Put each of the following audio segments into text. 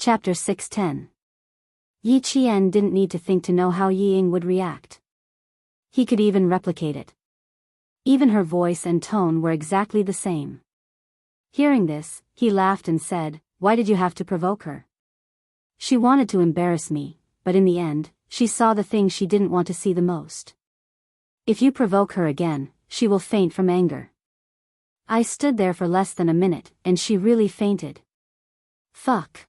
Chapter 6:10. Yi Qian didn't need to think to know how Yi Ying would react. He could even replicate it. Even her voice and tone were exactly the same. Hearing this, he laughed and said, "Why did you have to provoke her? She wanted to embarrass me, but in the end, she saw the thing she didn't want to see the most. If you provoke her again, she will faint from anger." I stood there for less than a minute, and she really fainted. Fuck.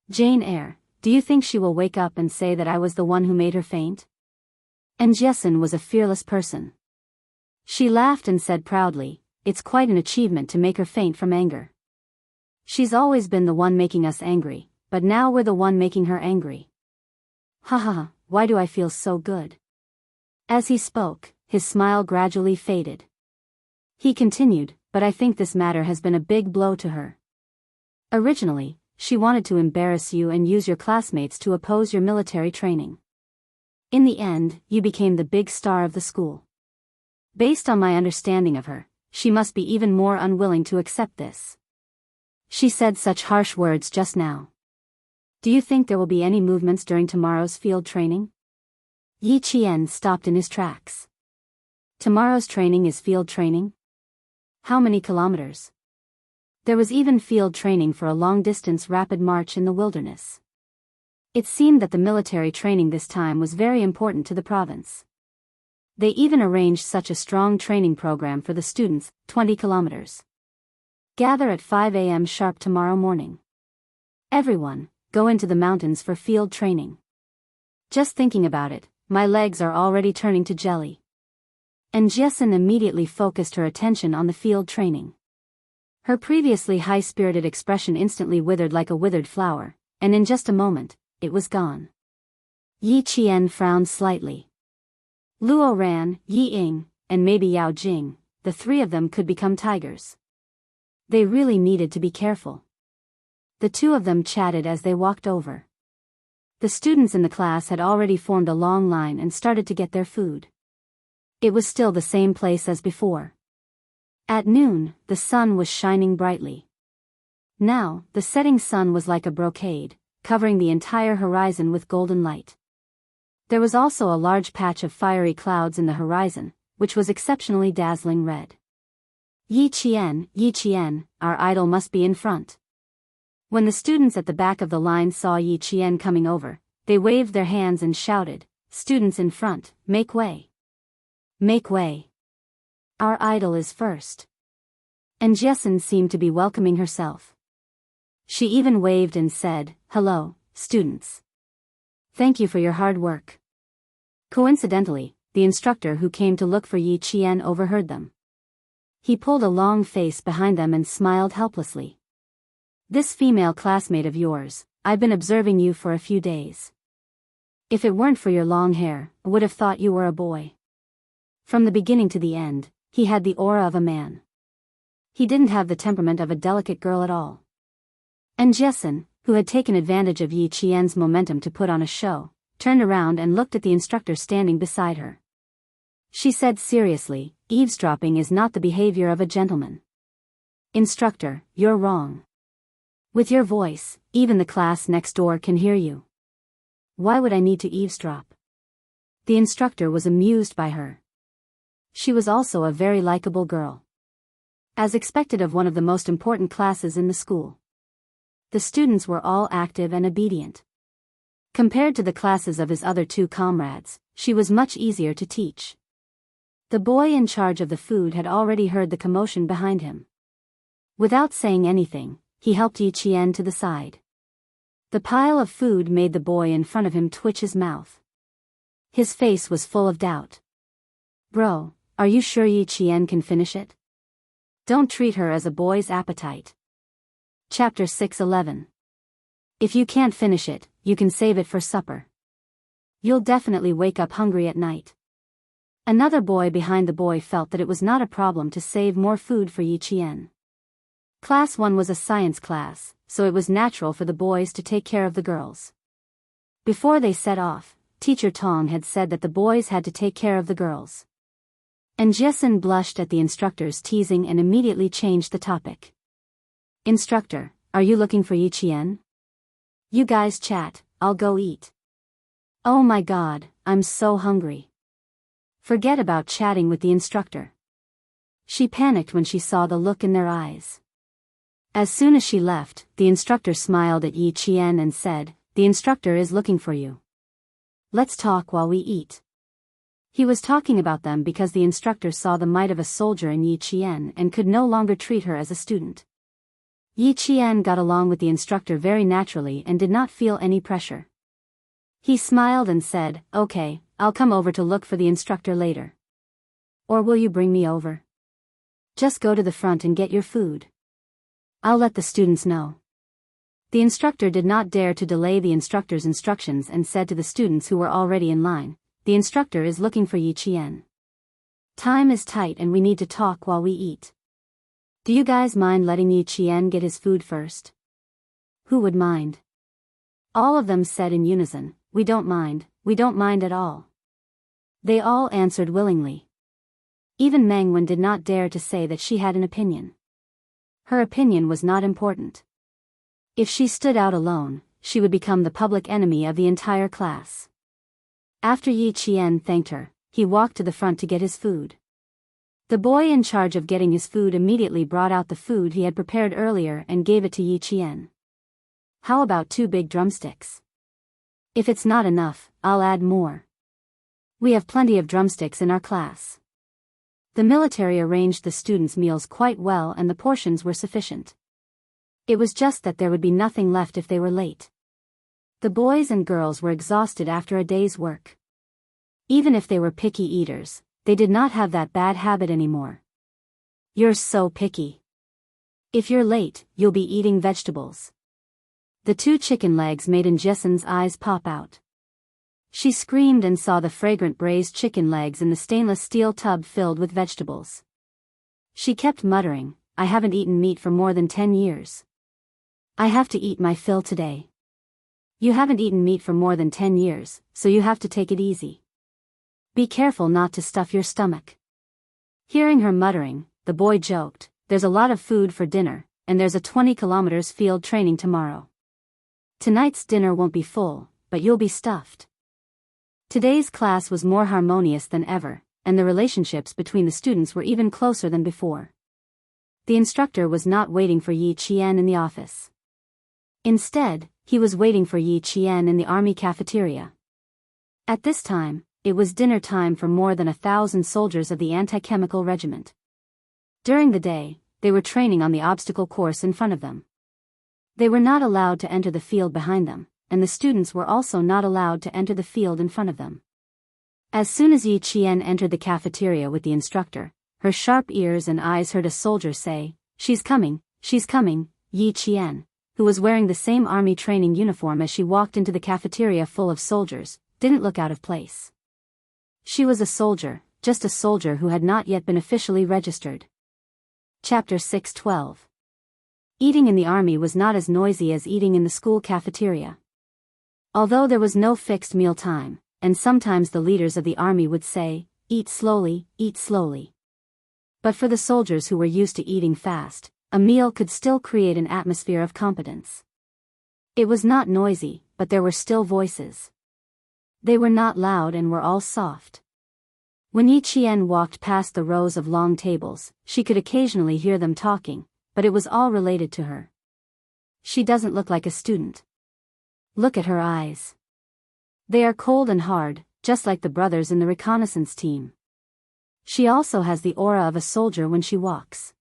Jane Eyre, do you think she will wake up and say that I was the one who made her faint? And Jessin was a fearless person. She laughed and said proudly, "It's quite an achievement to make her faint from anger. She's always been the one making us angry, but now we're the one making her angry. Haha, why do I feel so good?" As he spoke, his smile gradually faded. He continued, "But I think this matter has been a big blow to her. Originally, she wanted to embarrass you and use your classmates to oppose your military training. In the end, you became the big star of the school. Based on my understanding of her, she must be even more unwilling to accept this. She said such harsh words just now. Do you think there will be any movements during tomorrow's field training?" Yi Qian stopped in his tracks. Tomorrow's training is field training? How many kilometers? There was even field training for a long-distance rapid march in the wilderness. It seemed that the military training this time was very important to the province. They even arranged such a strong training program for the students, 20 kilometers. Gather at 5 a.m. sharp tomorrow morning. Everyone, go into the mountains for field training. Just thinking about it, my legs are already turning to jelly. And Jessin immediately focused her attention on the field training. Her previously high-spirited expression instantly withered like a withered flower, and in just a moment, it was gone. Yi Qian frowned slightly. Luo Ran, Yi Ying, and maybe Yao Jing, the three of them could become tigers. They really needed to be careful. The two of them chatted as they walked over. The students in the class had already formed a long line and started to get their food. It was still the same place as before. At noon, the sun was shining brightly. Now, the setting sun was like a brocade, covering the entire horizon with golden light. There was also a large patch of fiery clouds in the horizon, which was exceptionally dazzling red. Yi Qian, our idol must be in front." When the students at the back of the line saw Yi Qian coming over, they waved their hands and shouted, "Students in front, make way! Make way! Our idol is first." And Jessin seemed to be welcoming herself. She even waved and said, "Hello, students. Thank you for your hard work." Coincidentally, the instructor who came to look for Yi Qian overheard them. He pulled a long face behind them and smiled helplessly. "This female classmate of yours, I've been observing you for a few days. If it weren't for your long hair, I would have thought you were a boy." From the beginning to the end, he had the aura of a man. He didn't have the temperament of a delicate girl at all. And Jessin, who had taken advantage of Yi Qian's momentum to put on a show, turned around and looked at the instructor standing beside her. She said seriously, "Eavesdropping is not the behavior of a gentleman. Instructor, you're wrong. With your voice, even the class next door can hear you. Why would I need to eavesdrop?" The instructor was amused by her. She was also a very likable girl. As expected of one of the most important classes in the school. The students were all active and obedient. Compared to the classes of his other two comrades, she was much easier to teach. The boy in charge of the food had already heard the commotion behind him. Without saying anything, he helped Yi Qian to the side. The pile of food made the boy in front of him twitch his mouth. His face was full of doubt. "Bro, are you sure Yi Qian can finish it? Don't treat her as a boy's appetite." Chapter 6:11. If you can't finish it, you can save it for supper. You'll definitely wake up hungry at night. Another boy behind the boy felt that it was not a problem to save more food for Yi Qian. Class 1 was a science class, so it was natural for the boys to take care of the girls. Before they set off, Teacher Tong had said that the boys had to take care of the girls. And Jessin blushed at the instructor's teasing and immediately changed the topic. "Instructor, are you looking for Yi Qian?" You guys chat, I'll go eat. Oh my god, I'm so hungry. Forget about chatting with the instructor. She panicked when she saw the look in their eyes. As soon as she left, the instructor smiled at Yi Qian and said, "The instructor is looking for you. Let's talk while we eat." He was talking about them because the instructor saw the might of a soldier in Yi Qian and could no longer treat her as a student. Yi Qian got along with the instructor very naturally and did not feel any pressure. He smiled and said, "Okay, I'll come over to look for the instructor later. Or will you bring me over? Just go to the front and get your food. I'll let the students know." The instructor did not dare to delay the instructor's instructions and said to the students who were already in line, "The instructor is looking for Yi Qian. Time is tight and we need to talk while we eat. Do you guys mind letting Yi Qian get his food first?" Who would mind? All of them said in unison, we don't mind at all." They all answered willingly. Even Meng Wen did not dare to say that she had an opinion. Her opinion was not important. If she stood out alone, she would become the public enemy of the entire class. After Yi Qian thanked her, he walked to the front to get his food. The boy in charge of getting his food immediately brought out the food he had prepared earlier and gave it to Yi Qian. "How about 2 big drumsticks? If it's not enough, I'll add more. We have plenty of drumsticks in our class." The military arranged the students' meals quite well and the portions were sufficient. It was just that there would be nothing left if they were late. The boys and girls were exhausted after a day's work. Even if they were picky eaters, they did not have that bad habit anymore. "You're so picky. If you're late, you'll be eating vegetables." The 2 chicken legs made Jessen's eyes pop out. She screamed and saw the fragrant braised chicken legs in the stainless steel tub filled with vegetables. She kept muttering, "I haven't eaten meat for more than 10 years. I have to eat my fill today." "You haven't eaten meat for more than 10 years, so you have to take it easy. Be careful not to stuff your stomach." Hearing her muttering, the boy joked, "There's a lot of food for dinner, and there's a 20 kilometers field training tomorrow. Tonight's dinner won't be full, but you'll be stuffed." Today's class was more harmonious than ever, and the relationships between the students were even closer than before. The instructor was not waiting for Yi Qian in the office. Instead, he was waiting for Yi Qian in the army cafeteria. At this time, it was dinner time for more than 1,000 soldiers of the anti-chemical regiment. During the day, they were training on the obstacle course in front of them. They were not allowed to enter the field behind them, and the students were also not allowed to enter the field in front of them. As soon as Yi Qian entered the cafeteria with the instructor, her sharp ears and eyes heard a soldier say, she's coming." Yi Qian, who was wearing the same army training uniform as she walked into the cafeteria full of soldiers, didn't look out of place. She was a soldier, just a soldier who had not yet been officially registered. Chapter 6:12. Eating in the army was not as noisy as eating in the school cafeteria. Although there was no fixed meal time, and sometimes the leaders of the army would say, eat slowly. But for the soldiers who were used to eating fast, a meal could still create an atmosphere of competence. It was not noisy, but there were still voices. They were not loud and were all soft. When Yi Qian walked past the rows of long tables, she could occasionally hear them talking, but it was all related to her. She doesn't look like a student. Look at her eyes. They are cold and hard, just like the brothers in the reconnaissance team. She also has the aura of a soldier when she walks.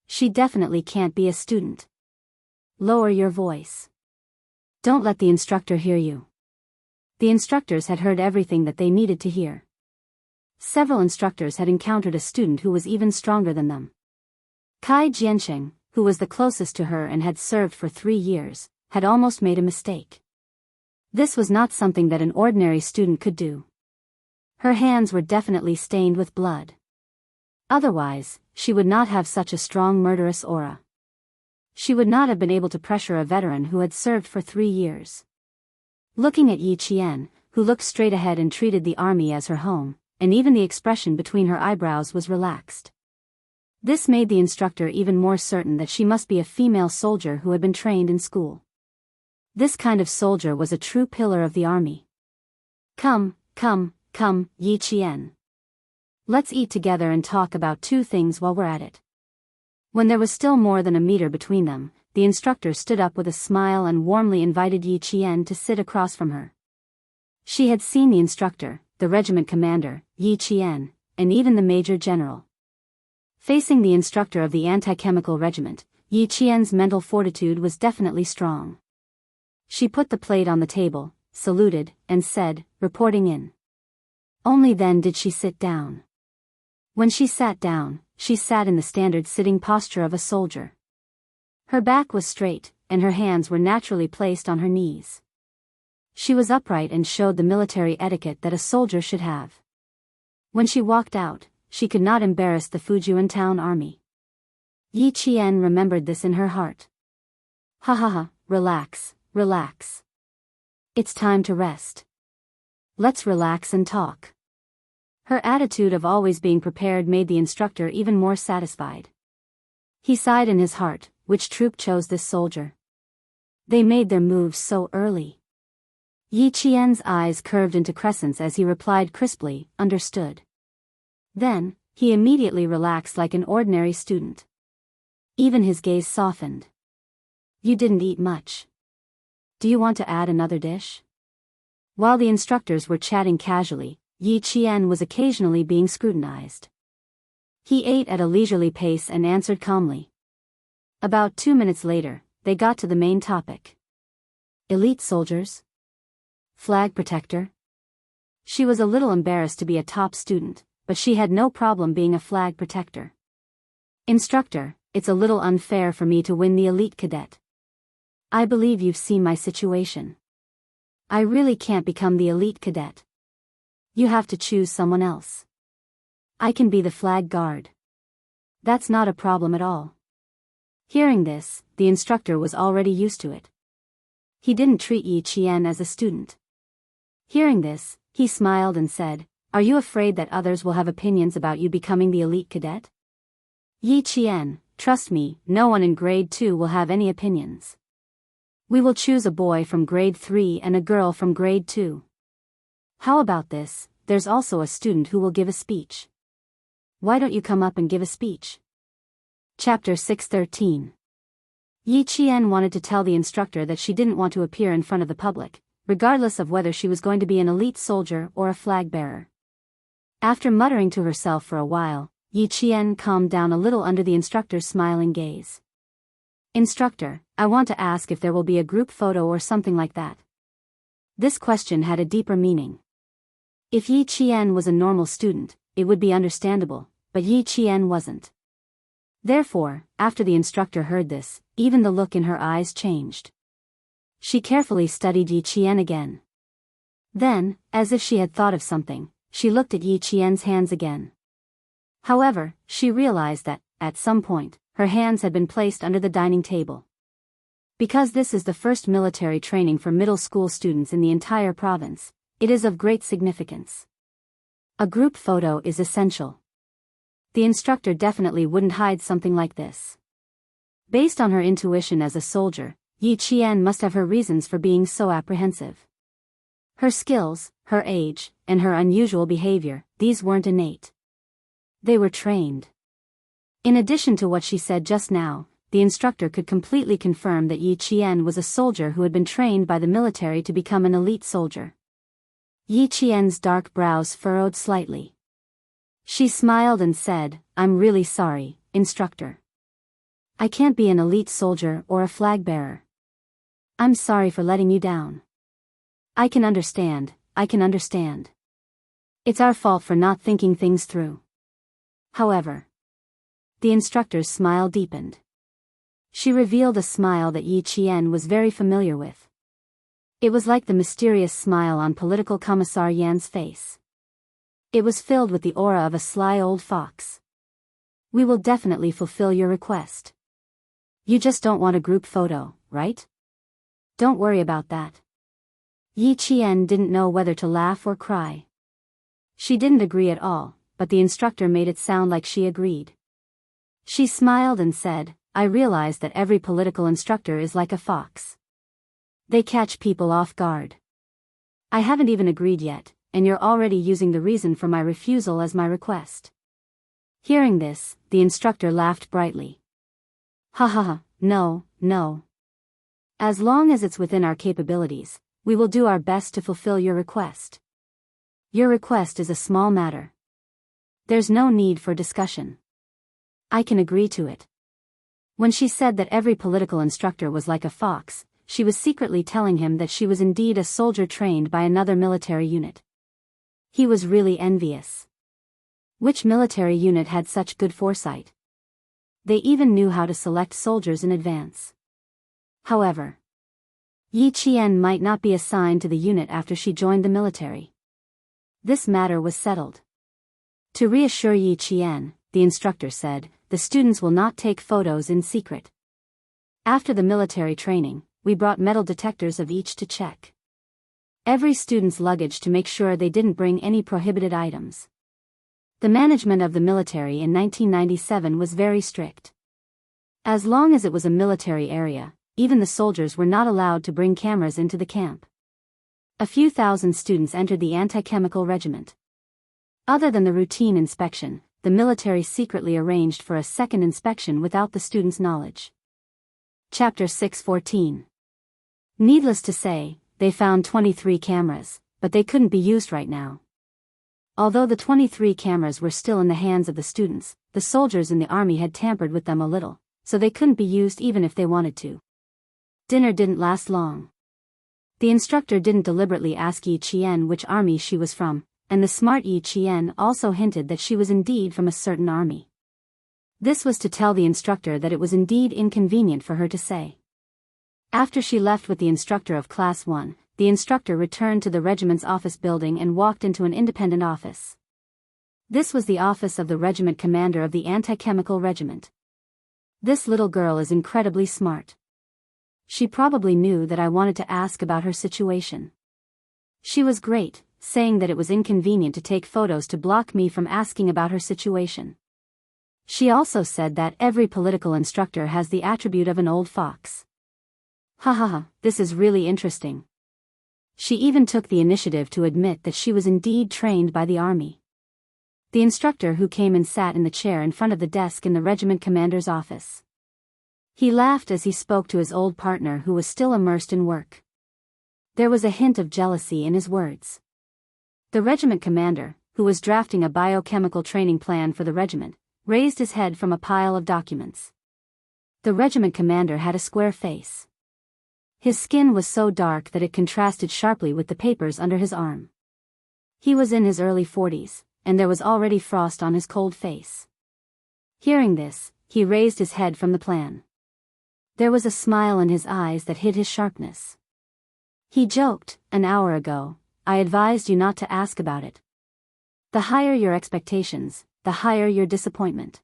She definitely can't be a student. Lower your voice. Don't let the instructor hear you. The instructors had heard everything that they needed to hear. Several instructors had encountered a student who was even stronger than them. Kai Jiansheng, who was the closest to her and had served for 3 years, had almost made a mistake. This was not something that an ordinary student could do. Her hands were definitely stained with blood. Otherwise, she would not have such a strong murderous aura. She would not have been able to pressure a veteran who had served for 3 years. Looking at Yi Qian, who looked straight ahead and treated the army as her home, and even the expression between her eyebrows was relaxed. This made the instructor even more certain that she must be a female soldier who had been trained in school. This kind of soldier was a true pillar of the army. Come, Yi Qian. Let's eat together and talk about two things while we're at it. When there was still more than a meter between them, the instructor stood up with a smile and warmly invited Yi Qian to sit across from her. She had seen the instructor, the regiment commander, Yi Qian, and even the major general. Facing the instructor of the anti-chemical regiment, Yi Qian's mental fortitude was definitely strong. She put the plate on the table, saluted, and said, reporting in. Only then did she sit down. When she sat down, she sat in the standard sitting posture of a soldier. Her back was straight, and her hands were naturally placed on her knees. She was upright and showed the military etiquette that a soldier should have. When she walked out, she could not embarrass the Fujian town army. Yi Qian remembered this in her heart. Ha, relax. It's time to rest. Let's relax and talk. Her attitude of always being prepared made the instructor even more satisfied. He sighed in his heart, which troop chose this soldier? They made their moves so early. Yi Qian's eyes curved into crescents as he replied crisply, understood. Then, he immediately relaxed like an ordinary student. Even his gaze softened. You didn't eat much. Do you want to add another dish? While the instructors were chatting casually, Yi Qian was occasionally being scrutinized. He ate at a leisurely pace and answered calmly. About 2 minutes later, they got to the main topic. Elite soldiers? Flag protector? She was a little embarrassed to be a top student, but she had no problem being a flag protector. Instructor, it's a little unfair for me to win the elite cadet. I believe you've seen my situation. I really can't become the elite cadet. You have to choose someone else. I can be the flag guard. That's not a problem at all. Hearing this, the instructor was already used to it. He didn't treat Yi Qian as a student. Hearing this, he smiled and said, Are you afraid that others will have opinions about you becoming the elite cadet? Yi Qian, trust me, no one in grade 2 will have any opinions. We will choose a boy from grade 3 and a girl from grade 2. How about this? There's also a student who will give a speech. Why don't you come up and give a speech? Chapter 613. Yi Qian wanted to tell the instructor that she didn't want to appear in front of the public, regardless of whether she was going to be an elite soldier or a flag bearer. After muttering to herself for a while, Yi Qian calmed down a little under the instructor's smiling gaze. Instructor, I want to ask if there will be a group photo or something like that. This question had a deeper meaning. If Yi Qian was a normal student, it would be understandable, but Yi Qian wasn't. Therefore, after the instructor heard this, even the look in her eyes changed. She carefully studied Yi Qian again. Then, as if she had thought of something, she looked at Yi Qian's hands again. However, she realized that, at some point, her hands had been placed under the dining table. Because this is the first military training for middle school students in the entire province, it is of great significance. A group photo is essential. The instructor definitely wouldn't hide something like this. Based on her intuition as a soldier, Yi Qian must have her reasons for being so apprehensive. Her skills, her age, and her unusual behavior, these weren't innate. They were trained. In addition to what she said just now, the instructor could completely confirm that Yi Qian was a soldier who had been trained by the military to become an elite soldier. Yi Qian's dark brows furrowed slightly. She smiled and said, I'm really sorry, instructor. I can't be an elite soldier or a flag bearer. I'm sorry for letting you down. I can understand. It's our fault for not thinking things through. However, the instructor's smile deepened. She revealed a smile that Yi Qian was very familiar with. It was like the mysterious smile on political commissar Yan's face. It was filled with the aura of a sly old fox. We will definitely fulfill your request. You just don't want a group photo, right? Don't worry about that. Yi Qian didn't know whether to laugh or cry. She didn't agree at all, but the instructor made it sound like she agreed. She smiled and said, I realize that every political instructor is like a fox. They catch people off guard. I haven't even agreed yet, and you're already using the reason for my refusal as my request. Hearing this, the instructor laughed brightly. Ha ha ha, no, no. As long as it's within our capabilities, we will do our best to fulfill your request. Your request is a small matter. There's no need for discussion. I can agree to it. When she said that every political instructor was like a fox, she was secretly telling him that she was indeed a soldier trained by another military unit. He was really envious. Which military unit had such good foresight? They even knew how to select soldiers in advance. However, Yi Qian might not be assigned to the unit after she joined the military. This matter was settled. To reassure Yi Qian, the instructor said, the students will not take photos in secret. After the military training, we brought metal detectors of each to check every student's luggage to make sure they didn't bring any prohibited items. The management of the military in 1997 was very strict. As long as it was a military area, even the soldiers were not allowed to bring cameras into the camp. A few thousand students entered the anti-chemical regiment. Other than the routine inspection, the military secretly arranged for a second inspection without the students' knowledge. Chapter 6:14. Needless to say, they found 23 cameras, but they couldn't be used right now. Although the 23 cameras were still in the hands of the students, the soldiers in the army had tampered with them a little, so they couldn't be used even if they wanted to. Dinner didn't last long. The instructor didn't deliberately ask Yi Qian which army she was from, and the smart Yi Qian also hinted that she was indeed from a certain army. This was to tell the instructor that it was indeed inconvenient for her to say. After she left with the instructor of Class 1, the instructor returned to the regiment's office building and walked into an independent office. This was the office of the regiment commander of the anti-chemical regiment. This little girl is incredibly smart. She probably knew that I wanted to ask about her situation. She was great, saying that it was inconvenient to take photos to block me from asking about her situation. She also said that every political instructor has the attribute of an old fox. Ha ha ha, this is really interesting. She even took the initiative to admit that she was indeed trained by the army. The instructor who came and sat in the chair in front of the desk in the regiment commander's office. He laughed as he spoke to his old partner who was still immersed in work. There was a hint of jealousy in his words. The regiment commander, who was drafting a biochemical training plan for the regiment, raised his head from a pile of documents. The regiment commander had a square face. His skin was so dark that it contrasted sharply with the papers under his arm. He was in his early 40s, and there was already frost on his cold face. Hearing this, he raised his head from the plan. There was a smile in his eyes that hid his sharpness. He joked, "An hour ago, I advised you not to ask about it. The higher your expectations, the higher your disappointment.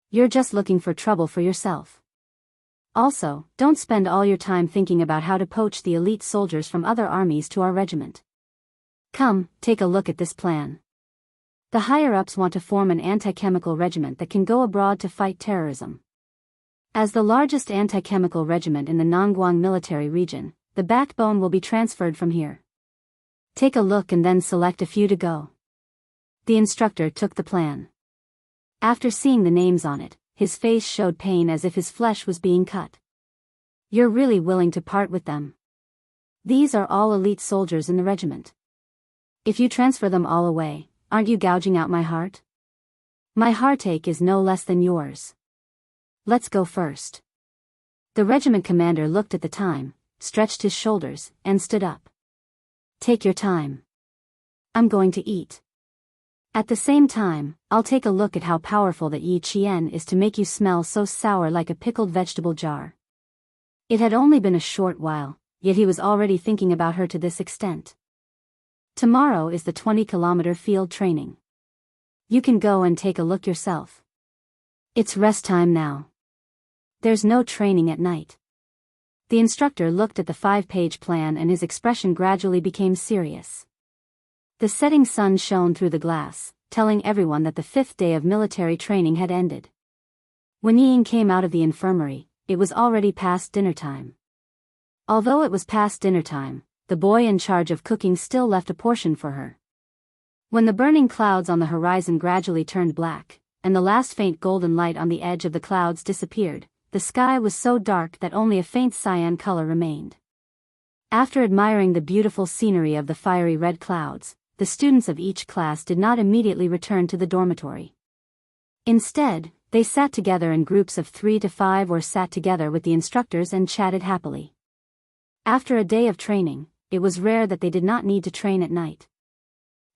You're just looking for trouble for yourself. Also, don't spend all your time thinking about how to poach the elite soldiers from other armies to our regiment. Come, take a look at this plan. The higher-ups want to form an anti-chemical regiment that can go abroad to fight terrorism. As the largest anti-chemical regiment in the Nongguang military region, the backbone will be transferred from here. Take a look and then select a few to go." The instructor took the plan. After seeing the names on it, his face showed pain as if his flesh was being cut. "You're really willing to part with them? These are all elite soldiers in the regiment. If you transfer them all away, aren't you gouging out my heart? My heartache is no less than yours. Let's go first." The regiment commander looked at the time, stretched his shoulders, and stood up. "Take your time. I'm going to eat. At the same time, I'll take a look at how powerful that Yi Qian is to make you smell so sour like a pickled vegetable jar." It had only been a short while, yet he was already thinking about her to this extent. "Tomorrow is the 20-kilometer field training. You can go and take a look yourself. It's rest time now. There's no training at night." The instructor looked at the 5-page plan and his expression gradually became serious. The setting sun shone through the glass, telling everyone that the 5th day of military training had ended. When Ying came out of the infirmary, it was already past dinner time. Although it was past dinner time, the boy in charge of cooking still left a portion for her. When the burning clouds on the horizon gradually turned black, and the last faint golden light on the edge of the clouds disappeared, the sky was so dark that only a faint cyan color remained. After admiring the beautiful scenery of the fiery red clouds, the students of each class did not immediately return to the dormitory. Instead, they sat together in groups of 3 to 5 or sat together with the instructors and chatted happily. After a day of training, it was rare that they did not need to train at night.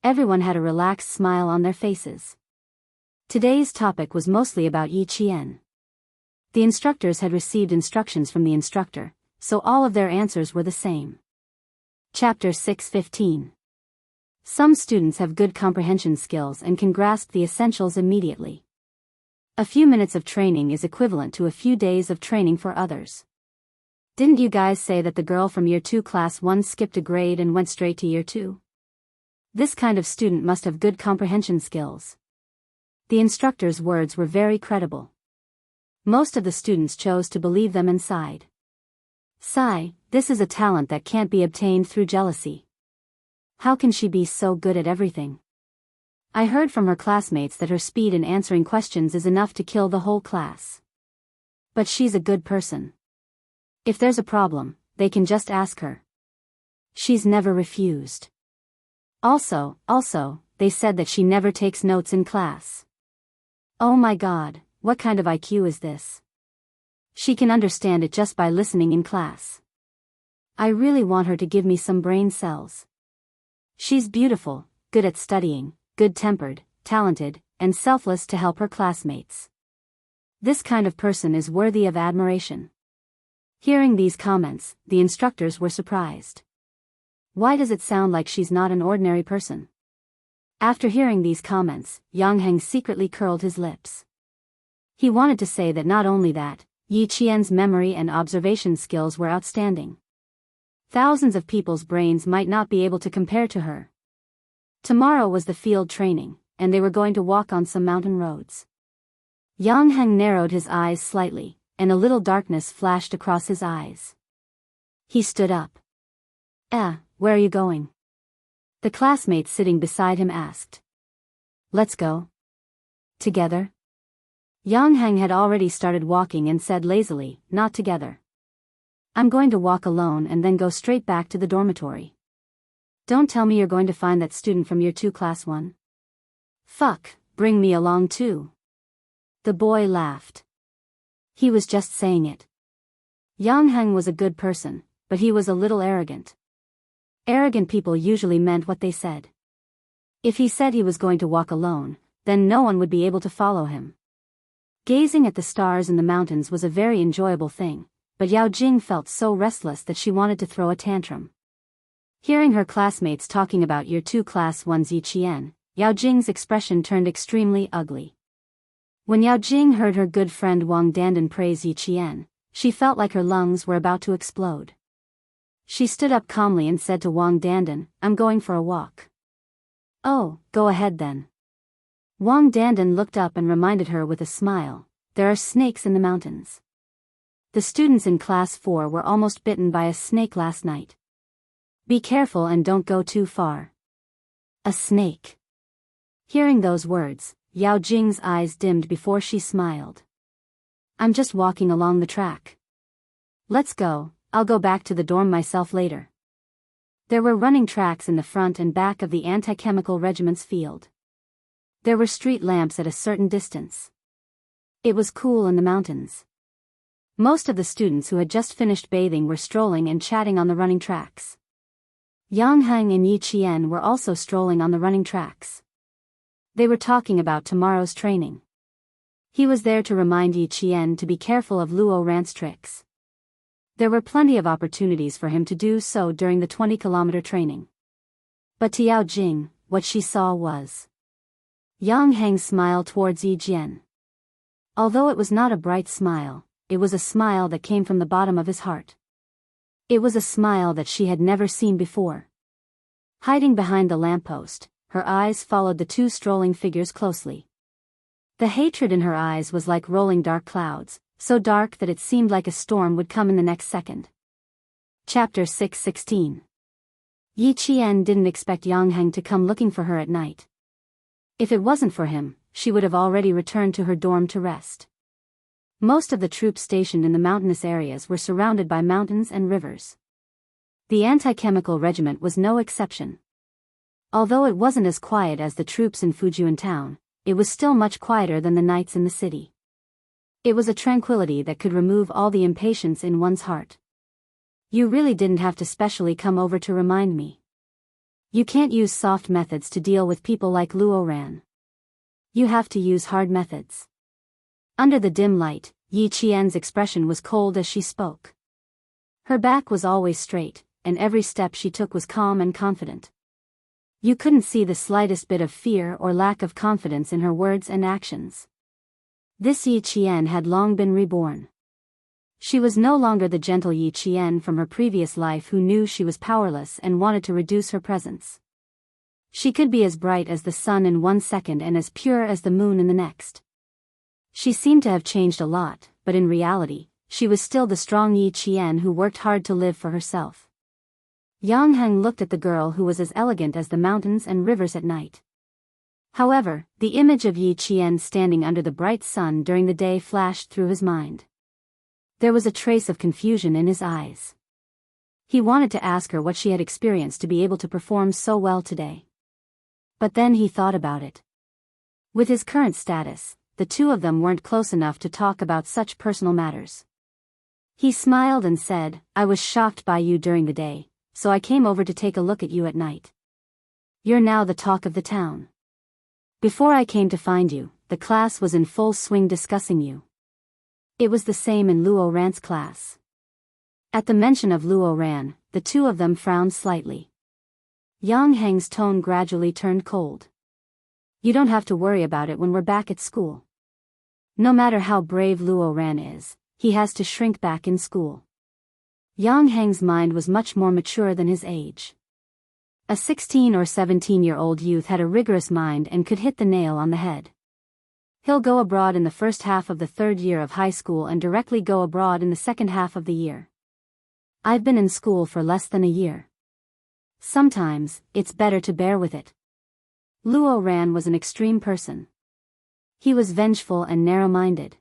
Everyone had a relaxed smile on their faces. Today's topic was mostly about Yi Qian. The instructors had received instructions from the instructor, so all of their answers were the same. Chapter 6:15. Some students have good comprehension skills and can grasp the essentials immediately. A few minutes of training is equivalent to a few days of training for others. Didn't you guys say that the girl from Year 2 Class 1 skipped a grade and went straight to Year 2? This kind of student must have good comprehension skills. The instructor's words were very credible. Most of the students chose to believe them and sighed. Sigh, this is a talent that can't be obtained through jealousy. How can she be so good at everything? I heard from her classmates that her speed in answering questions is enough to kill the whole class. But she's a good person. If there's a problem, they can just ask her. She's never refused. Also, they said that she never takes notes in class. Oh my God, what kind of IQ is this? She can understand it just by listening in class. I really want her to give me some brain cells. She's beautiful, good at studying, good-tempered, talented, and selfless to help her classmates. This kind of person is worthy of admiration. Hearing these comments, the instructors were surprised. Why does it sound like she's not an ordinary person? After hearing these comments, Yang Heng secretly curled his lips. He wanted to say that not only that, Yi Qian's memory and observation skills were outstanding. Thousands of people's brains might not be able to compare to her. Tomorrow was the field training, and they were going to walk on some mountain roads. Yang Heng narrowed his eyes slightly, and a little darkness flashed across his eyes. He stood up. Where are you going? The classmate sitting beside him asked. Let's go. Together? Yang Heng had already started walking and said lazily, not together. I'm going to walk alone and then go straight back to the dormitory. Don't tell me you're going to find that student from Year 2 Class 1. Fuck, bring me along too. The boy laughed. He was just saying it. Yang Heng was a good person, but he was a little arrogant. Arrogant people usually meant what they said. If he said he was going to walk alone, then no one would be able to follow him. Gazing at the stars in the mountains was a very enjoyable thing, but Yao Jing felt so restless that she wanted to throw a tantrum. Hearing her classmates talking about Year 2 Class 1's Yi Qian, Yao Jing's expression turned extremely ugly. When Yao Jing heard her good friend Wang Dandan praise Yi Qian, she felt like her lungs were about to explode. She stood up calmly and said to Wang Dandan, I'm going for a walk. Oh, go ahead then. Wang Dandan looked up and reminded her with a smile, there are snakes in the mountains. The students in Class 4 were almost bitten by a snake last night. Be careful and don't go too far. A snake. Hearing those words, Yao Jing's eyes dimmed before she smiled. I'm just walking along the track. Let's go, I'll go back to the dorm myself later. There were running tracks in the front and back of the anti-chemical regiment's field. There were street lamps at a certain distance. It was cool in the mountains. Most of the students who had just finished bathing were strolling and chatting on the running tracks. Yang Heng and Yi Qian were also strolling on the running tracks. They were talking about tomorrow's training. He was there to remind Yi Qian to be careful of Luo Ran's tricks. There were plenty of opportunities for him to do so during the 20-kilometer training. But to Yao Jing, what she saw was Yang Heng's smile towards Yi Qian. Although it was not a bright smile, it was a smile that came from the bottom of his heart. It was a smile that she had never seen before. Hiding behind the lamppost, her eyes followed the two strolling figures closely. The hatred in her eyes was like rolling dark clouds, so dark that it seemed like a storm would come in the next second. Chapter 6:16. Yi Qian didn't expect Yang Heng to come looking for her at night. If it wasn't for him, she would have already returned to her dorm to rest. Most of the troops stationed in the mountainous areas were surrounded by mountains and rivers. The anti-chemical regiment was no exception. Although it wasn't as quiet as the troops in Fujian town, it was still much quieter than the nights in the city. It was a tranquility that could remove all the impatience in one's heart. You really didn't have to specially come over to remind me. You can't use soft methods to deal with people like Luo Ran. You have to use hard methods. Under the dim light, Yi Qian's expression was cold as she spoke. Her back was always straight, and every step she took was calm and confident. You couldn't see the slightest bit of fear or lack of confidence in her words and actions. This Yi Qian had long been reborn. She was no longer the gentle Yi Qian from her previous life who knew she was powerless and wanted to reduce her presence. She could be as bright as the sun in 1 second and as pure as the moon in the next. She seemed to have changed a lot, but in reality, she was still the strong Yi Qian who worked hard to live for herself. Yang Heng looked at the girl who was as elegant as the mountains and rivers at night. However, the image of Yi Qian standing under the bright sun during the day flashed through his mind. There was a trace of confusion in his eyes. He wanted to ask her what she had experienced to be able to perform so well today. But then he thought about it. With his current status, the two of them weren't close enough to talk about such personal matters. He smiled and said, "I was shocked by you during the day, so I came over to take a look at you at night. You're now the talk of the town. Before I came to find you, the class was in full swing discussing you." It was the same in Luo Ran's class. At the mention of Luo Ran, the two of them frowned slightly. Yang Heng's tone gradually turned cold. "You don't have to worry about it when we're back at school. No matter how brave Luo Ran is, he has to shrink back in school." Yang Heng's mind was much more mature than his age. A 16 or 17-year-old youth had a rigorous mind and could hit the nail on the head. He'll go abroad in the first half of the 3rd year of high school and directly go abroad in the second half of the year. I've been in school for less than a year. Sometimes, it's better to bear with it. Luo Ran was an extreme person. He was vengeful and narrow-minded.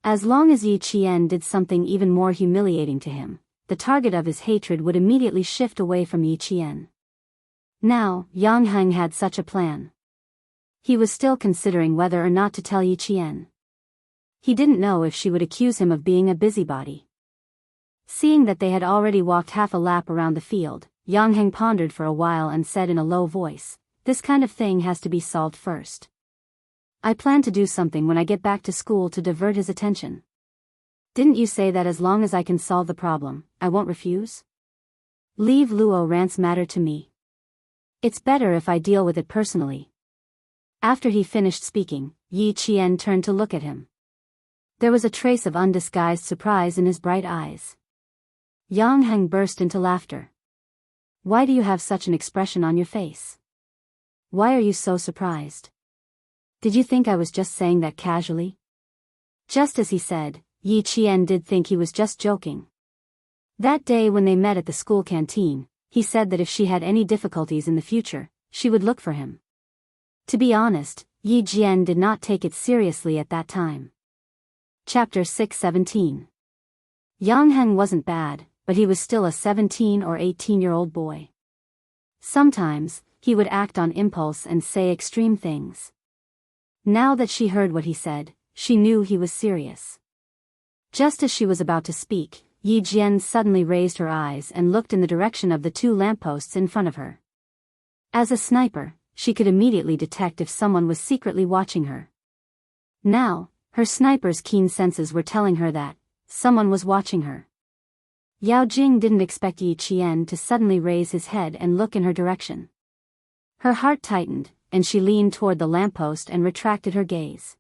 As long as Yi Qian did something even more humiliating to him, the target of his hatred would immediately shift away from Yi Qian. Now, Yang Heng had such a plan. He was still considering whether or not to tell Yi Qian. He didn't know if she would accuse him of being a busybody. Seeing that they had already walked half a lap around the field, Yang Heng pondered for a while and said in a low voice, "This kind of thing has to be solved first. I plan to do something when I get back to school to divert his attention. Didn't you say that as long as I can solve the problem, I won't refuse? Leave Luo Ran's matter to me. It's better if I deal with it personally." After he finished speaking, Yi Qian turned to look at him. There was a trace of undisguised surprise in his bright eyes. Yang Heng burst into laughter. "Why do you have such an expression on your face? Why are you so surprised? Did you think I was just saying that casually?" Just as he said, Yi Qian did think he was just joking. That day when they met at the school canteen, he said that if she had any difficulties in the future, she would look for him. To be honest, Yi Jian did not take it seriously at that time. Chapter 6:17. Yang Heng wasn't bad, but he was still a 17 or 18-year-old boy. Sometimes, he would act on impulse and say extreme things. Now that she heard what he said, she knew he was serious. Just as she was about to speak, Yi Jian suddenly raised her eyes and looked in the direction of the 2 lampposts in front of her. As a sniper, she could immediately detect if someone was secretly watching her. Now, her sniper's keen senses were telling her that someone was watching her. Yao Jing didn't expect Yi Qian to suddenly raise his head and look in her direction. Her heart tightened, and she leaned toward the lamppost and retracted her gaze.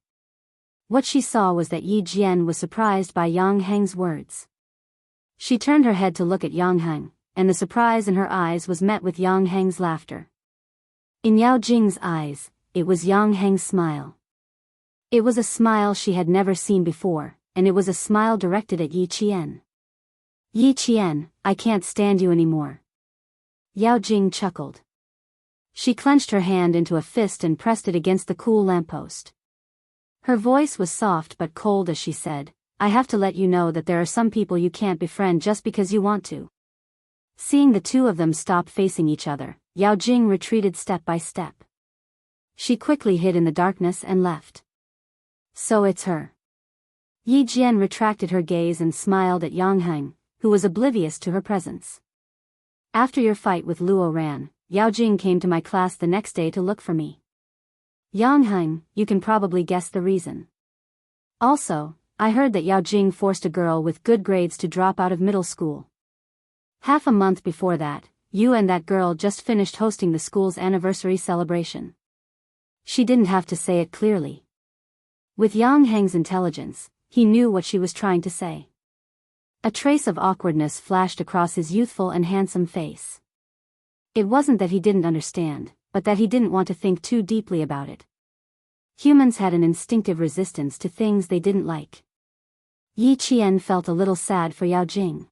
What she saw was that Yi Jian was surprised by Yang Heng's words. She turned her head to look at Yang Heng, and the surprise in her eyes was met with Yang Heng's laughter. In Yao Jing's eyes, it was Yang Heng's smile. It was a smile she had never seen before, and it was a smile directed at Yi Qian. Yi Qian, I can't stand you anymore. Yao Jing chuckled. She clenched her hand into a fist and pressed it against the cool lamppost. Her voice was soft but cold as she said, I have to let you know that there are some people you can't befriend just because you want to. Seeing the two of them stop facing each other, Yao Jing retreated step by step. She quickly hid in the darkness and left. So it's her. Yi Jian retracted her gaze and smiled at Yang Heng, who was oblivious to her presence. After your fight with Luo Ran, Yao Jing came to my class the next day to look for me. Yang Heng, you can probably guess the reason. Also, I heard that Yao Jing forced a girl with good grades to drop out of middle school. Half a month before that, you and that girl just finished hosting the school's anniversary celebration. She didn't have to say it clearly. With Yang Heng's intelligence, he knew what she was trying to say. A trace of awkwardness flashed across his youthful and handsome face. It wasn't that he didn't understand, but that he didn't want to think too deeply about it. Humans had an instinctive resistance to things they didn't like. Yi Qian felt a little sad for Yao Jing.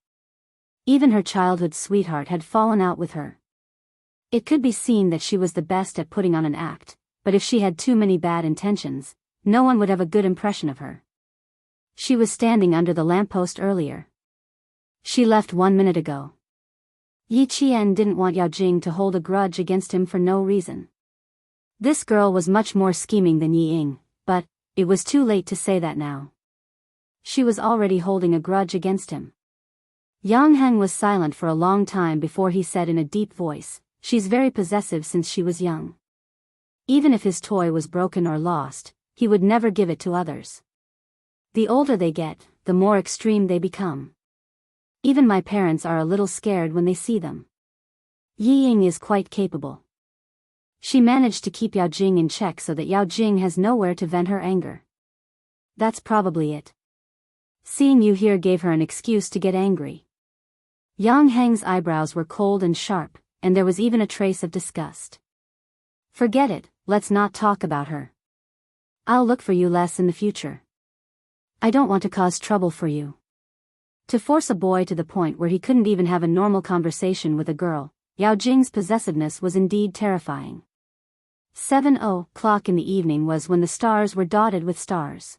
Even her childhood sweetheart had fallen out with her. It could be seen that she was the best at putting on an act, but if she had too many bad intentions, no one would have a good impression of her. She was standing under the lamppost earlier. She left 1 minute ago. Yi Qian didn't want Yao Jing to hold a grudge against him for no reason. This girl was much more scheming than Yi Ying, but it was too late to say that now. She was already holding a grudge against him. Yang Heng was silent for a long time before he said in a deep voice, she's very possessive since she was young. Even if his toy was broken or lost, he would never give it to others. The older they get, the more extreme they become. Even my parents are a little scared when they see them. Yi Ying is quite capable. She managed to keep Yao Jing in check so that Yao Jing has nowhere to vent her anger. That's probably it. Seeing you here gave her an excuse to get angry. Yang Heng's eyebrows were cold and sharp, and there was even a trace of disgust. Forget it, let's not talk about her. I'll look for you less in the future. I don't want to cause trouble for you. To force a boy to the point where he couldn't even have a normal conversation with a girl, Yao Jing's possessiveness was indeed terrifying. 7:00 in the evening was when the stars were dotted with stars.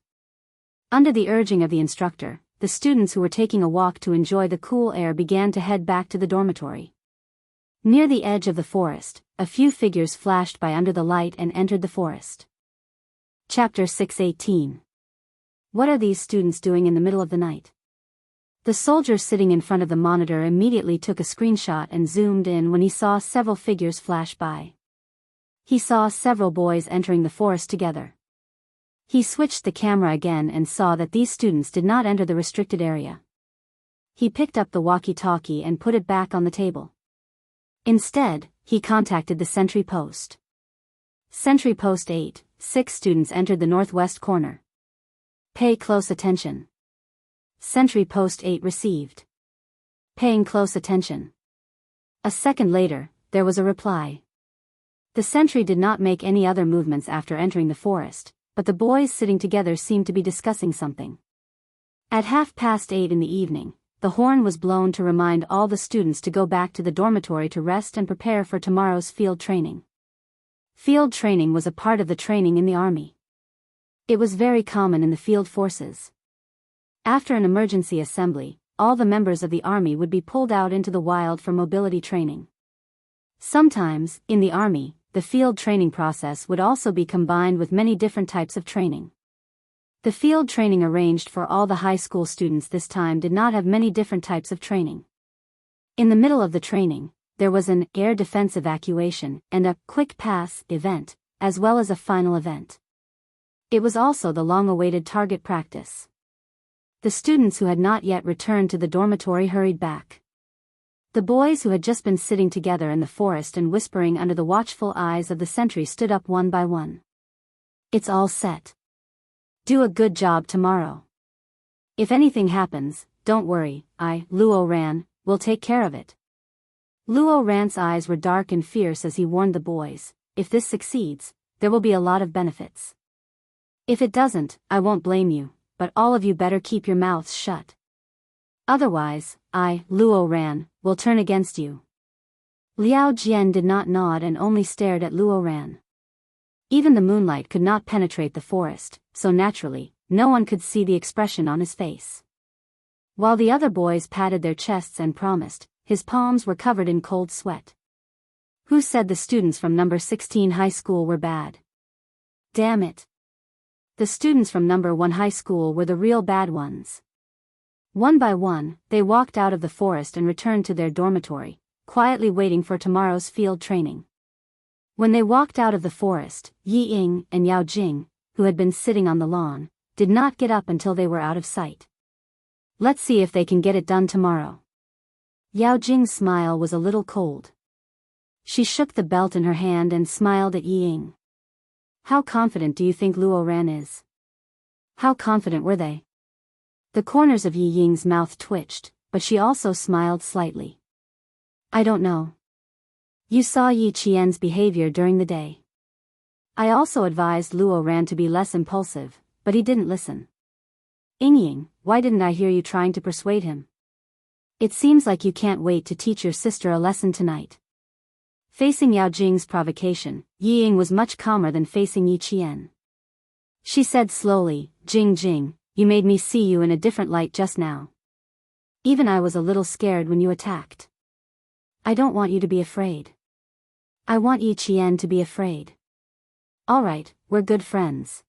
Under the urging of the instructor, the students who were taking a walk to enjoy the cool air began to head back to the dormitory. Near the edge of the forest, a few figures flashed by under the light and entered the forest. Chapter 6:18. What are these students doing in the middle of the night? The soldier sitting in front of the monitor immediately took a screenshot and zoomed in when he saw several figures flash by. He saw several boys entering the forest together. He switched the camera again and saw that these students did not enter the restricted area. He picked up the walkie-talkie and put it back on the table. Instead, he contacted the sentry post. Sentry post 8, 6 students entered the northwest corner. Pay close attention. Sentry post 8 received. Paying close attention. A second later, there was a reply. The sentry did not make any other movements after entering the forest, but the boys sitting together seemed to be discussing something. At 8:30 in the evening, the horn was blown to remind all the students to go back to the dormitory to rest and prepare for tomorrow's field training. Field training was a part of the training in the army. It was very common in the field forces. After an emergency assembly, all the members of the army would be pulled out into the wild for mobility training. Sometimes, in the army, the field training process would also be combined with many different types of training. The field training arranged for all the high school students this time did not have many different types of training. In the middle of the training, there was an air defense evacuation and a quick pass event, as well as a final event. It was also the long-awaited target practice. The students who had not yet returned to the dormitory hurried back. The boys who had just been sitting together in the forest and whispering under the watchful eyes of the sentry stood up one by one. It's all set. Do a good job tomorrow. If anything happens, don't worry, Luo Ran, will take care of it. Luo Ran's eyes were dark and fierce as he warned the boys, if this succeeds, there will be a lot of benefits. If it doesn't, I won't blame you, but all of you better keep your mouths shut. Otherwise, Luo Ran, will turn against you. Liao Jian did not nod and only stared at Luo Ran. Even the moonlight could not penetrate the forest, so naturally, no one could see the expression on his face. While the other boys patted their chests and promised, his palms were covered in cold sweat. Who said the students from number 16 high school were bad? Damn it. The students from number 1 high school were the real bad ones. One by one, they walked out of the forest and returned to their dormitory, quietly waiting for tomorrow's field training. When they walked out of the forest, Yi Ying and Yao Jing, who had been sitting on the lawn, did not get up until they were out of sight. Let's see if they can get it done tomorrow. Yao Jing's smile was a little cold. She shook the belt in her hand and smiled at Yi Ying. How confident do you think Luo Ran is? How confident were they? The corners of Yi Ying's mouth twitched, but she also smiled slightly. I don't know. You saw Yi Qian's behavior during the day. I also advised Luo Ran to be less impulsive, but he didn't listen. Ying, why didn't I hear you trying to persuade him? It seems like you can't wait to teach your sister a lesson tonight. Facing Yao Jing's provocation, Yi Ying was much calmer than facing Yi Qian. She said slowly, Jing, you made me see you in a different light just now. Even I was a little scared when you attacked. I don't want you to be afraid. I want Yi Qian to be afraid. Alright, we're good friends.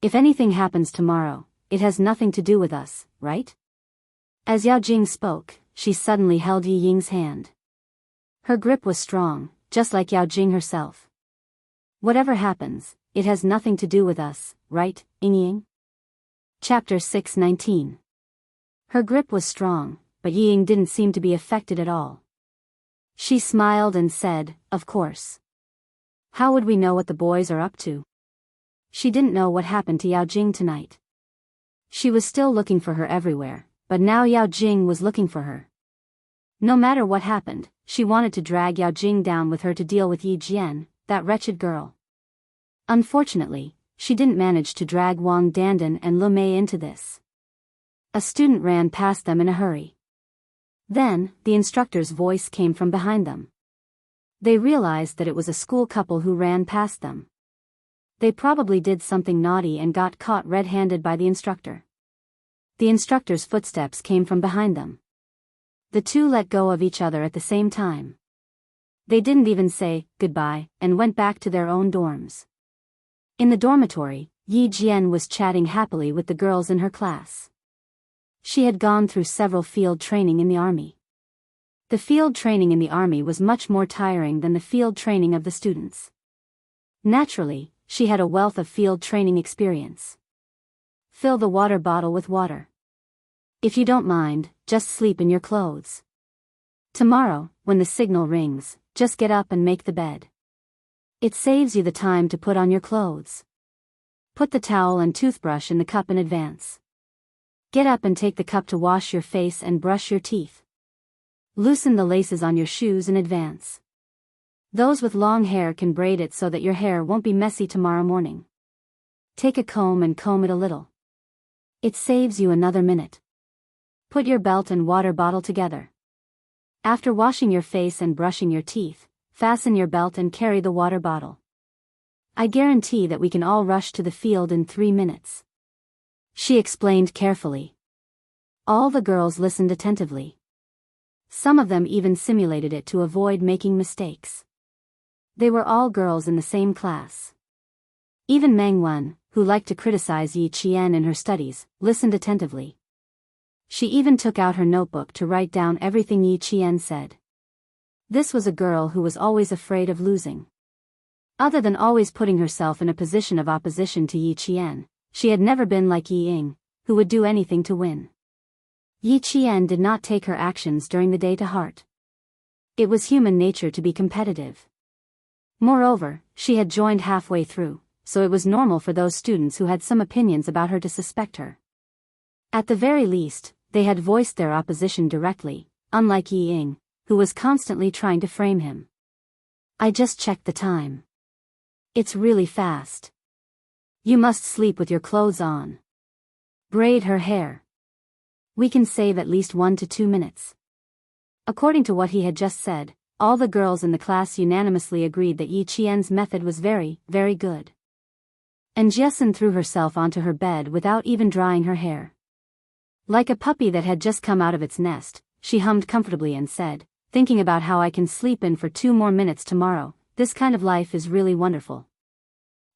If anything happens tomorrow, it has nothing to do with us, right? As Yao Jing spoke, she suddenly held Yi Ying's hand. Her grip was strong, just like Yao Jing herself. Whatever happens, it has nothing to do with us, right, Ying? Chapter 6:19. Her grip was strong, but Yi Ying didn't seem to be affected at all. She smiled and said, of course. How would we know what the boys are up to? She didn't know what happened to Yao Jing tonight. She was still looking for her everywhere, but now Yao Jing was looking for her. No matter what happened, she wanted to drag Yao Jing down with her to deal with Yi Jian, that wretched girl. Unfortunately, she didn't manage to drag Wang Dandan and Lu Mei into this. A student ran past them in a hurry. Then, the instructor's voice came from behind them. They realized that it was a school couple who ran past them. They probably did something naughty and got caught red-handed by the instructor. The instructor's footsteps came from behind them. The two let go of each other at the same time. They didn't even say goodbye and went back to their own dorms. In the dormitory, Yi Jian was chatting happily with the girls in her class. She had gone through several field training in the army. The field training in the army was much more tiring than the field training of the students. Naturally, she had a wealth of field training experience. Fill the water bottle with water. If you don't mind, just sleep in your clothes. Tomorrow, when the signal rings, just get up and make the bed. It saves you the time to put on your clothes. Put the towel and toothbrush in the cup in advance. Get up and take the cup to wash your face and brush your teeth. Loosen the laces on your shoes in advance. Those with long hair can braid it so that your hair won't be messy tomorrow morning. Take a comb and comb it a little. It saves you another minute. Put your belt and water bottle together. After washing your face and brushing your teeth, fasten your belt and carry the water bottle. I guarantee that we can all rush to the field in 3 minutes. She explained carefully. All the girls listened attentively. Some of them even simulated it to avoid making mistakes. They were all girls in the same class. Even Meng Wen, who liked to criticize Yi Qian in her studies, listened attentively. She even took out her notebook to write down everything Yi Qian said. This was a girl who was always afraid of losing. Other than always putting herself in a position of opposition to Yi Qian, she had never been like Yi Ying, who would do anything to win. Yi Qian did not take her actions during the day to heart. It was human nature to be competitive. Moreover, she had joined halfway through, so it was normal for those students who had some opinions about her to suspect her. At the very least, they had voiced their opposition directly, unlike Yi Ying, who was constantly trying to frame him. I just checked the time. It's really fast. You must sleep with your clothes on. Braid her hair. We can save at least 1 to 2 minutes. According to what he had just said, all the girls in the class unanimously agreed that Yi Qian's method was very, very good. And Jesun threw herself onto her bed without even drying her hair. Like a puppy that had just come out of its nest, she hummed comfortably and said, "Thinking about how I can sleep in for 2 more minutes tomorrow, this kind of life is really wonderful."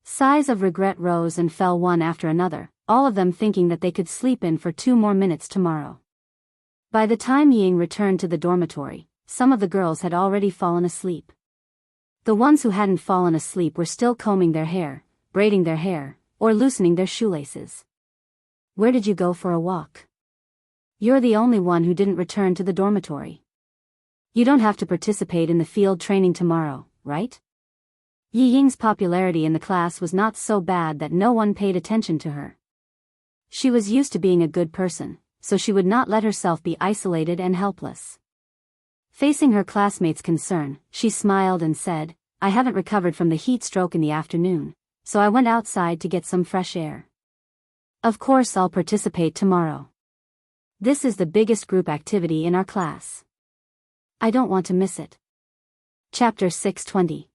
Sighs of regret rose and fell one after another, all of them thinking that they could sleep in for 2 more minutes tomorrow. By the time Ying returned to the dormitory, some of the girls had already fallen asleep. The ones who hadn't fallen asleep were still combing their hair, braiding their hair, or loosening their shoelaces. "Where did you go for a walk? You're the only one who didn't return to the dormitory. You don't have to participate in the field training tomorrow, right?" Yi Ying's popularity in the class was not so bad that no one paid attention to her. She was used to being a good person, so she would not let herself be isolated and helpless. Facing her classmates' concern, she smiled and said, "I haven't recovered from the heat stroke in the afternoon, so I went outside to get some fresh air. Of course I'll participate tomorrow. This is the biggest group activity in our class. I don't want to miss it." Chapter 620.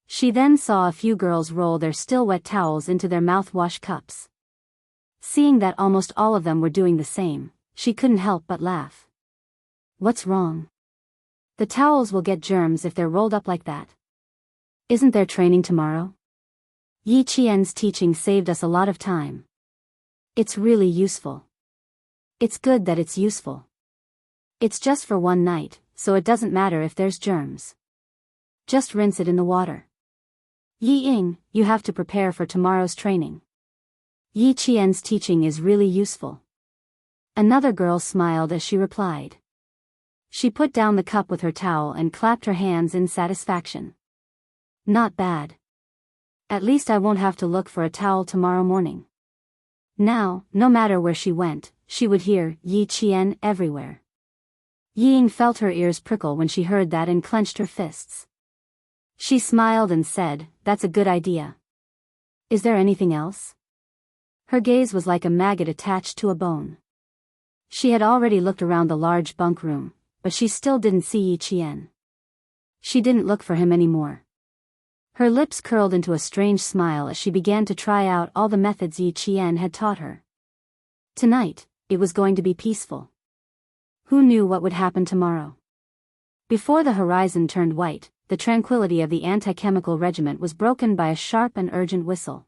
She then saw a few girls roll their still wet towels into their mouthwash cups. Seeing that almost all of them were doing the same, she couldn't help but laugh. "What's wrong? The towels will get germs if they're rolled up like that. Isn't there training tomorrow? Yi Qian's teaching saved us a lot of time. It's really useful. It's good that it's useful. It's just for one night, so it doesn't matter if there's germs. Just rinse it in the water. Yi Ying, you have to prepare for tomorrow's training. Yi Qian's teaching is really useful." Another girl smiled as she replied. She put down the cup with her towel and clapped her hands in satisfaction. "Not bad. At least I won't have to look for a towel tomorrow morning." Now, no matter where she went, she would hear Yi Qian everywhere. Yi Ying felt her ears prickle when she heard that and clenched her fists. She smiled and said, "That's a good idea. Is there anything else?" Her gaze was like a maggot attached to a bone. She had already looked around the large bunk room, but she still didn't see Yi Qian. She didn't look for him anymore. Her lips curled into a strange smile as she began to try out all the methods Yi Qian had taught her. Tonight, it was going to be peaceful. Who knew what would happen tomorrow? Before the horizon turned white, the tranquility of the anti-chemical regiment was broken by a sharp and urgent whistle.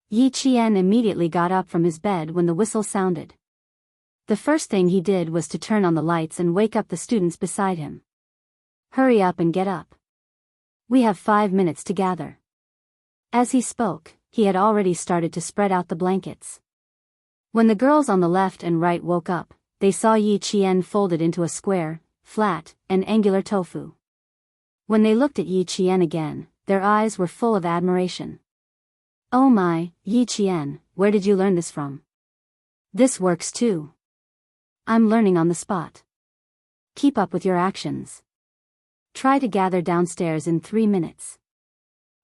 Yi Qian immediately got up from his bed when the whistle sounded. The first thing he did was to turn on the lights and wake up the students beside him. "Hurry up and get up. We have 5 minutes to gather." As he spoke, he had already started to spread out the blankets. When the girls on the left and right woke up, they saw Yi Qian folded into a square, flat, and angular tofu. When they looked at Yi Qian again, their eyes were full of admiration. "Oh my, Yi Qian, where did you learn this from? This works too. I'm learning on the spot. Keep up with your actions. Try to gather downstairs in 3 minutes."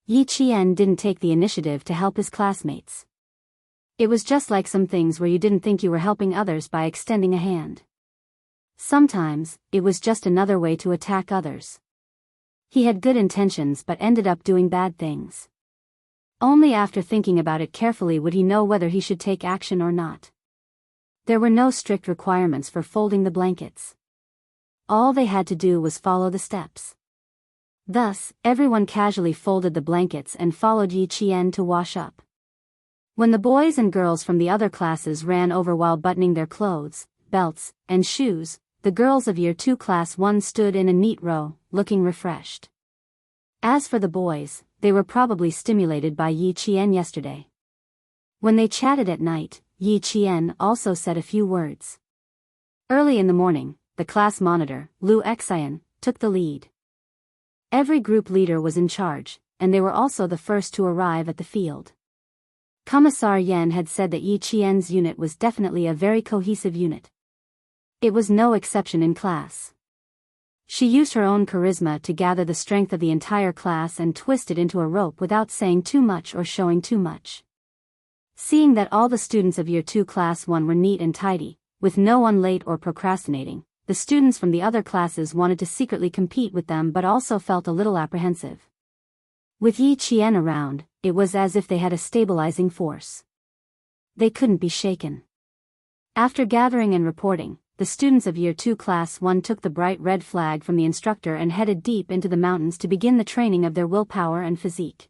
Yi Qian didn't take the initiative to help his classmates. It was just like some things where you didn't think you were helping others by extending a hand. Sometimes, it was just another way to attack others. He had good intentions but ended up doing bad things. Only after thinking about it carefully would he know whether he should take action or not. There were no strict requirements for folding the blankets. All they had to do was follow the steps. Thus, everyone casually folded the blankets and followed Yi Qian to wash up. When the boys and girls from the other classes ran over while buttoning their clothes, belts, and shoes, the girls of Year 2 Class 1 stood in a neat row, looking refreshed. As for the boys, they were probably stimulated by Yi Qian yesterday. When they chatted at night, Yi Qian also said a few words. Early in the morning, the class monitor, Lu Xian, took the lead. Every group leader was in charge, and they were also the first to arrive at the field. Commissar Yan had said that Yi Qian's unit was definitely a very cohesive unit. It was no exception in class. She used her own charisma to gather the strength of the entire class and twist it into a rope without saying too much or showing too much. Seeing that all the students of Year 2 Class 1 were neat and tidy, With no one late or procrastinating, the students from the other classes wanted to secretly compete with them but also felt a little apprehensive. With Yi Qian around, it was as if they had a stabilizing force. They couldn't be shaken. After gathering and reporting, the students of Year 2 Class 1 took the bright red flag from the instructor and headed deep into the mountains to begin the training of their willpower and physique.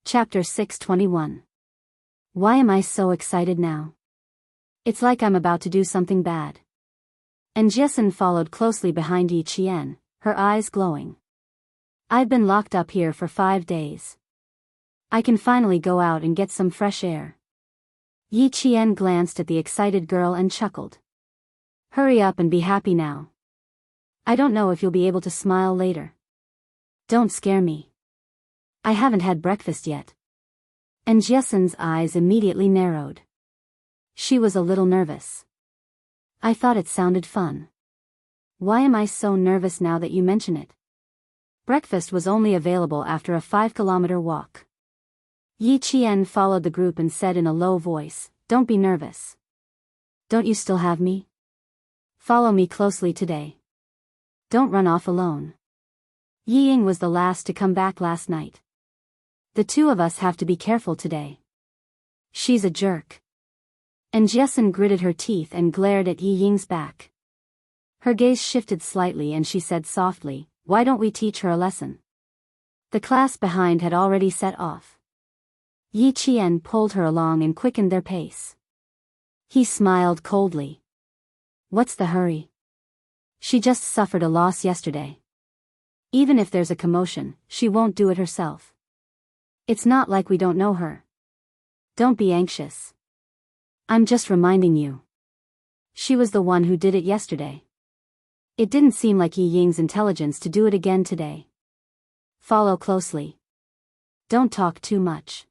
Chapter 621. Why am I so excited now? It's like I'm about to do something bad. And Jiesin followed closely behind Yi Qian, her eyes glowing. I've been locked up here for 5 days. I can finally go out and get some fresh air. Yi Qian glanced at the excited girl and chuckled. Hurry up and be happy now. I don't know if you'll be able to smile later. Don't scare me. I haven't had breakfast yet. And Jiesin's eyes immediately narrowed. She was a little nervous. I thought it sounded fun. Why am I so nervous now that you mention it? Breakfast was only available after a 5-kilometer walk. Yi Qian followed the group and said in a low voice, Don't be nervous. Don't you still have me? Follow me closely today. Don't run off alone. Yi Ying was the last to come back last night. The two of us have to be careful today. She's a jerk. And Jiesin gritted her teeth and glared at Yi Ying's back. Her gaze shifted slightly and she said softly, Why don't we teach her a lesson? The class behind had already set off. Yi Qian pulled her along and quickened their pace. He smiled coldly. What's the hurry? She just suffered a loss yesterday. Even if there's a commotion, she won't do it herself. It's not like we don't know her. Don't be anxious. I'm just reminding you. She was the one who did it yesterday. It didn't seem like Yi Ying's intelligence to do it again today. Follow closely. Don't talk too much.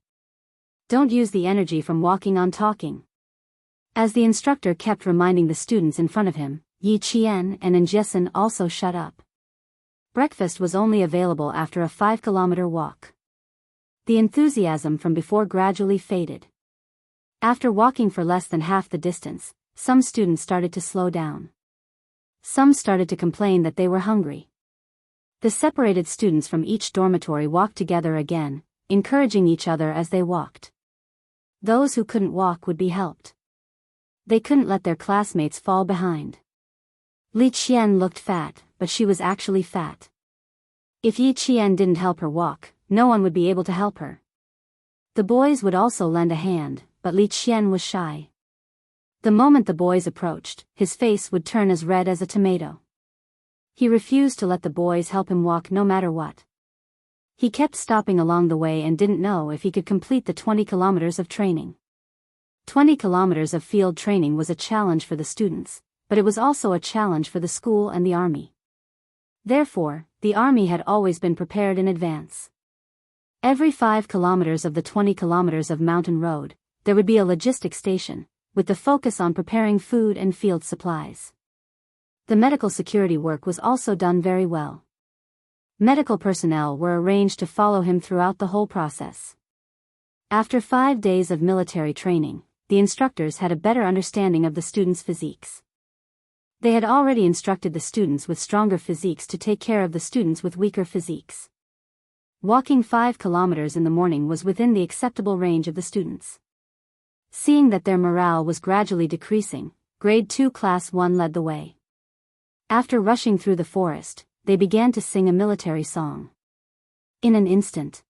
Don't use the energy from walking on talking. As the instructor kept reminding the students in front of him, Yi Qian and Jiesin also shut up. Breakfast was only available after a 5-kilometer walk. The enthusiasm from before gradually faded. After walking for less than half the distance, some students started to slow down. Some started to complain that they were hungry. The separated students from each dormitory walked together again, encouraging each other as they walked. Those who couldn't walk would be helped. They couldn't let their classmates fall behind. Li Qian looked fat, but she was actually fat. If Yi Qian didn't help her walk, no one would be able to help her. The boys would also lend a hand, but Li Qian was shy. The moment the boys approached, his face would turn as red as a tomato. He refused to let the boys help him walk no matter what. He kept stopping along the way and didn't know if he could complete the 20 kilometers of training. 20 kilometers of field training was a challenge for the students, but it was also a challenge for the school and the army. Therefore, the army had always been prepared in advance. Every 5 kilometers of the 20 kilometers of mountain road, there would be a logistic station, with the focus on preparing food and field supplies. The medical security work was also done very well. Medical personnel were arranged to follow him throughout the whole process. After 5 days of military training, the instructors had a better understanding of the students' physiques. They had already instructed the students with stronger physiques to take care of the students with weaker physiques. Walking 5 kilometers in the morning was within the acceptable range of the students. Seeing that their morale was gradually decreasing, Grade 2 Class 1 led the way. After rushing through the forest, they began to sing a military song. In an instant,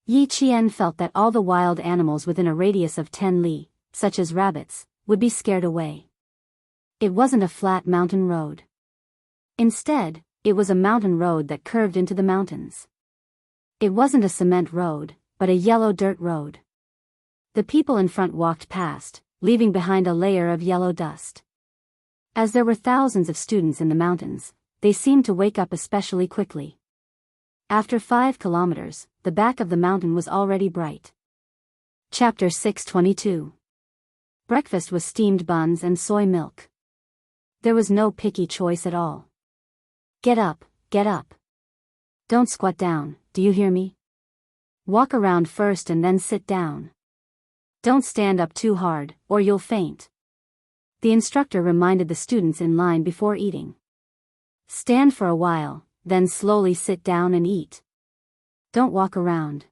Yi Qian felt that all the wild animals within a radius of 10 li, such as rabbits, would be scared away. It wasn't a flat mountain road. Instead, it was a mountain road that curved into the mountains. It wasn't a cement road, but a yellow dirt road. The people in front walked past, leaving behind a layer of yellow dust. As there were thousands of students in the mountains, they seemed to wake up especially quickly. After 5 kilometers, the back of the mountain was already bright. Chapter 622. Breakfast was steamed buns and soy milk. There was no picky choice at all. Get up, get up. Don't squat down, do you hear me? Walk around first and then sit down. Don't stand up too hard, or you'll faint. The instructor reminded the students in line before eating. Stand for a while, then slowly sit down and eat. Don't walk around.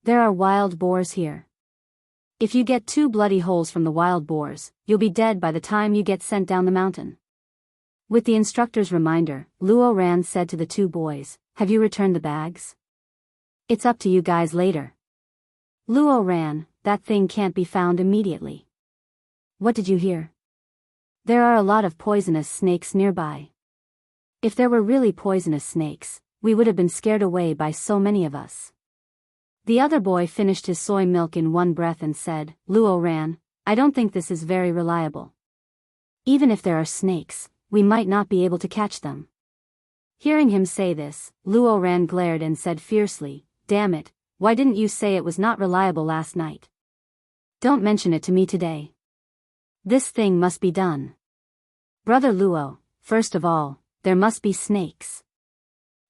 There are wild boars here. If you get 2 bloody holes from the wild boars, you'll be dead by the time you get sent down the mountain. With the instructor's reminder, Luo Ran said to the 2 boys, "Have you returned the bags? It's up to you guys later." Luo Ran, "That thing can't be found immediately." "What did you hear?" "There are a lot of poisonous snakes nearby." "If there were really poisonous snakes, we would have been scared away by so many of us." The other boy finished his soy milk in one breath and said, "Luo Ran, I don't think this is very reliable. Even if there are snakes, we might not be able to catch them." Hearing him say this, Luo Ran glared and said fiercely, "Damn it, why didn't you say it was not reliable last night? Don't mention it to me today. This thing must be done. Brother Luo, first of all, there must be snakes.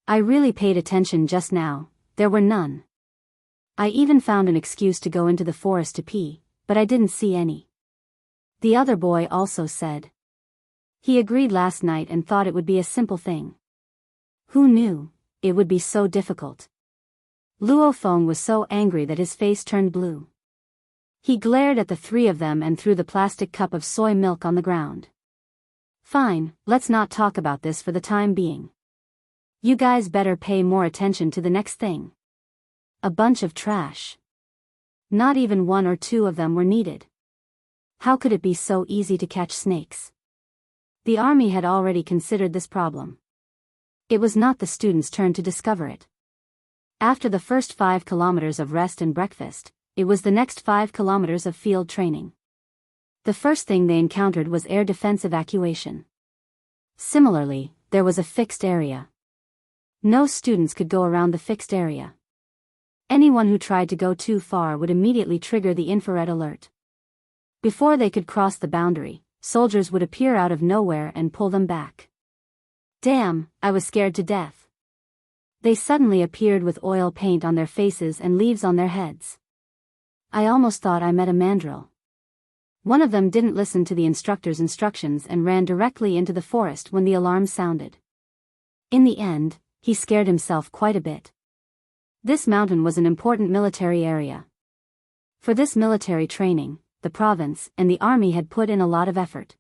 I really paid attention just now, there were none. I even found an excuse to go into the forest to pee, but I didn't see any." The other boy also said. He agreed last night and thought it would be a simple thing. Who knew it would be so difficult? Luo Feng was so angry that his face turned blue. He glared at the 3 of them and threw the plastic cup of soy milk on the ground. "Fine, let's not talk about this for the time being. You guys better pay more attention to the next thing. A bunch of trash. Not even 1 or 2 of them were needed. How could it be so easy to catch snakes?" The army had already considered this problem. It was not the students' turn to discover it. After the first 5 kilometers of rest and breakfast, it was the next 5 kilometers of field training. The first thing they encountered was air defense evacuation. Similarly, there was a fixed area. No students could go around the fixed area. Anyone who tried to go too far would immediately trigger the infrared alert. Before they could cross the boundary, soldiers would appear out of nowhere and pull them back. Damn, I was scared to death. They suddenly appeared with oil paint on their faces and leaves on their heads. I almost thought I met a mandrill. One of them didn't listen to the instructor's instructions and ran directly into the forest when the alarm sounded. In the end, he scared himself quite a bit. This mountain was an important military area. For this military training, the province and the army had put in a lot of effort.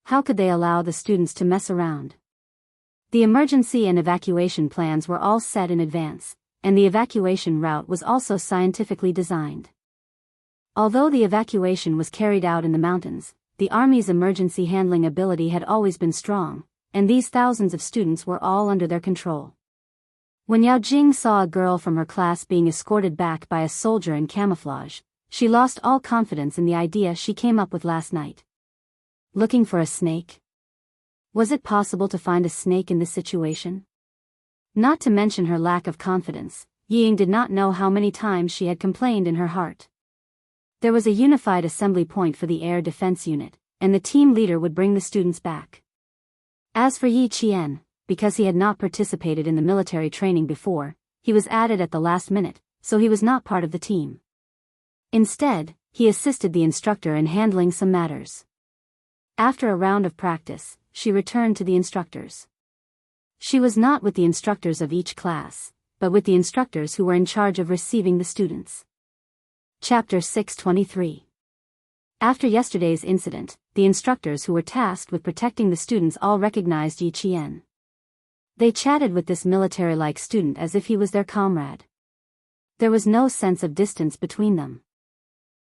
How could they allow the students to mess around? The emergency and evacuation plans were all set in advance, and the evacuation route was also scientifically designed. Although the evacuation was carried out in the mountains, the Army's emergency handling ability had always been strong, and these thousands of students were all under their control. When Yao Jing saw a girl from her class being escorted back by a soldier in camouflage, she lost all confidence in the idea she came up with last night. Looking for a snake? Was it possible to find a snake in this situation? Not to mention her lack of confidence, Ying did not know how many times she had complained in her heart. There was a unified assembly point for the air defense unit, and the team leader would bring the students back. As for Yi Qian, because he had not participated in the military training before, he was added at the last minute, so he was not part of the team. Instead, he assisted the instructor in handling some matters. After a round of practice, she returned to the instructors. She was not with the instructors of each class, but with the instructors who were in charge of receiving the students. Chapter 623. After yesterday's incident, the instructors who were tasked with protecting the students all recognized Yi Qian. They chatted with this military-like student as if he was their comrade. There was no sense of distance between them.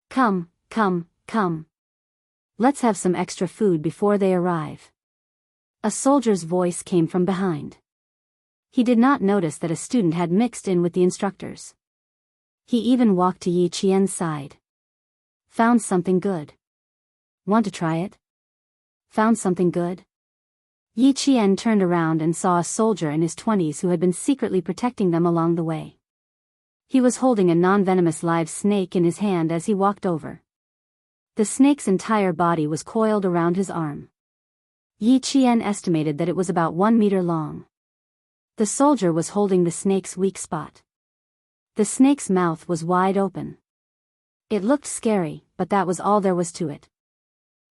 Come. Let's have some extra food before they arrive." A soldier's voice came from behind. He did not notice that a student had mixed in with the instructors. He even walked to Yi Qian's side. "Found something good. Want to try it?" "Found something good?" Yi Qian turned around and saw a soldier in his 20s who had been secretly protecting them along the way. He was holding a non-venomous live snake in his hand as he walked over. The snake's entire body was coiled around his arm. Yi Qian estimated that it was about 1 meter long. The soldier was holding the snake's weak spot. The snake's mouth was wide open. It looked scary, but that was all there was to it.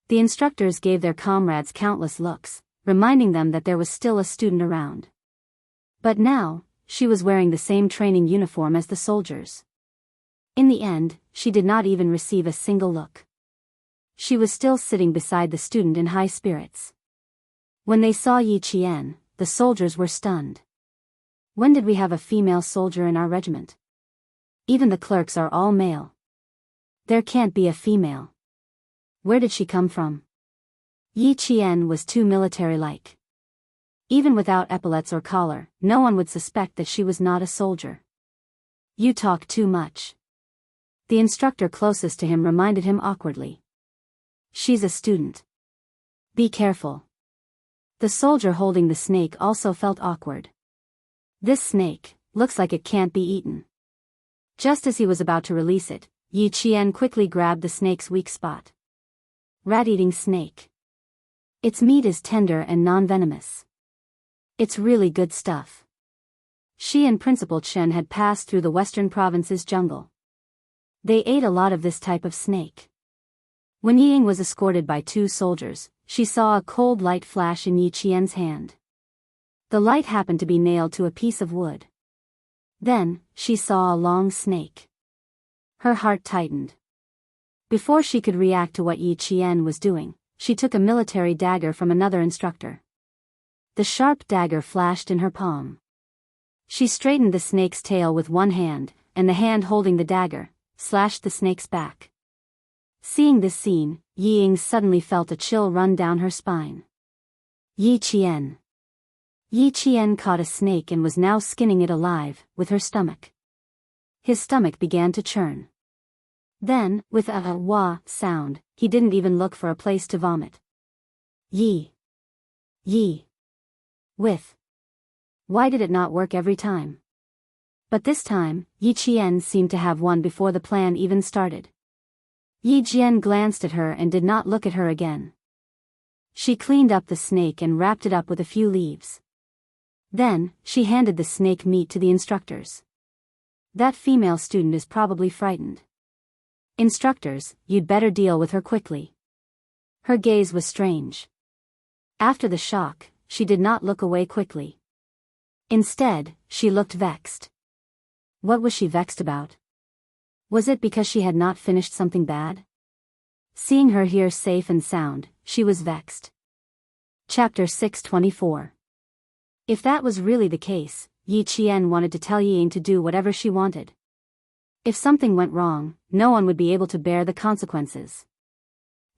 The instructors gave their comrades countless looks, reminding them that there was still a student around. But now, she was wearing the same training uniform as the soldiers. In the end, she did not even receive a single look. She was still sitting beside the student in high spirits. When they saw Yi Qian, the soldiers were stunned. When did we have a female soldier in our regiment? Even the clerks are all male. There can't be a female. Where did she come from? Yi Qian was too military-like. Even without epaulets or collar, no one would suspect that she was not a soldier. You talk too much. The instructor closest to him reminded him awkwardly. She's a student. Be careful. The soldier holding the snake also felt awkward. This snake looks like it can't be eaten. Just as he was about to release it, Yi Qian quickly grabbed the snake's weak spot. Rat-eating snake. Its meat is tender and non-venomous. It's really good stuff. She and Principal Chen had passed through the western province's jungle. They ate a lot of this type of snake. When Ying was escorted by two soldiers, she saw a cold light flash in Yi Qian's hand. The light happened to be nailed to a piece of wood. Then, she saw a long snake. Her heart tightened. Before she could react to what Yi Qian was doing, she took a military dagger from another instructor. The sharp dagger flashed in her palm. She straightened the snake's tail with one hand, and the hand holding the dagger slashed the snake's back. Seeing this scene, Yi Ying suddenly felt a chill run down her spine. Yi Qian. Yi Qian caught a snake and was now skinning it alive, with her stomach. His stomach began to churn. Then, with a wah sound, he didn't even look for a place to vomit. Yi. With. Why did it not work every time? But this time, Yi Qian seemed to have won before the plan even started. Yi Jian glanced at her and did not look at her again. She cleaned up the snake and wrapped it up with a few leaves. Then, she handed the snake meat to the instructors. That female student is probably frightened. Instructors, you'd better deal with her quickly. Her gaze was strange. After the shock, she did not look away quickly. Instead, she looked vexed. What was she vexed about? Was it because she had not finished something bad? Seeing her here safe and sound, she was vexed. Chapter 624. If that was really the case, Yi Qian wanted to tell Ying to do whatever she wanted. If something went wrong, no one would be able to bear the consequences.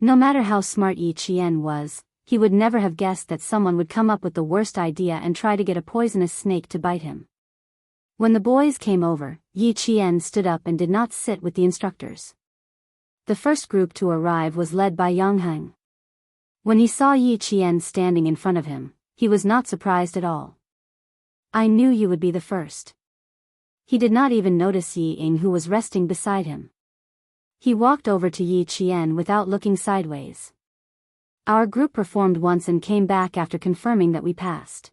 No matter how smart Yi Qian was, he would never have guessed that someone would come up with the worst idea and try to get a poisonous snake to bite him. When the boys came over, Yi Qian stood up and did not sit with the instructors. The first group to arrive was led by Yang Heng. When he saw Yi Qian standing in front of him, he was not surprised at all. I knew you would be the first. He did not even notice Yi Ying, who was resting beside him. He walked over to Yi Qian without looking sideways. Our group performed once and came back after confirming that we passed.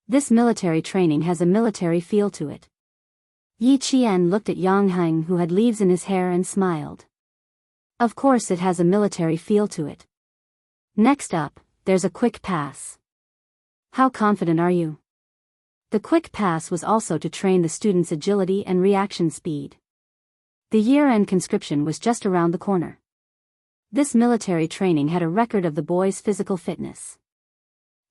This military training has a military feel to it. Yi Qian looked at Yang Heng, who had leaves in his hair, and smiled. Of course it has a military feel to it. Next up, there's a quick pass. How confident are you? The quick pass was also to train the students' agility and reaction speed. The year-end conscription was just around the corner. This military training had a record of the boys' physical fitness.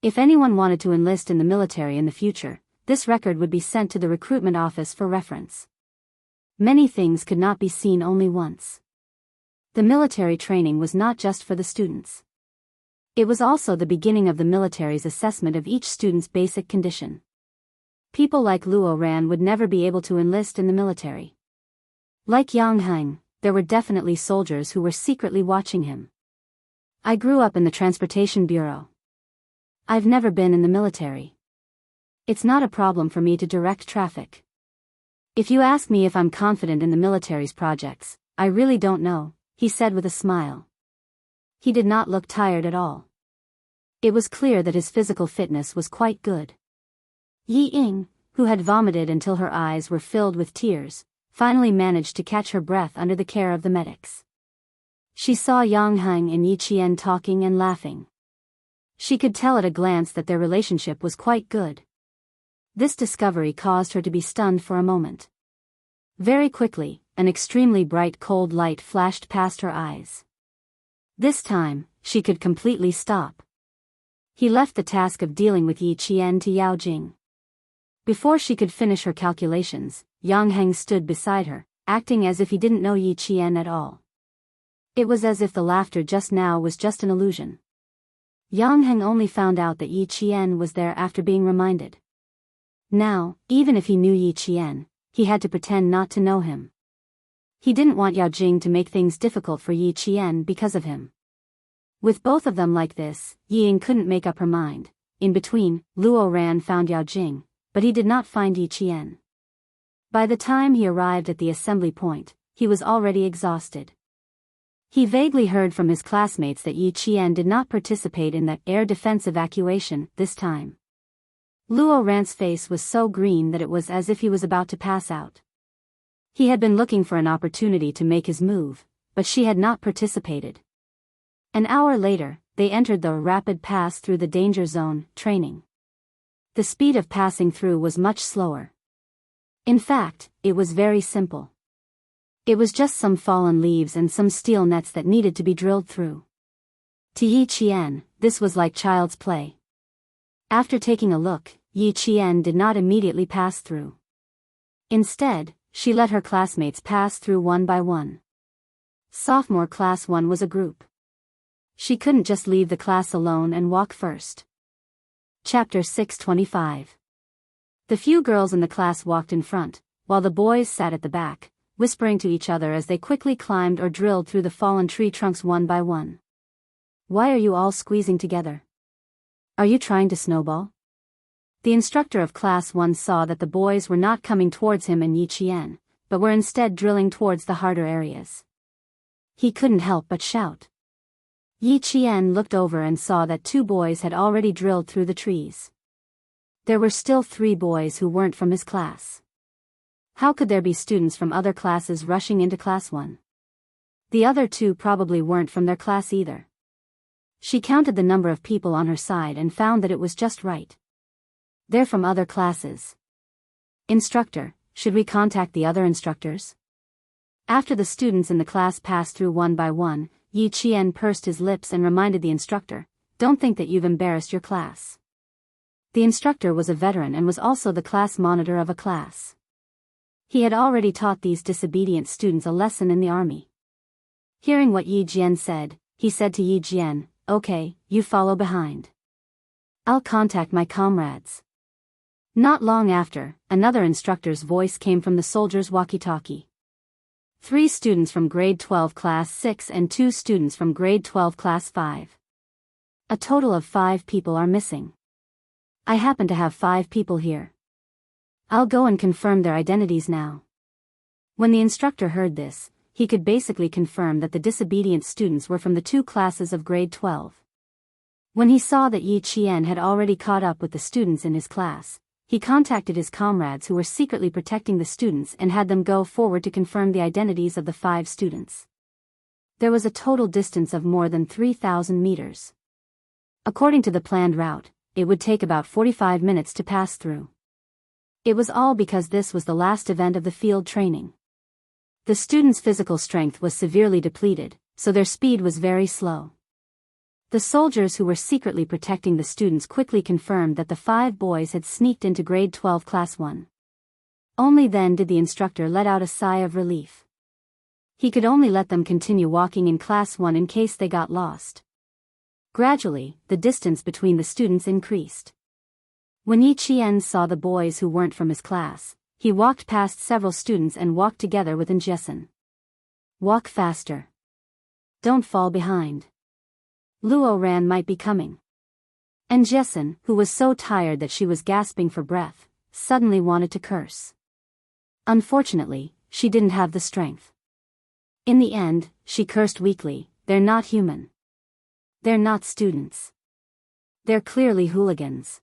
If anyone wanted to enlist in the military in the future, this record would be sent to the recruitment office for reference. Many things could not be seen only once. The military training was not just for the students. It was also the beginning of the military's assessment of each student's basic condition. People like Luo Ran would never be able to enlist in the military. Like Yang Heng, there were definitely soldiers who were secretly watching him. I grew up in the Transportation Bureau. I've never been in the military. It's not a problem for me to direct traffic. If you ask me if I'm confident in the military's projects, I really don't know, he said with a smile. He did not look tired at all. It was clear that his physical fitness was quite good. Yi Ying, who had vomited until her eyes were filled with tears, finally managed to catch her breath under the care of the medics. She saw Yang Heng and Yi Qian talking and laughing. She could tell at a glance that their relationship was quite good. This discovery caused her to be stunned for a moment. Very quickly, an extremely bright cold light flashed past her eyes. This time, she could completely stop. He left the task of dealing with Yi Qian to Yao Jing. Before she could finish her calculations, Yang Heng stood beside her, acting as if he didn't know Yi Qian at all. It was as if the laughter just now was just an illusion. Yang Heng only found out that Yi Qian was there after being reminded. Now, even if he knew Yi Qian, he had to pretend not to know him. He didn't want Yao Jing to make things difficult for Yi Qian because of him. With both of them like this, Yi Ying couldn't make up her mind. In between, Luo Ran found Yao Jing, but he did not find Yi Qian. By the time he arrived at the assembly point, he was already exhausted. He vaguely heard from his classmates that Yi Qian did not participate in the air defense evacuation this time. Luo Ran's face was so green that it was as if he was about to pass out. He had been looking for an opportunity to make his move, but she had not participated. An hour later, they entered the rapid pass through the danger zone training. The speed of passing through was much slower. In fact, it was very simple. It was just some fallen leaves and some steel nets that needed to be drilled through. To Yi Qian, this was like child's play. After taking a look, Yi Qian did not immediately pass through. Instead, she let her classmates pass through one by one. Sophomore class 1 was a group. She couldn't just leave the class alone and walk first. Chapter 625. The few girls in the class walked in front, while the boys sat at the back, whispering to each other as they quickly climbed or drilled through the fallen tree trunks one by one. Why are you all squeezing together? Are you trying to snowball? The instructor of Class 1 saw that the boys were not coming towards him and Yi Qian, but were instead drilling towards the harder areas. He couldn't help but shout. Yi Qian looked over and saw that 2 boys had already drilled through the trees. There were still 3 boys who weren't from his class. How could there be students from other classes rushing into Class 1? The other 2 probably weren't from their class either. She counted the number of people on her side and found that it was just right. They're from other classes. Instructor, should we contact the other instructors? After the students in the class passed through one by one, Yi Qian pursed his lips and reminded the instructor, "Don't think that you've embarrassed your class." The instructor was a veteran and was also the class monitor of a class. He had already taught these disobedient students a lesson in the army. Hearing what Yi Jian said, he said to Yi Jian, "Okay, you follow behind. I'll contact my comrades." Not long after, another instructor's voice came from the soldiers' walkie-talkie. 3 students from grade 12 class 6 and 2 students from grade 12 class 5. A total of 5 people are missing. I happen to have 5 people here. I'll go and confirm their identities now. When the instructor heard this, he could basically confirm that the disobedient students were from the 2 classes of grade 12. When he saw that Yi Qian had already caught up with the students in his class, he contacted his comrades who were secretly protecting the students and had them go forward to confirm the identities of the 5 students. There was a total distance of more than 3,000 meters. According to the planned route, it would take about 45 minutes to pass through. It was all because this was the last event of the field training. The students' physical strength was severely depleted, so their speed was very slow. The soldiers who were secretly protecting the students quickly confirmed that the 5 boys had sneaked into grade 12 class 1. Only then did the instructor let out a sigh of relief. He could only let them continue walking in class 1 in case they got lost. Gradually, the distance between the students increased. When Yi Qian saw the boys who weren't from his class, he walked past several students and walked together with Jessen. Walk faster. Don't fall behind. Luo Ran might be coming. And Jessen, who was so tired that she was gasping for breath, suddenly wanted to curse. Unfortunately, she didn't have the strength. In the end, she cursed weakly, "They're not human. They're not students. They're clearly hooligans.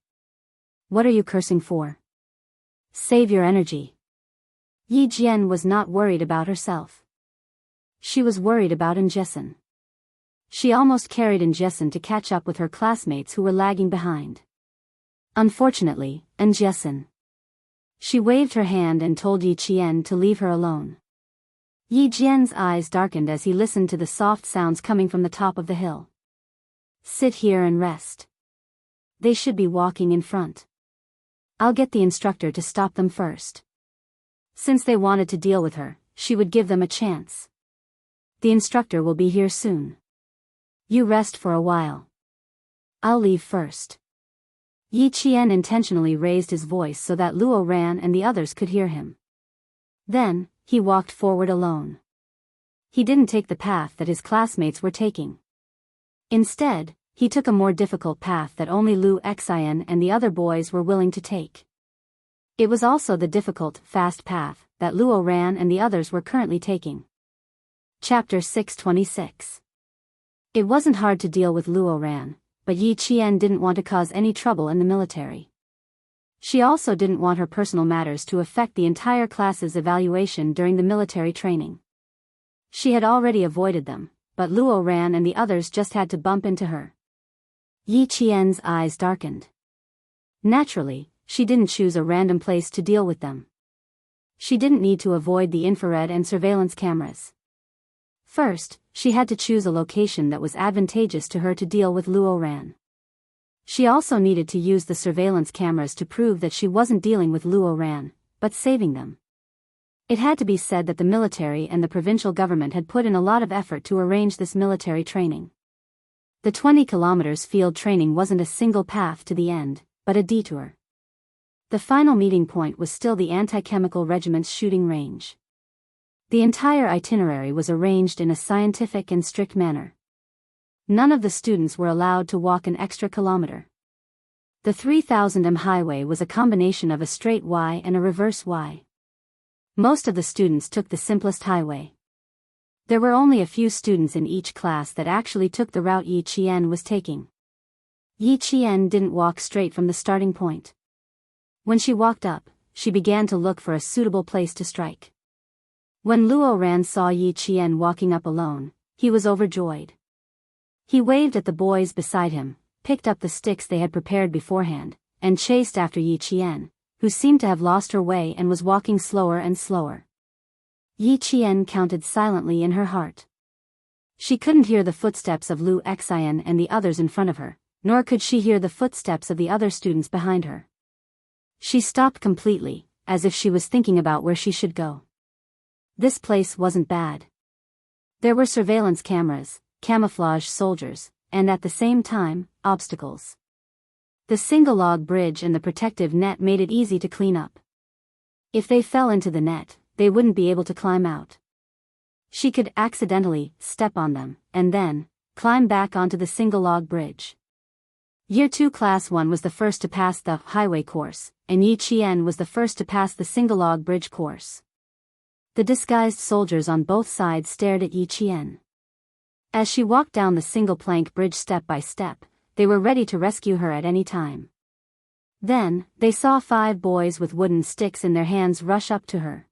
What are you cursing for? Save your energy." Yi Jian was not worried about herself. She was worried about Jessen. She almost carried Jessen to catch up with her classmates who were lagging behind. Unfortunately, Jessen. She waved her hand and told Yi Qian to leave her alone. Yi Jian's eyes darkened as he listened to the soft sounds coming from the top of the hill. Sit here and rest. They should be walking in front. I'll get the instructor to stop them first. Since they wanted to deal with her, she would give them a chance. The instructor will be here soon. You rest for a while. I'll leave first. Yi Qian intentionally raised his voice so that Luo Ran and the others could hear him. Then, he walked forward alone. He didn't take the path that his classmates were taking. Instead, he took a more difficult path that only Lu Xian and the other boys were willing to take. It was also the difficult, fast path that Luo Ran and the others were currently taking. Chapter 626. It wasn't hard to deal with Luo Ran, but Yi Qian didn't want to cause any trouble in the military. She also didn't want her personal matters to affect the entire class's evaluation during the military training. She had already avoided them, but Luo Ran and the others just had to bump into her. Yi Qian's eyes darkened. Naturally, she didn't choose a random place to deal with them. She didn't need to avoid the infrared and surveillance cameras. First, she had to choose a location that was advantageous to her to deal with Luo Ran. She also needed to use the surveillance cameras to prove that she wasn't dealing with Luo Ran, but saving them. It had to be said that the military and the provincial government had put in a lot of effort to arrange this military training. The 20 kilometers field training wasn't a single path to the end, but a detour. The final meeting point was still the anti-chemical regiment's shooting range. The entire itinerary was arranged in a scientific and strict manner. None of the students were allowed to walk an extra kilometer. The 3000 m highway was a combination of a straight Y and a reverse Y. Most of the students took the simplest highway. There were only a few students in each class that actually took the route Yi Qian was taking. Yi Qian didn't walk straight from the starting point. When she walked up, she began to look for a suitable place to strike. When Luo Ran saw Yi Qian walking up alone, he was overjoyed. He waved at the boys beside him, picked up the sticks they had prepared beforehand, and chased after Yi Qian, who seemed to have lost her way and was walking slower and slower. Yi Qian counted silently in her heart. She couldn't hear the footsteps of Lu Xian and the others in front of her, nor could she hear the footsteps of the other students behind her. She stopped completely, as if she was thinking about where she should go. This place wasn't bad. There were surveillance cameras, camouflage soldiers, and at the same time, obstacles. The single log bridge and the protective net made it easy to clean up. If they fell into the net, they wouldn't be able to climb out. She could accidentally step on them, and then climb back onto the single log bridge. Year 2 Class 1 was the first to pass the highway course, and Yi Qian was the first to pass the single log bridge course. The disguised soldiers on both sides stared at Yi Qian. As she walked down the single plank bridge step by step, they were ready to rescue her at any time. Then, they saw 5 boys with wooden sticks in their hands rush up to her.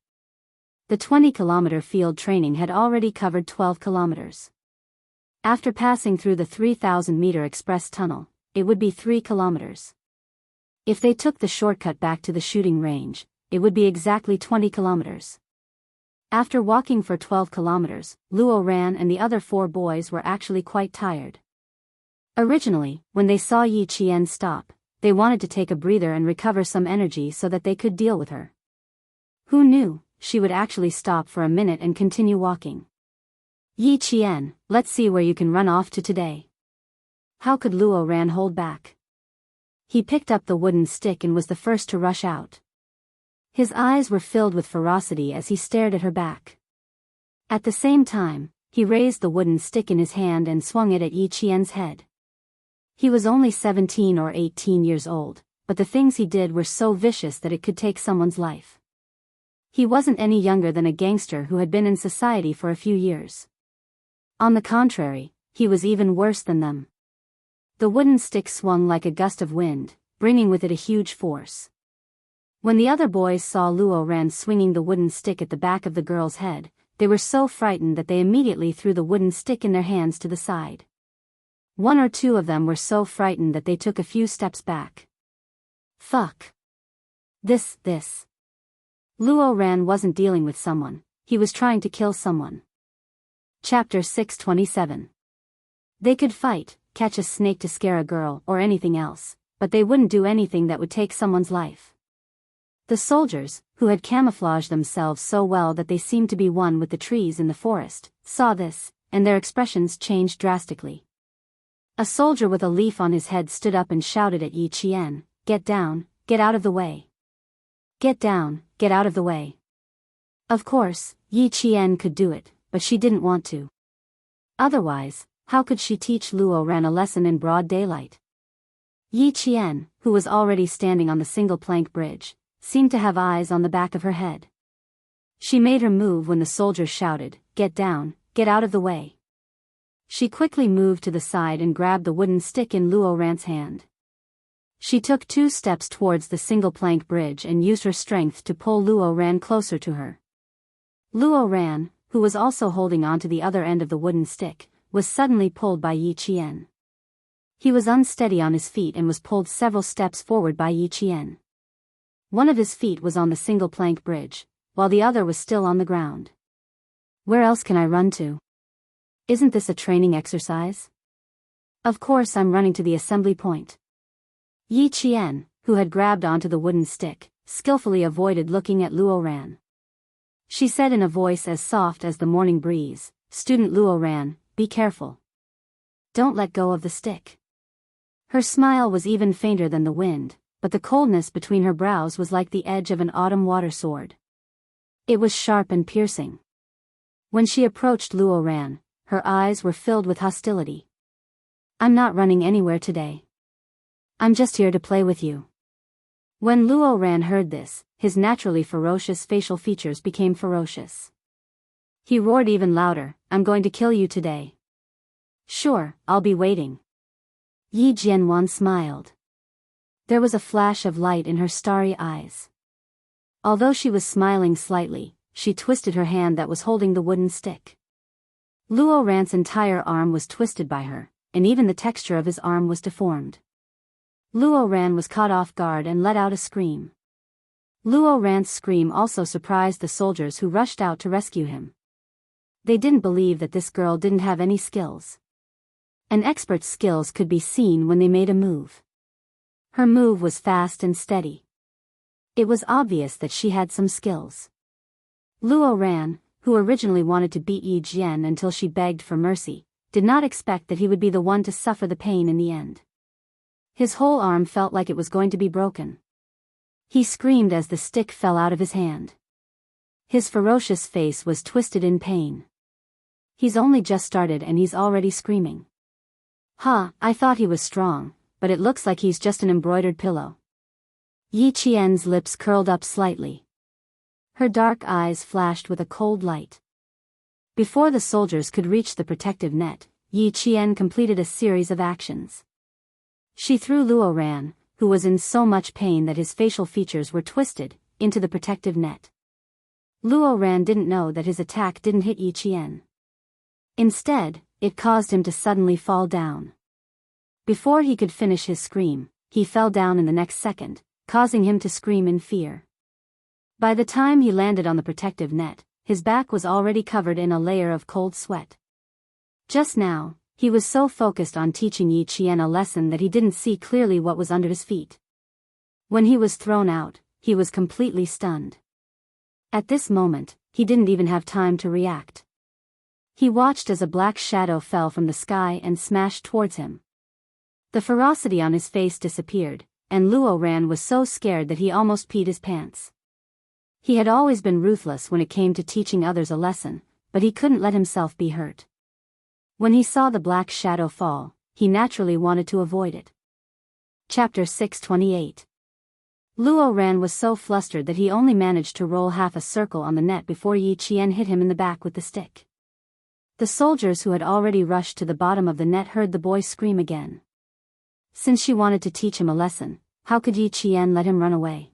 The 20-kilometer field training had already covered 12 kilometers. After passing through the 3,000-meter express tunnel, it would be 3 kilometers. If they took the shortcut back to the shooting range, it would be exactly 20 kilometers. After walking for 12 kilometers, Luo Ran and the other 4 boys were actually quite tired. Originally, when they saw Yi Qian stop, they wanted to take a breather and recover some energy so that they could deal with her. Who knew, she would actually stop for a minute and continue walking. Yi Qian, let's see where you can run off to today. How could Luo Ran hold back? He picked up the wooden stick and was the first to rush out. His eyes were filled with ferocity as he stared at her back. At the same time, he raised the wooden stick in his hand and swung it at Yi Qian's head. He was only 17 or 18 years old, but the things he did were so vicious that it could take someone's life. He wasn't any younger than a gangster who had been in society for a few years. On the contrary, he was even worse than them. The wooden stick swung like a gust of wind, bringing with it a huge force. When the other boys saw Luo Ran swinging the wooden stick at the back of the girl's head, they were so frightened that they immediately threw the wooden stick in their hands to the side. One or two of them were so frightened that they took a few steps back. Fuck. This. Luo Ran wasn't dealing with someone, he was trying to kill someone. Chapter 627. They could fight, catch a snake to scare a girl or anything else, but they wouldn't do anything that would take someone's life. The soldiers, who had camouflaged themselves so well that they seemed to be one with the trees in the forest, saw this, and their expressions changed drastically. A soldier with a leaf on his head stood up and shouted at Yi Qian, "Get down, get out of the way. Get down, get out of the way." Of course, Yi Qian could do it, but she didn't want to. Otherwise, how could she teach Luo Ran a lesson in broad daylight? Yi Qian, who was already standing on the single-plank bridge, seemed to have eyes on the back of her head. She made her move when the soldier shouted, "Get down, get out of the way." She quickly moved to the side and grabbed the wooden stick in Luo Ran's hand. She took 2 steps towards the single-plank bridge and used her strength to pull Luo Ran closer to her. Luo Ran, who was also holding on to the other end of the wooden stick, was suddenly pulled by Yi Qian. He was unsteady on his feet and was pulled several steps forward by Yi Qian. One of his feet was on the single-plank bridge, while the other was still on the ground. Where else can I run to? Isn't this a training exercise? Of course I'm running to the assembly point. Yi Qian, who had grabbed onto the wooden stick, skillfully avoided looking at Luo Ran. She said in a voice as soft as the morning breeze, "Student Luo Ran, be careful. Don't let go of the stick." Her smile was even fainter than the wind, but the coldness between her brows was like the edge of an autumn water sword. It was sharp and piercing. When she approached Luo Ran, her eyes were filled with hostility. "I'm not running anywhere today. I'm just here to play with you." When Luo Ran heard this, his naturally ferocious facial features became ferocious. He roared even louder, "I'm going to kill you today." "Sure, I'll be waiting." Yi Jianwan smiled. There was a flash of light in her starry eyes. Although she was smiling slightly, she twisted her hand that was holding the wooden stick. Luo Ran's entire arm was twisted by her, and even the texture of his arm was deformed. Luo Ran was caught off guard and let out a scream. Luo Ran's scream also surprised the soldiers who rushed out to rescue him. They didn't believe that this girl didn't have any skills. An expert's skills could be seen when they made a move. Her move was fast and steady. It was obvious that she had some skills. Luo Ran, who originally wanted to beat Yi Jian until she begged for mercy, did not expect that he would be the one to suffer the pain in the end. His whole arm felt like it was going to be broken. He screamed as the stick fell out of his hand. His ferocious face was twisted in pain. He's only just started and he's already screaming. I thought he was strong, but it looks like he's just an embroidered pillow." Yi Qian's lips curled up slightly. Her dark eyes flashed with a cold light. Before the soldiers could reach the protective net, Yi Qian completed a series of actions. She threw Luo Ran, who was in so much pain that his facial features were twisted, into the protective net. Luo Ran didn't know that his attack didn't hit Yi Qian. Instead, it caused him to suddenly fall down. Before he could finish his scream, he fell down in the next second, causing him to scream in fear. By the time he landed on the protective net, his back was already covered in a layer of cold sweat. Just now, he was so focused on teaching Yi Qian a lesson that he didn't see clearly what was under his feet. When he was thrown out, he was completely stunned. At this moment, he didn't even have time to react. He watched as a black shadow fell from the sky and smashed towards him. The ferocity on his face disappeared, and Luo Ran was so scared that he almost peed his pants. He had always been ruthless when it came to teaching others a lesson, but he couldn't let himself be hurt. When he saw the black shadow fall, he naturally wanted to avoid it. Chapter 628. Luo Ran was so flustered that he only managed to roll half a circle on the net before Yi Qian hit him in the back with the stick. The soldiers who had already rushed to the bottom of the net heard the boy scream again. Since she wanted to teach him a lesson, how could Yi Qian let him run away?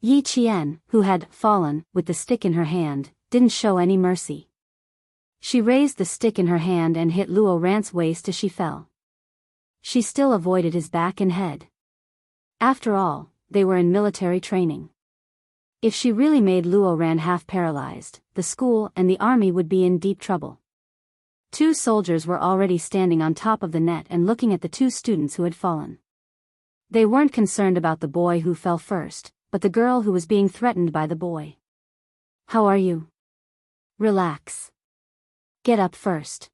Yi Qian, who had fallen with the stick in her hand, didn't show any mercy. She raised the stick in her hand and hit Luo Ran's waist as she fell. She still avoided his back and head. After all, they were in military training. If she really made Luo Ran half paralyzed, the school and the army would be in deep trouble. 2 soldiers were already standing on top of the net and looking at the 2 students who had fallen. They weren't concerned about the boy who fell first, but the girl who was being threatened by the boy. "How are you? Relax. Get up first."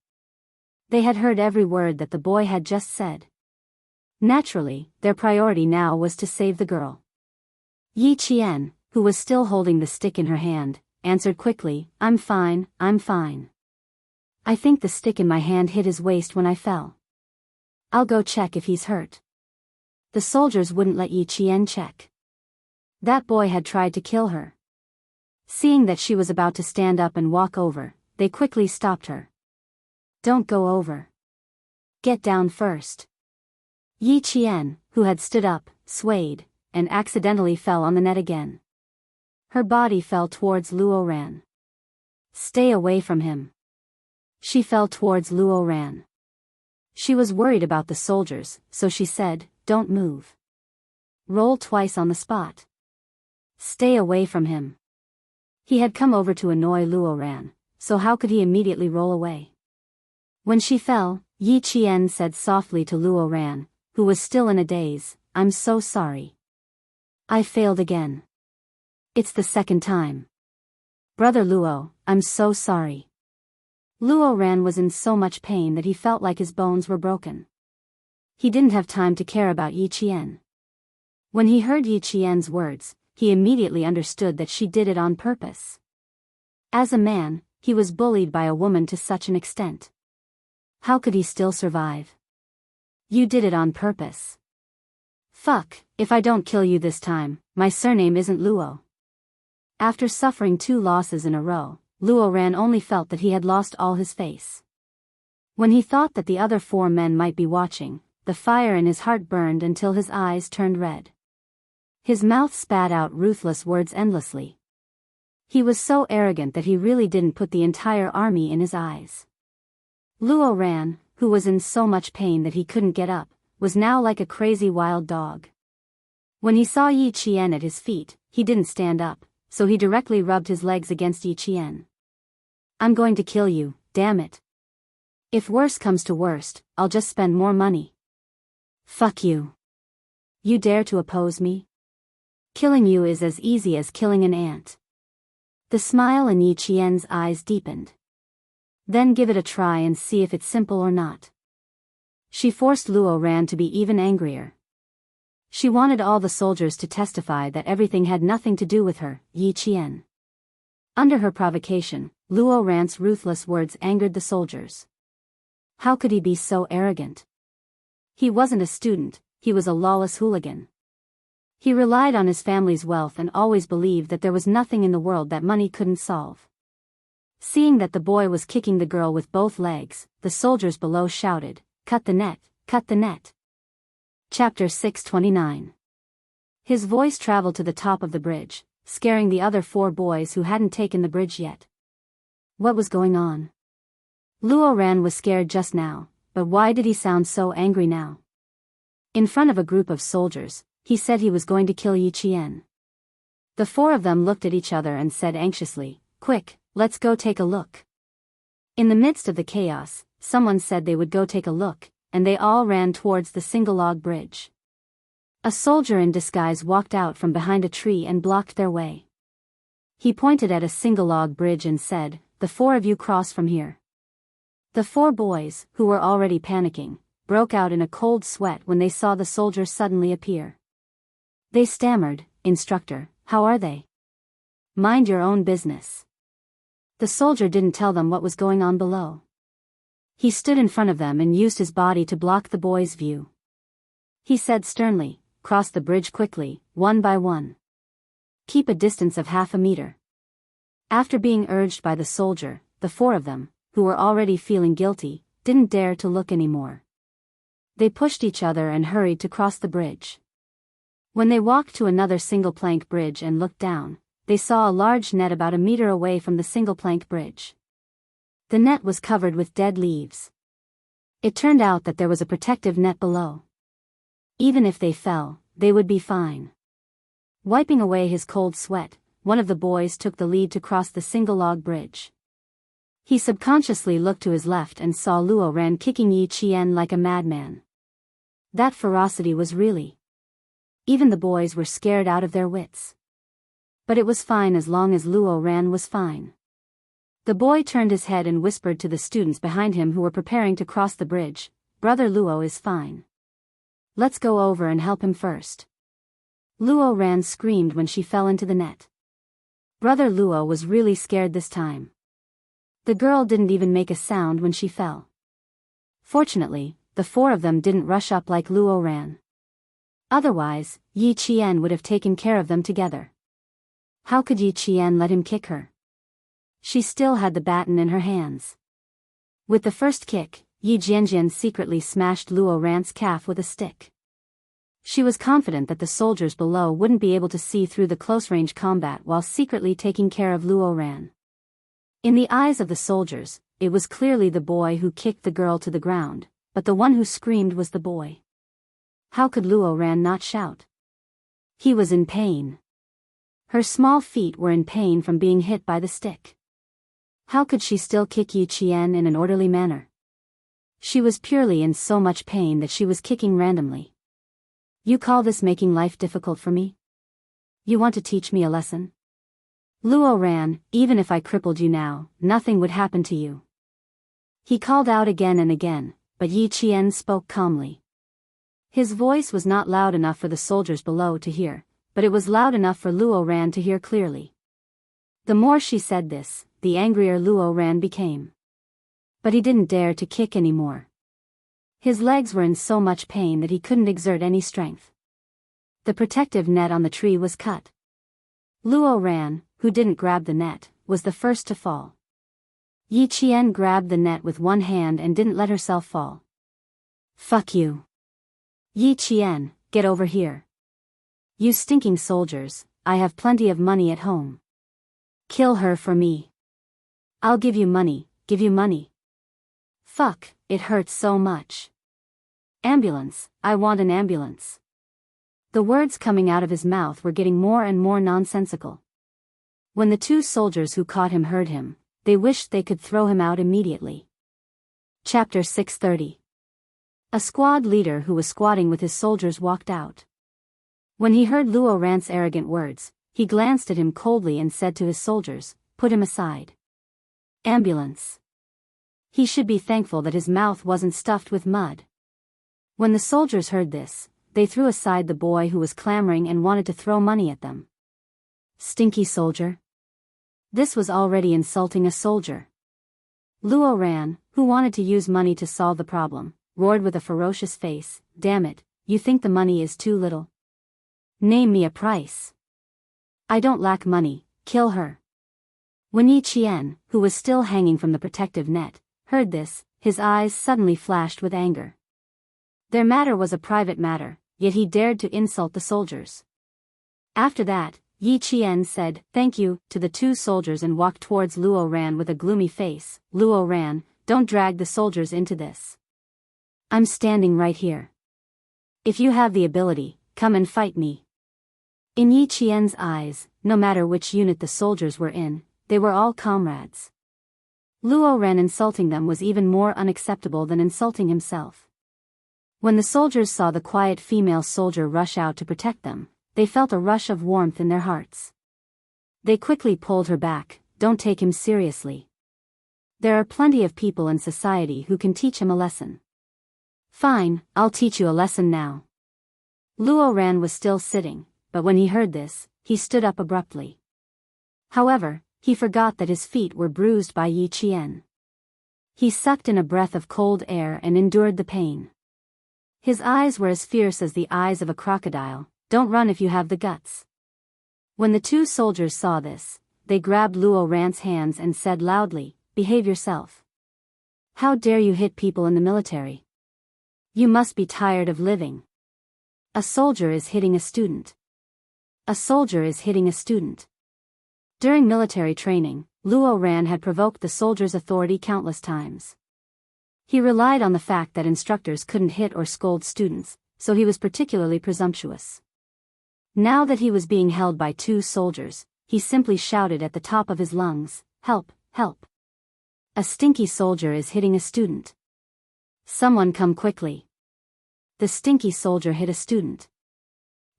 They had heard every word that the boy had just said. Naturally, their priority now was to save the girl. Yi Qian, who was still holding the stick in her hand, answered quickly, I'm fine. I think the stick in my hand hit his waist when I fell. I'll go check if he's hurt." The soldiers wouldn't let Yi Qian check. That boy had tried to kill her. Seeing that she was about to stand up and walk over, they quickly stopped her. "Don't go over. Get down first." Yi Qian, who had stood up, swayed, and accidentally fell on the net again. Her body fell towards Luo Ran. "Stay away from him." She fell towards Luo Ran. She was worried about the soldiers, so she said, "Don't move. Roll twice on the spot. Stay away from him." He had come over to annoy Luo Ran, so how could he immediately roll away? When she fell, Yi Qian said softly to Luo Ran, who was still in a daze, "I'm so sorry. I failed again. It's the second time. Brother Luo, I'm so sorry." Luo Ran was in so much pain that he felt like his bones were broken. He didn't have time to care about Yi Qian. When he heard Yi Qian's words, he immediately understood that she did it on purpose. As a man, he was bullied by a woman to such an extent. How could he still survive? "You did it on purpose. Fuck, if I don't kill you this time, my surname isn't Luo." After suffering 2 losses in a row, Luo Ran only felt that he had lost all his face. When he thought that the other 4 men might be watching, the fire in his heart burned until his eyes turned red. His mouth spat out ruthless words endlessly. He was so arrogant that he really didn't put the entire army in his eyes. Luo Ran, who was in so much pain that he couldn't get up, was now like a crazy wild dog. When he saw Yi Qian at his feet, he didn't stand up, so he directly rubbed his legs against Yi Qian. "I'm going to kill you, damn it. If worse comes to worst, I'll just spend more money. Fuck you. You dare to oppose me? Killing you is as easy as killing an ant." The smile in Yi Qian's eyes deepened. "Then give it a try and see if it's simple or not." She forced Luo Ran to be even angrier. She wanted all the soldiers to testify that everything had nothing to do with her, Yi Qian. Under her provocation, Luo Ran's ruthless words angered the soldiers. How could he be so arrogant? He wasn't a student, he was a lawless hooligan. He relied on his family's wealth and always believed that there was nothing in the world that money couldn't solve. Seeing that the boy was kicking the girl with both legs, the soldiers below shouted, "Cut the net, cut the net." Chapter 629. His voice traveled to the top of the bridge, scaring the other 4 boys who hadn't taken the bridge yet. What was going on? Luo Ran was scared just now, but why did he sound so angry now? In front of a group of soldiers, he said he was going to kill Yi Qian. The 4 of them looked at each other and said anxiously, "Quick, let's go take a look." In the midst of the chaos, someone said they would go take a look, and they all ran towards the single-log bridge. A soldier in disguise walked out from behind a tree and blocked their way. He pointed at a single-log bridge and said, "The 4 of you cross from here." The 4 boys, who were already panicking, broke out in a cold sweat when they saw the soldier suddenly appear. They stammered, "Instructor, how are they?" "Mind your own business." The soldier didn't tell them what was going on below. He stood in front of them and used his body to block the boys' view. He said sternly, "Cross the bridge quickly, one by one. Keep a distance of half a meter." After being urged by the soldier, the 4 of them, who were already feeling guilty, didn't dare to look anymore. They pushed each other and hurried to cross the bridge. When they walked to another single-plank bridge and looked down, they saw a large net about a meter away from the single-plank bridge. The net was covered with dead leaves. It turned out that there was a protective net below. Even if they fell, they would be fine. Wiping away his cold sweat, one of the boys took the lead to cross the single-log bridge. He subconsciously looked to his left and saw Luo Ran kicking Yi Qian like a madman. That ferocity was really. Even the boys were scared out of their wits. But it was fine as long as Luo Ran was fine. The boy turned his head and whispered to the students behind him who were preparing to cross the bridge, "Brother Luo is fine. Let's go over and help him first." Luo Ran screamed when she fell into the net. Brother Luo was really scared this time. The girl didn't even make a sound when she fell. Fortunately, the four of them didn't rush up like Luo Ran. Otherwise, Yi Qian would have taken care of them together. How could Yi Qian let him kick her? She still had the baton in her hands. With the first kick, Yi Jianjian secretly smashed Luo Ran's calf with a stick. She was confident that the soldiers below wouldn't be able to see through the close-range combat while secretly taking care of Luo Ran. In the eyes of the soldiers, it was clearly the boy who kicked the girl to the ground, but the one who screamed was the boy. How could Luo Ran not shout? He was in pain. Her small feet were in pain from being hit by the stick. How could she still kick Yi Qian in an orderly manner? She was purely in so much pain that she was kicking randomly. You call this making life difficult for me? You want to teach me a lesson? Luo Ran, even if I crippled you now, nothing would happen to you. He called out again and again, but Yi Qian spoke calmly. His voice was not loud enough for the soldiers below to hear, but it was loud enough for Luo Ran to hear clearly. The more she said this, the angrier Luo Ran became. But he didn't dare to kick anymore. His legs were in so much pain that he couldn't exert any strength. The protective net on the tree was cut. Luo Ran, who didn't grab the net, was the first to fall. Yi Qian grabbed the net with one hand and didn't let herself fall. "Fuck you. Yi Qian, get over here. You stinking soldiers, I have plenty of money at home. Kill her for me. I'll give you money, give you money. Fuck, it hurts so much. Ambulance, I want an ambulance." The words coming out of his mouth were getting more and more nonsensical. When the two soldiers who caught him heard him, they wished they could throw him out immediately. Chapter 630. A squad leader who was squatting with his soldiers walked out. When he heard Luo Ran's arrogant words, he glanced at him coldly and said to his soldiers, "Put him aside." Ambulance. He should be thankful that his mouth wasn't stuffed with mud. When the soldiers heard this, they threw aside the boy who was clamoring and wanted to throw money at them. Stinky soldier. This was already insulting a soldier. Luo Ran, who wanted to use money to solve the problem, roared with a ferocious face, "Damn it, you think the money is too little? Name me a price. I don't lack money, kill her." When Yi Qian, who was still hanging from the protective net, heard this, his eyes suddenly flashed with anger. Their matter was a private matter, yet he dared to insult the soldiers. After that, Yi Qian said, "Thank you," to the two soldiers and walked towards Luo Ran with a gloomy face. "Luo Ran, don't drag the soldiers into this. I'm standing right here. If you have the ability, come and fight me." In Yi Qian's eyes, no matter which unit the soldiers were in, they were all comrades. Luo Ran insulting them was even more unacceptable than insulting himself. When the soldiers saw the quiet female soldier rush out to protect them, they felt a rush of warmth in their hearts. They quickly pulled her back. "Don't take him seriously. There are plenty of people in society who can teach him a lesson." "Fine, I'll teach you a lesson now." Luo Ran was still sitting, but when he heard this, he stood up abruptly. However, he forgot that his feet were bruised by Yi Qian. He sucked in a breath of cold air and endured the pain. His eyes were as fierce as the eyes of a crocodile. "Don't run if you have the guts." When the two soldiers saw this, they grabbed Luo Ran's hands and said loudly, "Behave yourself. How dare you hit people in the military? You must be tired of living. A soldier is hitting a student. A soldier is hitting a student." During military training, Luo Ran had provoked the soldiers' authority countless times. He relied on the fact that instructors couldn't hit or scold students, so he was particularly presumptuous. Now that he was being held by 2 soldiers, he simply shouted at the top of his lungs, "Help, help! A stinky soldier is hitting a student. Someone come quickly." The stinky soldier hit a student.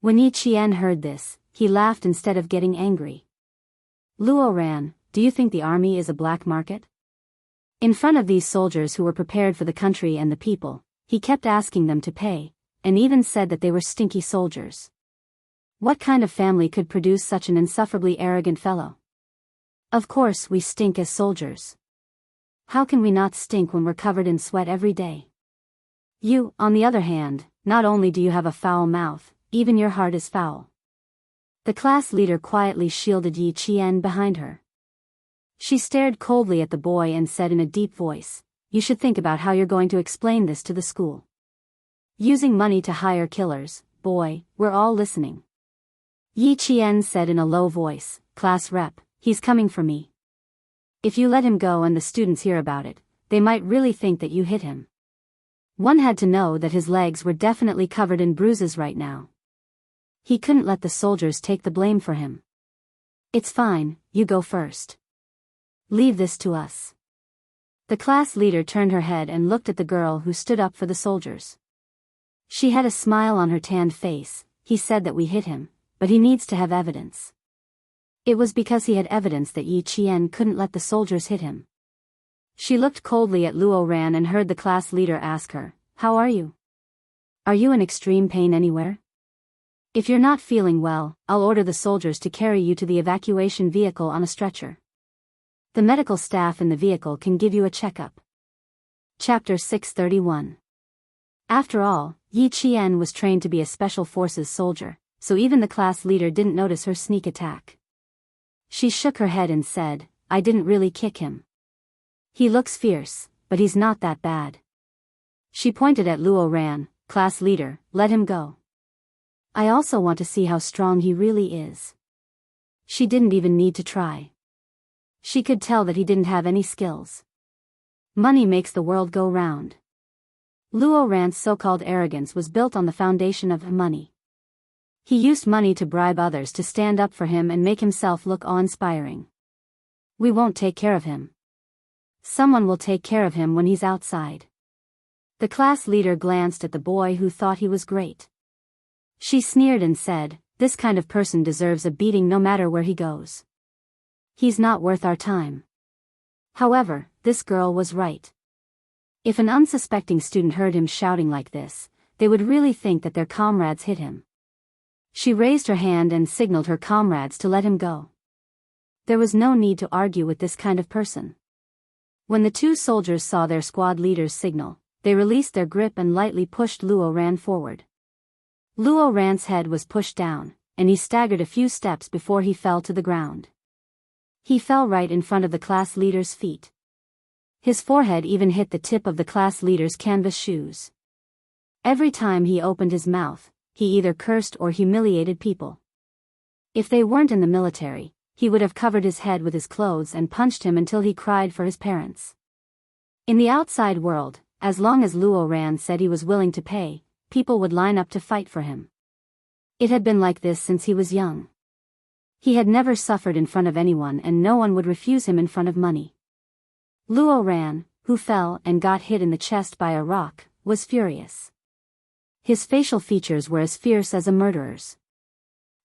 When Yi Qian heard this, he laughed instead of getting angry. "Luo Ran, do you think the army is a black market?" In front of these soldiers who were prepared for the country and the people, he kept asking them to pay, and even said that they were stinky soldiers. What kind of family could produce such an insufferably arrogant fellow? Of course we stink as soldiers. How can we not stink when we're covered in sweat every day? You, on the other hand, not only do you have a foul mouth, even your heart is foul. The class leader quietly shielded Yi Qian behind her. She stared coldly at the boy and said in a deep voice, "You should think about how you're going to explain this to the school. Using money to hire killers, boy, we're all listening." Yi Qian said in a low voice, "Class rep, he's coming for me. If you let him go and the students hear about it, they might really think that you hit him." One had to know that his legs were definitely covered in bruises right now. He couldn't let the soldiers take the blame for him. "It's fine, you go first. Leave this to us." The class leader turned her head and looked at the girl who stood up for the soldiers. She had a smile on her tanned face. "He said that we hit him, but he needs to have evidence." It was because he had evidence that Yi Qian couldn't let the soldiers hit him. She looked coldly at Luo Ran and heard the class leader ask her, "How are you? Are you in extreme pain anywhere? If you're not feeling well, I'll order the soldiers to carry you to the evacuation vehicle on a stretcher. The medical staff in the vehicle can give you a checkup." Chapter 631. After all, Yi Qian was trained to be a special forces soldier, so even the class leader didn't notice her sneak attack. She shook her head and said, "I didn't really kick him. He looks fierce, but he's not that bad." She pointed at Luo Ran, "Class leader, let him go. I also want to see how strong he really is." She didn't even need to try. She could tell that he didn't have any skills. Money makes the world go round. Luo Ran's so-called arrogance was built on the foundation of money. He used money to bribe others to stand up for him and make himself look awe-inspiring. "We won't take care of him. Someone will take care of him when he's outside." The class leader glanced at the boy who thought he was great. She sneered and said, "This kind of person deserves a beating no matter where he goes. He's not worth our time." However, this girl was right. If an unsuspecting student heard him shouting like this, they would really think that their comrades hit him. She raised her hand and signaled her comrades to let him go. There was no need to argue with this kind of person. When the 2 soldiers saw their squad leader's signal, they released their grip and lightly pushed Luo Ran forward. Luo Ran's head was pushed down, and he staggered a few steps before he fell to the ground. He fell right in front of the class leader's feet. His forehead even hit the tip of the class leader's canvas shoes. Every time he opened his mouth, he either cursed or humiliated people. If they weren't in the military, he would have covered his head with his clothes and punched him until he cried for his parents. In the outside world, as long as Luo Ran said he was willing to pay, people would line up to fight for him. It had been like this since he was young. He had never suffered in front of anyone and no one would refuse him in front of money. Luo Ran, who fell and got hit in the chest by a rock, was furious. His facial features were as fierce as a murderer's.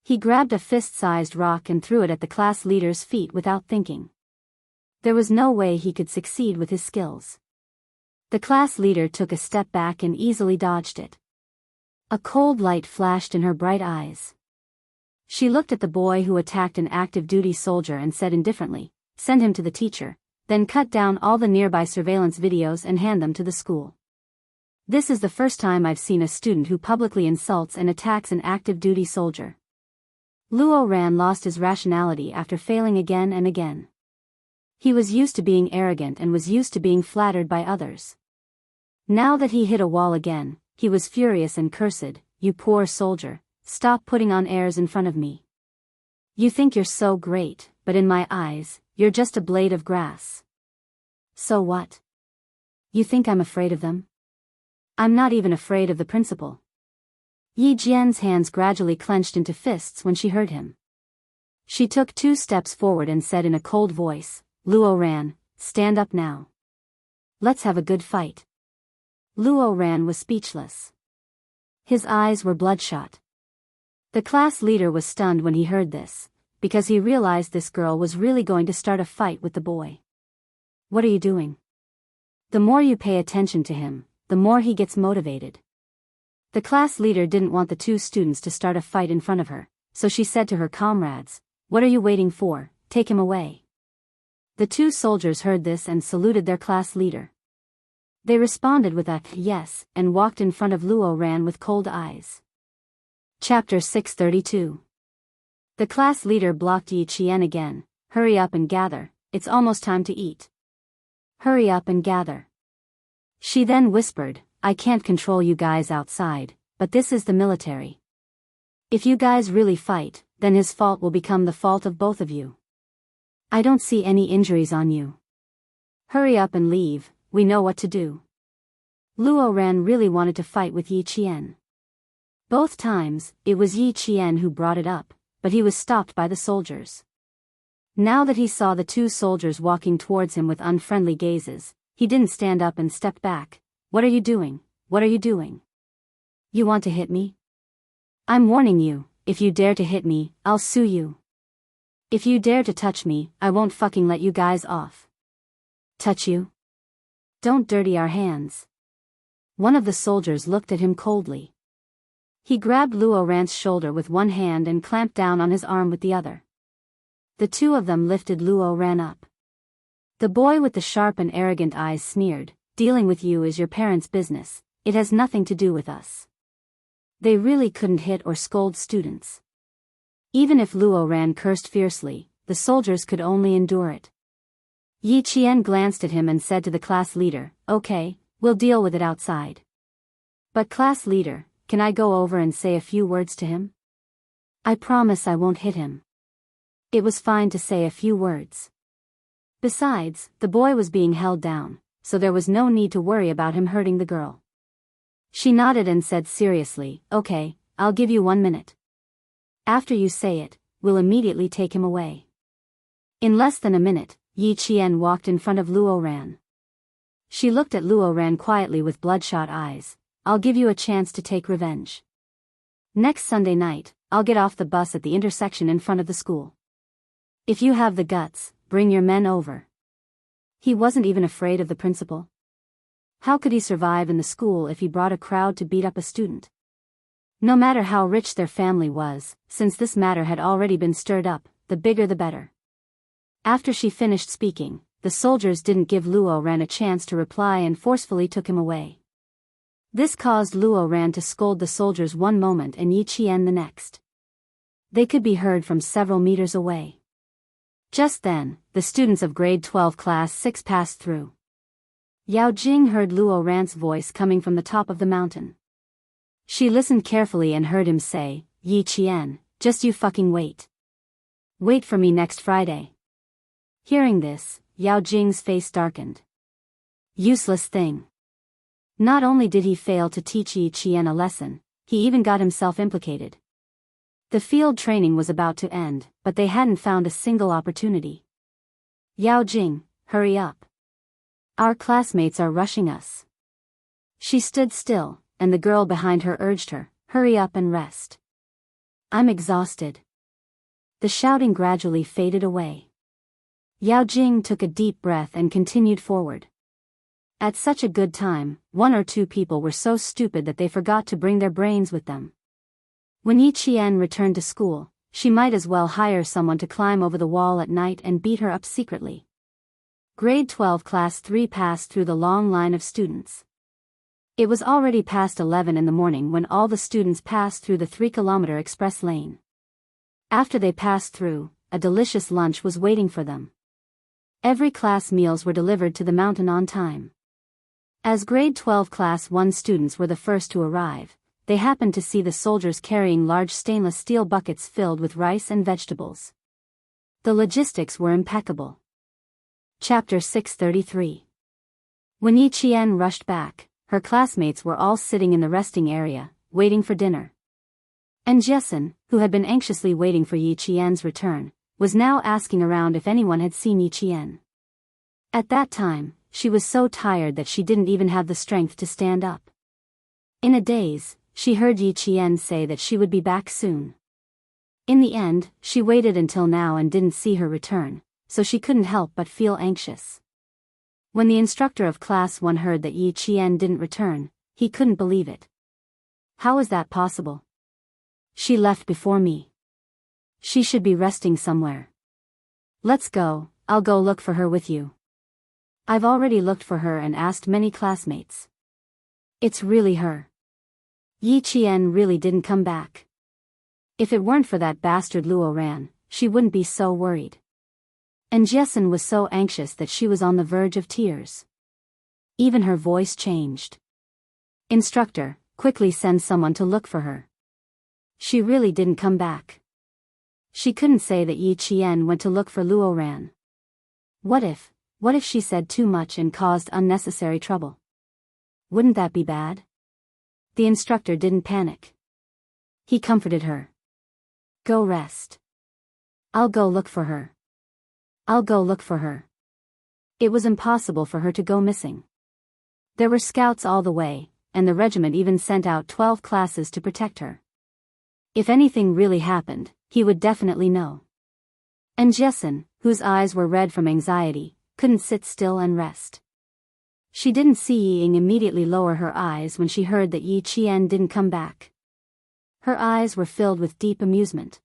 He grabbed a fist-sized rock and threw it at the class leader's feet without thinking. There was no way he could succeed with his skills. The class leader took a step back and easily dodged it. A cold light flashed in her bright eyes. She looked at the boy who attacked an active-duty soldier and said indifferently, "Send him to the teacher, then cut down all the nearby surveillance videos and hand them to the school. This is the first time I've seen a student who publicly insults and attacks an active-duty soldier." Luo Ran lost his rationality after failing again and again. He was used to being arrogant and was used to being flattered by others. Now that he hit a wall again, he was furious and cursed, "You poor soldier, stop putting on airs in front of me. You think you're so great, but in my eyes, you're just a blade of grass. So what? You think I'm afraid of them? I'm not even afraid of the principal. Yi Jian's hands gradually clenched into fists when she heard him. She took 2 steps forward and said in a cold voice, Luo Ran, stand up now. Let's have a good fight. Luo Ran was speechless. His eyes were bloodshot. The class leader was stunned when he heard this, because he realized this girl was really going to start a fight with the boy. What are you doing? The more you pay attention to him, the more he gets motivated. The class leader didn't want the 2 students to start a fight in front of her, so she said to her comrades, what are you waiting for? Take him away. The 2 soldiers heard this and saluted their class leader. They responded with a yes and walked in front of Luo Ran with cold eyes. Chapter 632. The class leader blocked Yi Qian again. Hurry up and gather, it's almost time to eat. Hurry up and gather. She then whispered, I can't control you guys outside, but this is the military. If you guys really fight, then his fault will become the fault of both of you. I don't see any injuries on you. Hurry up and leave, we know what to do. Luo Ran really wanted to fight with Yi Qian. Both times, it was Yi Qian who brought it up, but he was stopped by the soldiers. Now that he saw the 2 soldiers walking towards him with unfriendly gazes, he didn't stand up and stepped back. What are you doing? What are you doing? You want to hit me? I'm warning you, if you dare to hit me, I'll sue you. If you dare to touch me, I won't fucking let you guys off. Touch you? Don't dirty our hands. One of the soldiers looked at him coldly. He grabbed Luo Ran's shoulder with one hand and clamped down on his arm with the other. The 2 of them lifted Luo Ran up. The boy with the sharp and arrogant eyes sneered, dealing with you is your parents' business, it has nothing to do with us. They really couldn't hit or scold students. Even if Luo Ran cursed fiercely, the soldiers could only endure it. Yi Qian glanced at him and said to the class leader, okay, we'll deal with it outside. But class leader, can I go over and say a few words to him? I promise I won't hit him. It was fine to say a few words. Besides, the boy was being held down, so there was no need to worry about him hurting the girl. She nodded and said seriously, okay, I'll give you 1 minute. After you say it, we'll immediately take him away. In less than a minute, Yi Qian walked in front of Luo Ran. She looked at Luo Ran quietly with bloodshot eyes. I'll give you a chance to take revenge. Next Sunday night, I'll get off the bus at the intersection in front of the school. If you have the guts, bring your men over. He wasn't even afraid of the principal. How could he survive in the school if he brought a crowd to beat up a student? No matter how rich their family was, since this matter had already been stirred up, the bigger the better. After she finished speaking, the soldiers didn't give Luo Ran a chance to reply and forcefully took him away. This caused Luo Ran to scold the soldiers one moment and Yi Qian the next. They could be heard from several meters away. Just then, the students of grade 12 class 6 passed through. Yao Jing heard Luo Ran's voice coming from the top of the mountain. She listened carefully and heard him say, Yi Qian, just you fucking wait. Wait for me next Friday. Hearing this, Yao Jing's face darkened. Useless thing. Not only did he fail to teach Yi Qian a lesson, he even got himself implicated. The field training was about to end, but they hadn't found a single opportunity. Yao Jing, hurry up. Our classmates are rushing us. She stood still, and the girl behind her urged her, hurry up and rest. I'm exhausted. The shouting gradually faded away. Yao Jing took a deep breath and continued forward. At such a good time, 1 or 2 people were so stupid that they forgot to bring their brains with them. When Yi Qian returned to school, she might as well hire someone to climb over the wall at night and beat her up secretly. Grade 12 Class 3 passed through the long line of students. It was already past 11 in the morning when all the students passed through the 3-kilometer express lane. After they passed through, a delicious lunch was waiting for them. Every class meals were delivered to the mountain on time. As grade 12 Class 1 students were the first to arrive, they happened to see the soldiers carrying large stainless steel buckets filled with rice and vegetables. The logistics were impeccable. Chapter 633. When Yi Qian rushed back, her classmates were all sitting in the resting area, waiting for dinner. And Jessen, who had been anxiously waiting for Yi Qian's return, was now asking around if anyone had seen Yi Qian. At that time, she was so tired that she didn't even have the strength to stand up. In a daze, she heard Yi Qian say that she would be back soon. In the end, she waited until now and didn't see her return, so she couldn't help but feel anxious. When the instructor of Class 1 heard that Yi Qian didn't return, he couldn't believe it. How is that possible? She left before me. She should be resting somewhere. Let's go, I'll go look for her with you. I've already looked for her and asked many classmates. It's really her. Yi Qian really didn't come back. If it weren't for that bastard Luo Ran, she wouldn't be so worried. And Jessen was so anxious that she was on the verge of tears. Even her voice changed. Instructor, quickly send someone to look for her. She really didn't come back. She couldn't say that Yi Qian went to look for Luo Ran. What if she said too much and caused unnecessary trouble? Wouldn't that be bad? The instructor didn't panic. He comforted her. Go rest. I'll go look for her. I'll go look for her. It was impossible for her to go missing. There were scouts all the way, and the regiment even sent out 12 classes to protect her. If anything really happened, he would definitely know. And Jessen, whose eyes were red from anxiety, couldn't sit still and rest. She didn't see Yi Ying immediately lower her eyes when she heard that Yi Qian didn't come back. Her eyes were filled with deep amusement.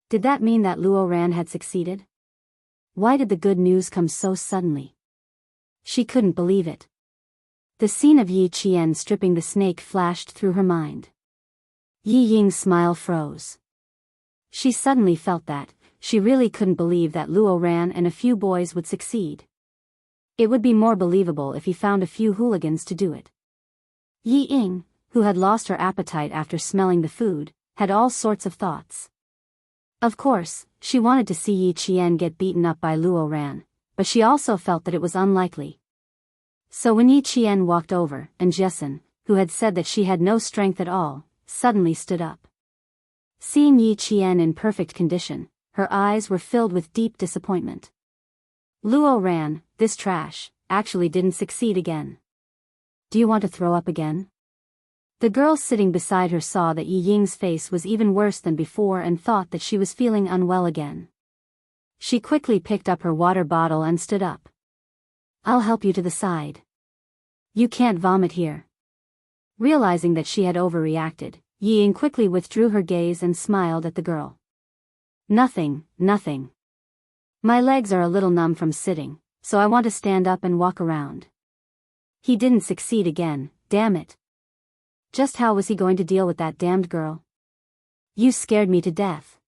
Did that mean that Luo Ran had succeeded? Why did the good news come so suddenly? She couldn't believe it. The scene of Yi Qian stripping the snake flashed through her mind. Yi Ying's smile froze. She suddenly felt that she really couldn't believe that Luo Ran and a few boys would succeed. It would be more believable if he found a few hooligans to do it. Yi Ying, who had lost her appetite after smelling the food, had all sorts of thoughts. Of course, she wanted to see Yi Qian get beaten up by Luo Ran, but she also felt that it was unlikely. So when Yi Qian walked over, and Jessen, who had said that she had no strength at all, suddenly stood up. Seeing Yi Qian in perfect condition, her eyes were filled with deep disappointment. Luo Ran, this trash, actually didn't succeed again. Do you want to throw up again? The girl sitting beside her saw that Yi Ying's face was even worse than before and thought that she was feeling unwell again. She quickly picked up her water bottle and stood up. I'll help you to the side. You can't vomit here. Realizing that she had overreacted, Yi Ying quickly withdrew her gaze and smiled at the girl. Nothing. My legs are a little numb from sitting, so I want to stand up and walk around. He didn't succeed again, damn it. Just how was he going to deal with that damned girl? You scared me to death.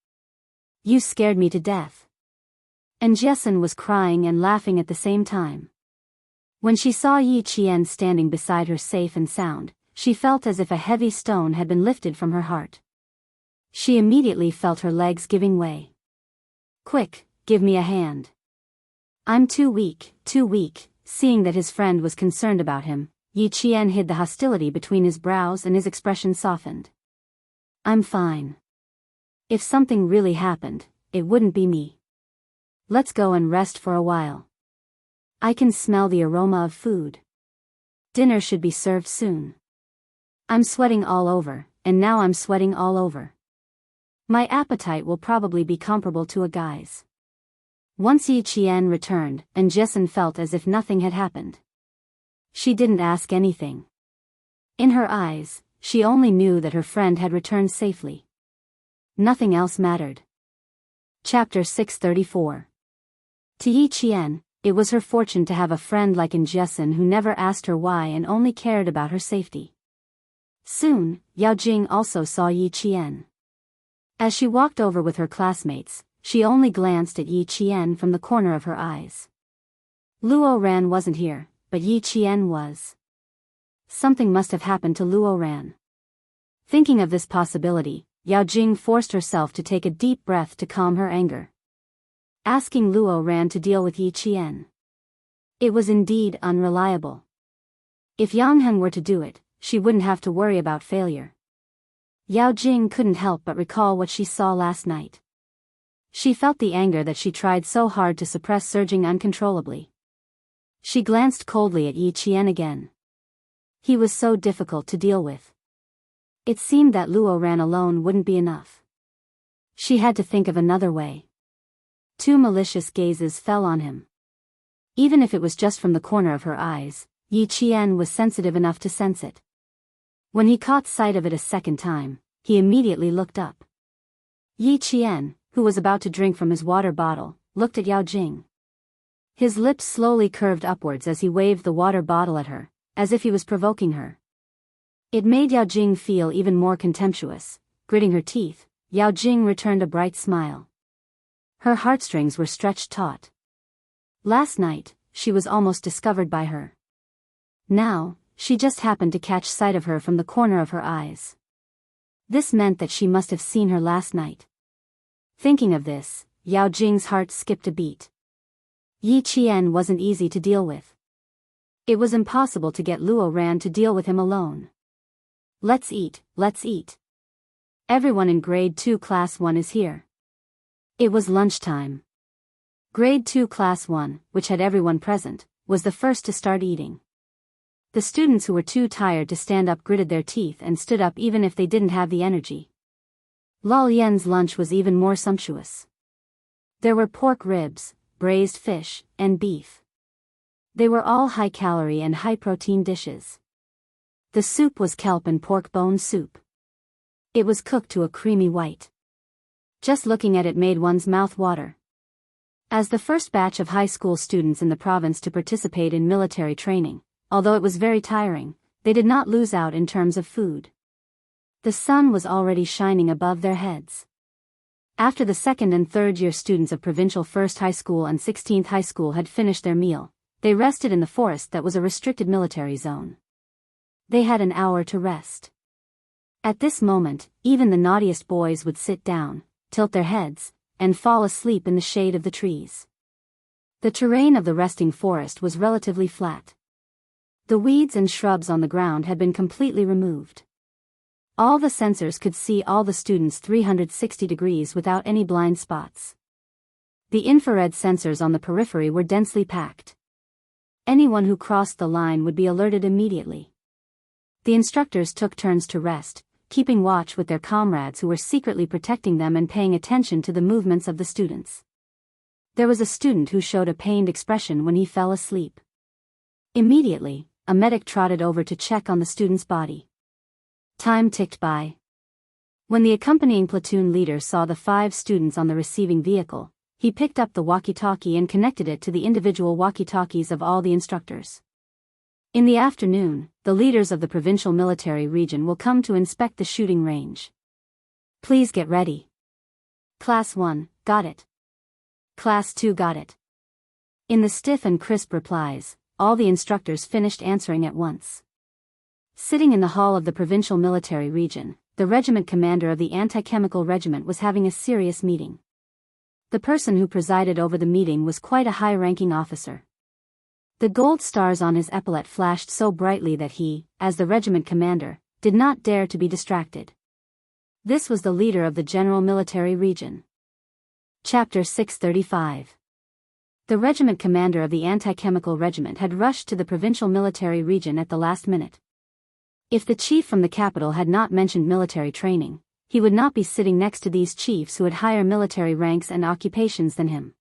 You scared me to death. And Jessen was crying and laughing at the same time. When she saw Yi Qian standing beside her safe and sound, she felt as if a heavy stone had been lifted from her heart. She immediately felt her legs giving way. Quick, give me a hand. I'm too weak. Seeing that his friend was concerned about him, Yi Qian hid the hostility between his brows and his expression softened. I'm fine. If something really happened, it wouldn't be me. Let's go and rest for a while. I can smell the aroma of food. Dinner should be served soon. I'm sweating all over, and now I'm sweating all over. My appetite will probably be comparable to a guy's. Once Yi Qian returned, and Jessen felt as if nothing had happened. She didn't ask anything. In her eyes, she only knew that her friend had returned safely. Nothing else mattered. Chapter 634. To Yi Qian, it was her fortune to have a friend like Jessen who never asked her why and only cared about her safety. Soon, Yao Jing also saw Yi Qian. As she walked over with her classmates, she only glanced at Yi Qian from the corner of her eyes. Luo Ran wasn't here, but Yi Qian was. Something must have happened to Luo Ran. Thinking of this possibility, Yao Jing forced herself to take a deep breath to calm her anger. Asking Luo Ran to deal with Yi Qian. It was indeed unreliable. If Yang Heng were to do it, she wouldn't have to worry about failure. Yao Jing couldn't help but recall what she saw last night. She felt the anger that she tried so hard to suppress surging uncontrollably. She glanced coldly at Yi Qian again. He was so difficult to deal with. It seemed that Luo Ran alone wouldn't be enough. She had to think of another way. Two malicious gazes fell on him. Even if it was just from the corner of her eyes, Yi Qian was sensitive enough to sense it. When he caught sight of it a second time, he immediately looked up. Yi Qian, who was about to drink from his water bottle, looked at Yao Jing. His lips slowly curved upwards as he waved the water bottle at her, as if he was provoking her. It made Yao Jing feel even more contemptuous. Gritting her teeth, Yao Jing returned a bright smile. Her heartstrings were stretched taut. Last night, she was almost discovered by her. Now, she just happened to catch sight of her from the corner of her eyes. This meant that she must have seen her last night. Thinking of this, Yao Jing's heart skipped a beat. Yi Qian wasn't easy to deal with. It was impossible to get Luo Ran to deal with him alone. Let's eat, let's eat. Everyone in Grade 2 Class 1 is here. It was lunchtime. Grade 2 Class 1, which had everyone present, was the first to start eating. The students who were too tired to stand up gritted their teeth and stood up even if they didn't have the energy. Lal Yan's lunch was even more sumptuous. There were pork ribs, braised fish, and beef. They were all high-calorie and high-protein dishes. The soup was kelp and pork bone soup. It was cooked to a creamy white. Just looking at it made one's mouth water. As the first batch of high school students in the province to participate in military training, although it was very tiring, they did not lose out in terms of food. The sun was already shining above their heads. After the second and third year students of Provincial 1st High School and 16th High School had finished their meal, they rested in the forest that was a restricted military zone. They had an hour to rest. At this moment, even the naughtiest boys would sit down, tilt their heads, and fall asleep in the shade of the trees. The terrain of the resting forest was relatively flat. The weeds and shrubs on the ground had been completely removed. All the sensors could see all the students 360 degrees without any blind spots. The infrared sensors on the periphery were densely packed. Anyone who crossed the line would be alerted immediately. The instructors took turns to rest, keeping watch with their comrades who were secretly protecting them and paying attention to the movements of the students. There was a student who showed a pained expression when he fell asleep. Immediately, a medic trotted over to check on the student's body. Time ticked by. When the accompanying platoon leader saw the 5 students on the receiving vehicle, he picked up the walkie-talkie and connected it to the individual walkie-talkies of all the instructors. In the afternoon, the leaders of the provincial military region will come to inspect the shooting range. Please get ready. Class 1, got it. Class 2, got it. In the stiff and crisp replies, all the instructors finished answering at once. Sitting in the hall of the provincial military region, the regiment commander of the anti-chemical regiment was having a serious meeting. The person who presided over the meeting was quite a high-ranking officer. The gold stars on his epaulette flashed so brightly that he, as the regiment commander, did not dare to be distracted. This was the leader of the general military region. Chapter 635. The regiment commander of the anti-chemical regiment had rushed to the provincial military region at the last minute. If the chief from the capital had not mentioned military training, he would not be sitting next to these chiefs who had higher military ranks and occupations than him.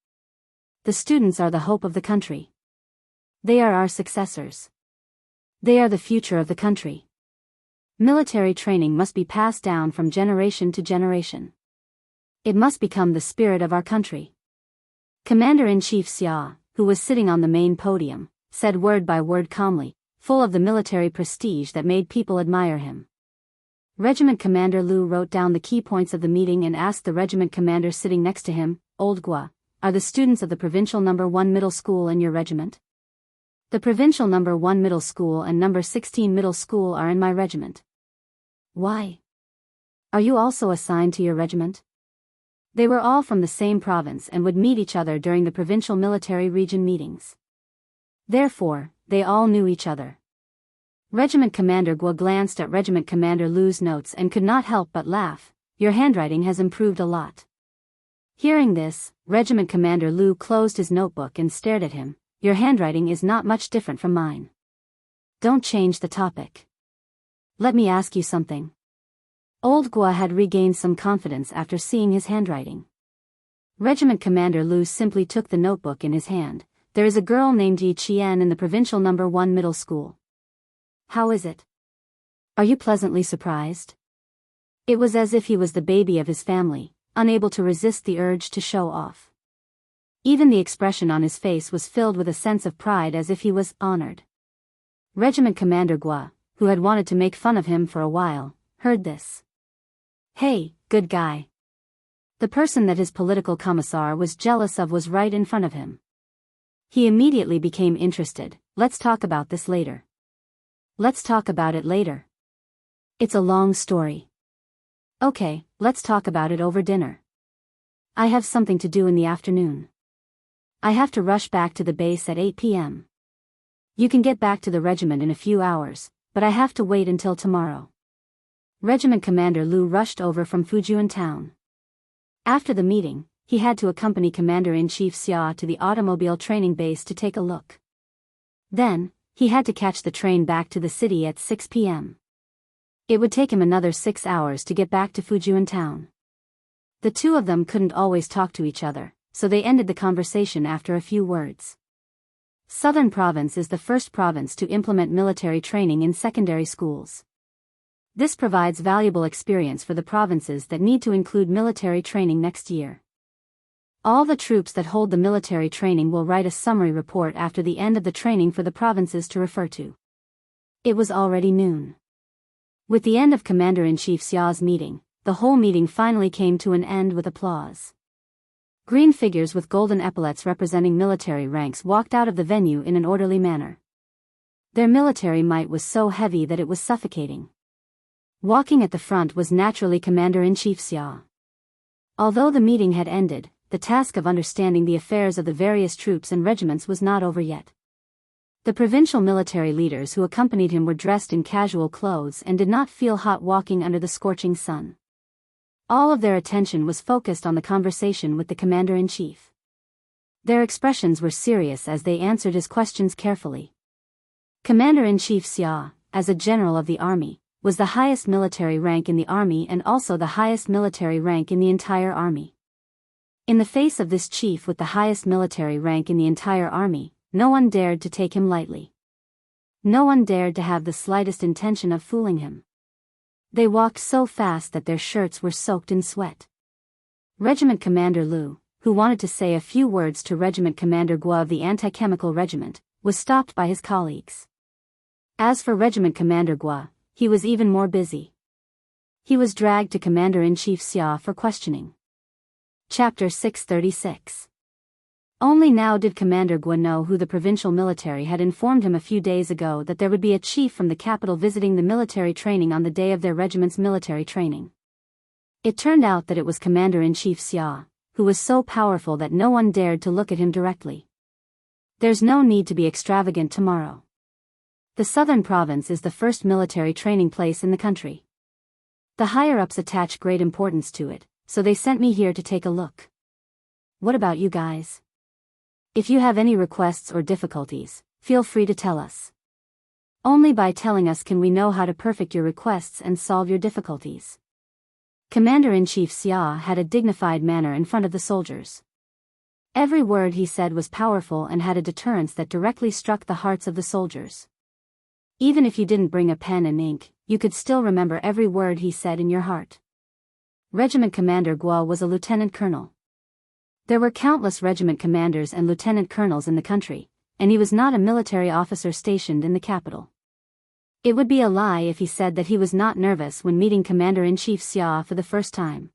The students are the hope of the country. They are our successors. They are the future of the country. Military training must be passed down from generation to generation. It must become the spirit of our country. Commander-in-Chief Xia, who was sitting on the main podium, said word by word calmly, full of the military prestige that made people admire him. Regiment Commander Lu wrote down the key points of the meeting and asked the regiment commander sitting next to him, Old Gua, are the students of the provincial No. 1 middle school in your regiment? The provincial No. 1 middle school and No. 16 middle school are in my regiment. Why? Are you also assigned to your regiment? They were all from the same province and would meet each other during the provincial military region meetings. Therefore, they all knew each other. Regiment Commander Guo glanced at Regiment Commander Lu's notes and could not help but laugh. Your handwriting has improved a lot. Hearing this, Regiment Commander Lu closed his notebook and stared at him. Your handwriting is not much different from mine. Don't change the topic. Let me ask you something. Old Guo had regained some confidence after seeing his handwriting. Regiment Commander Lu simply took the notebook in his hand. There is a girl named Yi Qian in the provincial No. 1 middle school. How is it? Are you pleasantly surprised? It was as if he was the baby of his family, unable to resist the urge to show off. Even the expression on his face was filled with a sense of pride as if he was honored. Regiment Commander Guo, who had wanted to make fun of him for a while, heard this. Hey, good guy. The person that his political commissar was jealous of was right in front of him. He immediately became interested. Let's talk about this later. Let's talk about it later. It's a long story. Okay, let's talk about it over dinner. I have something to do in the afternoon. I have to rush back to the base at 8 p.m. You can get back to the regiment in a few hours, but I have to wait until tomorrow. Regiment Commander Lu rushed over from Fujian town. After the meeting, he had to accompany Commander-in-Chief Xia to the automobile training base to take a look. Then, he had to catch the train back to the city at 6 p.m. It would take him another 6 hours to get back to Fujian town. The two of them couldn't always talk to each other, so they ended the conversation after a few words. Southern Province is the first province to implement military training in secondary schools. This provides valuable experience for the provinces that need to include military training next year. All the troops that hold the military training will write a summary report after the end of the training for the provinces to refer to. It was already noon. With the end of Commander-in-Chief Xia's meeting, the whole meeting finally came to an end with applause. Green figures with golden epaulets representing military ranks walked out of the venue in an orderly manner. Their military might was so heavy that it was suffocating. Walking at the front was naturally Commander-in-Chief Xia. Although the meeting had ended, the task of understanding the affairs of the various troops and regiments was not over yet. The provincial military leaders who accompanied him were dressed in casual clothes and did not feel hot walking under the scorching sun. All of their attention was focused on the conversation with the Commander-in-Chief. Their expressions were serious as they answered his questions carefully. Commander-in-Chief Xia, as a general of the army, was the highest military rank in the army and also the highest military rank in the entire army. In the face of this chief with the highest military rank in the entire army, no one dared to take him lightly. No one dared to have the slightest intention of fooling him. They walked so fast that their shirts were soaked in sweat. Regiment Commander Lu, who wanted to say a few words to Regiment Commander Guo of the Anti-Chemical Regiment, was stopped by his colleagues. As for Regiment Commander Guo, he was even more busy. He was dragged to Commander-in-Chief Xia for questioning. Chapter 636. Only now did Commander Guo know who the provincial military had informed him a few days ago that there would be a chief from the capital visiting the military training on the day of their regiment's military training. It turned out that it was Commander-in-Chief Xia, who was so powerful that no one dared to look at him directly. There's no need to be extravagant tomorrow. The Southern Province is the first military training place in the country. The higher-ups attach great importance to it, so they sent me here to take a look. What about you guys? If you have any requests or difficulties, feel free to tell us. Only by telling us can we know how to perfect your requests and solve your difficulties. Commander-in-Chief Xia had a dignified manner in front of the soldiers. Every word he said was powerful and had a deterrence that directly struck the hearts of the soldiers. Even if you didn't bring a pen and ink, you could still remember every word he said in your heart. Regiment Commander Guo was a lieutenant colonel. There were countless regiment commanders and lieutenant colonels in the country, and he was not a military officer stationed in the capital. It would be a lie if he said that he was not nervous when meeting Commander-in-Chief Xia for the first time.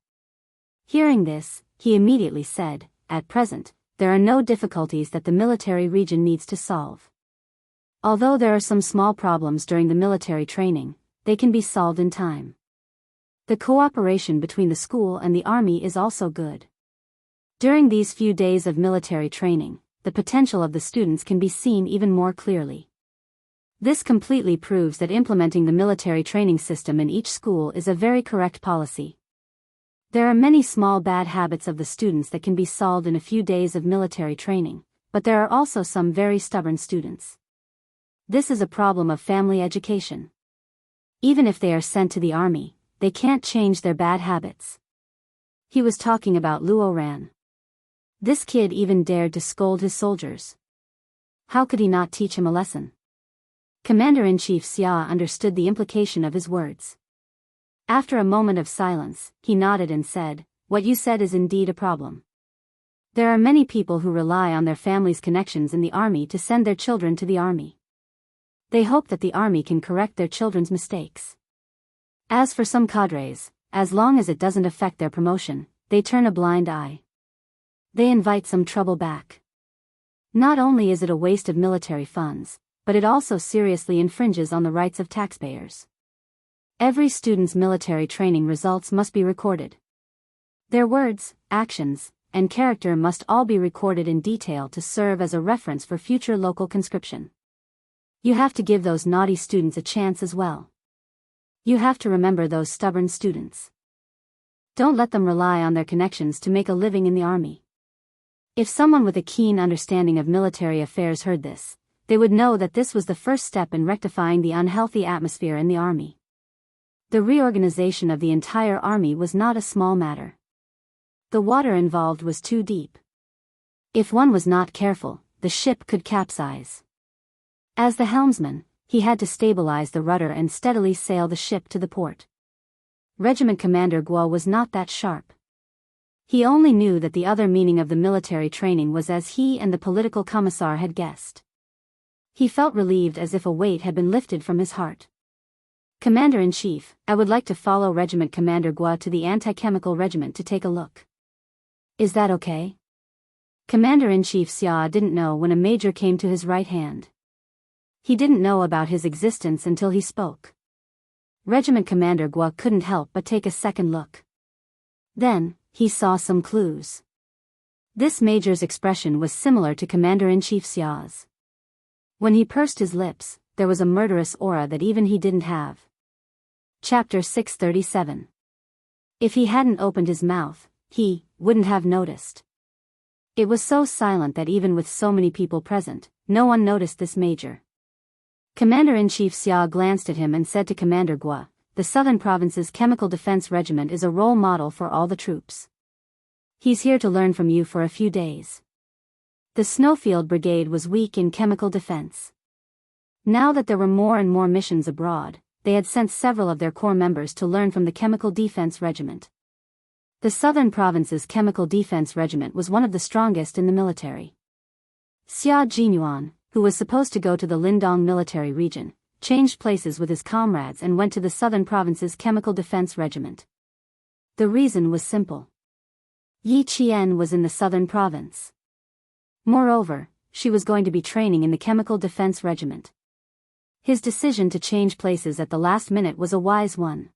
Hearing this, he immediately said, "At present, there are no difficulties that the military region needs to solve. Although there are some small problems during the military training, they can be solved in time. The cooperation between the school and the army is also good. During these few days of military training, the potential of the students can be seen even more clearly. This completely proves that implementing the military training system in each school is a very correct policy. There are many small bad habits of the students that can be solved in a few days of military training, but there are also some very stubborn students. This is a problem of family education. Even if they are sent to the army, they can't change their bad habits. He was talking about Luo Ran. This kid even dared to scold his soldiers. How could he not teach him a lesson? Commander-in-Chief Xia understood the implication of his words. After a moment of silence, he nodded and said, "What you said is indeed a problem. There are many people who rely on their family's connections in the army to send their children to the army. They hope that the army can correct their children's mistakes. As for some cadres, as long as it doesn't affect their promotion, they turn a blind eye. They invite some trouble back. Not only is it a waste of military funds, but it also seriously infringes on the rights of taxpayers. Every student's military training results must be recorded. Their words, actions, and character must all be recorded in detail to serve as a reference for future local conscription. You have to give those naughty students a chance as well. You have to remember those stubborn students. Don't let them rely on their connections to make a living in the army." If someone with a keen understanding of military affairs heard this, they would know that this was the first step in rectifying the unhealthy atmosphere in the army. The reorganization of the entire army was not a small matter. The water involved was too deep. If one was not careful, the ship could capsize. As the helmsman, he had to stabilize the rudder and steadily sail the ship to the port. Regiment Commander Guo was not that sharp. He only knew that the other meaning of the military training was as he and the political commissar had guessed. He felt relieved as if a weight had been lifted from his heart. "Commander-in-Chief, I would like to follow Regiment Commander Guo to the anti-chemical regiment to take a look. Is that okay?" Commander-in-Chief Xia didn't know when a major came to his right hand. He didn't know about his existence until he spoke. Regiment Commander Guo couldn't help but take a second look. Then, he saw some clues. This major's expression was similar to Commander-in-Chief Xia's. When he pursed his lips, there was a murderous aura that even he didn't have. Chapter 637. If he hadn't opened his mouth, he wouldn't have noticed. It was so silent that even with so many people present, no one noticed this major. Commander-in-Chief Xia glanced at him and said to Commander Guo, "The Southern Province's Chemical Defense Regiment is a role model for all the troops. He's here to learn from you for a few days." The Snowfield Brigade was weak in chemical defense. Now that there were more and more missions abroad, they had sent several of their corps members to learn from the Chemical Defense Regiment. The Southern Province's Chemical Defense Regiment was one of the strongest in the military. Xia Jinyuan, who was supposed to go to the Lindong military region, changed places with his comrades and went to the Southern Province's Chemical Defense Regiment. The reason was simple. Yi Qian was in the Southern Province. Moreover, she was going to be training in the Chemical Defense Regiment. His decision to change places at the last minute was a wise one.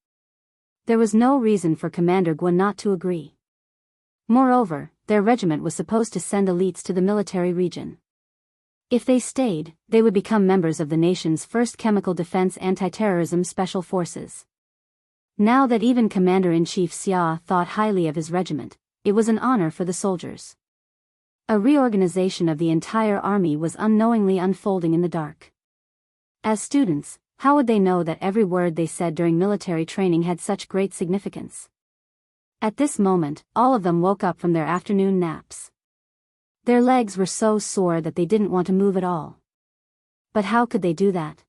There was no reason for Commander Guo not to agree. Moreover, their regiment was supposed to send elites to the military region. If they stayed, they would become members of the nation's first chemical defense anti-terrorism special forces. Now that even Commander-in-Chief Xia thought highly of his regiment, it was an honor for the soldiers. A reorganization of the entire army was unknowingly unfolding in the dark. As students, how would they know that every word they said during military training had such great significance? At this moment, all of them woke up from their afternoon naps. Their legs were so sore that they didn't want to move at all. But how could they do that?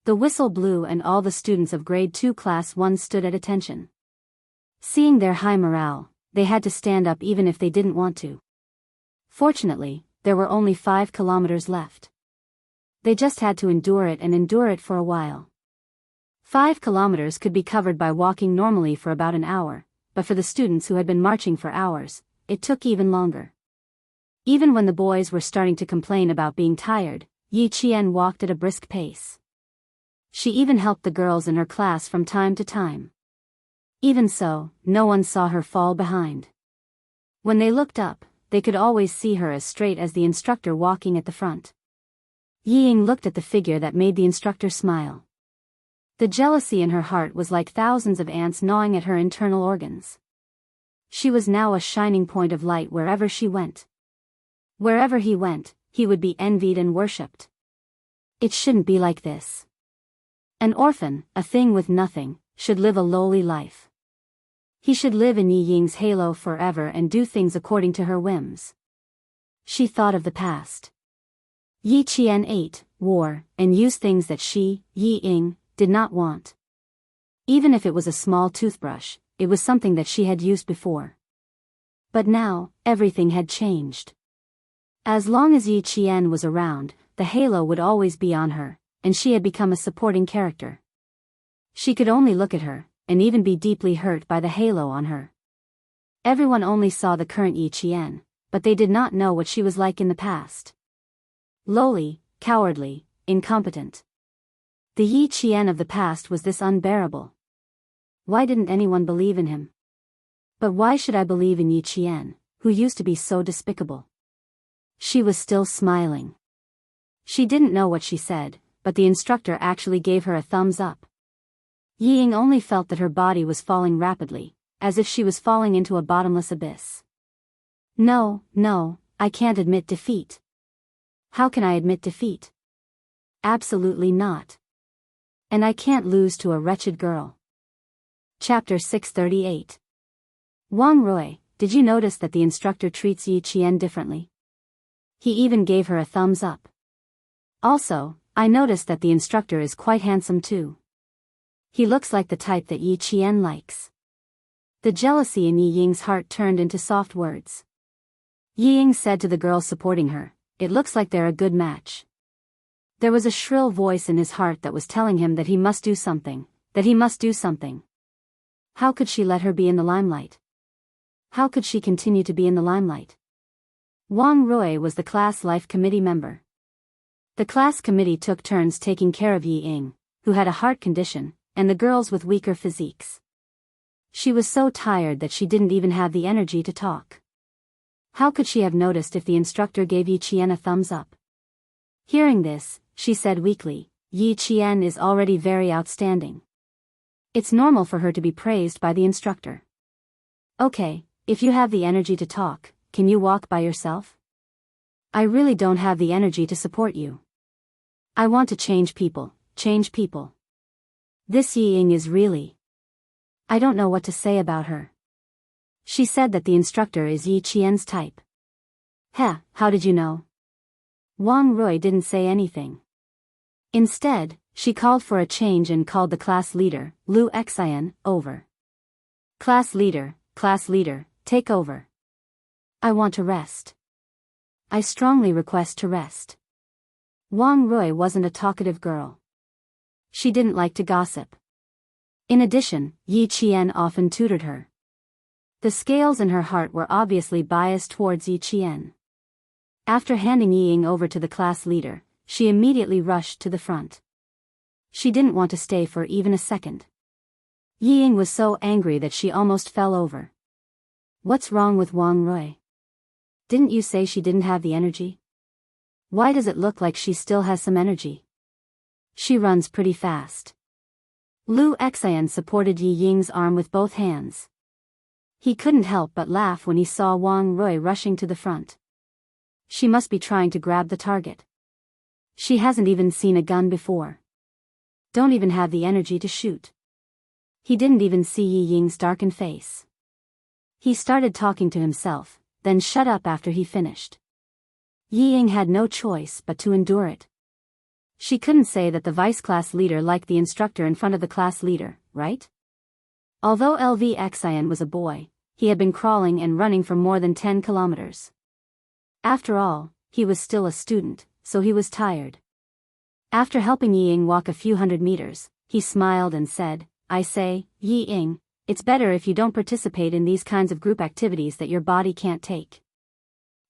The whistle blew and all the students of Grade 2 Class 1 stood at attention. Seeing their high morale, they had to stand up even if they didn't want to. Fortunately, there were only 5 kilometers left. They just had to endure it and endure it for a while. 5 kilometers could be covered by walking normally for about an hour, but for the students who had been marching for hours, it took even longer. Even when the boys were starting to complain about being tired, Yi Qian walked at a brisk pace. She even helped the girls in her class from time to time. Even so, no one saw her fall behind. When they looked up, they could always see her as straight as the instructor walking at the front. Ying looked at the figure that made the instructor smile. The jealousy in her heart was like thousands of ants gnawing at her internal organs. She was now a shining point of light wherever she went. Wherever he went, he would be envied and worshipped. It shouldn't be like this. An orphan, a thing with nothing, should live a lowly life. He should live in Yi Ying's halo forever and do things according to her whims. She thought of the past. Yi Qian ate, wore, and used things that she, Yi Ying, did not want. Even if it was a small toothbrush, it was something that she had used before. But now, everything had changed. As long as Yi Qian was around, the halo would always be on her, and she had become a supporting character. She could only look at her, and even be deeply hurt by the halo on her. Everyone only saw the current Yi Qian, but they did not know what she was like in the past. Lowly, cowardly, incompetent. The Yi Qian of the past was this unbearable. Why didn't anyone believe in him? But why should I believe in Yi Qian, who used to be so despicable? She was still smiling. She didn't know what she said, but the instructor actually gave her a thumbs up. Yi Ying only felt that her body was falling rapidly, as if she was falling into a bottomless abyss. No, I can't admit defeat. How can I admit defeat? Absolutely not. And I can't lose to a wretched girl. Chapter 638. Wang Rui, did you notice that the instructor treats Yi Qian differently? He even gave her a thumbs up. Also, I noticed that the instructor is quite handsome too. He looks like the type that Yi Qian likes. The jealousy in Yi Ying's heart turned into soft words. Yi Ying said to the girl supporting her, "It looks like they're a good match." There was a shrill voice in his heart that was telling him that he must do something, that he must do something. How could she let her be in the limelight? How could she continue to be in the limelight? Wang Rui was the class life committee member. The class committee took turns taking care of Yi Ying, who had a heart condition, and the girls with weaker physiques. She was so tired that she didn't even have the energy to talk. How could she have noticed if the instructor gave Yi Qian a thumbs up? Hearing this, she said weakly, "Yi Qian is already very outstanding. It's normal for her to be praised by the instructor. Okay, if you have the energy to talk, can you walk by yourself? I really don't have the energy to support you. I want to change people, change people. This Yi Ying is really... I don't know what to say about her." She said that the instructor is Yi Qian's type. How did you know? Wang Rui didn't say anything. Instead, she called for a change and called the class leader, Lu Xian, over. Class leader, take over. I want to rest. I strongly request to rest." Wang Rui wasn't a talkative girl. She didn't like to gossip. In addition, Yi Qian often tutored her. The scales in her heart were obviously biased towards Yi Qian. After handing Yi Ying over to the class leader, she immediately rushed to the front. She didn't want to stay for even a second. Yi Ying was so angry that she almost fell over. What's wrong with Wang Rui? Didn't you say she didn't have the energy? Why does it look like she still has some energy? She runs pretty fast. Lu Xian supported Yi Ying's arm with both hands. He couldn't help but laugh when he saw Wang Rui rushing to the front. She must be trying to grab the target. She hasn't even seen a gun before. Don't even have the energy to shoot. He didn't even see Yi Ying's darkened face. He started talking to himself, then shut up after he finished. Yi Ying had no choice but to endure it. She couldn't say that the vice class leader liked the instructor in front of the class leader, right? Although LV Xian was a boy, he had been crawling and running for more than 10 kilometers. After all, he was still a student, so he was tired. After helping Yi Ying walk a few hundred meters, he smiled and said, "I say, Yi Ying, it's better if you don't participate in these kinds of group activities that your body can't take.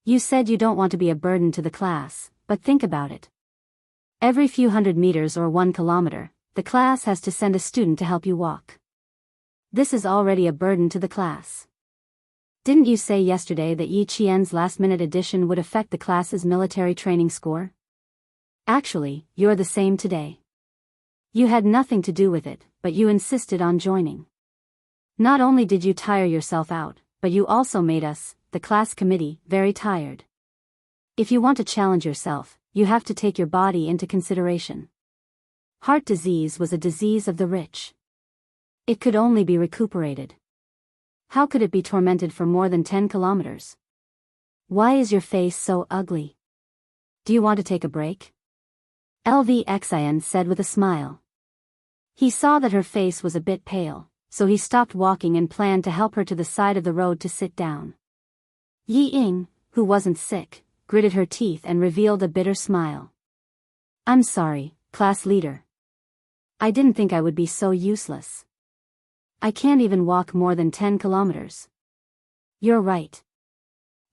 You said you don't want to be a burden to the class, but think about it. Every few hundred meters or 1 kilometer, the class has to send a student to help you walk. This is already a burden to the class. Didn't you say yesterday that Yi Qian's last-minute addition would affect the class's military training score? Actually, you're the same today. You had nothing to do with it, but you insisted on joining. Not only did you tire yourself out, but you also made us, the class committee, very tired. If you want to challenge yourself, you have to take your body into consideration. Heart disease was a disease of the rich. It could only be recuperated. How could it be tormented for more than 10 kilometers? Why is your face so ugly? Do you want to take a break? Lvxian said with a smile. He saw that her face was a bit pale, so he stopped walking and planned to help her to the side of the road to sit down. Yi Ying, who wasn't sick, gritted her teeth and revealed a bitter smile. I'm sorry, class leader. I didn't think I would be so useless. I can't even walk more than 10 kilometers. You're right.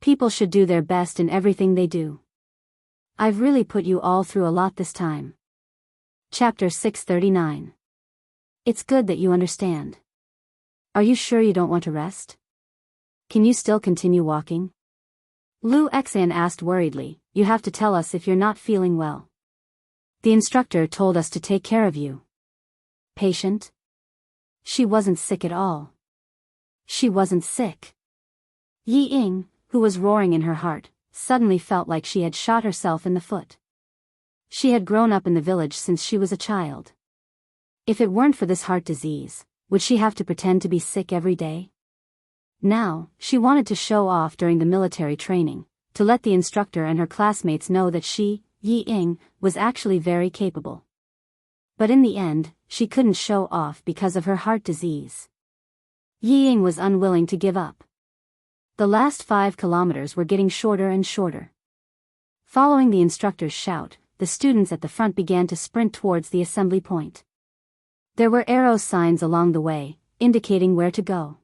People should do their best in everything they do. I've really put you all through a lot this time. Chapter 639. It's good that you understand. Are you sure you don't want to rest? Can you still continue walking? Lu Xian asked worriedly. You have to tell us if you're not feeling well. The instructor told us to take care of you. Patient? She wasn't sick at all. She wasn't sick. Yi Ying, who was roaring in her heart, suddenly felt like she had shot herself in the foot. She had grown up in the village since she was a child. If it weren't for this heart disease, would she have to pretend to be sick every day? Now, she wanted to show off during the military training, to let the instructor and her classmates know that she, Yi Ying, was actually very capable. But in the end, she couldn't show off because of her heart disease. Yi Ying was unwilling to give up. The last 5 kilometers were getting shorter and shorter. Following the instructor's shout, the students at the front began to sprint towards the assembly point. There were arrow signs along the way, indicating where to go.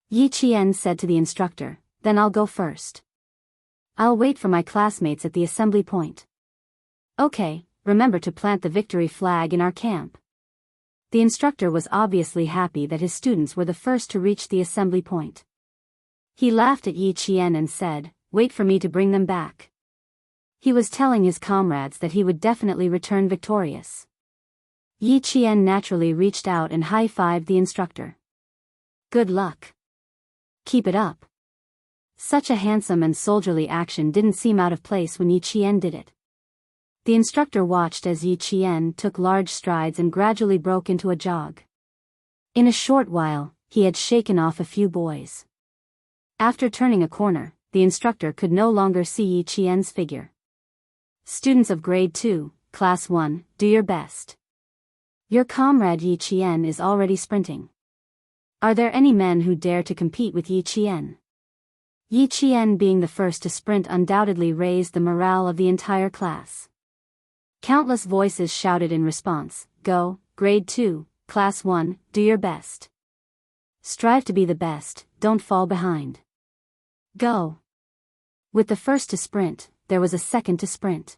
Yi Qian said to the instructor, "Then I'll go first. I'll wait for my classmates at the assembly point." "Okay, remember to plant the victory flag in our camp." The instructor was obviously happy that his students were the first to reach the assembly point. He laughed at Yi Qian and said, "Wait for me to bring them back." He was telling his comrades that he would definitely return victorious. Yi Qian naturally reached out and high-fived the instructor. "Good luck. Keep it up." Such a handsome and soldierly action didn't seem out of place when Yi Qian did it. The instructor watched as Yi Qian took large strides and gradually broke into a jog. In a short while, he had shaken off a few boys. After turning a corner, the instructor could no longer see Yi Qian's figure. "Students of grade 2, class 1, do your best. Your comrade Yi Qian is already sprinting. Are there any men who dare to compete with Yi Qian?" Yi Qian being the first to sprint undoubtedly raised the morale of the entire class. Countless voices shouted in response, "Go, grade 2, class 1, do your best. Strive to be the best, don't fall behind. Go." With the first to sprint, there was a second to sprint.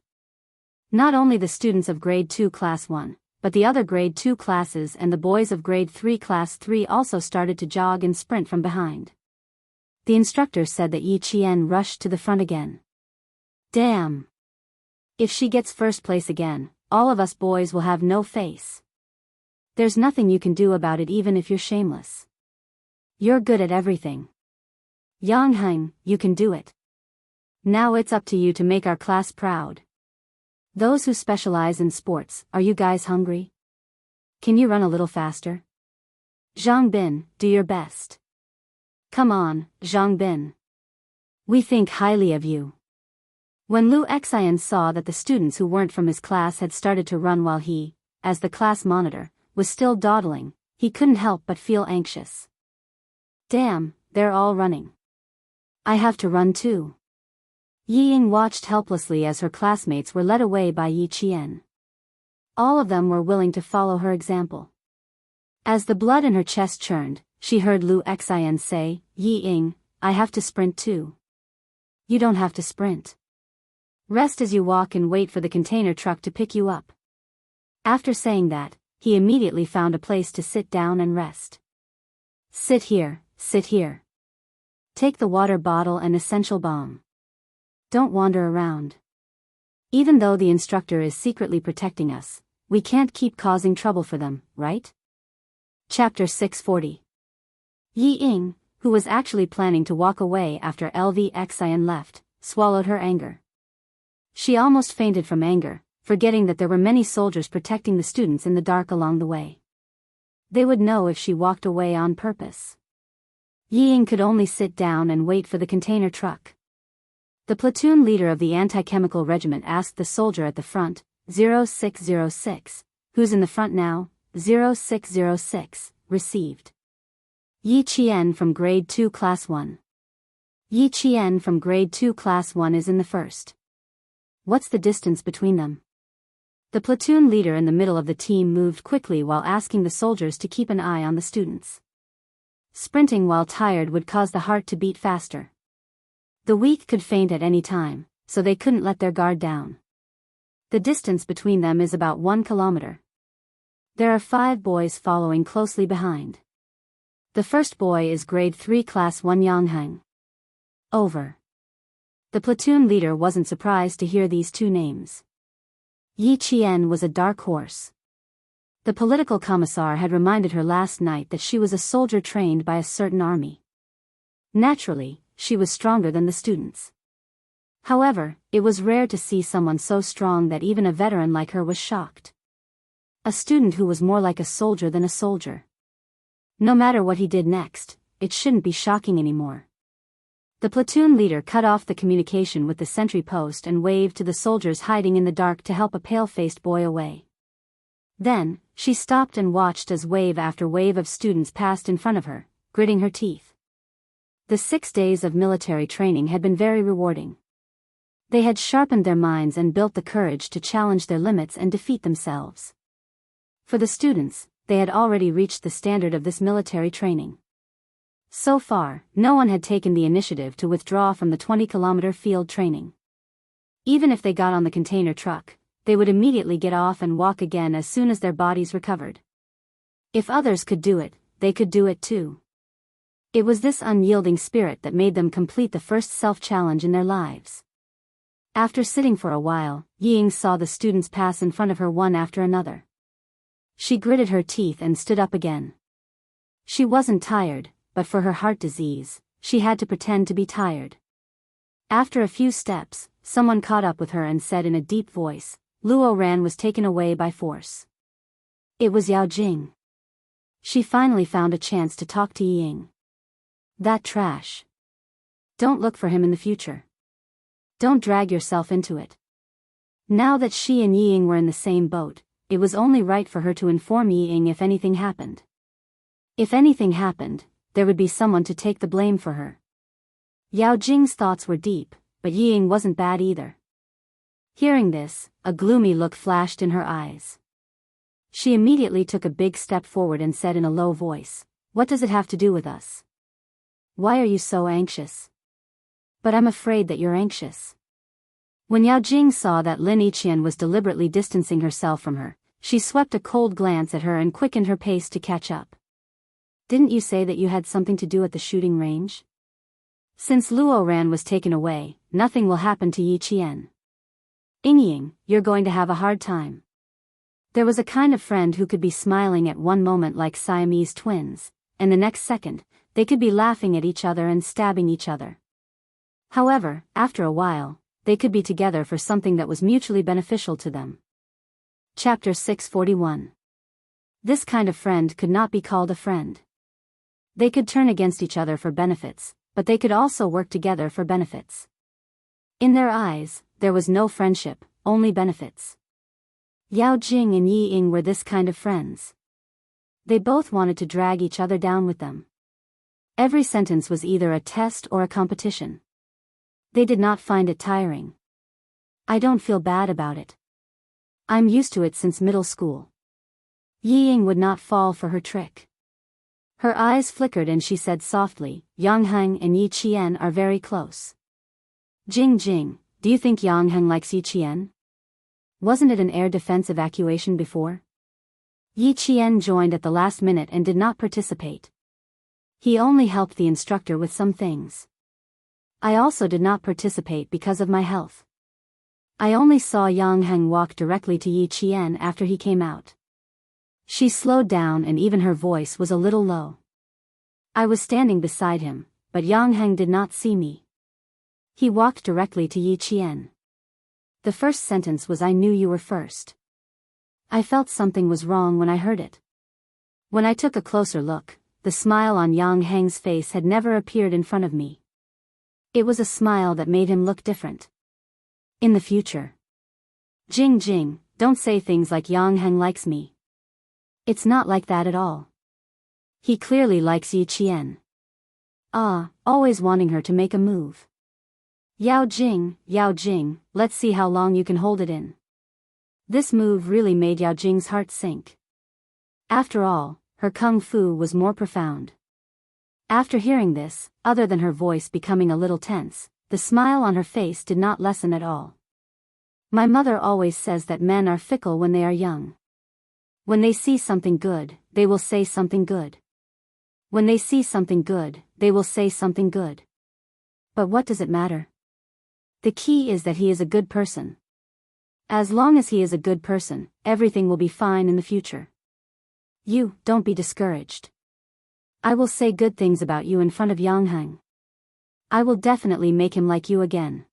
Not only the students of grade 2 class 1, but the other grade 2 classes and the boys of grade 3 class 3 also started to jog and sprint from behind. The instructor said that Yi Qian rushed to the front again. "Damn. If she gets first place again, all of us boys will have no face. There's nothing you can do about it even if you're shameless. You're good at everything. Yang Heng, you can do it. Now it's up to you to make our class proud. Those who specialize in sports, are you guys hungry? Can you run a little faster? Zhang Bin, do your best. Come on, Zhang Bin. We think highly of you." When Lu Xian saw that the students who weren't from his class had started to run while he, as the class monitor, was still dawdling, he couldn't help but feel anxious. Damn, they're all running. I have to run too. Yi Ying watched helplessly as her classmates were led away by Yi Qian. All of them were willing to follow her example. As the blood in her chest churned, she heard Lu Xian say, "Yi Ying, I have to sprint too." "You don't have to sprint. Rest as you walk and wait for the container truck to pick you up." After saying that, he immediately found a place to sit down and rest. Sit here, sit here. Take the water bottle and essential balm. Don't wander around. Even though the instructor is secretly protecting us, we can't keep causing trouble for them, right? Chapter 640. Yi Ying, who was actually planning to walk away after LVXIN left, swallowed her anger. She almost fainted from anger, forgetting that there were many soldiers protecting the students in the dark along the way. They would know if she walked away on purpose. Yi Ying could only sit down and wait for the container truck. The platoon leader of the anti-chemical regiment asked the soldier at the front, 0606, "Who's in the front now?" 0606, received. Yi Qian from Grade 2 Class 1. Yi Qian from Grade 2 Class 1 is in the first. What's the distance between them? The platoon leader in the middle of the team moved quickly while asking the soldiers to keep an eye on the students. Sprinting while tired would cause the heart to beat faster. The weak could faint at any time, so they couldn't let their guard down. The distance between them is about 1 kilometer. There are 5 boys following closely behind. The first boy is Grade 3 Class 1 Yangheng. Over. The platoon leader wasn't surprised to hear these 2 names. Yi Qian was a dark horse. The political commissar had reminded her last night that she was a soldier trained by a certain army. Naturally, she was stronger than the students. However, it was rare to see someone so strong that even a veteran like her was shocked. A student who was more like a soldier than a soldier. No matter what he did next, it shouldn't be shocking anymore. The platoon leader cut off the communication with the sentry post and waved to the soldiers hiding in the dark to help a pale-faced boy away. Then, she stopped and watched as wave after wave of students passed in front of her, gritting her teeth. The 6 days of military training had been very rewarding. They had sharpened their minds and built the courage to challenge their limits and defeat themselves. For the students, they had already reached the standard of this military training. So far, no one had taken the initiative to withdraw from the 20-kilometer field training. Even if they got on the container truck, they would immediately get off and walk again as soon as their bodies recovered. If others could do it, they could do it too. It was this unyielding spirit that made them complete the first self-challenge in their lives. After sitting for a while, Yi Ying saw the students pass in front of her one after another. She gritted her teeth and stood up again. She wasn't tired, but for her heart disease, she had to pretend to be tired. After a few steps, someone caught up with her and said in a deep voice, "Luo Ran was taken away by force." It was Yao Jing. She finally found a chance to talk to Yi Ying. That trash. Don't look for him in the future. Don't drag yourself into it. Now that she and Yi Ying were in the same boat, it was only right for her to inform Yi Ying if anything happened. If anything happened, there would be someone to take the blame for her. Yao Jing's thoughts were deep, but Yi Ying wasn't bad either. Hearing this, a gloomy look flashed in her eyes. She immediately took a big step forward and said in a low voice, "What does it have to do with us? Why are you so anxious?" "But I'm afraid that you're anxious." When Yao Jing saw that Lin Yiqian was deliberately distancing herself from her, she swept a cold glance at her and quickened her pace to catch up. "Didn't you say that you had something to do at the shooting range? Since Luo Ran was taken away, nothing will happen to Yi Qian. Ying, you're going to have a hard time." There was a kind of friend who could be smiling at one moment like Siamese twins, and the next second, they could be laughing at each other and stabbing each other. However, after a while, they could be together for something that was mutually beneficial to them. Chapter 641. This kind of friend could not be called a friend. They could turn against each other for benefits, but they could also work together for benefits. In their eyes, there was no friendship, only benefits. Yao Jing and Yi Ying were this kind of friends. They both wanted to drag each other down with them. Every sentence was either a test or a competition. They did not find it tiring. "I don't feel bad about it. I'm used to it since middle school." Yi Ying would not fall for her trick. Her eyes flickered and she said softly, "Yangheng and Yi Qian are very close." "Jing, do you think Yangheng likes Yi Qian? Wasn't it an air defense evacuation before?" Yi Qian joined at the last minute and did not participate. He only helped the instructor with some things. I also did not participate because of my health. I only saw Yang Heng walk directly to Yi Qian after he came out. She slowed down and even her voice was a little low. I was standing beside him, but Yang Heng did not see me. He walked directly to Yi Qian. The first sentence was, "I knew you were first." I felt something was wrong when I heard it. When I took a closer look, the smile on Yang Heng's face had never appeared in front of me. It was a smile that made him look different. In the future. Jing Jing, don't say things like Yang Heng likes me. It's not like that at all. He clearly likes Yi Qian. Always wanting her to make a move. Yao Jing, let's see how long you can hold it in. This move really made Yao Jing's heart sink. After all, her kung fu was more profound. After hearing this, other than her voice becoming a little tense, the smile on her face did not lessen at all. My mother always says that men are fickle when they are young. When they see something good, they will say something good. When they see something good, they will say something good. But what does it matter? The key is that he is a good person. As long as he is a good person, everything will be fine in the future. You, don't be discouraged. I will say good things about you in front of Yang Heng. I will definitely make him like you again.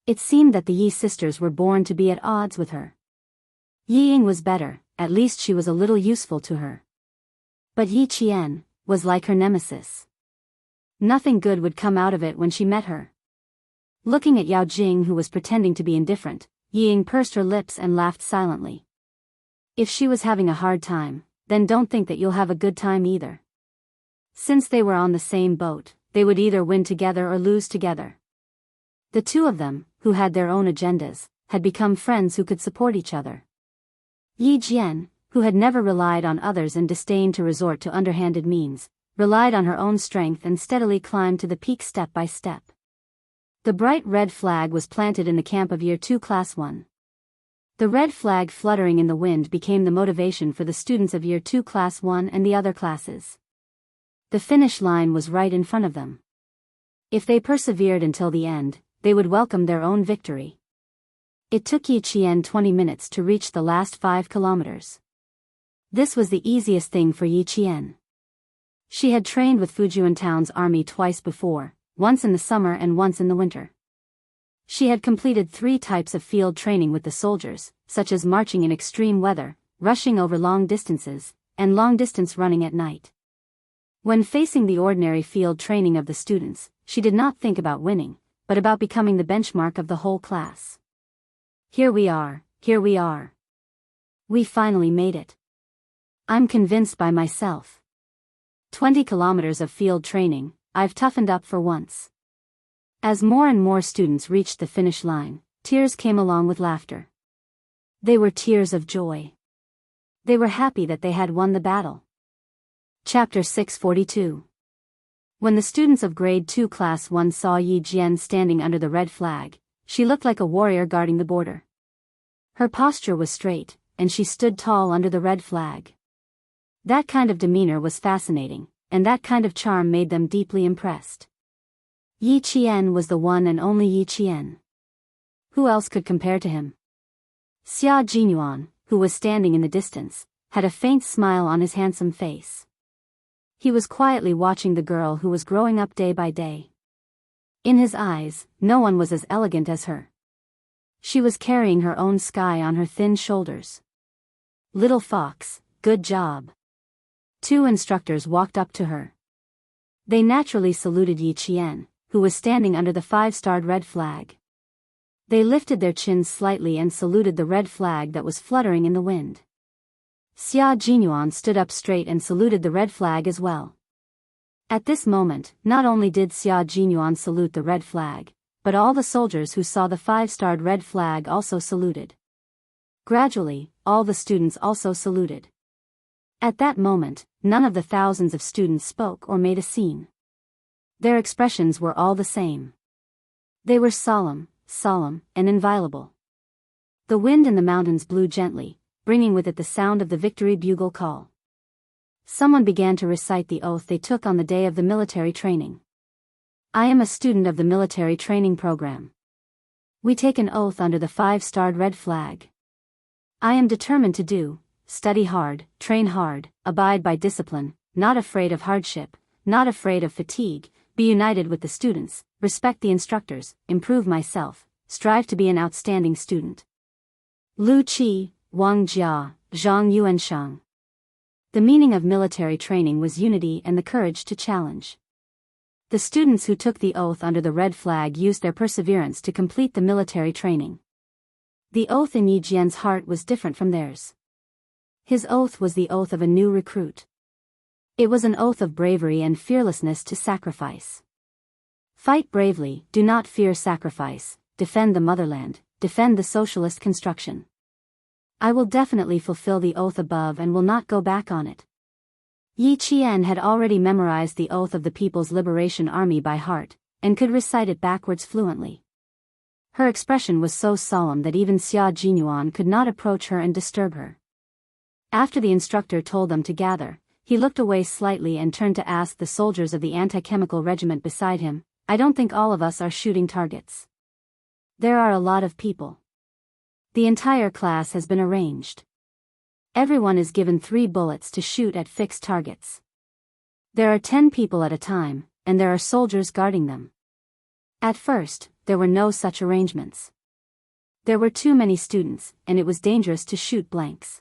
It seemed that the Yi sisters were born to be at odds with her. Yi Ying was better, at least she was a little useful to her. But Yi Qian was like her nemesis. Nothing good would come out of it when she met her. Looking at Yao Jing, who was pretending to be indifferent, Yi Ying pursed her lips and laughed silently. If she was having a hard time, then don't think that you'll have a good time either. Since they were on the same boat, they would either win together or lose together. The two of them, who had their own agendas, had become friends who could support each other. Yi Jian, who had never relied on others and disdained to resort to underhanded means, relied on her own strength and steadily climbed to the peak step by step. The bright red flag was planted in the camp of Year 2 Class 1. The red flag fluttering in the wind became the motivation for the students of Year 2 Class 1 and the other classes. The finish line was right in front of them. If they persevered until the end, they would welcome their own victory. It took Yi Qian 20 minutes to reach the last 5 kilometers. This was the easiest thing for Yi Qian. She had trained with Fujian Town's army twice before, once in the summer and once in the winter. She had completed 3 types of field training with the soldiers, such as marching in extreme weather, rushing over long distances, and long-distance running at night. When facing the ordinary field training of the students, she did not think about winning, but about becoming the benchmark of the whole class. Here we are. We finally made it. I'm convinced by myself. 20 kilometers of field training, I've toughened up for once. As more and more students reached the finish line, tears came along with laughter. They were tears of joy. They were happy that they had won the battle. Chapter 642. When the students of Grade 2 Class 1 saw Yi Jian standing under the red flag, she looked like a warrior guarding the border. Her posture was straight, and she stood tall under the red flag. That kind of demeanor was fascinating, and that kind of charm made them deeply impressed. Yi Qian was the one and only Yi Qian. Who else could compare to him? Xia Jinyuan, who was standing in the distance, had a faint smile on his handsome face. He was quietly watching the girl who was growing up day by day. In his eyes, no one was as elegant as her. She was carrying her own sky on her thin shoulders. Little fox, good job. 2 instructors walked up to her. They naturally saluted Yi Qian, who was standing under the 5-starred red flag. They lifted their chins slightly and saluted the red flag that was fluttering in the wind. Xia Jinyuan stood up straight and saluted the red flag as well. At this moment, not only did Xia Jinyuan salute the red flag, but all the soldiers who saw the 5-starred red flag also saluted. Gradually, all the students also saluted. At that moment, none of the thousands of students spoke or made a scene. Their expressions were all the same. They were solemn, and inviolable. The wind in the mountains blew gently, bringing with it the sound of the victory bugle call. Someone began to recite the oath they took on the day of the military training. I am a student of the military training program. We take an oath under the 5-starred red flag. I am determined to study hard, train hard, abide by discipline, not afraid of hardship, not afraid of fatigue, be united with the students, respect the instructors, improve myself, strive to be an outstanding student. Lu Qi, Wang Jia, Zhang Yuanshang. The meaning of military training was unity and the courage to challenge. The students who took the oath under the red flag used their perseverance to complete the military training. The oath in Yi Jian's heart was different from theirs. His oath was the oath of a new recruit. It was an oath of bravery and fearlessness to sacrifice. Fight bravely, do not fear sacrifice, defend the motherland, defend the socialist construction. I will definitely fulfill the oath above and will not go back on it. Yi Qian had already memorized the oath of the People's Liberation Army by heart, and could recite it backwards fluently. Her expression was so solemn that even Xia Jinyuan could not approach her and disturb her. After the instructor told them to gather, he looked away slightly and turned to ask the soldiers of the anti-chemical regiment beside him, I don't think all of us are shooting targets. There are a lot of people. The entire class has been arranged. Everyone is given 3 bullets to shoot at fixed targets. There are 10 people at a time, and there are soldiers guarding them. At first, there were no such arrangements. There were too many students, and it was dangerous to shoot blanks.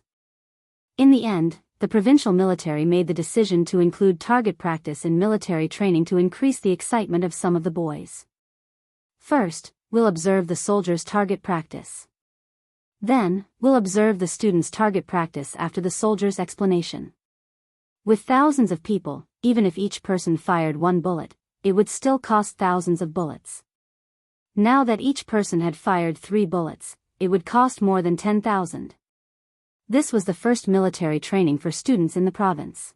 In the end, the provincial military made the decision to include target practice in military training to increase the excitement of some of the boys. First, we'll observe the soldiers' target practice. Then, we'll observe the students' target practice after the soldiers' explanation. With thousands of people, even if each person fired 1 bullet, it would still cost thousands of bullets. Now that each person had fired 3 bullets, it would cost more than 10,000. This was the first military training for students in the province.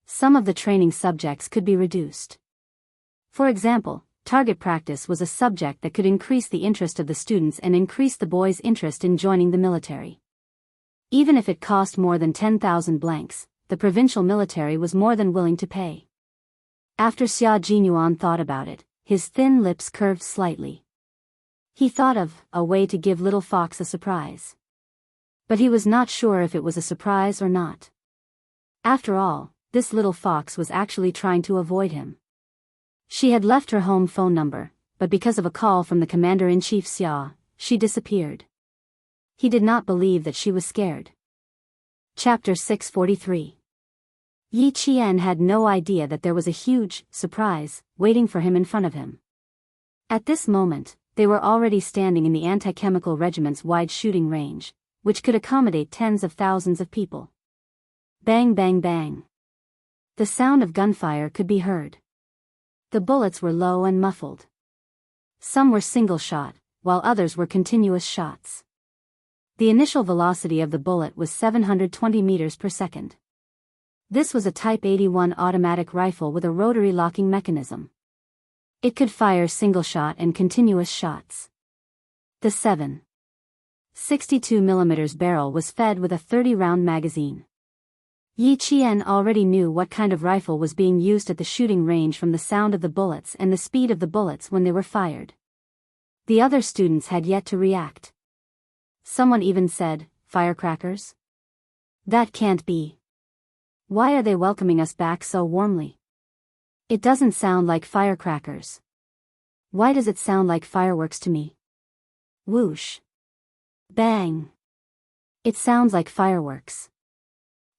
Some of the training subjects could be reduced. For example, target practice was a subject that could increase the interest of the students and increase the boys' interest in joining the military. Even if it cost more than 10,000 blanks, the provincial military was more than willing to pay. After Xia Jinyuan thought about it, his thin lips curved slightly. He thought of a way to give Little Fox a surprise. But he was not sure if it was a surprise or not. After all, this Little Fox was actually trying to avoid him. She had left her home phone number, but because of a call from the Commander-in-Chief Xia, she disappeared. He did not believe that she was scared. Chapter 643. Yi Qian had no idea that there was a huge surprise waiting for him in front of him. At this moment, they were already standing in the anti-chemical regiment's wide shooting range, which could accommodate tens of thousands of people. Bang bang bang. The sound of gunfire could be heard. The bullets were low and muffled. Some were single shot, while others were continuous shots. The initial velocity of the bullet was 720 meters per second. This was a Type 81 automatic rifle with a rotary locking mechanism. It could fire single shot and continuous shots. The 7.62 mm barrel was fed with a 30-round magazine. Yi Qian already knew what kind of rifle was being used at the shooting range from the sound of the bullets and the speed of the bullets when they were fired. The other students had yet to react. Someone even said, "Firecrackers? That can't be. Why are they welcoming us back so warmly? It doesn't sound like firecrackers. Why does it sound like fireworks to me? Whoosh. Bang. It sounds like fireworks.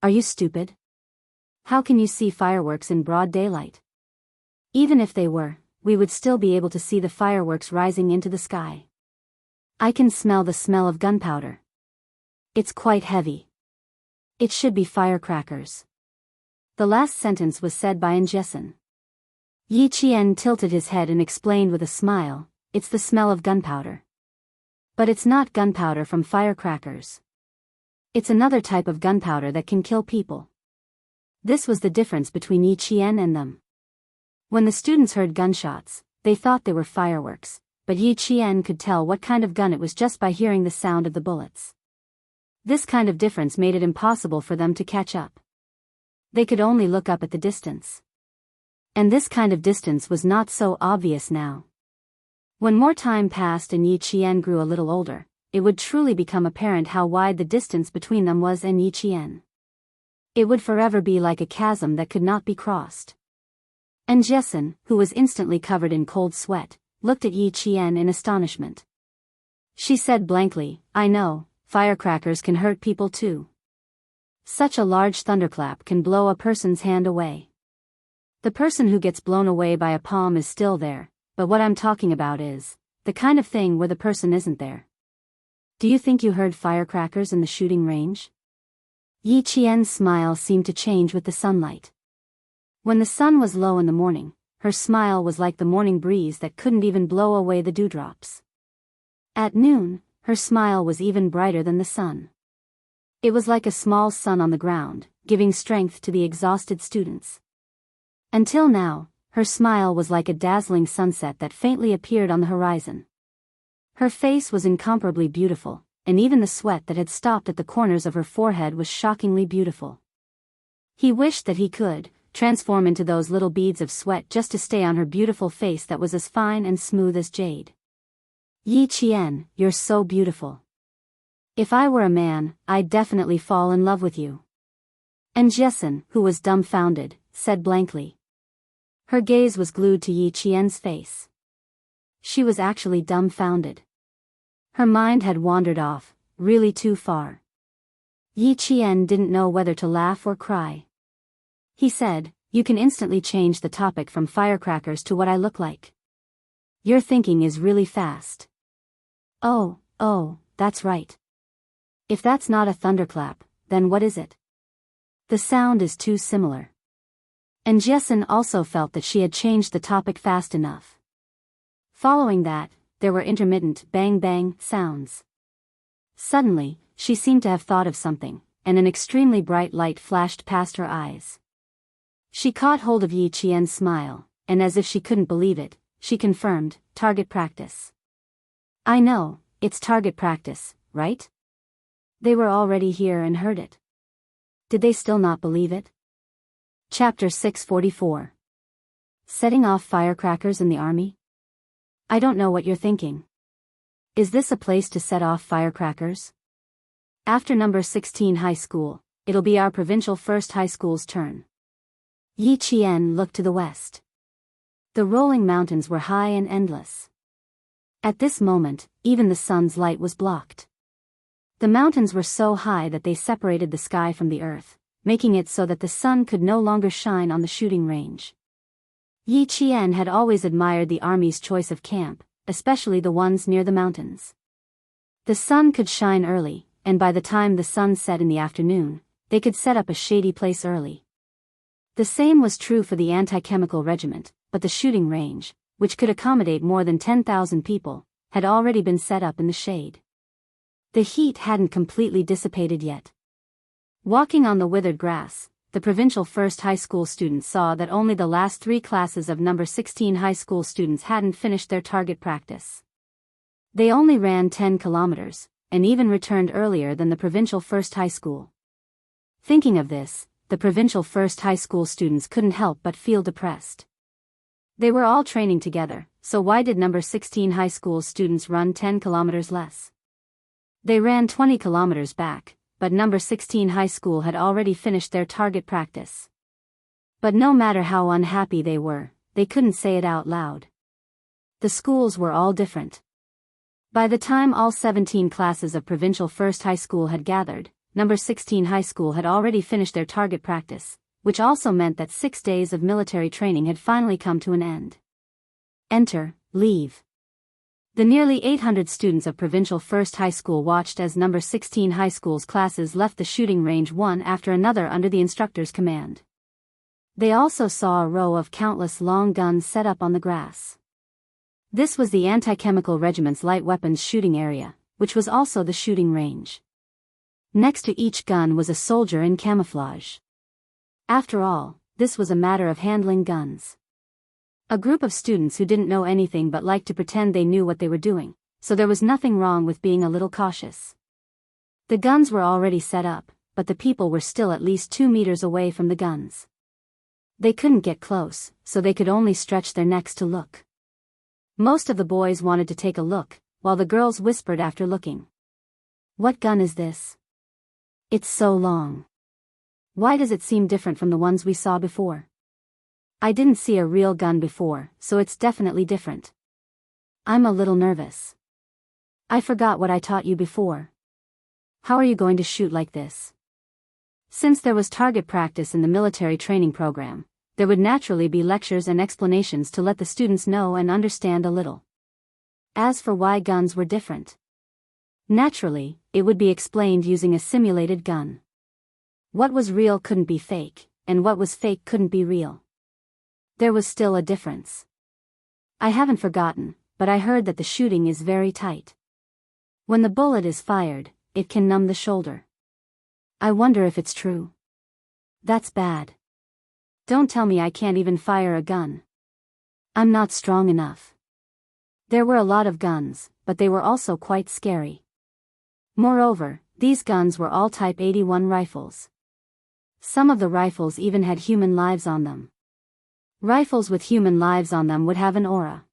Are you stupid? How can you see fireworks in broad daylight? Even if they were, we would still be able to see the fireworks rising into the sky. I can smell the smell of gunpowder. It's quite heavy. It should be firecrackers." The last sentence was said by Njessen. Yi Qian tilted his head and explained with a smile, "It's the smell of gunpowder. But it's not gunpowder from firecrackers. It's another type of gunpowder that can kill people." This was the difference between Yi Qian and them. When the students heard gunshots, they thought they were fireworks, but Yi Qian could tell what kind of gun it was just by hearing the sound of the bullets. This kind of difference made it impossible for them to catch up. They could only look up at the distance. And this kind of distance was not so obvious now. When more time passed and Yi Qian grew a little older, it would truly become apparent how wide the distance between them was and Yi Qian. It would forever be like a chasm that could not be crossed. And Jessen, who was instantly covered in cold sweat, looked at Yi Qian in astonishment. She said blankly, "I know, firecrackers can hurt people too. Such a large thunderclap can blow a person's hand away. The person who gets blown away by a palm is still there, but what I'm talking about is the kind of thing where the person isn't there. Do you think you heard firecrackers in the shooting range?" Yi Qian's smile seemed to change with the sunlight. When the sun was low in the morning, her smile was like the morning breeze that couldn't even blow away the dewdrops. At noon, her smile was even brighter than the sun. It was like a small sun on the ground, giving strength to the exhausted students. Until now, her smile was like a dazzling sunset that faintly appeared on the horizon. Her face was incomparably beautiful, and even the sweat that had stopped at the corners of her forehead was shockingly beautiful. He wished that he could transform into those little beads of sweat just to stay on her beautiful face that was as fine and smooth as jade. "Yi Qian, you're so beautiful. If I were a man, I'd definitely fall in love with you." And Jessen, who was dumbfounded, said blankly. Her gaze was glued to Yi Qian's face. She was actually dumbfounded. Her mind had wandered off, really too far. Yi Qian didn't know whether to laugh or cry. He said, "You can instantly change the topic from firecrackers to what I look like. Your thinking is really fast." Oh, that's right. If that's not a thunderclap, then what is it? The sound is too similar. And Jessen also felt that she had changed the topic fast enough. Following that, there were intermittent bang-bang sounds. Suddenly, she seemed to have thought of something, and an extremely bright light flashed past her eyes. She caught hold of Yi Qian's smile, and as if she couldn't believe it, she confirmed, "Target practice." "I know, it's target practice, right?" They were already here and heard it. Did they still not believe it? Chapter 644. Setting off firecrackers in the army? I don't know what you're thinking. Is this a place to set off firecrackers? After number 16 high school, it'll be our provincial first high school's turn. Yi Qian looked to the west. The rolling mountains were high and endless. At this moment, even the sun's light was blocked. The mountains were so high that they separated the sky from the earth, making it so that the sun could no longer shine on the shooting range. Yi Qian had always admired the army's choice of camp, especially the ones near the mountains. The sun could shine early, and by the time the sun set in the afternoon, they could set up a shady place early. The same was true for the anti-chemical regiment, but the shooting range, which could accommodate more than 10,000 people, had already been set up in the shade. The heat hadn't completely dissipated yet. Walking on the withered grass, the provincial first high school students saw that only the last 3 classes of number 16 high school students hadn't finished their target practice. They only ran 10 kilometers, and even returned earlier than the provincial first high school. Thinking of this, the provincial first high school students couldn't help but feel depressed. They were all training together, so why did number 16 high school students run 10 kilometers less? They ran 20 kilometers back, but number 16 high school had already finished their target practice. But no matter how unhappy they were, they couldn't say it out loud. The schools were all different. By the time all 17 classes of provincial first high school had gathered, number 16 high school had already finished their target practice, which also meant that 6 days of military training had finally come to an end. Enter, leave. The nearly 800 students of provincial first high school watched as number 16 high school's classes left the shooting range one after another under the instructor's command. They also saw a row of countless long guns set up on the grass. This was the anti-chemical regiment's light weapons shooting area, which was also the shooting range. Next to each gun was a soldier in camouflage. After all, this was a matter of handling guns. A group of students who didn't know anything but liked to pretend they knew what they were doing, so there was nothing wrong with being a little cautious. The guns were already set up, but the people were still at least 2 meters away from the guns. They couldn't get close, so they could only stretch their necks to look. Most of the boys wanted to take a look, while the girls whispered after looking. "What gun is this? It's so long. Why does it seem different from the ones we saw before? I didn't see a real gun before, so it's definitely different. I'm a little nervous. I forgot what I taught you before. How are you going to shoot like this?" Since there was target practice in the military training program, there would naturally be lectures and explanations to let the students know and understand a little. As for why guns were different, naturally, it would be explained using a simulated gun. What was real couldn't be fake, and what was fake couldn't be real. There was still a difference. I haven't forgotten, but I heard that the shooting is very tight. When the bullet is fired, it can numb the shoulder. I wonder if it's true. That's bad. Don't tell me I can't even fire a gun. I'm not strong enough. There were a lot of guns, but they were also quite scary. Moreover, these guns were all Type 81 rifles. Some of the rifles even had human lives on them. Rifles with human lives on them would have an aura.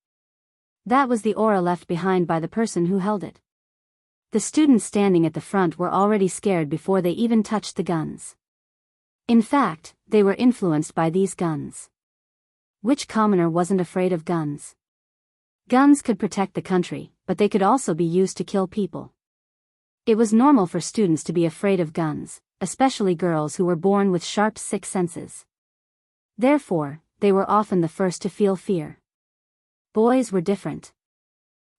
That was the aura left behind by the person who held it. The students standing at the front were already scared before they even touched the guns. In fact, they were influenced by these guns. Which commoner wasn't afraid of guns? Guns could protect the country, but they could also be used to kill people. It was normal for students to be afraid of guns, especially girls who were born with sharp sixth senses. Therefore, they were often the first to feel fear. Boys were different.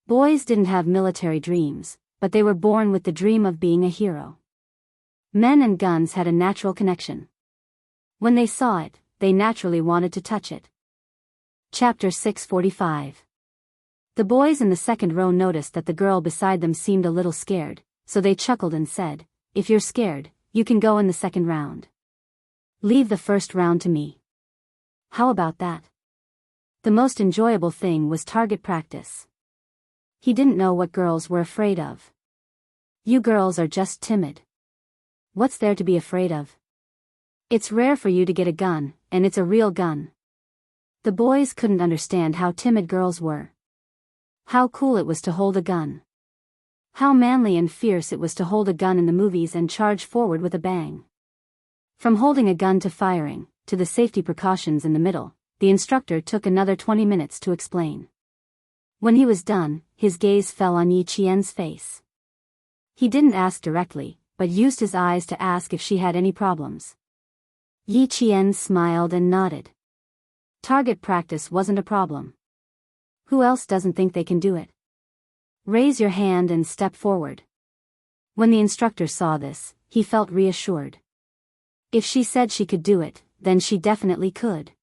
Boys didn't have military dreams, but they were born with the dream of being a hero. Men and guns had a natural connection. When they saw it, they naturally wanted to touch it. Chapter 645. The boys in the second row noticed that the girl beside them seemed a little scared, so they chuckled and said, "If you're scared, you can go in the second round. Leave the first round to me." How about that? The most enjoyable thing was target practice. He didn't know what girls were afraid of. "You girls are just timid. What's there to be afraid of? It's rare for you to get a gun, and it's a real gun." The boys couldn't understand how timid girls were. How cool it was to hold a gun. How manly and fierce it was to hold a gun in the movies and charge forward with a bang. From holding a gun to firing, to the safety precautions in the middle, the instructor took another 20 minutes to explain. When he was done, his gaze fell on Yi Qian's face. He didn't ask directly, but used his eyes to ask if she had any problems. Yi Qian smiled and nodded. Target practice wasn't a problem. Who else doesn't think they can do it? Raise your hand and step forward. When the instructor saw this, he felt reassured. If she said she could do it, then she definitely could.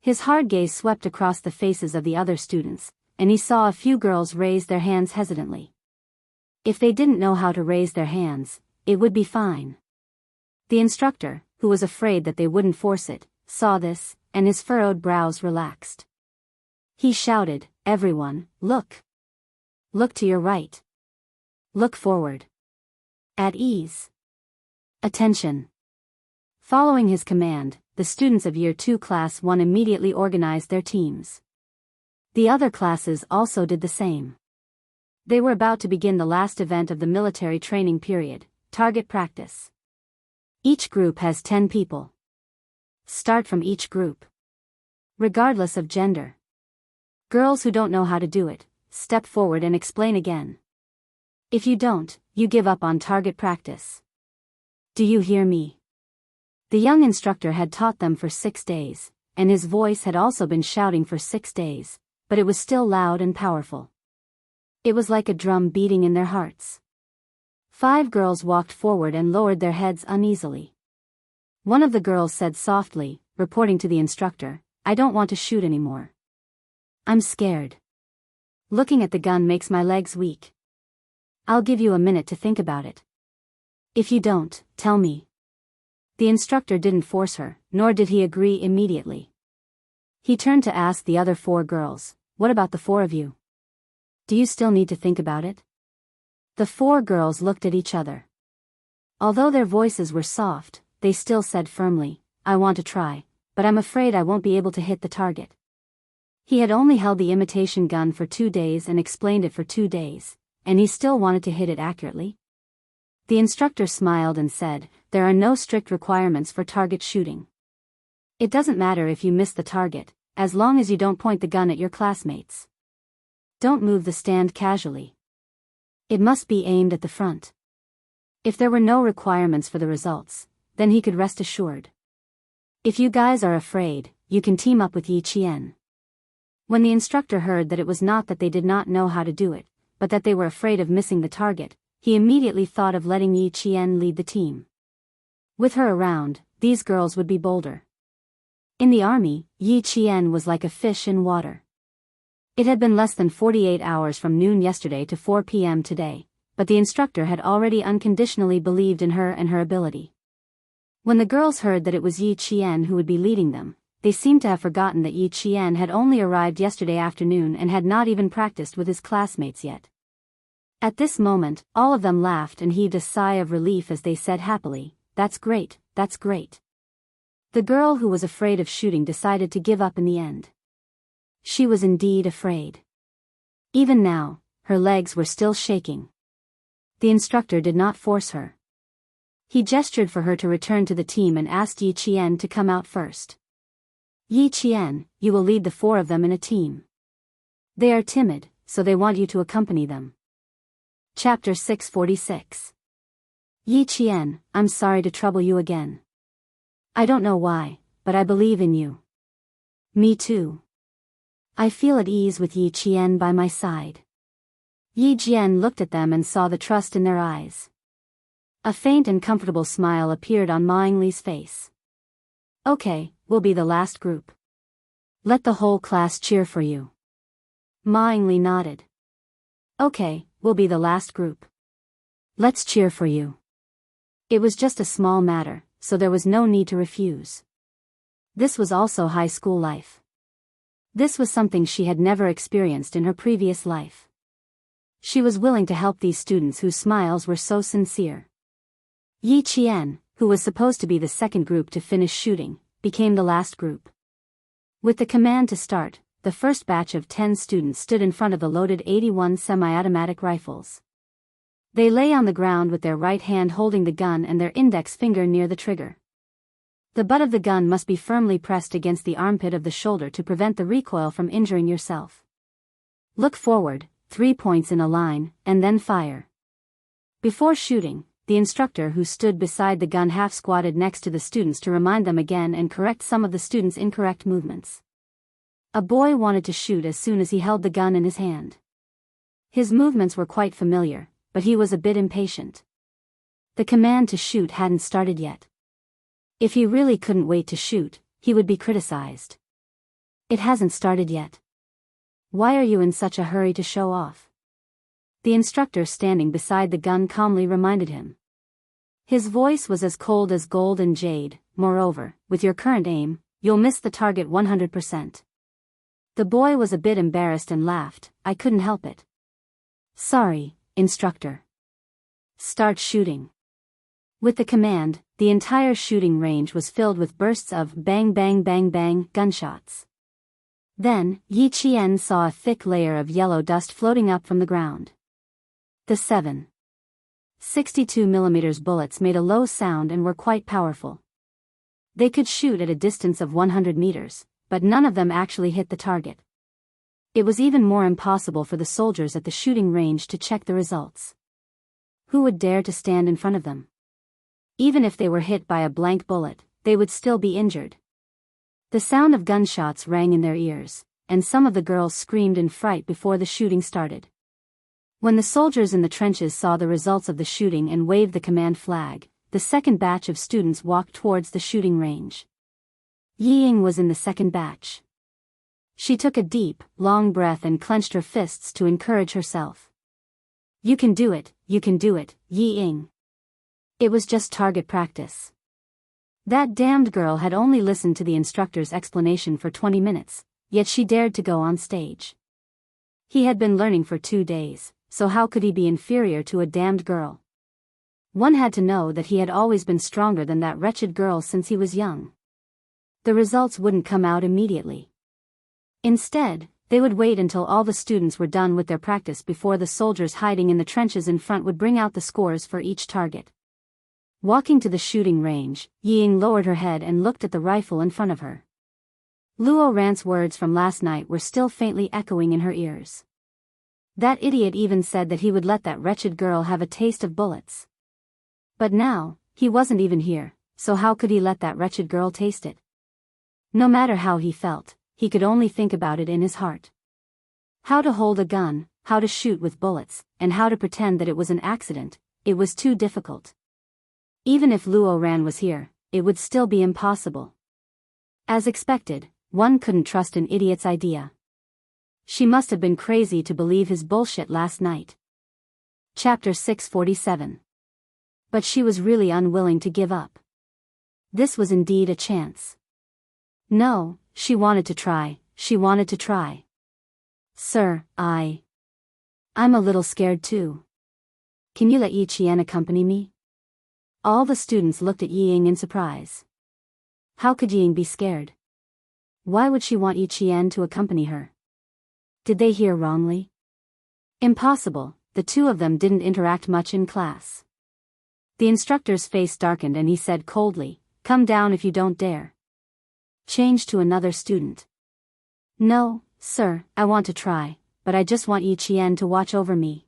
His hard gaze swept across the faces of the other students, and he saw a few girls raise their hands hesitantly. If they didn't know how to raise their hands, it would be fine. The instructor, who was afraid that they wouldn't force it, saw this, and his furrowed brows relaxed. He shouted, "Everyone, look! Look to your right. Look forward. At ease. Attention." Following his command, the students of Year 2 Class 1 immediately organized their teams. The other classes also did the same. They were about to begin the last event of the military training period, target practice. Each group has 10 people. Start from each group. Regardless of gender. Girls who don't know how to do it, step forward and explain again. If you don't, you give up on target practice. Do you hear me? The young instructor had taught them for 6 days, and his voice had also been shouting for 6 days, but it was still loud and powerful. It was like a drum beating in their hearts. 5 girls walked forward and lowered their heads uneasily. One of the girls said softly, reporting to the instructor, "I don't want to shoot anymore. I'm scared. Looking at the gun makes my legs weak. I'll give you a minute to think about it. If you don't, tell me." The instructor didn't force her, nor did he agree immediately. He turned to ask the other 4 girls, "What about the 4 of you? Do you still need to think about it?" The 4 girls looked at each other. Although their voices were soft, they still said firmly, "I want to try, but I'm afraid I won't be able to hit the target. He had only held the imitation gun for 2 days and explained it for 2 days, and he still wanted to hit it accurately. The instructor smiled and said, "There are no strict requirements for target shooting. It doesn't matter if you miss the target, as long as you don't point the gun at your classmates. Don't move the stand casually. It must be aimed at the front." If there were no requirements for the results, then he could rest assured. "If you guys are afraid, you can team up with Yi Qian." When the instructor heard that it was not that they did not know how to do it, but that they were afraid of missing the target, he immediately thought of letting Yi Qian lead the team. With her around, these girls would be bolder. In the army, Yi Qian was like a fish in water. It had been less than 48 hours from noon yesterday to 4 p.m. today, but the instructor had already unconditionally believed in her and her ability. When the girls heard that it was Yi Qian who would be leading them, they seemed to have forgotten that Yi Qian had only arrived yesterday afternoon and had not even practiced with his classmates yet. At this moment, all of them laughed and heaved a sigh of relief as they said happily, "That's great, that's great." The girl who was afraid of shooting decided to give up in the end. She was indeed afraid. Even now, her legs were still shaking. The instructor did not force her. He gestured for her to return to the team and asked Yi Qian to come out first. "Yi Qian, you will lead the 4 of them in a team. They are timid, so they want you to accompany them." Chapter 646. "Yi Qian, I'm sorry to trouble you again. I don't know why, but I believe in you." "Me too. I feel at ease with Yi Qian by my side." Yi Jian looked at them and saw the trust in their eyes. A faint and comfortable smile appeared on Ma Yingli's face. "Okay, we'll be the last group. Let the whole class cheer for you." Ma Yingli nodded. "Okay, we'll be the last group. Let's cheer for you." It was just a small matter, so there was no need to refuse. This was also high school life. This was something she had never experienced in her previous life. She was willing to help these students whose smiles were so sincere. Yi Qian, who was supposed to be the second group to finish shooting, became the last group. With the command to start, the first batch of 10 students stood in front of the loaded 81 semi-automatic rifles. They lay on the ground with their right hand holding the gun and their index finger near the trigger. The butt of the gun must be firmly pressed against the armpit of the shoulder to prevent the recoil from injuring yourself. Look forward, 3 points in a line, and then fire. Before shooting, the instructor who stood beside the gun half-squatted next to the students to remind them again and correct some of the students' incorrect movements. A boy wanted to shoot as soon as he held the gun in his hand. His movements were quite familiar, but he was a bit impatient. The command to shoot hadn't started yet. If he really couldn't wait to shoot, he would be criticized. "It hasn't started yet. Why are you in such a hurry to show off?" The instructor standing beside the gun calmly reminded him. His voice was as cold as gold and jade. "Moreover, with your current aim, you'll miss the target 100%. The boy was a bit embarrassed and laughed. "I couldn't help it. Sorry, instructor." "Start shooting." With the command, the entire shooting range was filled with bursts of bang bang bang bang gunshots. Then, Yi Qian saw a thick layer of yellow dust floating up from the ground. The 7.62mm bullets made a low sound and were quite powerful. They could shoot at a distance of 100 meters, but none of them actually hit the target. It was even more impossible for the soldiers at the shooting range to check the results. Who would dare to stand in front of them? Even if they were hit by a blank bullet, they would still be injured. The sound of gunshots rang in their ears, and some of the girls screamed in fright before the shooting started. When the soldiers in the trenches saw the results of the shooting and waved the command flag, the second batch of students walked towards the shooting range. Yi Ying was in the second batch. She took a deep, long breath and clenched her fists to encourage herself. "You can do it, Yi Ying. It was just target practice." That damned girl had only listened to the instructor's explanation for 20 minutes, yet she dared to go on stage. He had been learning for 2 days, so how could he be inferior to a damned girl? One had to know that he had always been stronger than that wretched girl since he was young. The results wouldn't come out immediately. Instead, they would wait until all the students were done with their practice before the soldiers hiding in the trenches in front would bring out the scores for each target. Walking to the shooting range, Ying lowered her head and looked at the rifle in front of her. Luo Ran's words from last night were still faintly echoing in her ears. That idiot even said that he would let that wretched girl have a taste of bullets. But now, he wasn't even here, so how could he let that wretched girl taste it? No matter how he felt, he could only think about it in his heart. How to hold a gun, how to shoot with bullets, and how to pretend that it was an accident, it was too difficult. Even if Luo Ran was here, it would still be impossible. As expected, one couldn't trust an idiot's idea. She must have been crazy to believe his bullshit last night. Chapter 647. But she was really unwilling to give up. This was indeed a chance. No, she wanted to try, she wanted to try. Sir, I'm a little scared too. Can you let Yi Qian accompany me? All the students looked at Ying in surprise. How could Ying be scared? Why would she want Yi Qian to accompany her? Did they hear wrongly? Impossible, the two of them didn't interact much in class. The instructor's face darkened and he said coldly, "Come down if you don't dare." Change to another student. "No, sir, I want to try, but I just want Yi Qian to watch over me.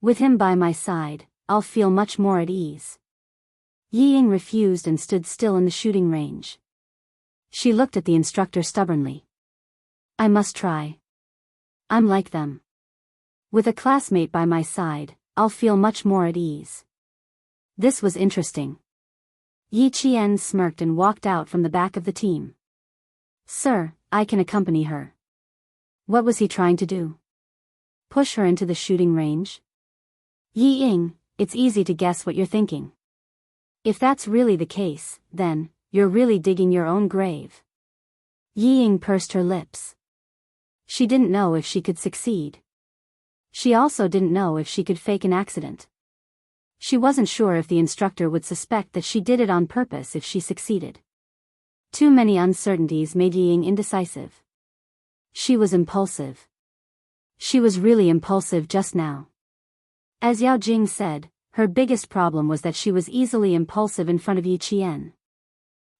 With him by my side, I'll feel much more at ease." Yi Ying refused and stood still in the shooting range. She looked at the instructor stubbornly. "I must try. I'm like them. With a classmate by my side, I'll feel much more at ease." This was interesting. Yi Qian smirked and walked out from the back of the team. "Sir, I can accompany her." What was he trying to do? Push her into the shooting range? Yi Ying, it's easy to guess what you're thinking. If that's really the case, then, you're really digging your own grave. Yi Ying pursed her lips. She didn't know if she could succeed. She also didn't know if she could fake an accident. She wasn't sure if the instructor would suspect that she did it on purpose if she succeeded. Too many uncertainties made Yi Ying indecisive. She was impulsive. She was really impulsive just now. As Yao Jing said, her biggest problem was that she was easily impulsive in front of Yi Qian.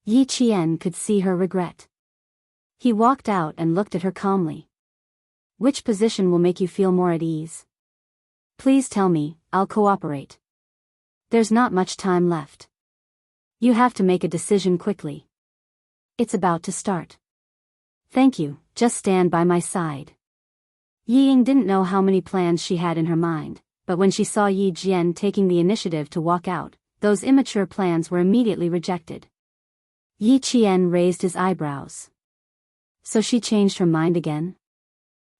Yi Qian could see her regret. He walked out and looked at her calmly. "Which position will make you feel more at ease? Please tell me, I'll cooperate. There's not much time left. You have to make a decision quickly. It's about to start." "Thank you, just stand by my side." Yi Ying didn't know how many plans she had in her mind, but when she saw Yi Jian taking the initiative to walk out, those immature plans were immediately rejected. Yi Qian raised his eyebrows. So she changed her mind again?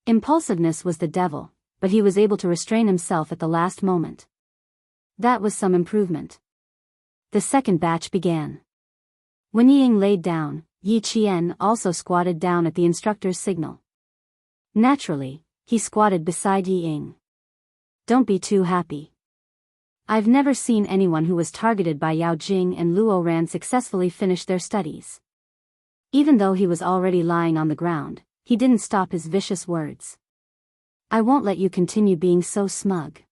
Impulsiveness was the devil, but he was able to restrain himself at the last moment. That was some improvement. The second batch began. When Yi Ying laid down, Yi Qian also squatted down at the instructor's signal. Naturally, he squatted beside Yi Ying. "Don't be too happy. I've never seen anyone who was targeted by Yao Jing and Luo Ran successfully finish their studies." Even though he was already lying on the ground, he didn't stop his vicious words. "I won't let you continue being so smug."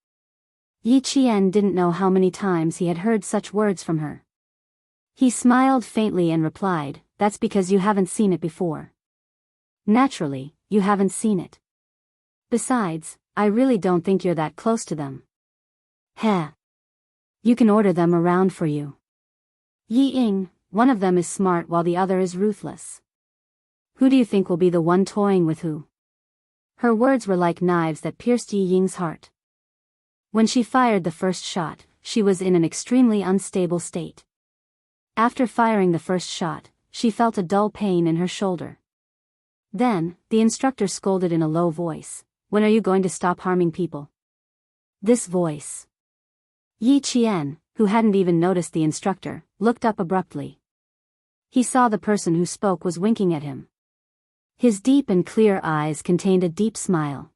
Yi Qian didn't know how many times he had heard such words from her. He smiled faintly and replied, "That's because you haven't seen it before. Naturally, you haven't seen it. Besides, I really don't think you're that close to them. Heh. You can order them around for you." "Yi Ying, one of them is smart while the other is ruthless. Who do you think will be the one toying with who?" Her words were like knives that pierced Yi Ying's heart. When she fired the first shot, she was in an extremely unstable state. After firing the first shot, she felt a dull pain in her shoulder. Then, the instructor scolded in a low voice, "When are you going to stop harming people?" This voice. Yi Qian, who hadn't even noticed the instructor, looked up abruptly. He saw the person who spoke was winking at him. His deep and clear eyes contained a deep smile.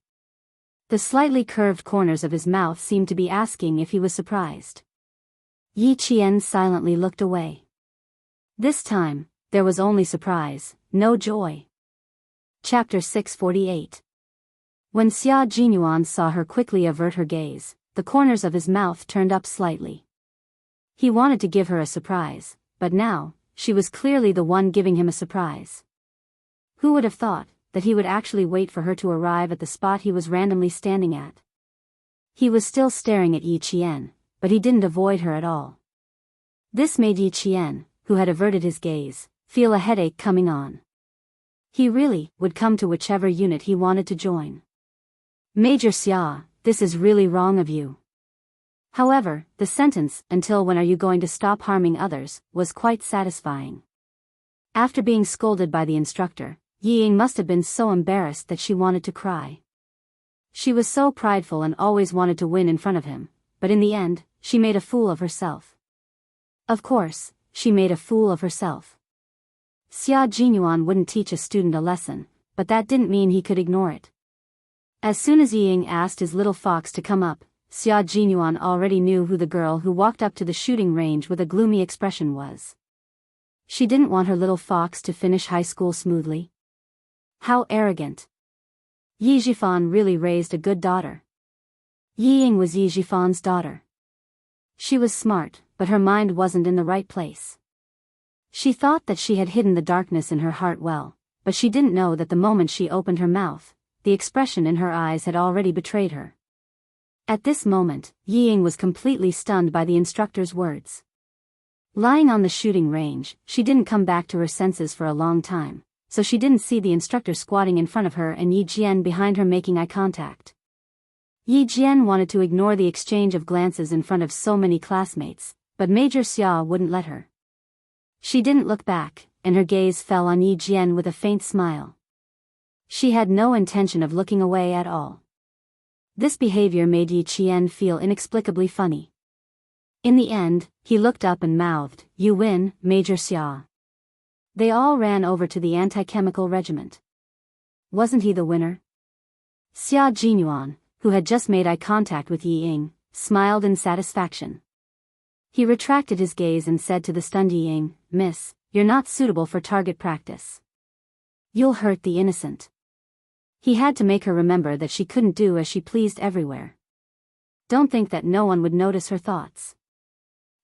The slightly curved corners of his mouth seemed to be asking if he was surprised. Yi Qian silently looked away. This time, there was only surprise, no joy. Chapter 648. When Xia Jinyuan saw her quickly avert her gaze, the corners of his mouth turned up slightly. He wanted to give her a surprise, but now, she was clearly the one giving him a surprise. Who would have thought that he would actually wait for her to arrive at the spot he was randomly standing at? He was still staring at Yi Qian, but he didn't avoid her at all. This made Yi Qian, who had averted his gaze, feel a headache coming on. He really would come to whichever unit he wanted to join. Major Xia, this is really wrong of you. However, the sentence, "Until when are you going to stop harming others," was quite satisfying. After being scolded by the instructor, Yi Ying must have been so embarrassed that she wanted to cry. She was so prideful and always wanted to win in front of him, but in the end, she made a fool of herself. Of course, she made a fool of herself. Xia Jinyuan wouldn't teach a student a lesson, but that didn't mean he could ignore it. As soon as Yi Ying asked his little fox to come up, Xia Jinyuan already knew who the girl who walked up to the shooting range with a gloomy expression was. She didn't want her little fox to finish high school smoothly. How arrogant. Yi Zhifan really raised a good daughter. Yi Ying was Yi Zhifan's daughter. She was smart, but her mind wasn't in the right place. She thought that she had hidden the darkness in her heart well, but she didn't know that the moment she opened her mouth, the expression in her eyes had already betrayed her. At this moment, Yi Ying was completely stunned by the instructor's words. Lying on the shooting range, she didn't come back to her senses for a long time, so she didn't see the instructor squatting in front of her and Yi Jian behind her making eye contact. Yi Jian wanted to ignore the exchange of glances in front of so many classmates, but Major Xia wouldn't let her. She didn't look back, and her gaze fell on Yi Jian with a faint smile. She had no intention of looking away at all. This behavior made Yi Qian feel inexplicably funny. In the end, he looked up and mouthed, "You win, Major Xia." They all ran over to the anti-chemical regiment. Wasn't he the winner? Xia Jinyuan, who had just made eye contact with Yi Ying, smiled in satisfaction. He retracted his gaze and said to the stunned Yi Ying, "Miss, you're not suitable for target practice. You'll hurt the innocent." He had to make her remember that she couldn't do as she pleased everywhere. Don't think that no one would notice her thoughts.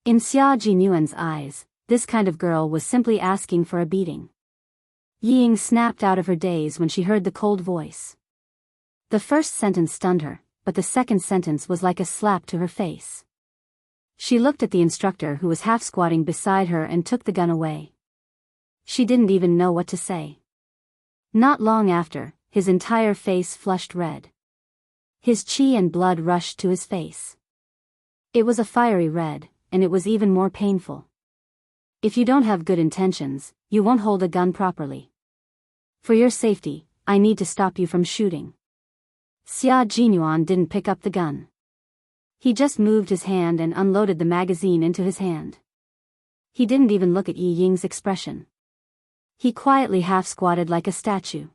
In Xia Jinyuan's eyes, this kind of girl was simply asking for a beating. Yi Ying snapped out of her daze when she heard the cold voice. The first sentence stunned her, but the second sentence was like a slap to her face. She looked at the instructor who was half squatting beside her and took the gun away. She didn't even know what to say. Not long after, his entire face flushed red. His chi and blood rushed to his face. It was a fiery red, and it was even more painful. If you don't have good intentions, you won't hold a gun properly. For your safety, I need to stop you from shooting. Xia Jinyuan didn't pick up the gun. He just moved his hand and unloaded the magazine into his hand. He didn't even look at Yi Ying's expression. He quietly half-squatted like a statue.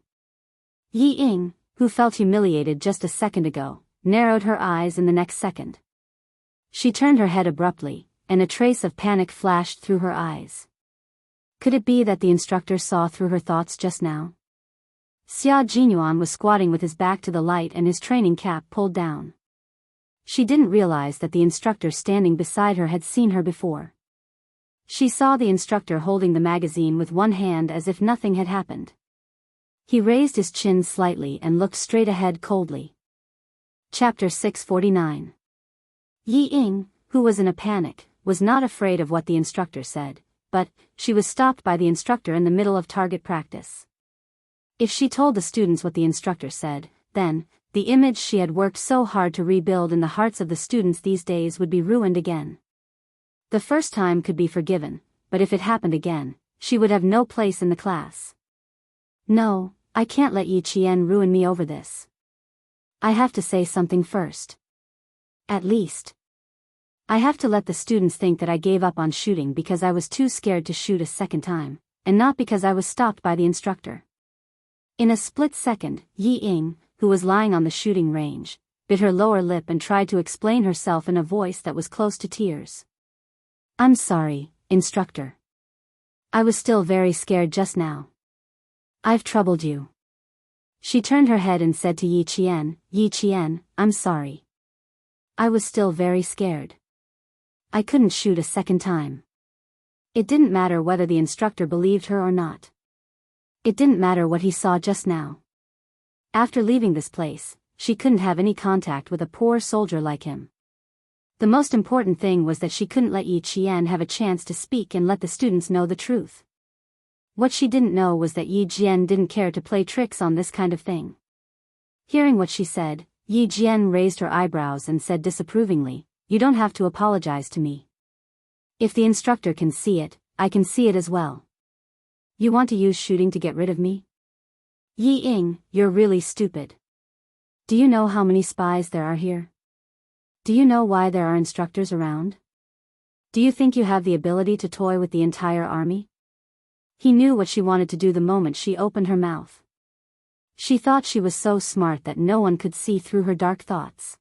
Yi Ying, who felt humiliated just a second ago, narrowed her eyes in the next second. She turned her head abruptly, and a trace of panic flashed through her eyes. Could it be that the instructor saw through her thoughts just now? Xia Jinyuan was squatting with his back to the light and his training cap pulled down. She didn't realize that the instructor standing beside her had seen her before. She saw the instructor holding the magazine with one hand as if nothing had happened. He raised his chin slightly and looked straight ahead coldly. Chapter 649. Yi Ying, who was in a panic, was not afraid of what the instructor said, but she was stopped by the instructor in the middle of target practice. If she told the students what the instructor said, then the image she had worked so hard to rebuild in the hearts of the students these days would be ruined again. The first time could be forgiven, but if it happened again, she would have no place in the class. No, I can't let Yi Qian ruin me over this. I have to say something first. At least, I have to let the students think that I gave up on shooting because I was too scared to shoot a second time, and not because I was stopped by the instructor. In a split second, Yi Ying, who was lying on the shooting range, bit her lower lip and tried to explain herself in a voice that was close to tears. "I'm sorry, instructor. I was still very scared just now. I've troubled you. She turned her head and said to Yi Qian, I'm sorry. I was still very scared. I couldn't shoot a second time. It didn't matter whether the instructor believed her or not. It didn't matter what he saw just now. After leaving this place, she couldn't have any contact with a poor soldier like him. The most important thing was that she couldn't let Yi Qian have a chance to speak and let the students know the truth. What she didn't know was that Yi Jian didn't care to play tricks on this kind of thing. Hearing what she said, Yi Jian raised her eyebrows and said disapprovingly, You don't have to apologize to me. If the instructor can see it, I can see it as well. You want to use shooting to get rid of me? Yi Ying, you're really stupid. Do you know how many spies there are here? Do you know why there are instructors around? Do you think you have the ability to toy with the entire army? He knew what she wanted to do the moment she opened her mouth. She thought she was so smart that no one could see through her dark thoughts.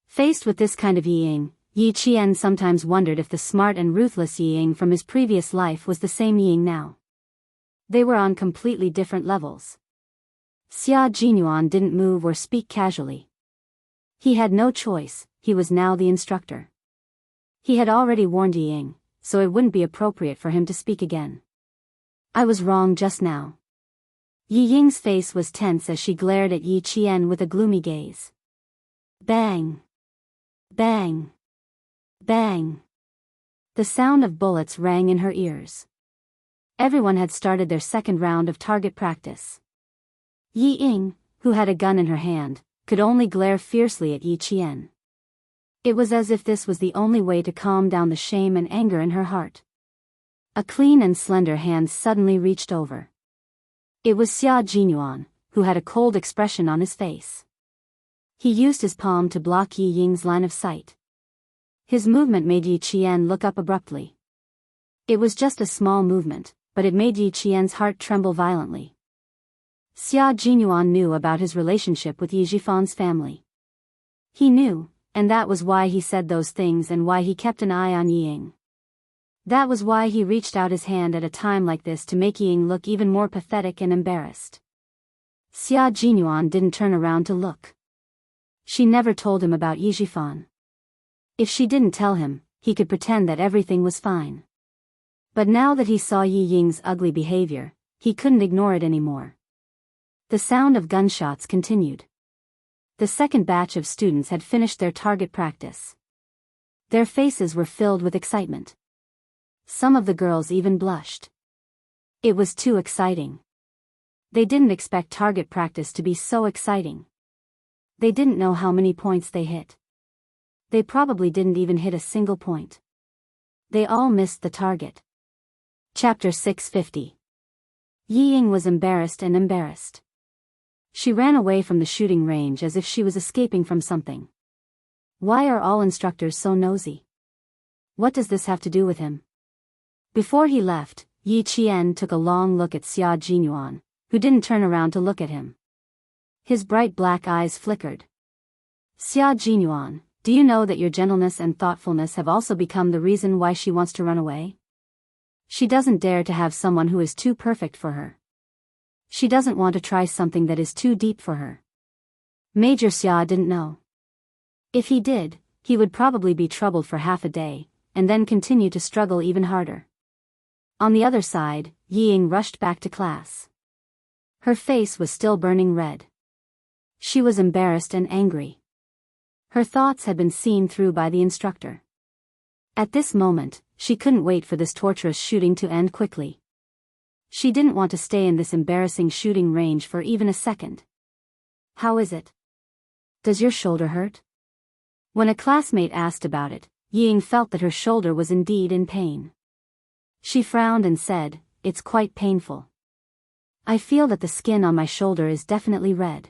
Faced with this kind of Yi Ying, Yi Qian sometimes wondered if the smart and ruthless Yi Ying from his previous life was the same Yi Ying now. They were on completely different levels. Xia Jinyuan didn't move or speak casually. He had no choice, he was now the instructor. He had already warned Yi Ying, so it wouldn't be appropriate for him to speak again. I was wrong just now. Yi Ying's face was tense as she glared at Yi Qian with a gloomy gaze. Bang! Bang! Bang! The sound of bullets rang in her ears. Everyone had started their second round of target practice. Yi Ying, who had a gun in her hand, could only glare fiercely at Yi Qian. It was as if this was the only way to calm down the shame and anger in her heart. A clean and slender hand suddenly reached over. It was Xia Jinyuan, who had a cold expression on his face. He used his palm to block Yi Ying's line of sight. His movement made Yi Qian look up abruptly. It was just a small movement, but it made Yi Qian's heart tremble violently. Xia Jinyuan knew about his relationship with Yi Jifan's family. He knew, and that was why he said those things and why he kept an eye on Yi Ying. That was why he reached out his hand at a time like this to make Yi Ying look even more pathetic and embarrassed. Xia Jinyuan didn't turn around to look. She never told him about Yi Jifan. If she didn't tell him, he could pretend that everything was fine. But now that he saw Yi Ying's ugly behavior, he couldn't ignore it anymore. The sound of gunshots continued. The second batch of students had finished their target practice. Their faces were filled with excitement. Some of the girls even blushed. It was too exciting. They didn't expect target practice to be so exciting. They didn't know how many points they hit. They probably didn't even hit a single point. They all missed the target. Chapter 650. Yi Ying was embarrassed and embarrassed. She ran away from the shooting range as if she was escaping from something. Why are all instructors so nosy? What does this have to do with him? Before he left, Yi Qian took a long look at Xia Jinyuan, who didn't turn around to look at him. His bright black eyes flickered. Xia Jinyuan, do you know that your gentleness and thoughtfulness have also become the reason why she wants to run away? She doesn't dare to have someone who is too perfect for her. She doesn't want to try something that is too deep for her. Major Xia didn't know. If he did, he would probably be troubled for half a day, and then continue to struggle even harder. On the other side, Yi Ying rushed back to class. Her face was still burning red. She was embarrassed and angry. Her thoughts had been seen through by the instructor. At this moment, she couldn't wait for this torturous shooting to end quickly. She didn't want to stay in this embarrassing shooting range for even a second. How is it? Does your shoulder hurt? When a classmate asked about it, Yi Ying felt that her shoulder was indeed in pain. She frowned and said, It's quite painful. I feel that the skin on my shoulder is definitely red.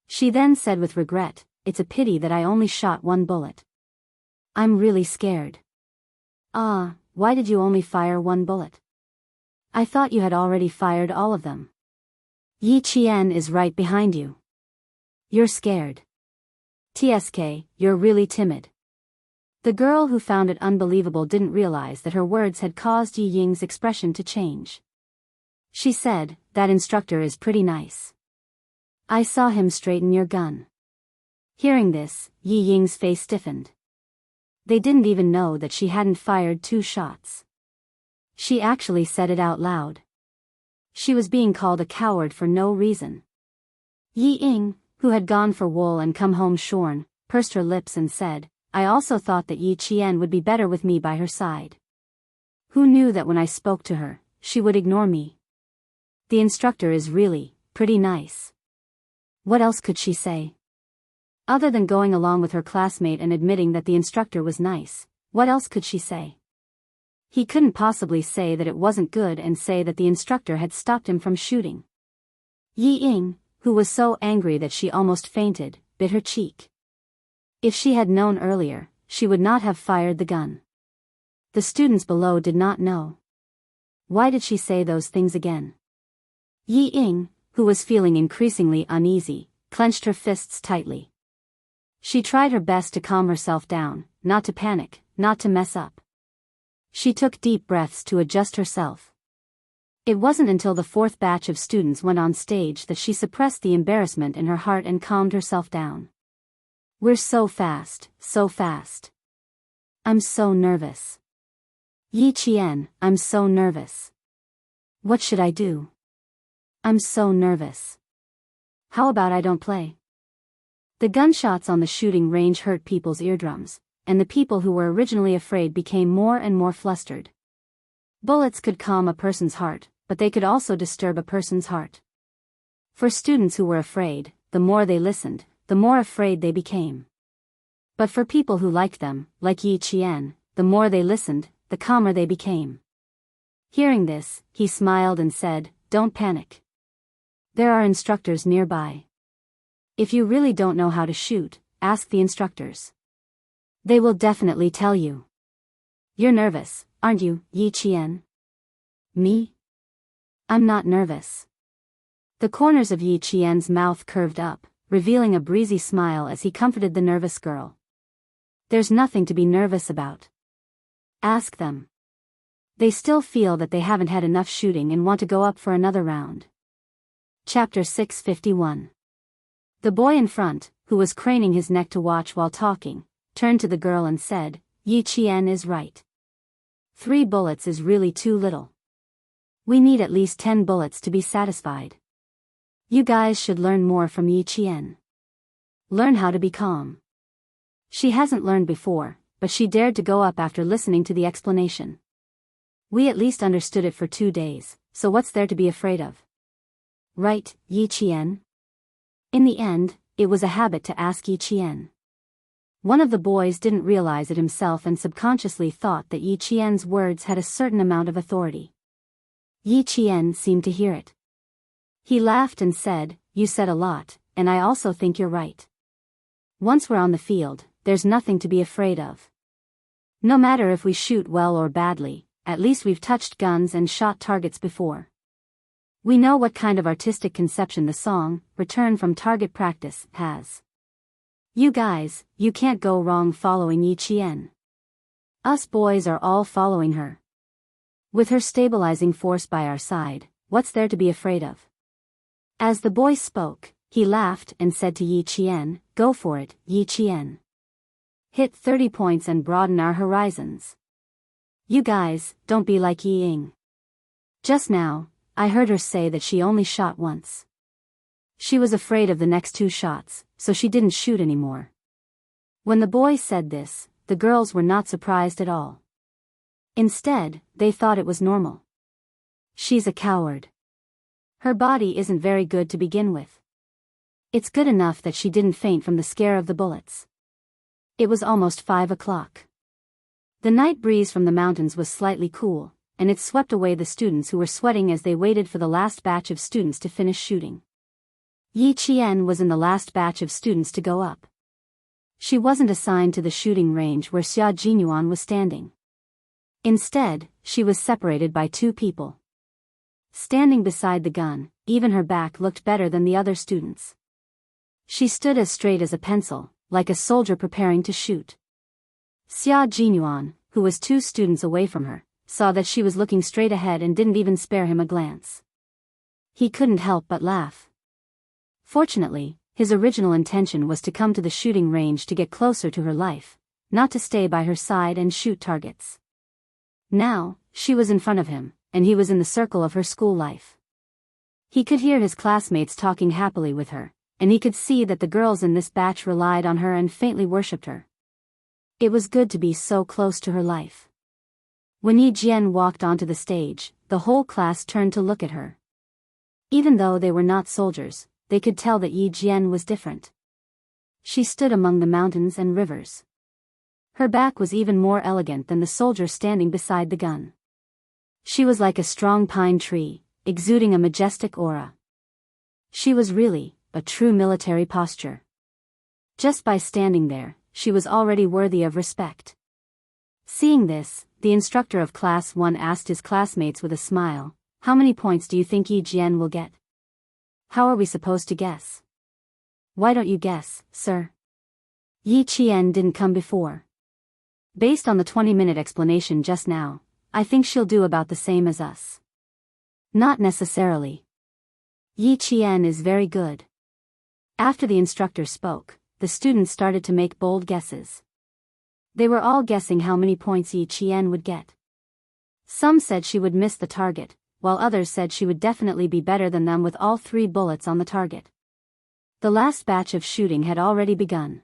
She then said with regret, It's a pity that I only shot one bullet. I'm really scared. Ah, why did you only fire one bullet? I thought you had already fired all of them. Yi Qian is right behind you. You're scared. TSK, you're really timid. The girl who found it unbelievable didn't realize that her words had caused Yi Ying's expression to change. She said, "That instructor is pretty nice. I saw him straighten your gun." Hearing this, Yi Ying's face stiffened. They didn't even know that she hadn't fired 2 shots. She actually said it out loud. She was being called a coward for no reason. Yi Ying, who had gone for wool and come home shorn, pursed her lips and said, "I also thought that Yi Qian would be better with me by her side. Who knew that when I spoke to her, she would ignore me? The instructor is really pretty nice." What else could she say? Other than going along with her classmate and admitting that the instructor was nice, what else could she say? He couldn't possibly say that it wasn't good and say that the instructor had stopped him from shooting. Yi Ying, who was so angry that she almost fainted, bit her cheek. If she had known earlier, she would not have fired the gun. The students below did not know. Why did she say those things again? Yi Ying, who was feeling increasingly uneasy, clenched her fists tightly. She tried her best to calm herself down, not to panic, not to mess up. She took deep breaths to adjust herself. It wasn't until the 4th batch of students went on stage that she suppressed the embarrassment in her heart and calmed herself down. "We're so fast, so fast. I'm so nervous. Yi Qian, I'm so nervous. What should I do? I'm so nervous. How about I don't play?" The gunshots on the shooting range hurt people's eardrums, and the people who were originally afraid became more and more flustered. Bullets could calm a person's heart, but they could also disturb a person's heart. For students who were afraid, the more they listened, the more afraid they became. But for people who liked them, like Yi Qian, the more they listened, the calmer they became. Hearing this, he smiled and said, "Don't panic. There are instructors nearby. If you really don't know how to shoot, ask the instructors. They will definitely tell you." "You're nervous, aren't you, Yi Qian?" "Me? I'm not nervous." The corners of Yi Qian's mouth curved up, revealing a breezy smile as he comforted the nervous girl. "There's nothing to be nervous about. Ask them. They still feel that they haven't had enough shooting and want to go up for another round." Chapter 651. The boy in front, who was craning his neck to watch while talking, turned to the girl and said, "Yi Qian is right. 3 bullets is really too little. We need at least 10 bullets to be satisfied. You guys should learn more from Yi Qian. Learn how to be calm." She hasn't learned before, but she dared to go up after listening to the explanation. "We at least understood it for 2 days, so what's there to be afraid of? Right, Yi Qian?" In the end, it was a habit to ask Yi Qian. One of the boys didn't realize it himself and subconsciously thought that Yi Qian's words had a certain amount of authority. Yi Qian seemed to hear it. He laughed and said, "You said a lot, and I also think you're right. Once we're on the field, there's nothing to be afraid of. No matter if we shoot well or badly, at least we've touched guns and shot targets before. We know what kind of artistic conception the song, Return from Target Practice, has. You guys, you can't go wrong following Yi Qian. Us boys are all following her. With her stabilizing force by our side, what's there to be afraid of?" As the boy spoke, he laughed and said to Yi Qian, "Go for it, Yi Qian. Hit 30 points and broaden our horizons. You guys, don't be like Yi Ying. Just now, I heard her say that she only shot once. She was afraid of the next 2 shots, so she didn't shoot anymore." When the boy said this, the girls were not surprised at all. Instead, they thought it was normal. She's a coward. Her body isn't very good to begin with. It's good enough that she didn't faint from the scare of the bullets. It was almost 5 o'clock. The night breeze from the mountains was slightly cool, and it swept away the students who were sweating as they waited for the last batch of students to finish shooting. Yi Qian was in the last batch of students to go up. She wasn't assigned to the shooting range where Xia Jinyuan was standing. Instead, she was separated by 2 people. Standing beside the gun, even her back looked better than the other students. She stood as straight as a pencil, like a soldier preparing to shoot. Xia Jinyuan, who was 2 students away from her, saw that she was looking straight ahead and didn't even spare him a glance. He couldn't help but laugh. Fortunately, his original intention was to come to the shooting range to get closer to her life, not to stay by her side and shoot targets. Now, she was in front of him, and he was in the circle of her school life. He could hear his classmates talking happily with her, and he could see that the girls in this batch relied on her and faintly worshipped her. It was good to be so close to her life. When Yi Jian walked onto the stage, the whole class turned to look at her. Even though they were not soldiers, they could tell that Yi Jian was different. She stood among the mountains and rivers. Her back was even more elegant than the soldier standing beside the gun. She was like a strong pine tree, exuding a majestic aura. She was really a true military posture. Just by standing there, she was already worthy of respect. Seeing this, the instructor of Class 1 asked his classmates with a smile, "How many points do you think Yi Jian will get?" "How are we supposed to guess?" "Why don't you guess, sir?" Yi Qian didn't come before. "Based on the 20-minute explanation just now, I think she'll do about the same as us." "Not necessarily. Yi Qian is very good." After the instructor spoke, the students started to make bold guesses. They were all guessing how many points Yi Qian would get. Some said she would miss the target, while others said she would definitely be better than them with all 3 bullets on the target. The last batch of shooting had already begun.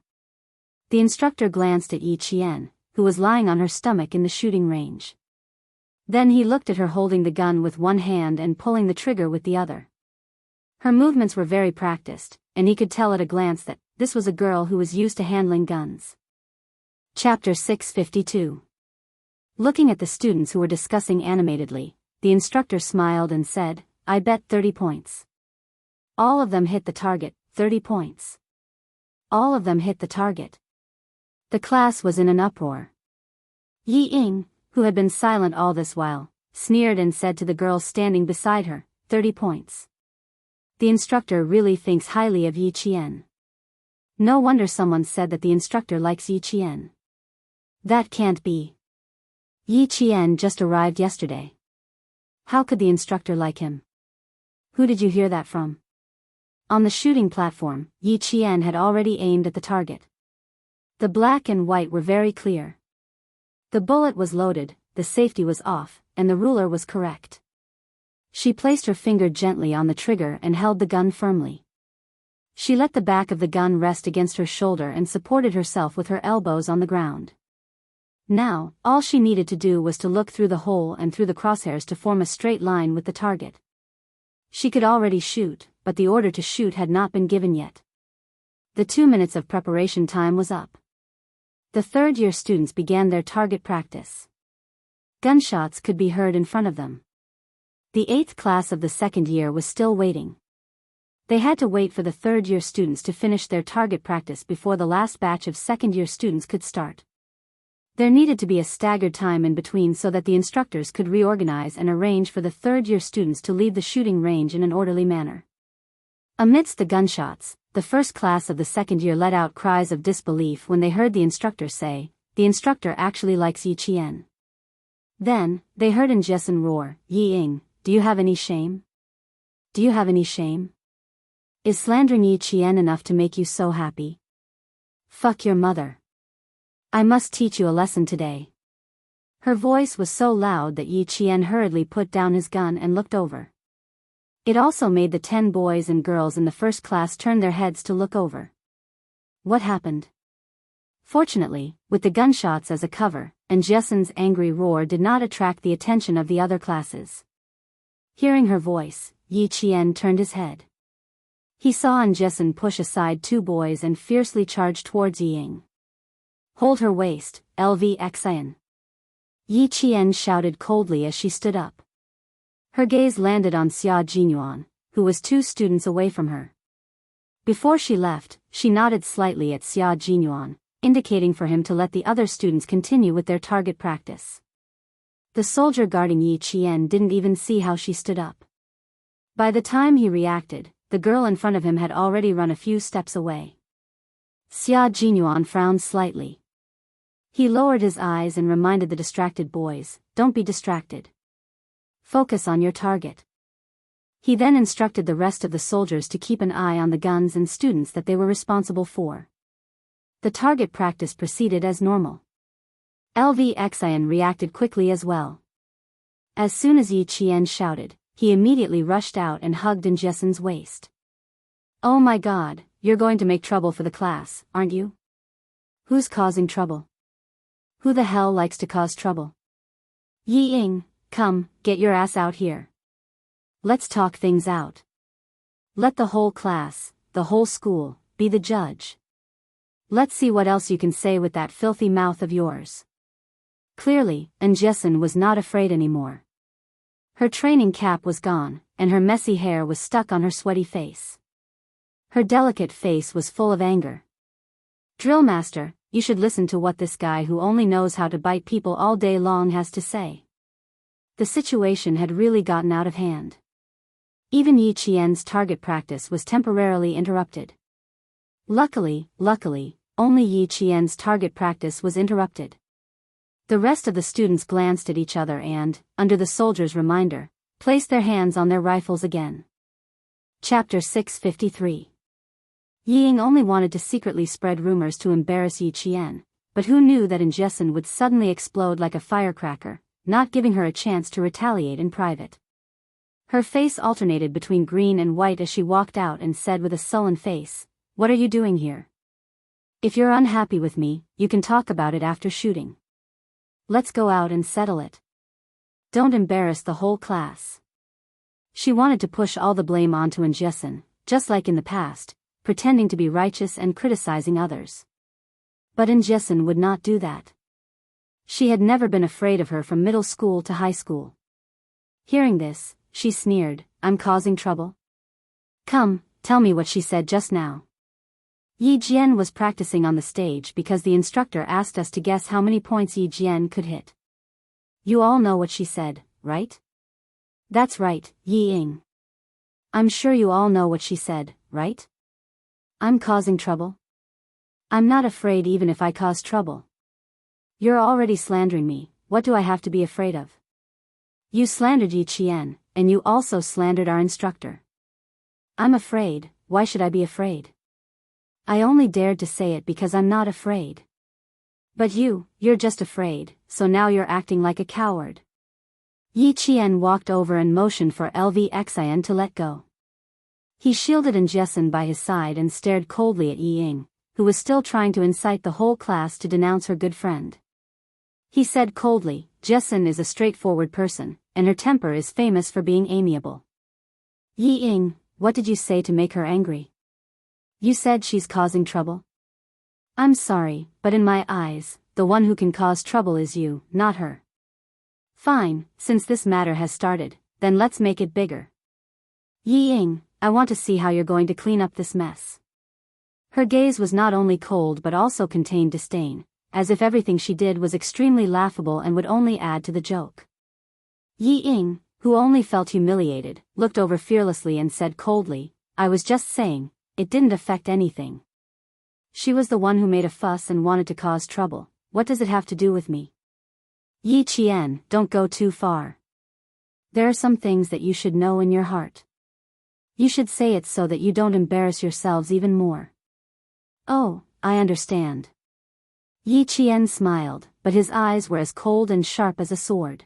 The instructor glanced at Yi Qian, who was lying on her stomach in the shooting range. Then he looked at her holding the gun with one hand and pulling the trigger with the other. Her movements were very practiced, and he could tell at a glance that this was a girl who was used to handling guns. Chapter 652. Looking at the students who were discussing animatedly, the instructor smiled and said, "I bet 30 points. All of them hit the target, 30 points. All of them hit the target." The class was in an uproar. Yi Ying, who had been silent all this while, sneered and said to the girls standing beside her, 30 points. The instructor really thinks highly of Yi Qian. No wonder someone said that the instructor likes Yi Qian. That can't be. Yi Qian just arrived yesterday. How could the instructor like him? Who did you hear that from? On the shooting platform, Yi Qian had already aimed at the target. The black and white were very clear. The bullet was loaded, the safety was off, and the ruler was correct. She placed her finger gently on the trigger and held the gun firmly. She let the back of the gun rest against her shoulder and supported herself with her elbows on the ground. Now, all she needed to do was to look through the hole and through the crosshairs to form a straight line with the target. She could already shoot, but the order to shoot had not been given yet. The 2 minutes of preparation time was up. The third-year students began their target practice. Gunshots could be heard in front of them. The 8th class of the second year was still waiting. They had to wait for the third-year students to finish their target practice before the last batch of second-year students could start. There needed to be a staggered time in between so that the instructors could reorganize and arrange for the third-year students to leave the shooting range in an orderly manner. Amidst the gunshots, the first class of the second year let out cries of disbelief when they heard the instructor say, "The instructor actually likes Yi Qian." Then, they heard Jessen roar, "Yi Ying, do you have any shame? Do you have any shame? Is slandering Yi Qian enough to make you so happy? Fuck your mother. I must teach you a lesson today." Her voice was so loud that Yi Qian hurriedly put down his gun and looked over. It also made the 10 boys and girls in the first class turn their heads to look over. What happened? Fortunately, with the gunshots as a cover, Jessen's angry roar did not attract the attention of the other classes. Hearing her voice, Yi Qian turned his head. He saw Jessen push aside 2 boys and fiercely charge towards Yi Ying. "Hold her waist, LVXIN." Yi Qian shouted coldly as she stood up. Her gaze landed on Xia Jinyuan, who was 2 students away from her. Before she left, she nodded slightly at Xia Jinyuan, indicating for him to let the other students continue with their target practice. The soldier guarding Yi Qian didn't even see how she stood up. By the time he reacted, the girl in front of him had already run a few steps away. Xia Jinyuan frowned slightly. He lowered his eyes and reminded the distracted boys, "Don't be distracted. Focus on your target." He then instructed the rest of the soldiers to keep an eye on the guns and students that they were responsible for. The target practice proceeded as normal. Lvxian reacted quickly as well. As soon as Yi Qian shouted, he immediately rushed out and hugged Jessen's waist. "Oh my god, you're going to make trouble for the class, aren't you? Who's causing trouble? Who the hell likes to cause trouble? Yi Ying, come, get your ass out here. Let's talk things out. Let the whole class, the whole school, be the judge. Let's see what else you can say with that filthy mouth of yours." Clearly, Jessen was not afraid anymore. Her training cap was gone, and her messy hair was stuck on her sweaty face. Her delicate face was full of anger. "Drillmaster, you should listen to what this guy who only knows how to bite people all day long has to say." The situation had really gotten out of hand. Even Yi Qian's target practice was temporarily interrupted. Luckily, only Yi Qian's target practice was interrupted. The rest of the students glanced at each other and, under the soldier's reminder, placed their hands on their rifles again. Chapter 653. Yi Ying only wanted to secretly spread rumors to embarrass Yi Qian, but who knew that Jessen would suddenly explode like a firecracker, not giving her a chance to retaliate in private. Her face alternated between green and white as she walked out and said with a sullen face, "What are you doing here? If you're unhappy with me, you can talk about it after shooting. Let's go out and settle it. Don't embarrass the whole class." She wanted to push all the blame onto Jessen, just like in the past, pretending to be righteous and criticizing others. But Jessen would not do that. She had never been afraid of her from middle school to high school. Hearing this, she sneered, "I'm causing trouble? Come, tell me what she said just now." Yi Jian was practicing on the stage because the instructor asked us to guess how many points Yi Jian could hit. "You all know what she said, right?" "That's right, Yi Ying. I'm sure you all know what she said, right? I'm causing trouble? I'm not afraid even if I cause trouble. You're already slandering me, what do I have to be afraid of? You slandered Yi Qian, and you also slandered our instructor. I'm afraid, why should I be afraid? I only dared to say it because I'm not afraid. But you're just afraid, so now you're acting like a coward." Yi Qian walked over and motioned for Lvxian to let go. He shielded Jessen by his side and stared coldly at Yi Ying, who was still trying to incite the whole class to denounce her good friend. He said coldly, "Jessen is a straightforward person, and her temper is famous for being amiable. Yi Ying, what did you say to make her angry? You said she's causing trouble? I'm sorry, but in my eyes, the one who can cause trouble is you, not her. Fine, since this matter has started, then let's make it bigger. Yi Ying, I want to see how you're going to clean up this mess." Her gaze was not only cold but also contained disdain, as if everything she did was extremely laughable and would only add to the joke. Yi Ying, who only felt humiliated, looked over fearlessly and said coldly, "I was just saying, it didn't affect anything. She was the one who made a fuss and wanted to cause trouble, what does it have to do with me? Yi Qian, don't go too far. There are some things that you should know in your heart. You should say it so that you don't embarrass yourselves even more." "Oh, I understand." Yi Qian smiled, but his eyes were as cold and sharp as a sword.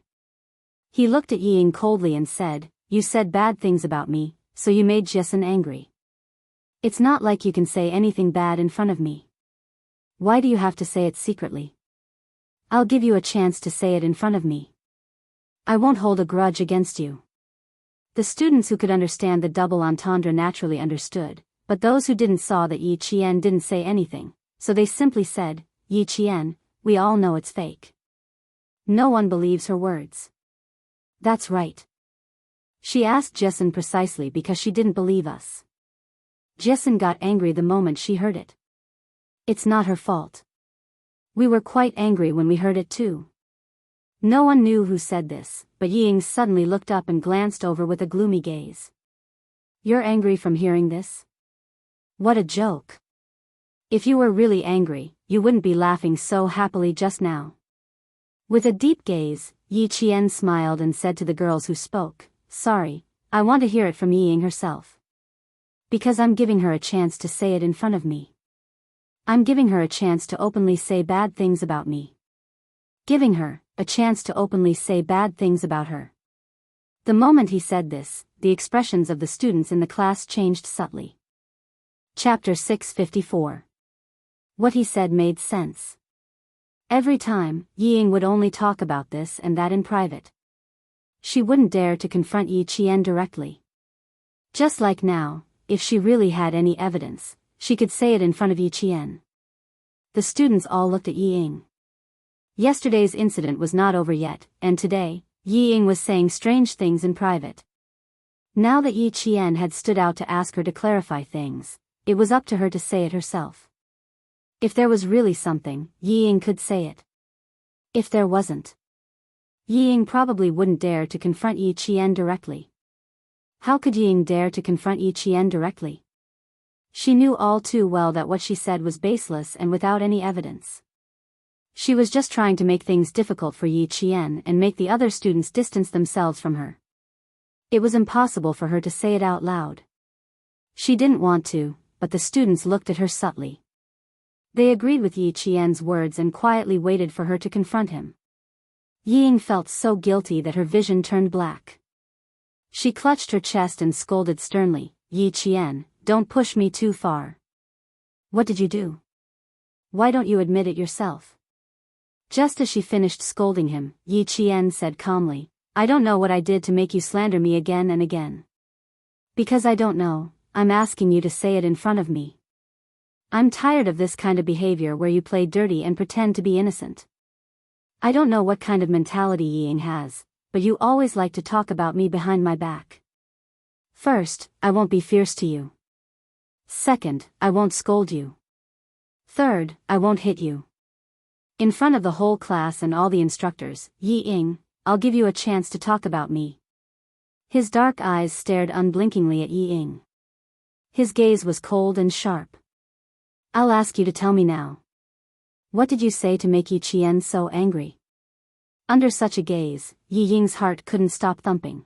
He looked at Yi Ying coldly and said, "You said bad things about me, so you made Jessen angry. It's not like you can say anything bad in front of me. Why do you have to say it secretly? I'll give you a chance to say it in front of me. I won't hold a grudge against you." The students who could understand the double entendre naturally understood, but those who didn't saw that Yi Qian didn't say anything, so they simply said, "Yi Qian, we all know it's fake. No one believes her words." "That's right. She asked Jessen precisely because she didn't believe us. Jessen got angry the moment she heard it. It's not her fault. We were quite angry when we heard it too." No one knew who said this, but Yi Ying suddenly looked up and glanced over with a gloomy gaze. "You're angry from hearing this? What a joke. If you were really angry, you wouldn't be laughing so happily just now. With a deep gaze, Yi Qian smiled and said to the girls who spoke, "Sorry, I want to hear it from Yi Ying herself. Because I'm giving her a chance to say it in front of me. I'm giving her a chance to openly say bad things about me. Giving her a chance to openly say bad things about her." The moment he said this, the expressions of the students in the class changed subtly. Chapter 654. What he said made sense. Every time, Yi Ying would only talk about this and that in private. She wouldn't dare to confront Yi Qian directly. Just like now, if she really had any evidence, she could say it in front of Yi Qian. The students all looked at Yi Ying. Yesterday's incident was not over yet, and today, Yi Ying was saying strange things in private. Now that Yi Qian had stood out to ask her to clarify things, it was up to her to say it herself. If there was really something, Yi Ying could say it. If there wasn't, Yi Ying probably wouldn't dare to confront Yi Qian directly. How could Yi Ying dare to confront Yi Qian directly? She knew all too well that what she said was baseless and without any evidence. She was just trying to make things difficult for Yi Qian and make the other students distance themselves from her. It was impossible for her to say it out loud. She didn't want to, but the students looked at her subtly. They agreed with Yi Qian's words and quietly waited for her to confront him. Yi Ying felt so guilty that her vision turned black. She clutched her chest and scolded sternly, "Yi Qian, don't push me too far. What did you do? Why don't you admit it yourself?" Just as she finished scolding him, Yi Qian said calmly, "I don't know what I did to make you slander me again and again. Because I don't know, I'm asking you to say it in front of me. I'm tired of this kind of behavior where you play dirty and pretend to be innocent. I don't know what kind of mentality Yi Ying has, but you always like to talk about me behind my back. First, I won't be fierce to you. Second, I won't scold you. Third, I won't hit you. In front of the whole class and all the instructors, Yi Ying, I'll give you a chance to talk about me." His dark eyes stared unblinkingly at Yi Ying. His gaze was cold and sharp. "I'll ask you to tell me now. What did you say to make Yi Qian so angry?" Under such a gaze, Yi Ying's heart couldn't stop thumping.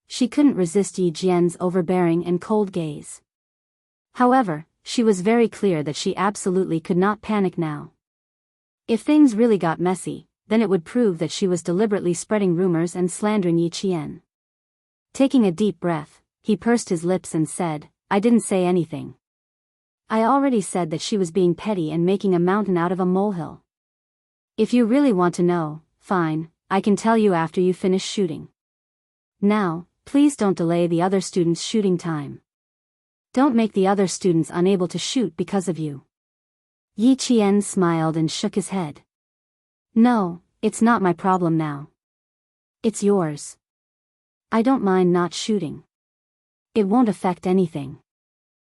She couldn't resist Yi Qian's overbearing and cold gaze. However, she was very clear that she absolutely could not panic now. If things really got messy, then it would prove that she was deliberately spreading rumors and slandering Yi Qian. Taking a deep breath, he pursed his lips and said, "I didn't say anything. I already said that she was being petty and making a mountain out of a molehill. If you really want to know, fine, I can tell you after you finish shooting. Now, please don't delay the other students' shooting time. Don't make the other students unable to shoot because of you." Yi Qian smiled and shook his head. "No, it's not my problem now. It's yours. I don't mind not shooting. It won't affect anything.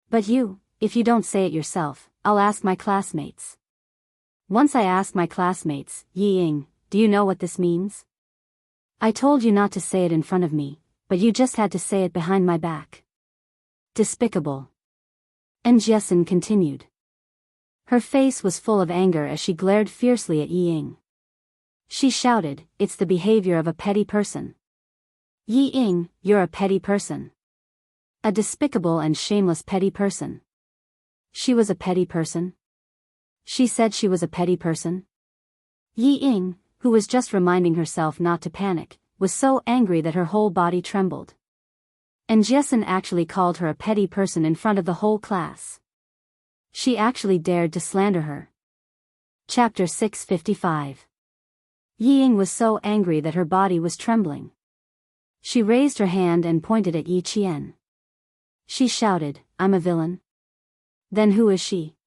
But if you don't say it yourself, I'll ask my classmates. Once I ask my classmates, Yi Ying, do you know what this means? I told you not to say it in front of me, but you just had to say it behind my back. Despicable." And Jessen continued. Her face was full of anger as she glared fiercely at Yi Ying. She shouted, "It's the behavior of a petty person. Yi Ying, you're a petty person. A despicable and shameless petty person." She was a petty person? She said she was a petty person? Yi Ying, who was just reminding herself not to panic, was so angry that her whole body trembled. And Jessen actually called her a petty person in front of the whole class. She actually dared to slander her. Chapter 655. Yi Ying was so angry that her body was trembling. She raised her hand and pointed at Yi Qian. She shouted, "I'm a villain? Then who is she?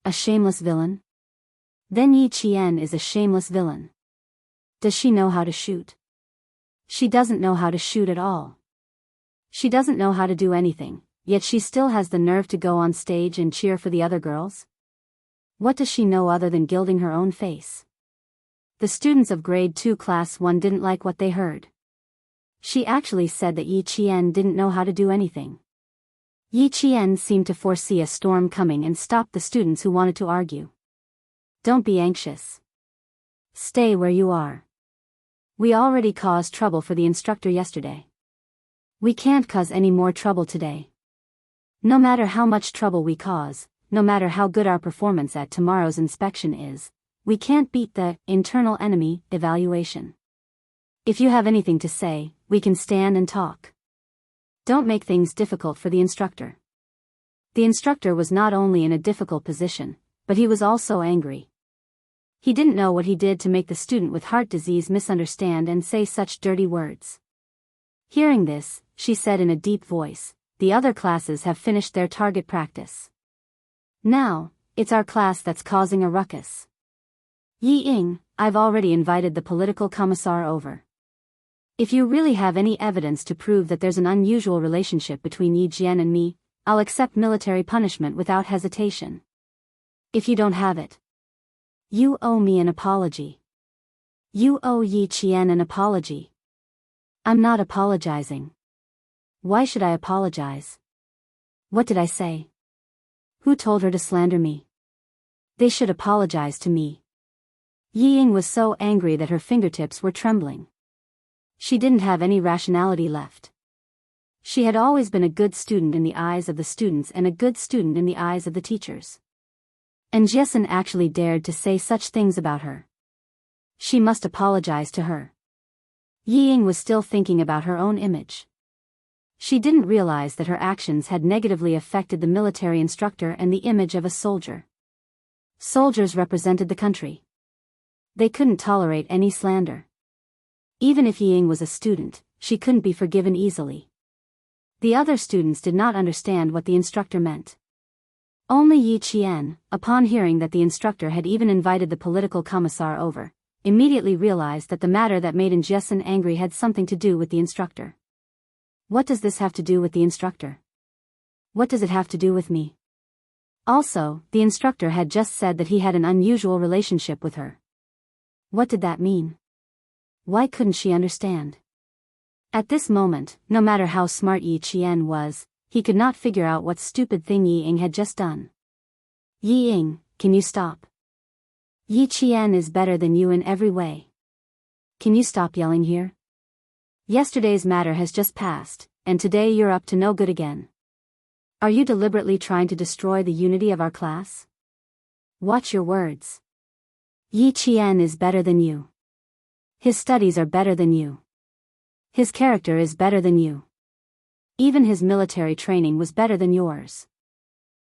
A shameless villain? Then Yi Qian is a shameless villain. Does she know how to shoot? She doesn't know how to shoot at all. She doesn't know how to do anything, yet she still has the nerve to go on stage and cheer for the other girls? What does she know other than gilding her own face?" The students of grade 2 class 1 didn't like what they heard. She actually said that Yi Qian didn't know how to do anything. Yi Qian seemed to foresee a storm coming and stopped the students who wanted to argue. Don't be anxious. Stay where you are. We already caused trouble for the instructor yesterday. We can't cause any more trouble today. No matter how much trouble we cause, no matter how good our performance at tomorrow's inspection is, we can't beat the internal enemy evaluation. If you have anything to say, we can stand and talk. Don't make things difficult for the instructor. The instructor was not only in a difficult position, but he was also angry. He didn't know what he did to make the student with heart disease misunderstand and say such dirty words. Hearing this, she said in a deep voice, "The other classes have finished their target practice. Now, it's our class that's causing a ruckus. Yi Ying, I've already invited the political commissar over. If you really have any evidence to prove that there's an unusual relationship between Yi Jian and me, I'll accept military punishment without hesitation. If you don't have it, you owe me an apology. You owe Yi Qian an apology." "I'm not apologizing. Why should I apologize? What did I say? Who told her to slander me? They should apologize to me." Yi Ying was so angry that her fingertips were trembling. She didn't have any rationality left. She had always been a good student in the eyes of the students and a good student in the eyes of the teachers. And Jessen actually dared to say such things about her. She must apologize to her. Yi Ying was still thinking about her own image. She didn't realize that her actions had negatively affected the military instructor and the image of a soldier. Soldiers represented the country. They couldn't tolerate any slander. Even if Yi Ying was a student, she couldn't be forgiven easily. The other students did not understand what the instructor meant. Only Yi Qian, upon hearing that the instructor had even invited the political commissar over, immediately realized that the matter that made Jessen angry had something to do with the instructor. What does this have to do with the instructor? What does it have to do with me? Also, the instructor had just said that he had an unusual relationship with her. What did that mean? Why couldn't she understand? At this moment, no matter how smart Yi Qian was, he could not figure out what stupid thing Yi Ying had just done. "Yi Ying, can you stop? Yi Qian is better than you in every way. Can you stop yelling here? Yesterday's matter has just passed, and today you're up to no good again. Are you deliberately trying to destroy the unity of our class? Watch your words. Yi Qian is better than you. His studies are better than you. His character is better than you. Even his military training was better than yours.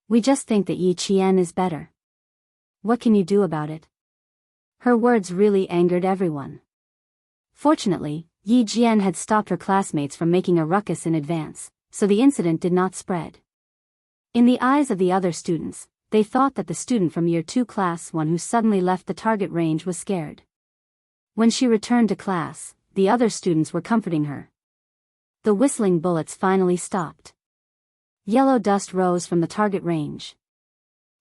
We just think that Yi Qian is better. What can you do about it?" Her words really angered everyone. Fortunately, Yi Jian had stopped her classmates from making a ruckus in advance, so the incident did not spread. In the eyes of the other students, they thought that the student from Year 2 Class 1 who suddenly left the target range was scared. When she returned to class, the other students were comforting her. The whistling bullets finally stopped. Yellow dust rose from the target range.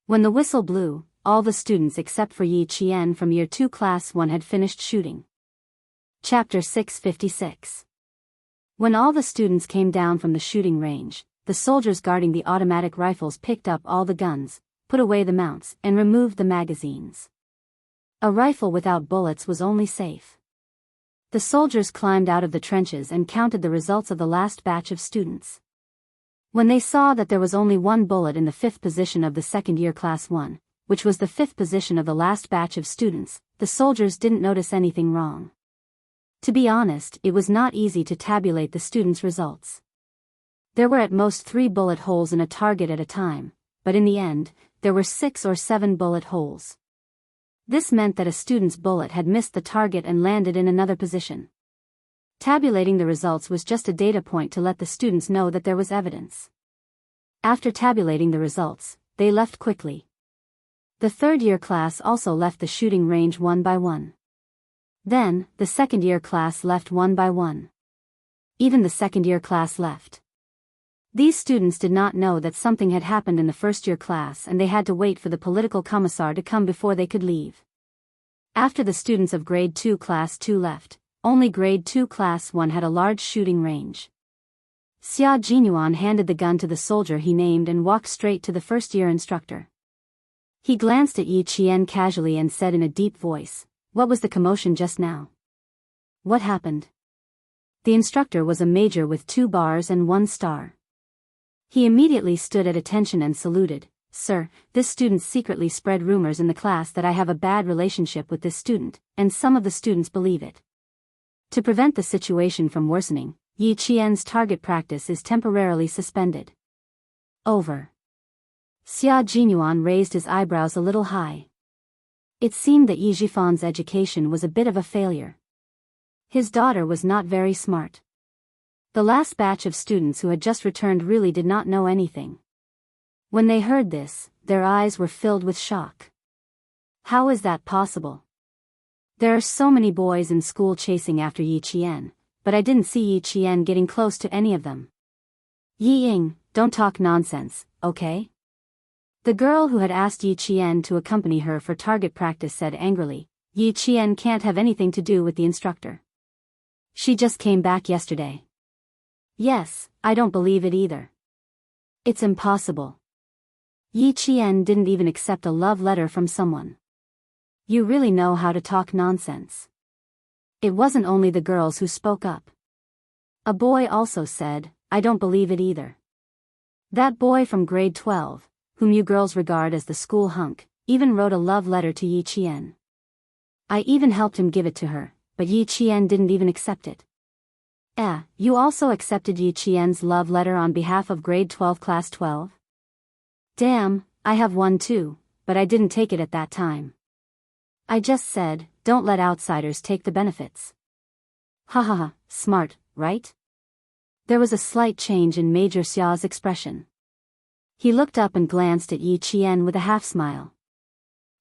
When the whistle blew, all the students except for Yi Qian from Year 2 Class 1 had finished shooting. Chapter 656. When all the students came down from the shooting range, the soldiers guarding the automatic rifles picked up all the guns, put away the mounts, and removed the magazines. A rifle without bullets was only safe. The soldiers climbed out of the trenches and counted the results of the last batch of students. When they saw that there was only one bullet in the 5th position of the second year Class 1, which was the 5th position of the last batch of students, the soldiers didn't notice anything wrong. To be honest, it was not easy to tabulate the students' results. There were at most 3 bullet holes in a target at a time, but in the end, there were 6 or 7 bullet holes. This meant that a student's bullet had missed the target and landed in another position. Tabulating the results was just a data point to let the students know that there was evidence. After tabulating the results, they left quickly. The third-year class also left the shooting range one by one. Then, the second-year class left one by one. Even the second-year class left. These students did not know that something had happened in the first-year class and they had to wait for the political commissar to come before they could leave. After the students of Grade 2 Class 2 left, only Grade 2 Class 1 had a large shooting range. Xia Jinyuan handed the gun to the soldier he named and walked straight to the first-year instructor. He glanced at Yi Qian casually and said in a deep voice, "What was the commotion just now? What happened?" The instructor was a major with 2 bars and 1 star. He immediately stood at attention and saluted. "Sir, this student secretly spread rumors in the class that I have a bad relationship with this student, and some of the students believe it. To prevent the situation from worsening, Yi Qian's target practice is temporarily suspended." Over. Xia Jinyuan raised his eyebrows a little high. It seemed that Yi Jifan's education was a bit of a failure. His daughter was not very smart. The last batch of students who had just returned really did not know anything. When they heard this, their eyes were filled with shock. How is that possible? There are so many boys in school chasing after Yi Qian, but I didn't see Yi Qian getting close to any of them. Yi Ying, don't talk nonsense, okay? The girl who had asked Yi Qian to accompany her for target practice said angrily, "Yi Qian can't have anything to do with the instructor. She just came back yesterday." "Yes, I don't believe it either. It's impossible. Yi Qian didn't even accept a love letter from someone. You really know how to talk nonsense." It wasn't only the girls who spoke up. A boy also said, "I don't believe it either. That boy from grade 12, whom you girls regard as the school hunk, even wrote a love letter to Yi Qian. I even helped him give it to her, but Yi Qian didn't even accept it." You also accepted Yi Qian's love letter on behalf of grade 12 class 12? Damn, I have one too, but I didn't take it at that time. I just said, don't let outsiders take the benefits. Ha, smart, right? There was a slight change in Major Xia's expression. He looked up and glanced at Yi Qian with a half-smile.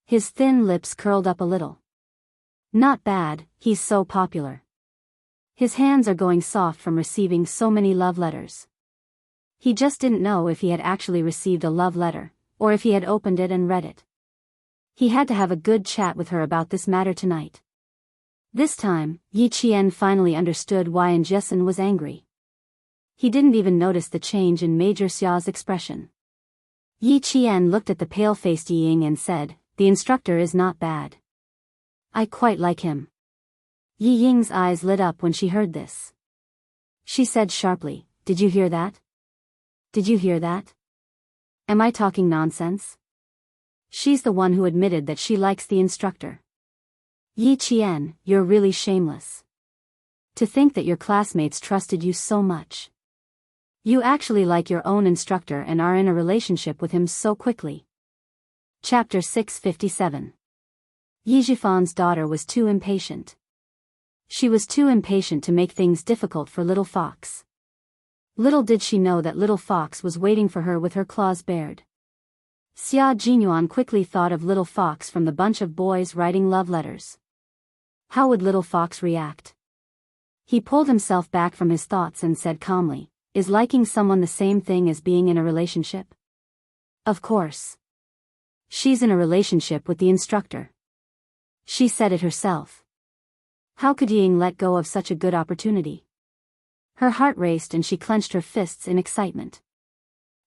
His thin lips curled up a little. Not bad, he's so popular. His hands are going soft from receiving so many love letters. He just didn't know if he had actually received a love letter, or if he had opened it and read it. He had to have a good chat with her about this matter tonight. This time, Yi Qian finally understood why Jessen was angry. He didn't even notice the change in Major Xia's expression. Yi Qian looked at the pale-faced Yi Ying and said, "The instructor is not bad. I quite like him." Yi Ying's eyes lit up when she heard this. She said sharply, "Did you hear that? Did you hear that? Am I talking nonsense?" She's the one who admitted that she likes the instructor. Yi Qian, you're really shameless. To think that your classmates trusted you so much. You actually like your own instructor and are in a relationship with him so quickly. Chapter 657. Yi Jifan's daughter was too impatient. She was too impatient to make things difficult for Little Fox. Little did she know that Little Fox was waiting for her with her claws bared. Xia Jinyuan quickly thought of Little Fox from the bunch of boys writing love letters. How would Little Fox react? He pulled himself back from his thoughts and said calmly, "Is liking someone the same thing as being in a relationship?" Of course. She's in a relationship with the instructor. She said it herself. How could Ying let go of such a good opportunity? Her heart raced and she clenched her fists in excitement.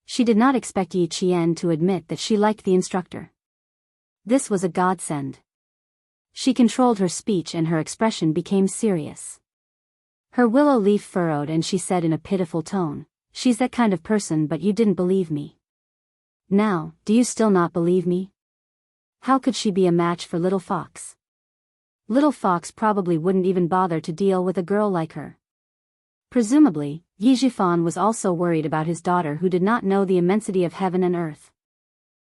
She did not expect Yi Qian to admit that she liked the instructor. This was a godsend. She controlled her speech and her expression became serious. Her willow leaf furrowed and she said in a pitiful tone, "She's that kind of person, but you didn't believe me. Now, do you still not believe me? How could she be a match for Little Fox? Little Fox probably wouldn't even bother to deal with a girl like her." Presumably, Yi Jifan was also worried about his daughter who did not know the immensity of heaven and earth.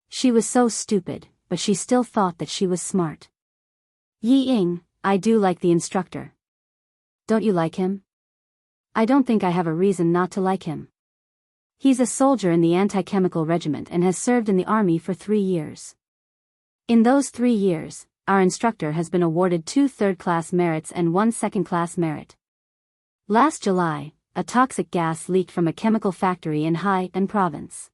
She was so stupid, but she still thought that she was smart. "Yi Ying, I do like the instructor. Don't you like him?" "I don't think I have a reason not to like him. He's a soldier in the anti-chemical regiment and has served in the army for 3 years. In those 3 years, our instructor has been awarded 2 third-class merits and 1 second-class merit. Last July, a toxic gas leaked from a chemical factory in Hainan province.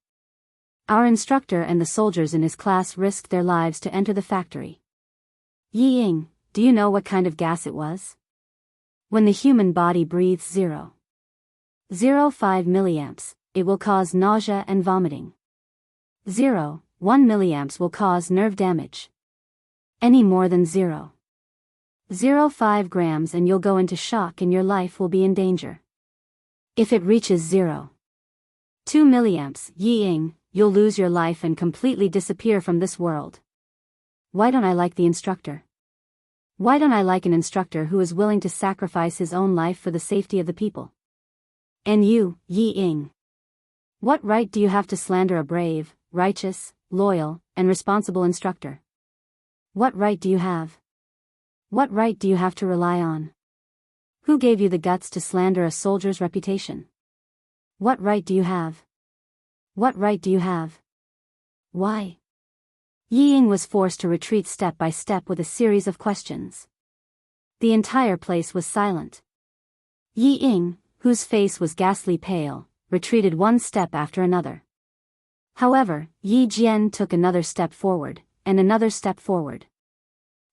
Our instructor and the soldiers in his class risked their lives to enter the factory. Yi Ying, do you know what kind of gas it was? When the human body breathes zero. 0.5 milliamps, it will cause nausea and vomiting. 0.1 milliamps will cause nerve damage. Any more than 0.05 grams and you'll go into shock and your life will be in danger. If it reaches 0.2 milliamps, Yi-Ying, you'll lose your life and completely disappear from this world. Why don't I like the instructor? Why don't I like an instructor who is willing to sacrifice his own life for the safety of the people? And you, Yi-Ying. What right do you have to slander a brave, righteous, loyal, and responsible instructor? What right do you have? What right do you have to rely on? Who gave you the guts to slander a soldier's reputation? What right do you have? What right do you have? Why? Yi-Ying was forced to retreat step by step with a series of questions. The entire place was silent. Yi-Ying, whose face was ghastly pale, retreated one step after another. However, Yi Jian took another step forward, and another step forward.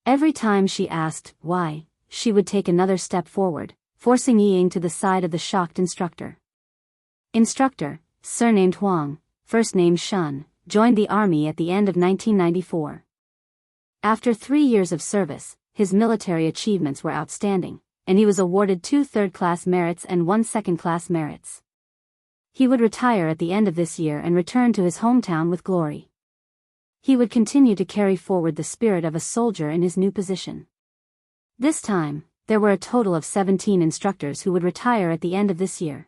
Every time she asked, why, she would take another step forward, forcing Yi-Ying to the side of the shocked instructor. Instructor, surnamed Huang, first name Shun, joined the army at the end of 1994. After 3 years of service, his military achievements were outstanding, and he was awarded 2 third-class merits and 1 second-class merits. He would retire at the end of this year and return to his hometown with glory. He would continue to carry forward the spirit of a soldier in his new position. This time, there were a total of 17 instructors who would retire at the end of this year.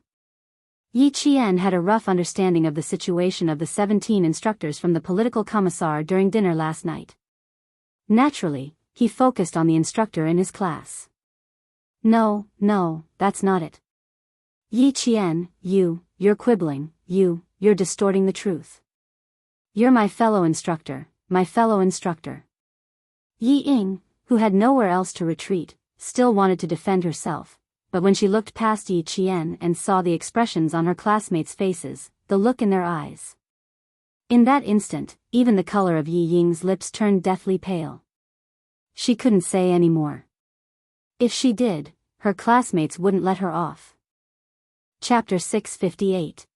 Yi Qian had a rough understanding of the situation of the 17 instructors from the political commissar during dinner last night. Naturally, he focused on the instructor in his class. No, that's not it. Yi Qian, you're quibbling, you're distorting the truth. You're my fellow instructor, my fellow instructor. Yi-Ying, who had nowhere else to retreat, still wanted to defend herself, but when she looked past Yi Qian and saw the expressions on her classmates' faces, the look in their eyes. In that instant, even the color of Yi-Ying's lips turned deathly pale. She couldn't say any more. If she did, her classmates wouldn't let her off. Chapter 658.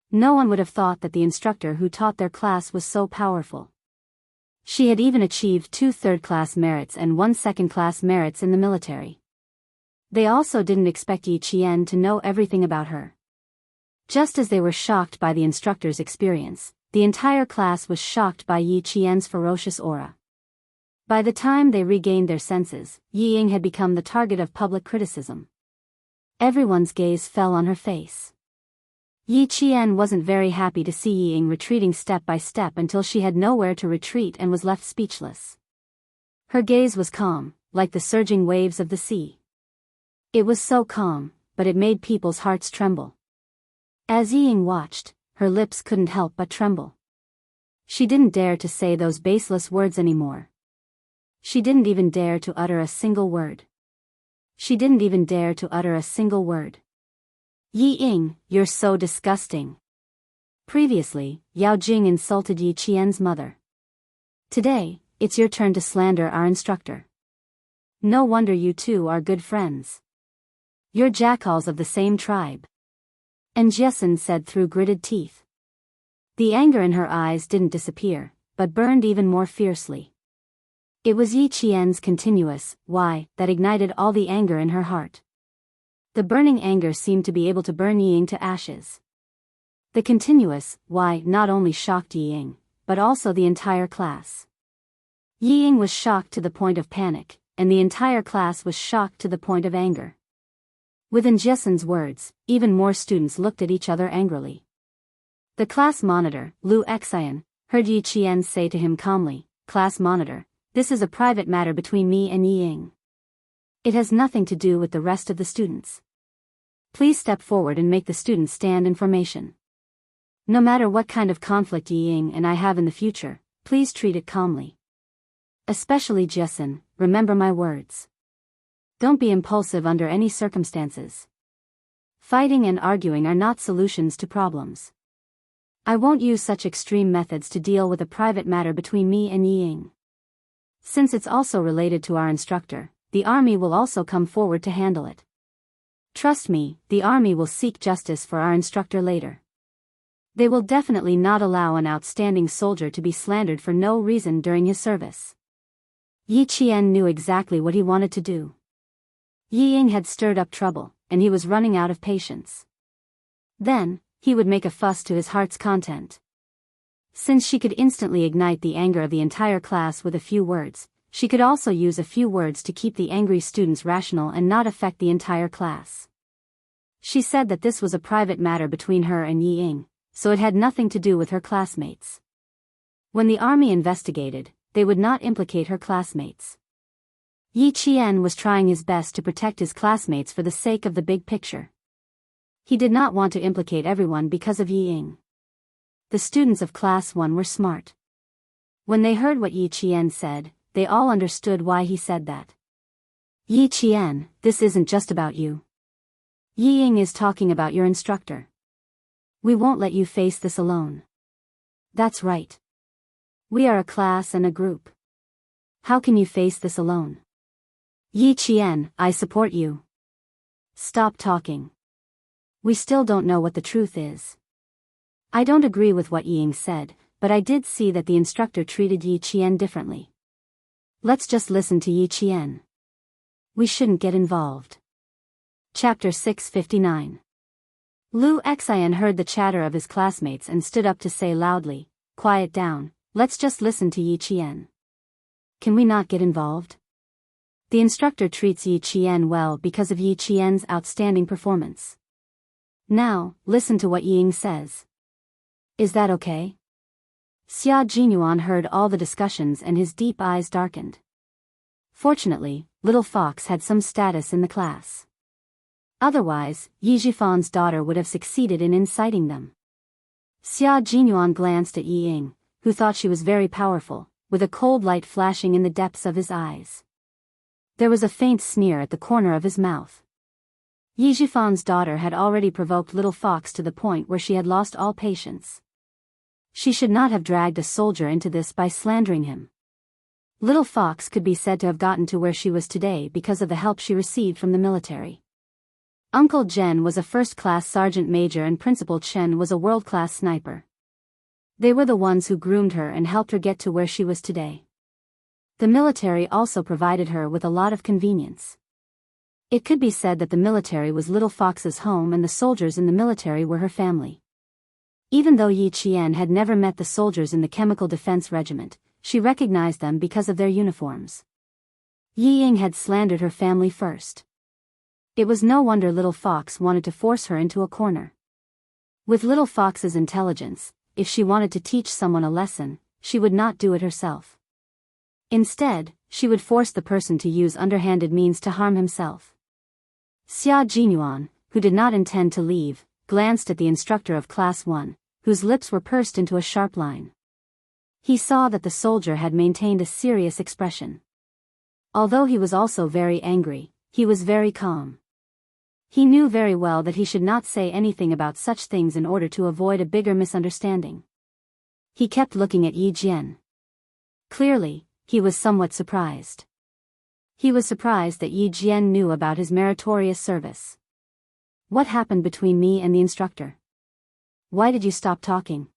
No one would have thought that the instructor who taught their class was so powerful. She had even achieved 2 third-class merits and 1 second-class merits in the military. They also didn't expect Yi Qian to know everything about her. Just as they were shocked by the instructor's experience, the entire class was shocked by Yi Qian's ferocious aura. By the time they regained their senses, Yi-Ying had become the target of public criticism. Everyone's gaze fell on her face. Yi Qian wasn't very happy to see Yi-Ying retreating step by step until she had nowhere to retreat and was left speechless. Her gaze was calm, like the surging waves of the sea. It was so calm, but it made people's hearts tremble. As Yi-Ying watched, her lips couldn't help but tremble. She didn't dare to say those baseless words anymore. She didn't even dare to utter a single word. She didn't even dare to utter a single word. Yi-Ying, you're so disgusting. Previously, Yao Jing insulted Yi Qian's mother. Today, it's your turn to slander our instructor. No wonder you two are good friends. You're jackals of the same tribe. And Jessen said through gritted teeth. The anger in her eyes didn't disappear, but burned even more fiercely. It was Yi Qian's continuous why that ignited all the anger in her heart. The burning anger seemed to be able to burn Yi-Ying to ashes. The continuous why not only shocked Yi-Ying, but also the entire class. Yi-Ying was shocked to the point of panic, and the entire class was shocked to the point of anger. Within Jessen's words, even more students looked at each other angrily. The class monitor, Lu Xian, heard Yi Qian say to him calmly, "Class monitor, this is a private matter between me and Yi-Ying. It has nothing to do with the rest of the students. Please step forward and make the students stand in formation. No matter what kind of conflict Yi-Ying and I have in the future, please treat it calmly. Especially Jessen, remember my words. Don't be impulsive under any circumstances. Fighting and arguing are not solutions to problems. I won't use such extreme methods to deal with a private matter between me and Yi-Ying. Since it's also related to our instructor, the army will also come forward to handle it. Trust me, the army will seek justice for our instructor later. They will definitely not allow an outstanding soldier to be slandered for no reason during his service. Yi Qian knew exactly what he wanted to do. Yi Ying had stirred up trouble, and he was running out of patience. Then, he would make a fuss to his heart's content. Since she could instantly ignite the anger of the entire class with a few words, she could also use a few words to keep the angry students rational and not affect the entire class. She said that this was a private matter between her and Yi Ying, so it had nothing to do with her classmates. When the army investigated, they would not implicate her classmates. Yi Qian was trying his best to protect his classmates for the sake of the big picture. He did not want to implicate everyone because of Yi Ying. The students of Class 1 were smart. When they heard what Yi Qian said, they all understood why he said that. Yi Qian, this isn't just about you. Yi Ying is talking about your instructor. We won't let you face this alone. That's right. We are a class and a group. How can you face this alone? Yi Qian, I support you. Stop talking. We still don't know what the truth is. I don't agree with what Yi Ying said, but I did see that the instructor treated Yi Qian differently. Let's just listen to Yi Qian. We shouldn't get involved. Chapter 659. Lu Xian heard the chatter of his classmates and stood up to say loudly, "Quiet down, let's just listen to Yi Qian. Can we not get involved?" The instructor treats Yi Qian well because of Yi Qian's outstanding performance. Now, listen to what Yi Ying says. Is that okay? Xia Jinyuan heard all the discussions and his deep eyes darkened. Fortunately, Little Fox had some status in the class. Otherwise, Yi Jifan's daughter would have succeeded in inciting them. Xia Jinyuan glanced at Yi Ying, who thought she was very powerful, with a cold light flashing in the depths of his eyes. There was a faint sneer at the corner of his mouth. Yi Jifan's daughter had already provoked Little Fox to the point where she had lost all patience. She should not have dragged a soldier into this by slandering him. Little Fox could be said to have gotten to where she was today because of the help she received from the military. Uncle Zhen was a first-class sergeant major and Principal Chen was a world-class sniper. They were the ones who groomed her and helped her get to where she was today. The military also provided her with a lot of convenience. It could be said that the military was Little Fox's home and the soldiers in the military were her family. Even though Yi Qian had never met the soldiers in the Chemical Defense Regiment, she recognized them because of their uniforms. Yi Ying had slandered her family first. It was no wonder Little Fox wanted to force her into a corner. With Little Fox's intelligence, if she wanted to teach someone a lesson, she would not do it herself. Instead, she would force the person to use underhanded means to harm himself. Xia Jinyuan, who did not intend to leave, glanced at the instructor of Class 1, whose lips were pursed into a sharp line. He saw that the soldier had maintained a serious expression. Although he was also very angry, he was very calm. He knew very well that he should not say anything about such things in order to avoid a bigger misunderstanding. He kept looking at Yi Jian. Clearly, he was somewhat surprised. He was surprised that Yi Jian knew about his meritorious service. What happened between me and the instructor? Why did you stop talking?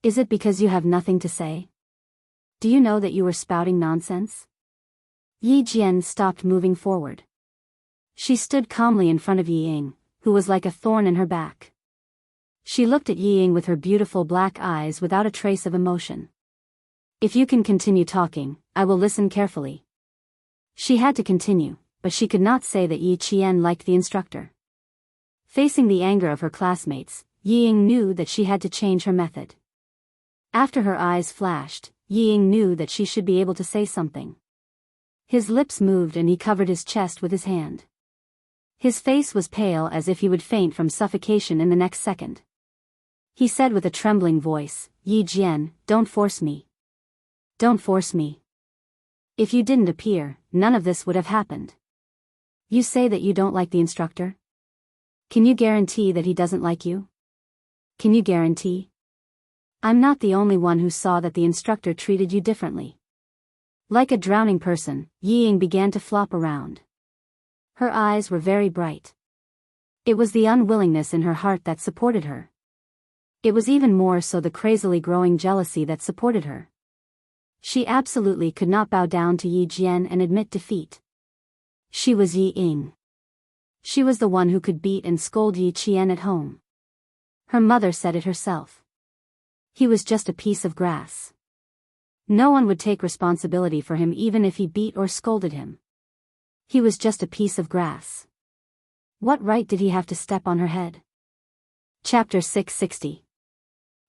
Is it because you have nothing to say? Do you know that you were spouting nonsense? Yi Jian stopped moving forward. She stood calmly in front of Yi Ying, who was like a thorn in her back. She looked at Yi Ying with her beautiful black eyes without a trace of emotion. If you can continue talking, I will listen carefully. She had to continue, but she could not say that Yi Qian liked the instructor. Facing the anger of her classmates, Yi Ying knew that she had to change her method. After her eyes flashed, Yi Ying knew that she should be able to say something. His lips moved and he covered his chest with his hand. His face was pale as if he would faint from suffocation in the next second. He said with a trembling voice, "Yi Jian, don't force me. Don't force me. If you didn't appear, none of this would have happened. You say that you don't like the instructor? Can you guarantee that he doesn't like you? Can you guarantee? I'm not the only one who saw that the instructor treated you differently." Like a drowning person, Yi Ying began to flop around. Her eyes were very bright. It was the unwillingness in her heart that supported her. It was even more so the crazily growing jealousy that supported her. She absolutely could not bow down to Yi Jian and admit defeat. She was Yi Ying. She was the one who could beat and scold Yi Qian at home. Her mother said it herself. He was just a piece of grass. No one would take responsibility for him even if he beat or scolded him. He was just a piece of grass. What right did he have to step on her head? Chapter 660.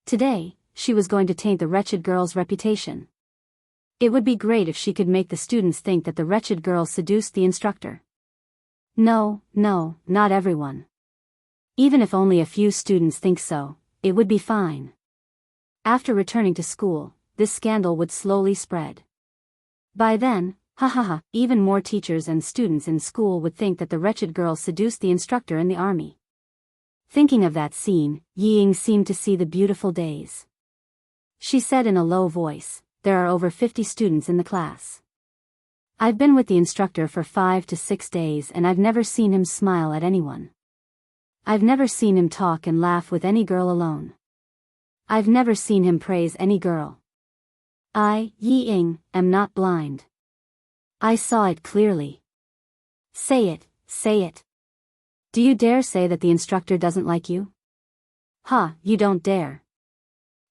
Today, she was going to taint the wretched girl's reputation. It would be great if she could make the students think that the wretched girl seduced the instructor. No, not everyone. Even if only a few students think so, it would be fine. After returning to school, this scandal would slowly spread. By then, even more teachers and students in school would think that the wretched girl seduced the instructor in the army. Thinking of that scene, Yi Ying seemed to see the beautiful days. She said in a low voice, "There are over 50 students in the class. I've been with the instructor for 5 to 6 days and I've never seen him smile at anyone. I've never seen him talk and laugh with any girl alone. I've never seen him praise any girl. I, Yi Ying, am not blind. I saw it clearly. Say it, say it. Do you dare say that the instructor doesn't like you? You don't dare.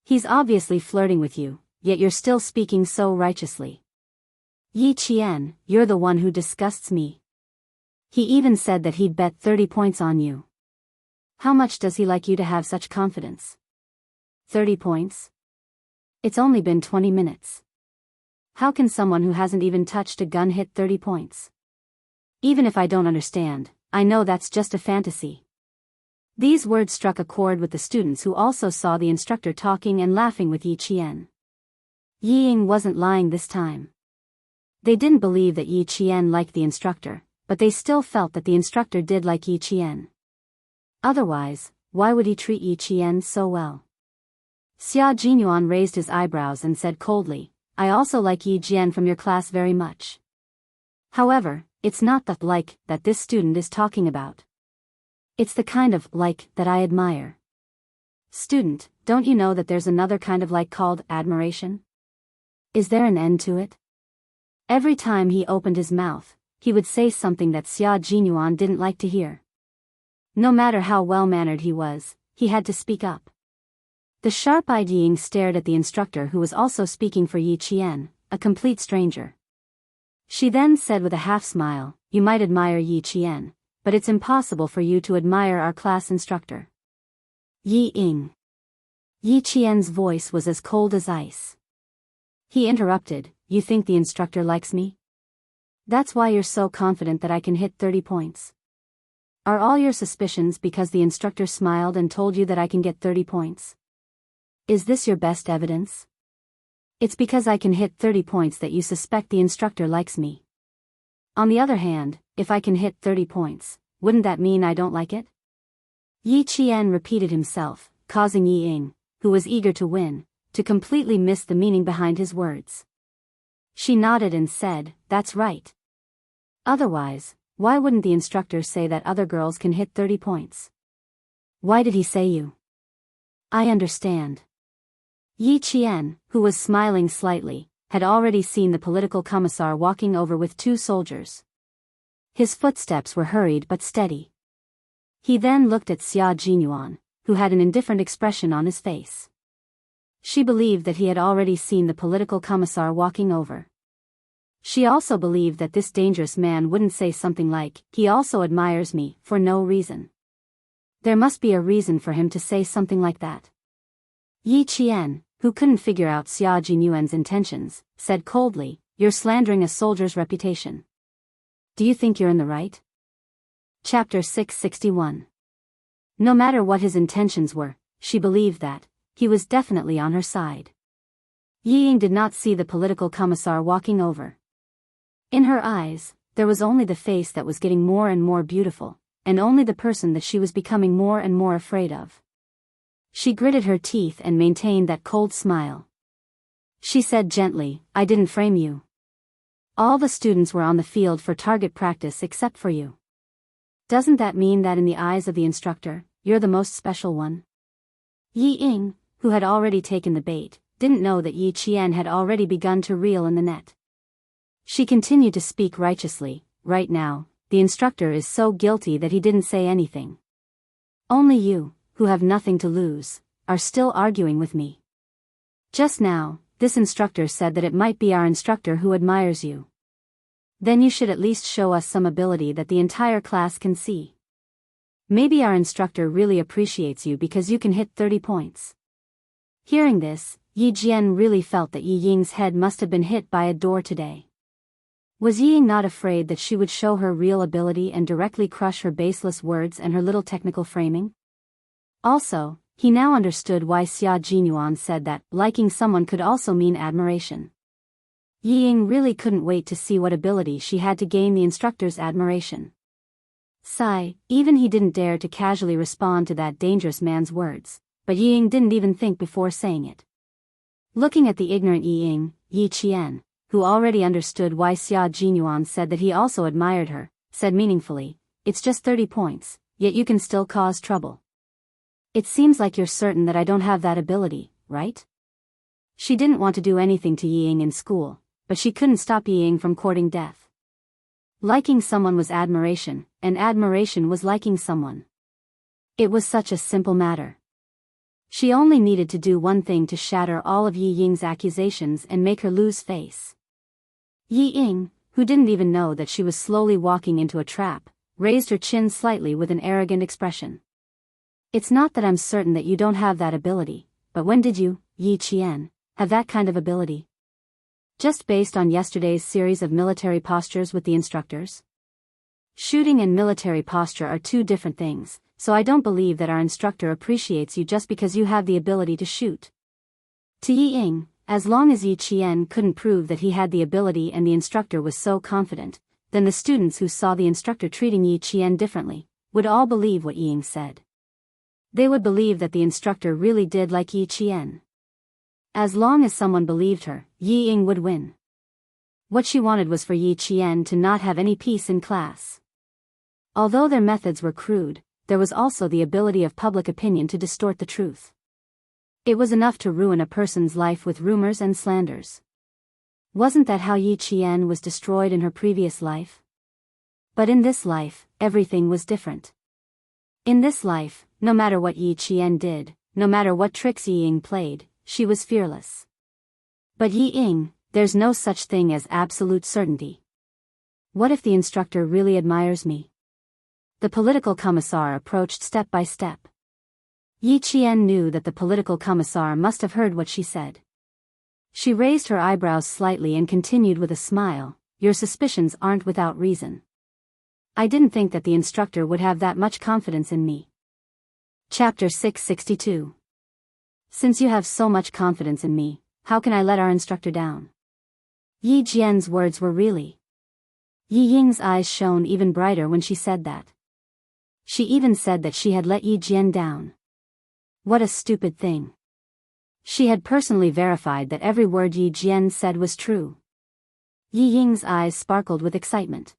He's obviously flirting with you, yet you're still speaking so righteously. Yi Qian, you're the one who disgusts me. He even said that he'd bet 30 points on you. How much does he like you to have such confidence? 30 points? It's only been 20 minutes. How can someone who hasn't even touched a gun hit 30 points? Even if I don't understand, I know that's just a fantasy." These words struck a chord with the students who also saw the instructor talking and laughing with Yi Qian. Yi Ying wasn't lying this time. They didn't believe that Yi Qian liked the instructor, but they still felt that the instructor did like Yi Qian. Otherwise, why would he treat Yi Qian so well? Xia Jinyuan raised his eyebrows and said coldly, "I also like Yi Jian from your class very much. However, it's not the like that this student is talking about. It's the kind of like that I admire. Student, don't you know that there's another kind of like called admiration? Is there an end to it?" Every time he opened his mouth, he would say something that Xia Jinyuan didn't like to hear. No matter how well-mannered he was, he had to speak up. The sharp-eyed Ying stared at the instructor who was also speaking for Yi Qian, a complete stranger. She then said with a half-smile, "You might admire Yi Qian, but it's impossible for you to admire our class instructor." Yi Ying. Yi Qian's voice was as cold as ice. He interrupted, "You think the instructor likes me? That's why you're so confident that I can hit 30 points. Are all your suspicions because the instructor smiled and told you that I can get 30 points? Is this your best evidence? It's because I can hit 30 points that you suspect the instructor likes me. On the other hand, if I can hit 30 points, wouldn't that mean I don't like it?" Yi Qian repeated himself, causing Yi Ying, who was eager to win, to completely miss the meaning behind his words. She nodded and said, "That's right. Otherwise, why wouldn't the instructor say that other girls can hit 30 points? Why did he say you?" "I understand." Yi Qian, who was smiling slightly, had already seen the political commissar walking over with 2 soldiers. His footsteps were hurried but steady. He then looked at Xia Jinyuan, who had an indifferent expression on his face. She believed that he had already seen the political commissar walking over. She also believed that this dangerous man wouldn't say something like, "He also admires me," for no reason. There must be a reason for him to say something like that. Yi Qian, who couldn't figure out Xia Jinyuan's intentions, said coldly, "You're slandering a soldier's reputation. Do you think you're in the right?" Chapter 661. No matter what his intentions were, she believed that he was definitely on her side. Yi Ying did not see the political commissar walking over. In her eyes, there was only the face that was getting more and more beautiful, and only the person that she was becoming more and more afraid of. She gritted her teeth and maintained that cold smile. She said gently, "I didn't frame you. All the students were on the field for target practice except for you. Doesn't that mean that in the eyes of the instructor, you're the most special one? Yi Ying, who had already taken the bait, didn't know that Yi Qian had already begun to reel in the net. She continued to speak righteously. Right now, the instructor is so guilty that he didn't say anything. Only you, who have nothing to lose, are still arguing with me. Just now, this instructor said that it might be our instructor who admires you. Then you should at least show us some ability that the entire class can see. Maybe our instructor really appreciates you because you can hit 30 points. Hearing this, Yi Jian really felt that Yi Ying's head must have been hit by a door today. Was Yi Ying not afraid that she would show her real ability and directly crush her baseless words and her little technical framing? Also, he now understood why Xia Jinyuan said that liking someone could also mean admiration. Yi Ying really couldn't wait to see what ability she had to gain the instructor's admiration. Sigh, even he didn't dare to casually respond to that dangerous man's words, but Yi Ying didn't even think before saying it. Looking at the ignorant Yi Ying, Yi Qian, who already understood why Xia Jinyuan said that he also admired her, said meaningfully, "It's just 30 points, yet you can still cause trouble. It seems like you're certain that I don't have that ability, right?" She didn't want to do anything to Yi Ying in school, but she couldn't stop Yi Ying from courting death. Liking someone was admiration, and admiration was liking someone. It was such a simple matter. She only needed to do one thing to shatter all of Yi Ying's accusations and make her lose face. Yi Ying, who didn't even know that she was slowly walking into a trap, raised her chin slightly with an arrogant expression. "It's not that I'm certain that you don't have that ability, but when did you, Yi Qian, have that kind of ability? Just based on yesterday's series of military postures with the instructors? Shooting and military posture are two different things, so I don't believe that our instructor appreciates you just because you have the ability to shoot." To Yi Ying, as long as Yi Qian couldn't prove that he had the ability and the instructor was so confident, then the students who saw the instructor treating Yi Qian differently would all believe what Yi Ying said. They would believe that the instructor really did like Yi Qian. As long as someone believed her, Yi Ying would win. What she wanted was for Yi Qian to not have any peace in class. Although their methods were crude, there was also the ability of public opinion to distort the truth. It was enough to ruin a person's life with rumors and slanders. Wasn't that how Yi Qian was destroyed in her previous life? But in this life, everything was different. In this life, no matter what Yi Qian did, no matter what tricks Yi Ying played, she was fearless. But Yi Ying, there's no such thing as absolute certainty. What if the instructor really admires me? The political commissar approached step by step. Yi Qian knew that the political commissar must have heard what she said. She raised her eyebrows slightly and continued with a smile, "Your suspicions aren't without reason. I didn't think that the instructor would have that much confidence in me." Chapter 662. Since you have so much confidence in me, how can I let our instructor down? Yi Jian's words were really. Yi Ying's eyes shone even brighter when she said that. She even said that she had let Yi Jian down. What a stupid thing. She had personally verified that every word Yi Jian said was true. Yi Ying's eyes sparkled with excitement.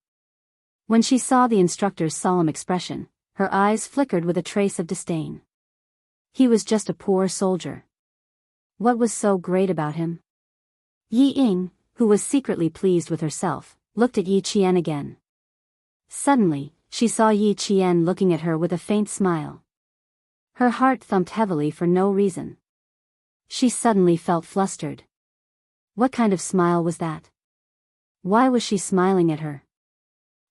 When she saw the instructor's solemn expression, her eyes flickered with a trace of disdain. He was just a poor soldier. What was so great about him? Yi Ying, who was secretly pleased with herself, looked at Yi Qian again. Suddenly, she saw Yi Qian looking at her with a faint smile. Her heart thumped heavily for no reason. She suddenly felt flustered. What kind of smile was that? Why was she smiling at her?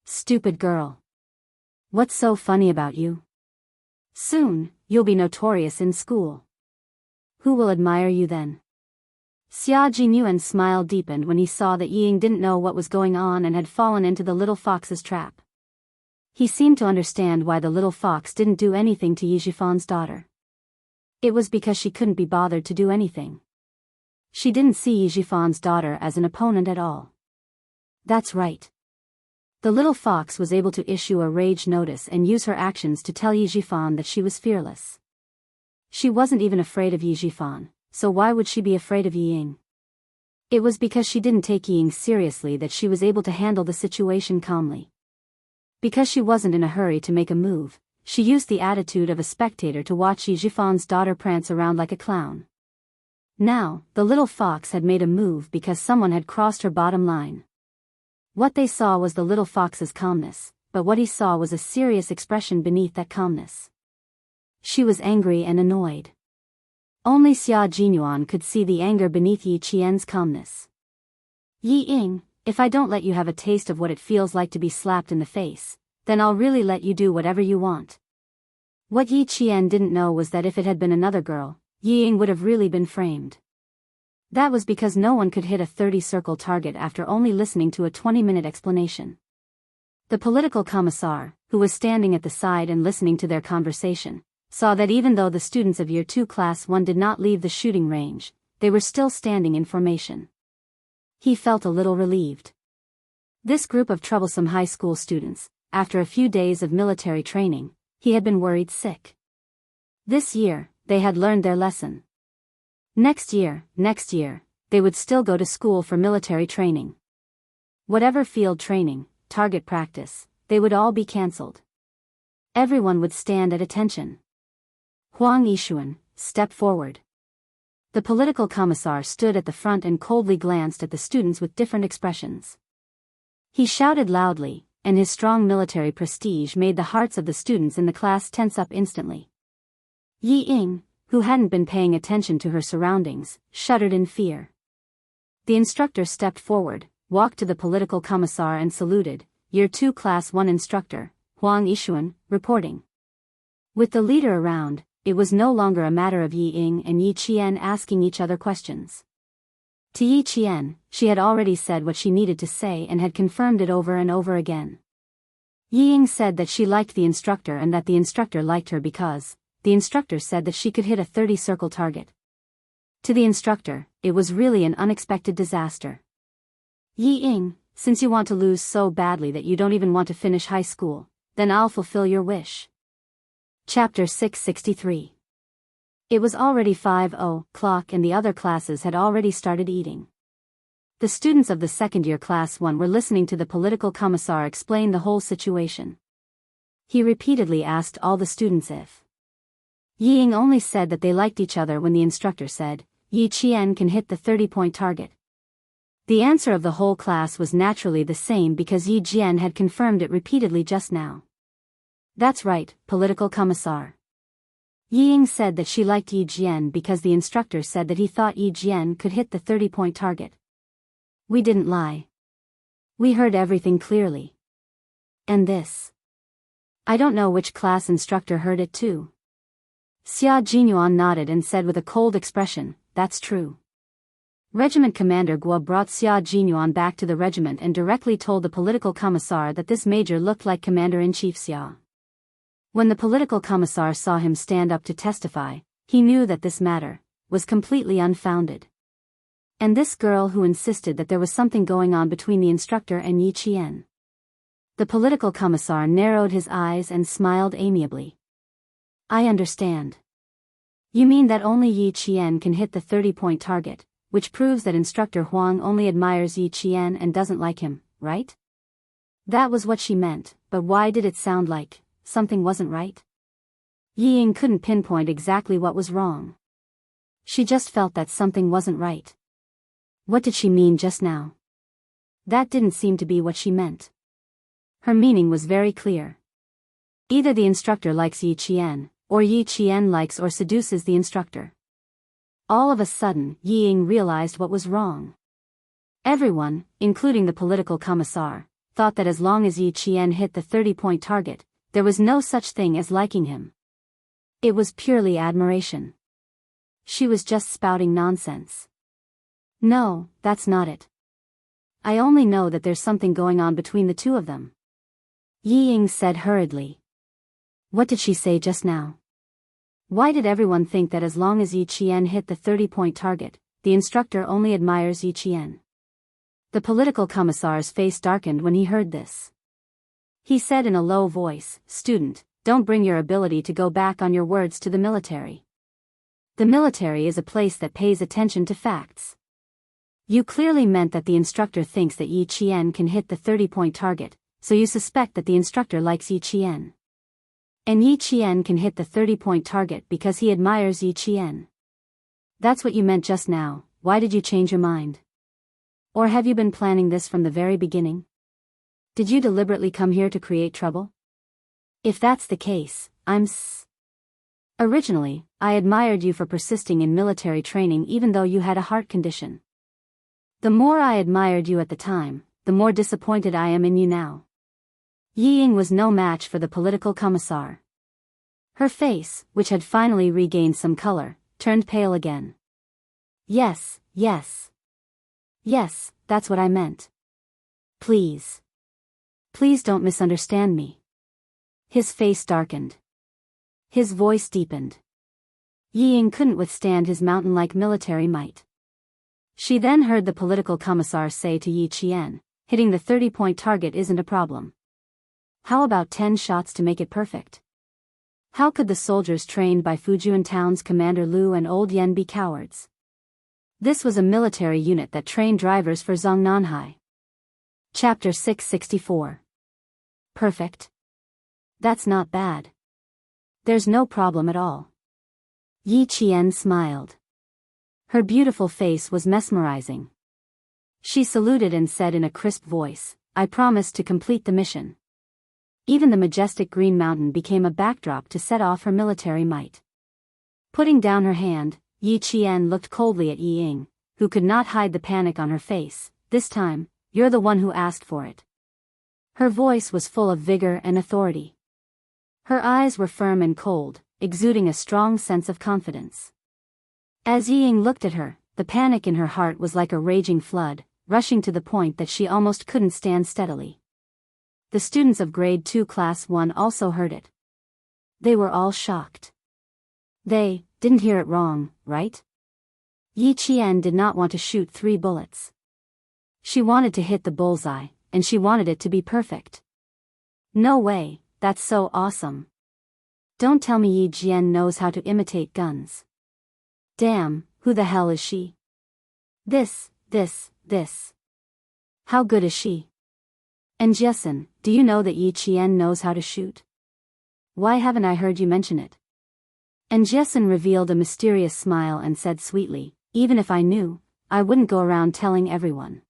Stupid girl. What's so funny about you? Soon, you'll be notorious in school. Who will admire you then? Xia Jinyuan's smile deepened when he saw that Yi Ying didn't know what was going on and had fallen into the little fox's trap. He seemed to understand why the little fox didn't do anything to Yi Jifan's daughter. It was because she couldn't be bothered to do anything. She didn't see Yi Jifan's daughter as an opponent at all. That's right. The little fox was able to issue a rage notice and use her actions to tell Yi Jifan that she was fearless. She wasn't even afraid of Yi Jifan, so why would she be afraid of Yi Ying? It was because she didn't take Yi Ying seriously that she was able to handle the situation calmly. Because she wasn't in a hurry to make a move, she used the attitude of a spectator to watch Yi Jifan's daughter prance around like a clown. Now, the little fox had made a move because someone had crossed her bottom line. What they saw was the little fox's calmness, but what he saw was a serious expression beneath that calmness. She was angry and annoyed. Only Xia Jinyuan could see the anger beneath Yi Qian's calmness. Yi Ying, if I don't let you have a taste of what it feels like to be slapped in the face, then I'll really let you do whatever you want. What Yi Qian didn't know was that if it had been another girl, Yi Ying would have really been framed. That was because no one could hit a 30-circle target after only listening to a 20-minute explanation. The political commissar, who was standing at the side and listening to their conversation, saw that even though the students of Year 2 Class 1 did not leave the shooting range, they were still standing in formation. He felt a little relieved. This group of troublesome high school students, after a few days of military training, he had been worried sick. This year, they had learned their lesson. Next year, they would still go to school for military training. Whatever field training, target practice, they would all be cancelled. Everyone would stand at attention. Huang Yishuan, step forward. The political commissar stood at the front and coldly glanced at the students with different expressions. He shouted loudly, and his strong military prestige made the hearts of the students in the class tense up instantly. Yi Ying, who hadn't been paying attention to her surroundings, shuddered in fear. The instructor stepped forward, walked to the political commissar and saluted, Year 2 Class 1 instructor, Huang Yishuan, reporting. With the leader around, it was no longer a matter of Yi Ying and Yi Qian asking each other questions. To Yi Qian, she had already said what she needed to say and had confirmed it over and over again. Yi Ying said that she liked the instructor and that the instructor liked her because the instructor said that she could hit a 30-circle target. To the instructor, it was really an unexpected disaster. Yi Ying, since you want to lose so badly that you don't even want to finish high school, then I'll fulfill your wish. Chapter 663. It was already 5:00 and the other classes had already started eating. The students of the second-year Class 1 were listening to the political commissar explain the whole situation. He repeatedly asked all the students if Yi Ying only said that they liked each other when the instructor said, Yi Qian can hit the 30-point target. The answer of the whole class was naturally the same because Yi Jian had confirmed it repeatedly just now. That's right, political commissar. Yi Ying said that she liked Yi Jian because the instructor said that he thought Yi Jian could hit the 30-point target. We didn't lie. We heard everything clearly. And this. I don't know which class instructor heard it too. Xia Jinyuan nodded and said with a cold expression, that's true. Regiment Commander Guo brought Xia Jinyuan back to the regiment and directly told the political commissar that this major looked like Commander-in-Chief Xia. When the political commissar saw him stand up to testify, he knew that this matter was completely unfounded. And this girl who insisted that there was something going on between the instructor and Yi Qian. The political commissar narrowed his eyes and smiled amiably. I understand. You mean that only Yi Qian can hit the 30-point target, which proves that instructor Huang only admires Yi Qian and doesn't like him, right? That was what she meant, but why did it sound like something wasn't right? Yi Ying couldn't pinpoint exactly what was wrong. She just felt that something wasn't right. What did she mean just now? That didn't seem to be what she meant. Her meaning was very clear. Either the instructor likes Yi Qian, or Yi Qian likes or seduces the instructor. All of a sudden, Yi Ying realized what was wrong. Everyone, including the political commissar, thought that as long as Yi Qian hit the 30-point target, there was no such thing as liking him. It was purely admiration. She was just spouting nonsense. No, that's not it. I only know that there's something going on between the two of them. Yi Ying said hurriedly. What did she say just now? Why did everyone think that as long as Yi Qian hit the 30-point target, the instructor only admires Yi Qian? The political commissar's face darkened when he heard this. He said in a low voice, Student, don't bring your ability to go back on your words to the military. The military is a place that pays attention to facts. You clearly meant that the instructor thinks that Yi Qian can hit the 30-point target, so you suspect that the instructor likes Yi Qian. And Yi Qian can hit the 30-point target because he admires Yi Qian. That's what you meant just now. Why did you change your mind? Or have you been planning this from the very beginning? Did you deliberately come here to create trouble? If that's the case, Originally, I admired you for persisting in military training even though you had a heart condition. The more I admired you at the time, the more disappointed I am in you now. Yi Ying was no match for the political commissar. Her face, which had finally regained some color, turned pale again. Yes, that's what I meant. Please. Please don't misunderstand me. His face darkened. His voice deepened. Yi Ying couldn't withstand his mountain-like military might. She then heard the political commissar say to Yi Qian, hitting the 30-point target isn't a problem. How about 10 shots to make it perfect? How could the soldiers trained by Fujian Town's Commander Lu and Old Yen be cowards? This was a military unit that trained drivers for Zongnanhai. Chapter 664. Perfect? That's not bad. There's no problem at all. Yi Qian smiled. Her beautiful face was mesmerizing. She saluted and said in a crisp voice, I promise to complete the mission. Even the majestic green mountain became a backdrop to set off her military might. Putting down her hand, Yi Qian looked coldly at Yi Ying, who could not hide the panic on her face. This time, you're the one who asked for it. Her voice was full of vigor and authority. Her eyes were firm and cold, exuding a strong sense of confidence. As Yi Ying looked at her, the panic in her heart was like a raging flood, rushing to the point that she almost couldn't stand steadily. The students of Grade 2 Class 1 also heard it. They were all shocked. They didn't hear it wrong, right? Yi Qian did not want to shoot 3 bullets. She wanted to hit the bullseye, and she wanted it to be perfect. No way, that's so awesome. Don't tell me Yi Qian knows how to imitate guns. Damn, who the hell is she? This. How good is she? And Jessen, do you know that Yi Qian knows how to shoot? Why haven't I heard you mention it? And Jessen revealed a mysterious smile and said sweetly, even if I knew, I wouldn't go around telling everyone.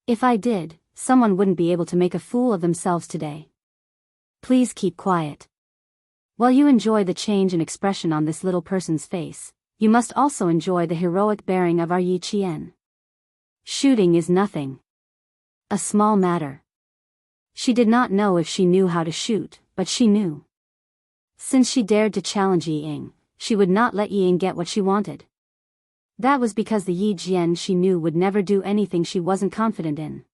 If I did, someone wouldn't be able to make a fool of themselves today. Please keep quiet. While you enjoy the change in expression on this little person's face, you must also enjoy the heroic bearing of our Yi Qian. Shooting is nothing. A small matter. She did not know if she knew how to shoot, but she knew. Since she dared to challenge Yi Ying, she would not let Yi Ying get what she wanted. That was because the Yi Qian she knew would never do anything she wasn't confident in.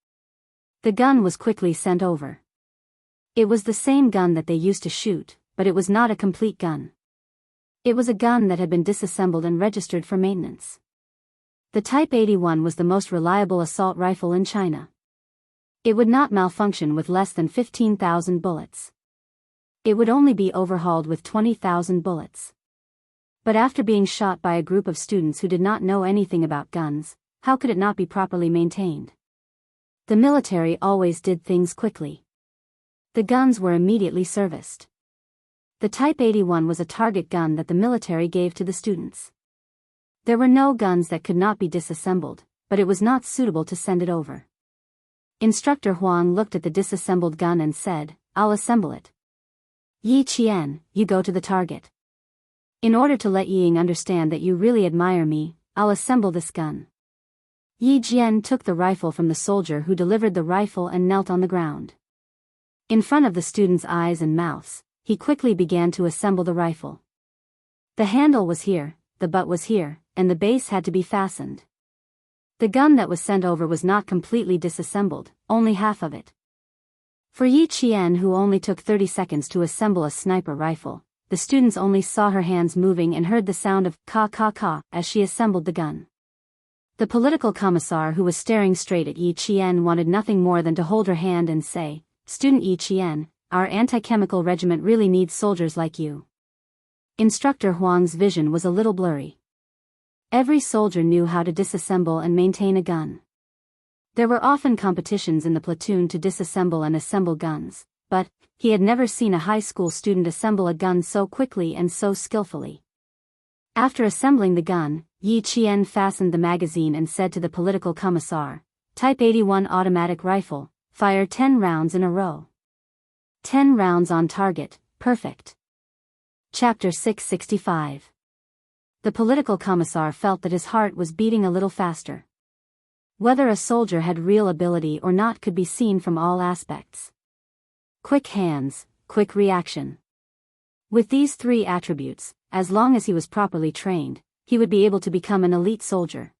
The gun was quickly sent over. It was the same gun that they used to shoot, but it was not a complete gun. It was a gun that had been disassembled and registered for maintenance. The Type 81 was the most reliable assault rifle in China. It would not malfunction with less than 15,000 bullets. It would only be overhauled with 20,000 bullets. But after being shot by a group of students who did not know anything about guns, how could it not be properly maintained? The military always did things quickly. The guns were immediately serviced. The Type 81 was a target gun that the military gave to the students. There were no guns that could not be disassembled, but it was not suitable to send it over. Instructor Huang looked at the disassembled gun and said, I'll assemble it. Yi Qian, you go to the target. In order to let Yi Ying understand that you really admire me, I'll assemble this gun. Yi Jian took the rifle from the soldier who delivered the rifle and knelt on the ground. In front of the students' eyes and mouths, he quickly began to assemble the rifle. The handle was here, the butt was here, and the base had to be fastened. The gun that was sent over was not completely disassembled, only half of it. For Yi Qian, who only took 30 seconds to assemble a sniper rifle, the students only saw her hands moving and heard the sound of ka as she assembled the gun. The political commissar who was staring straight at Yi Qian wanted nothing more than to hold her hand and say, Student Yi Qian, our anti-chemical regiment really needs soldiers like you. Instructor Huang's vision was a little blurry. Every soldier knew how to disassemble and maintain a gun. There were often competitions in the platoon to disassemble and assemble guns, but he had never seen a high school student assemble a gun so quickly and so skillfully. After assembling the gun, Yi Qian fastened the magazine and said to the political commissar, "Type 81 automatic rifle, fire 10 rounds in a row. 10 rounds on target, perfect." Chapter 665. The political commissar felt that his heart was beating a little faster. Whether a soldier had real ability or not could be seen from all aspects. Quick hands, quick reaction. With these three attributes, as long as he was properly trained, he would be able to become an elite soldier.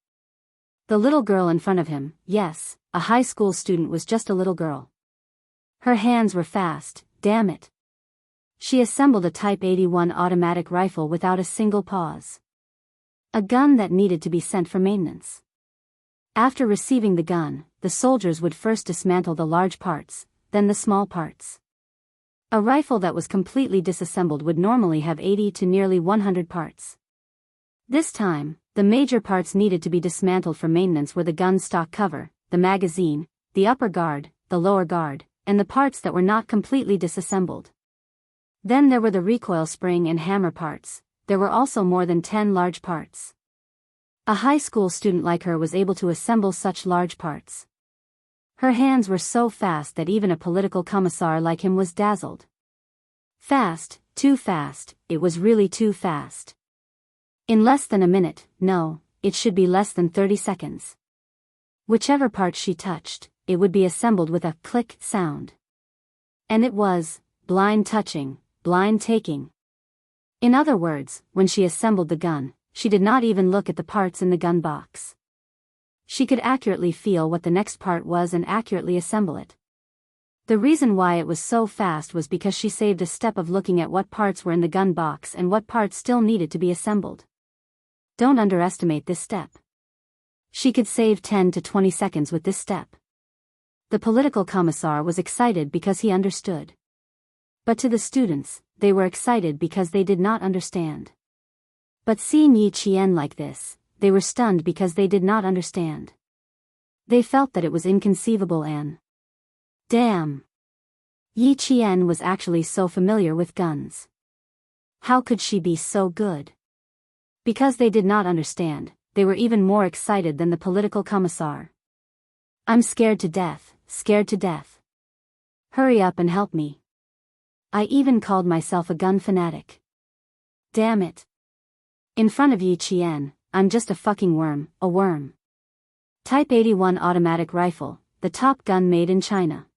The little girl in front of him, yes, a high school student, was just a little girl. Her hands were fast, damn it. She assembled a Type 81 automatic rifle without a single pause. A gun that needed to be sent for maintenance. After receiving the gun, the soldiers would first dismantle the large parts, then the small parts. A rifle that was completely disassembled would normally have 80 to nearly 100 parts. This time, the major parts needed to be dismantled for maintenance were the gun stock cover, the magazine, the upper guard, the lower guard, and the parts that were not completely disassembled. Then there were the recoil spring and hammer parts. There were also more than 10 large parts. A high school student like her was able to assemble such large parts. Her hands were so fast that even a political commissar like him was dazzled. Fast, too fast, it was really too fast. In less than a minute, no, it should be less than 30 seconds. Whichever part she touched, it would be assembled with a click sound. And it was blind touching, blind taking. In other words, when she assembled the gun, she did not even look at the parts in the gun box. She could accurately feel what the next part was and accurately assemble it. The reason why it was so fast was because she saved a step of looking at what parts were in the gun box and what parts still needed to be assembled. Don't underestimate this step. She could save 10 to 20 seconds with this step. The political commissar was excited because he understood. But to the students, they were excited because they did not understand. But seeing Yi Qian like this, they were stunned because they did not understand. They felt that it was inconceivable and damn! Yi Qian was actually so familiar with guns. How could she be so good? Because they did not understand, they were even more excited than the political commissar. "I'm scared to death, scared to death. Hurry up and help me. I even called myself a gun fanatic. Damn it. In front of Yi Qian, I'm just a fucking worm, a worm. Type 81 automatic rifle, the top gun made in China."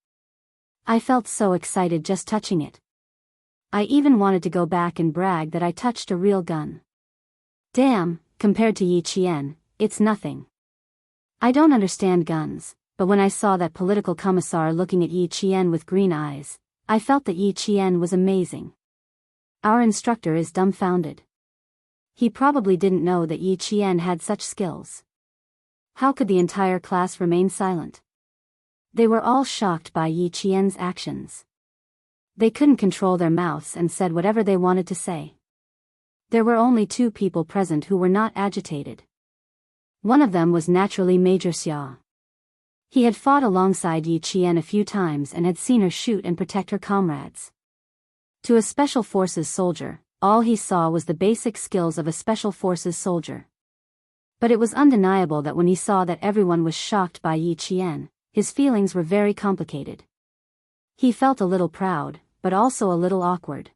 I felt so excited just touching it. I even wanted to go back and brag that I touched a real gun. Damn, compared to Yi Qian, it's nothing. I don't understand guns, but when I saw that political commissar looking at Yi Qian with green eyes, I felt that Yi Qian was amazing. Our instructor is dumbfounded. He probably didn't know that Yi Qian had such skills. How could the entire class remain silent? They were all shocked by Yi Qian's actions. They couldn't control their mouths and said whatever they wanted to say. There were only two people present who were not agitated. One of them was naturally Major Xia. He had fought alongside Yi Qian a few times and had seen her shoot and protect her comrades. To a Special Forces soldier, all he saw was the basic skills of a Special Forces soldier. But it was undeniable that when he saw that everyone was shocked by Yi Qian, his feelings were very complicated. He felt a little proud, but also a little awkward.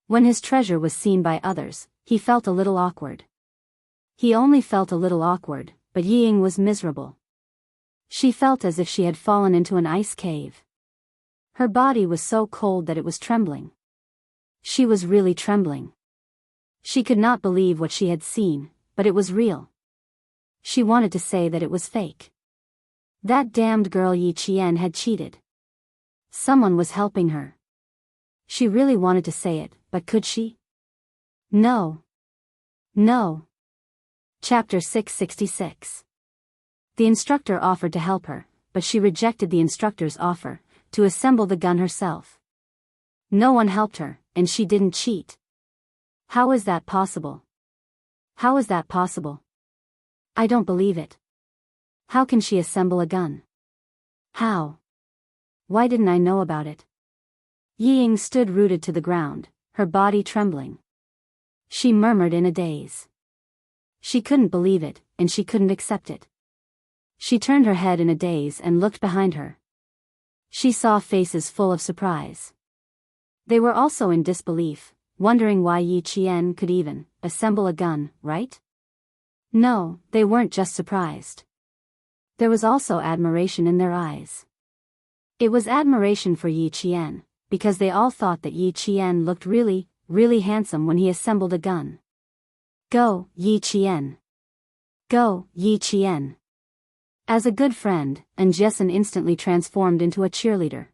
When his treasure was seen by others, he felt a little awkward. He only felt a little awkward, but Ying was miserable. She felt as if she had fallen into an ice cave. Her body was so cold that it was trembling. She was really trembling. She could not believe what she had seen, but it was real. She wanted to say that it was fake. That damned girl Yi Qian had cheated. Someone was helping her. She really wanted to say it, but could she? No. No. Chapter 666. The instructor offered to help her, but she rejected the instructor's offer, to assemble the gun herself. No one helped her, and she didn't cheat. How is that possible? How is that possible? I don't believe it. How can she assemble a gun? How? Why didn't I know about it? Yi Ying stood rooted to the ground, her body trembling. She murmured in a daze. She couldn't believe it, and she couldn't accept it. She turned her head in a daze and looked behind her. She saw faces full of surprise. They were also in disbelief, wondering why Yi Qian could even assemble a gun, right? No, they weren't just surprised. There was also admiration in their eyes. It was admiration for Yi Qian, because they all thought that Yi Qian looked really, really handsome when he assembled a gun. Go, Yi Qian. Go, Yi Qian. As a good friend, Jessen instantly transformed into a cheerleader.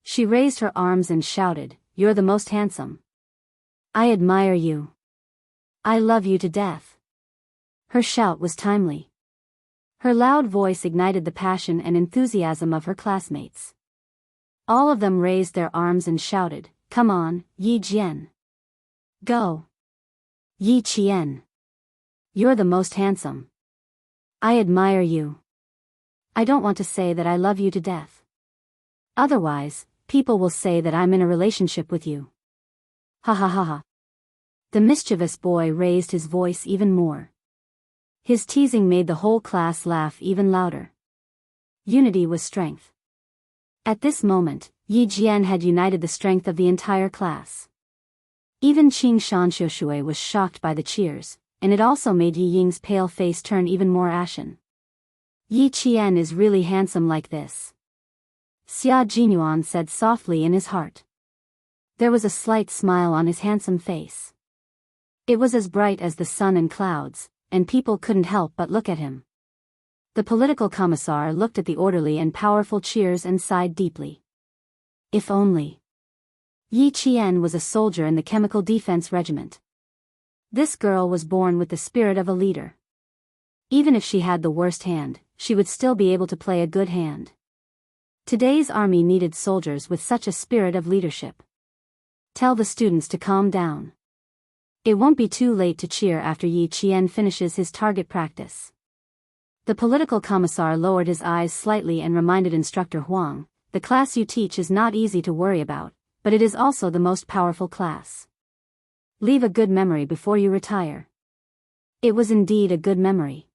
She raised her arms and shouted, "You're the most handsome. I admire you. I love you to death." Her shout was timely. Her loud voice ignited the passion and enthusiasm of her classmates. All of them raised their arms and shouted, "Come on, Yi Jian. Go. Yi Qian. You're the most handsome. I admire you. I don't want to say that I love you to death. Otherwise, people will say that I'm in a relationship with you. Ha ha ha ha." The mischievous boy raised his voice even more. His teasing made the whole class laugh even louder. Unity was strength. At this moment, Yi Jian had united the strength of the entire class. Even Qing Shanxiushui was shocked by the cheers, and it also made Yi Ying's pale face turn even more ashen. Yi Qian is really handsome like this, Xia Jinyuan said softly in his heart. There was a slight smile on his handsome face. It was as bright as the sun and clouds, and people couldn't help but look at him. The political commissar looked at the orderly and powerful cheers and sighed deeply. If only Yi Qian was a soldier in the Chemical Defense Regiment. This girl was born with the spirit of a leader. Even if she had the worst hand, she would still be able to play a good hand. Today's army needed soldiers with such a spirit of leadership. Tell the students to calm down. It won't be too late to cheer after Yi Qian finishes his target practice. The political commissar lowered his eyes slightly and reminded Instructor Huang, "The class you teach is not easy to worry about, but it is also the most powerful class. Leave a good memory before you retire." It was indeed a good memory.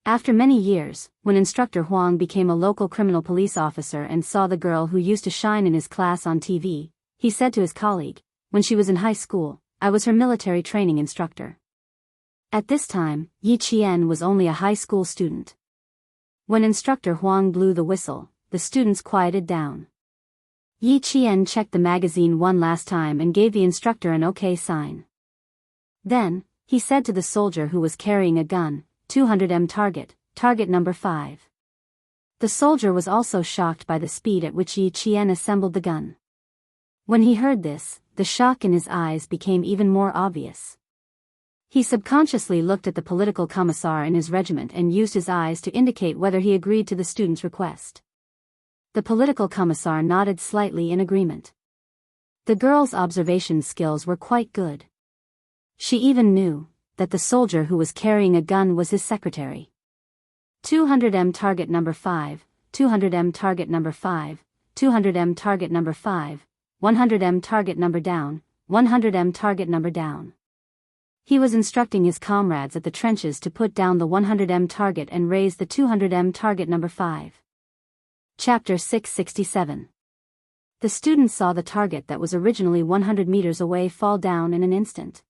After many years, when Instructor Huang became a local criminal police officer and saw the girl who used to shine in his class on TV, he said to his colleague, "When she was in high school, I was her military training instructor." At this time, Yi Qian was only a high school student. When Instructor Huang blew the whistle, the students quieted down. Yi Qian checked the magazine one last time and gave the instructor an OK sign. Then, he said to the soldier who was carrying a gun, 200 target, target number 5. The soldier was also shocked by the speed at which Yi Qian assembled the gun. When he heard this, the shock in his eyes became even more obvious. He subconsciously looked at the political commissar in his regiment and used his eyes to indicate whether he agreed to the student's request. The political commissar nodded slightly in agreement. The girl's observation skills were quite good. She even knew that the soldier who was carrying a gun was his secretary. 200 target number 5, 200 target number 5, 200 target number 5, 100 target number down, 100 target number down. He was instructing his comrades at the trenches to put down the 100 target and raise the 200 target number 5. Chapter 667. The students saw the target that was originally 100 meters away fall down in an instant.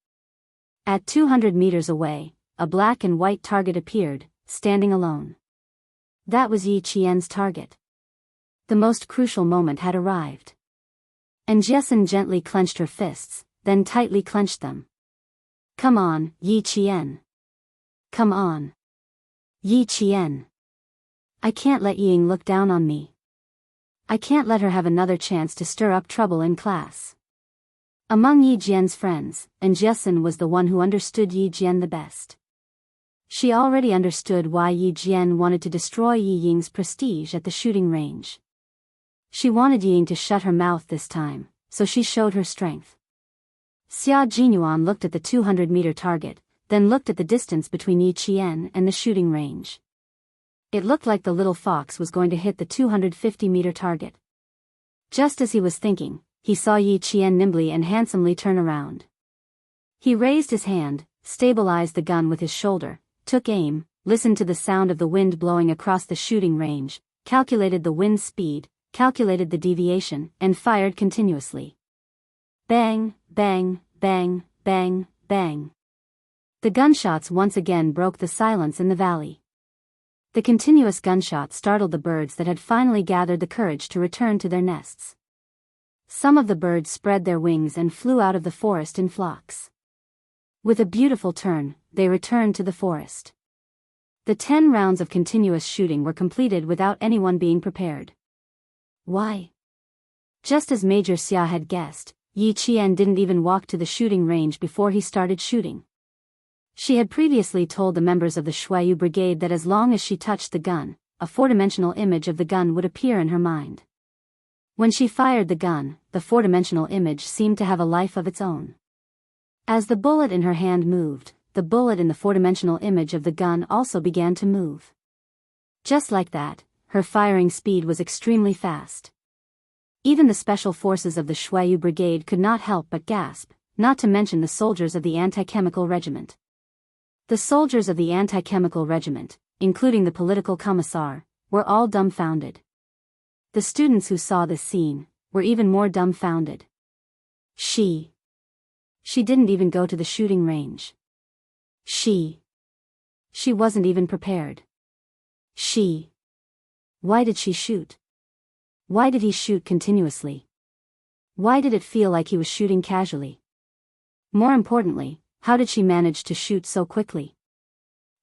At 200 meters away, a black and white target appeared, standing alone. That was Yi Qian's target. The most crucial moment had arrived. And Jessen gently clenched her fists, then tightly clenched them. Come on, Yi Qian. Come on. Yi Qian. I can't let Ying look down on me. I can't let her have another chance to stir up trouble in class. Among Yi Jian's friends, Jessen was the one who understood Yi Jian the best. She already understood why Yi Jian wanted to destroy Yi Ying's prestige at the shooting range. She wanted Ying to shut her mouth this time, so she showed her strength. Xia Jinyuan looked at the 200-meter target, then looked at the distance between Yi Qian and the shooting range. It looked like the little fox was going to hit the 250-meter target. Just as he was thinking, he saw Yi Qian nimbly and handsomely turn around. He raised his hand, stabilized the gun with his shoulder, took aim, listened to the sound of the wind blowing across the shooting range, calculated the wind speed, calculated the deviation, and fired continuously. Bang, bang, bang, bang, bang. The gunshots once again broke the silence in the valley. The continuous gunshots startled the birds that had finally gathered the courage to return to their nests. Some of the birds spread their wings and flew out of the forest in flocks. With a beautiful turn, they returned to the forest. The 10 rounds of continuous shooting were completed without anyone being prepared. Why? Just as Major Xia had guessed, Yi Qian didn't even walk to the shooting range before he started shooting. She had previously told the members of the Shuayu Brigade that as long as she touched the gun, a four-dimensional image of the gun would appear in her mind. When she fired the gun, the four-dimensional image seemed to have a life of its own. As the bullet in her hand moved, the bullet in the four-dimensional image of the gun also began to move. Just like that, her firing speed was extremely fast. Even the special forces of the Shuayu Brigade could not help but gasp, not to mention the soldiers of the anti-chemical regiment. The soldiers of the anti-chemical regiment, including the political commissar, were all dumbfounded. The students who saw this scene were even more dumbfounded. She didn't even go to the shooting range. She wasn't even prepared. Why did she shoot? Why did he shoot continuously? Why did it feel like he was shooting casually? More importantly, how did she manage to shoot so quickly?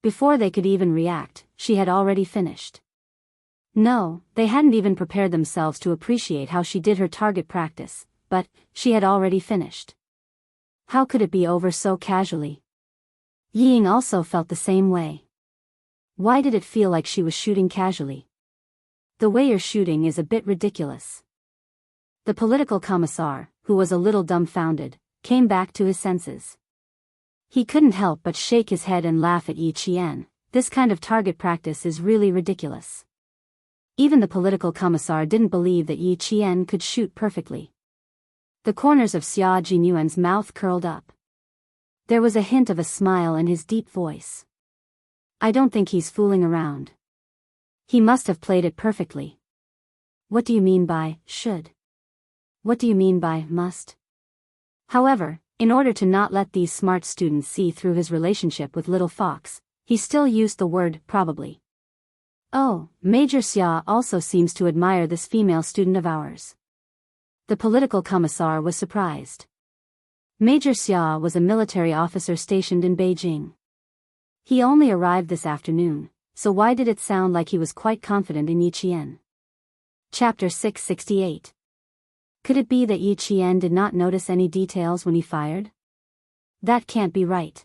Before they could even react, she had already finished. No, they hadn't even prepared themselves to appreciate how she did her target practice, but she had already finished. How could it be over so casually? Ying also felt the same way. Why did it feel like she was shooting casually? The way you're shooting is a bit ridiculous. The political commissar, who was a little dumbfounded, came back to his senses. He couldn't help but shake his head and laugh at Yi Qian. This kind of target practice is really ridiculous. Even the political commissar didn't believe that Yi Qian could shoot perfectly. The corners of Xia Jinyuan's mouth curled up. There was a hint of a smile in his deep voice. I don't think he's fooling around. He must have played it perfectly. What do you mean by should? What do you mean by must? However, in order to not let these smart students see through his relationship with Little Fox, he still used the word probably. Oh, Major Xia also seems to admire this female student of ours. The political commissar was surprised. Major Xia was a military officer stationed in Beijing. He only arrived this afternoon, so why did it sound like he was quite confident in Yi Qian? Chapter 668. Could it be that Yi Qian did not notice any details when he fired? That can't be right.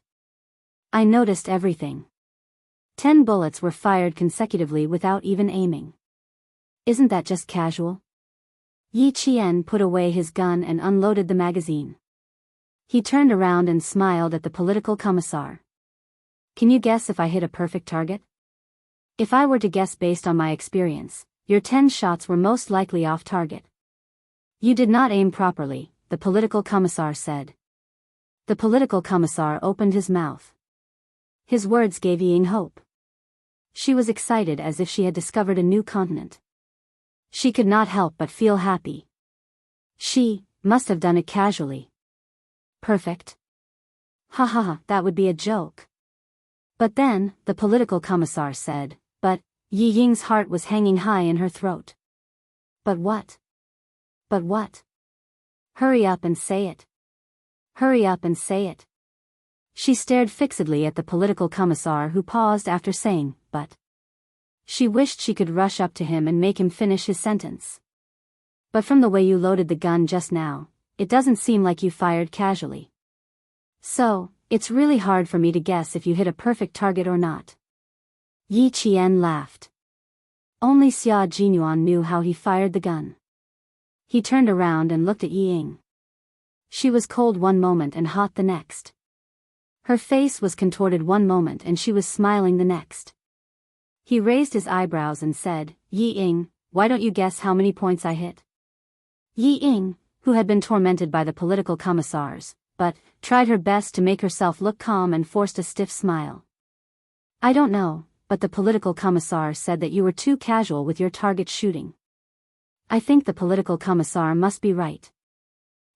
I noticed everything. 10 bullets were fired consecutively without even aiming. Isn't that just casual? Yi Qian put away his gun and unloaded the magazine. He turned around and smiled at the political commissar. Can you guess if I hit a perfect target? If I were to guess based on my experience, your 10 shots were most likely off target. You did not aim properly, the political commissar said. The political commissar opened his mouth. His words gave Ying hope. She was excited as if she had discovered a new continent. She could not help but feel happy. She must have done it casually. Perfect. Ha ha ha, that would be a joke. But then, the political commissar said, but Yi Ying's heart was hanging high in her throat. But what? But what? Hurry up and say it. Hurry up and say it. She stared fixedly at the political commissar who paused after saying, but. She wished she could rush up to him and make him finish his sentence. But from the way you loaded the gun just now, it doesn't seem like you fired casually. So, it's really hard for me to guess if you hit a perfect target or not. Yi Qian laughed. Only Xia Jinyuan knew how he fired the gun. He turned around and looked at Yi Ying. She was cold one moment and hot the next. Her face was contorted one moment and she was smiling the next. He raised his eyebrows and said, "Yi Ying, why don't you guess how many points I hit?" Yi Ying, who had been tormented by the political commissars, but tried her best to make herself look calm and forced a stiff smile. "I don't know, but the political commissar said that you were too casual with your target shooting." "I think the political commissar must be right.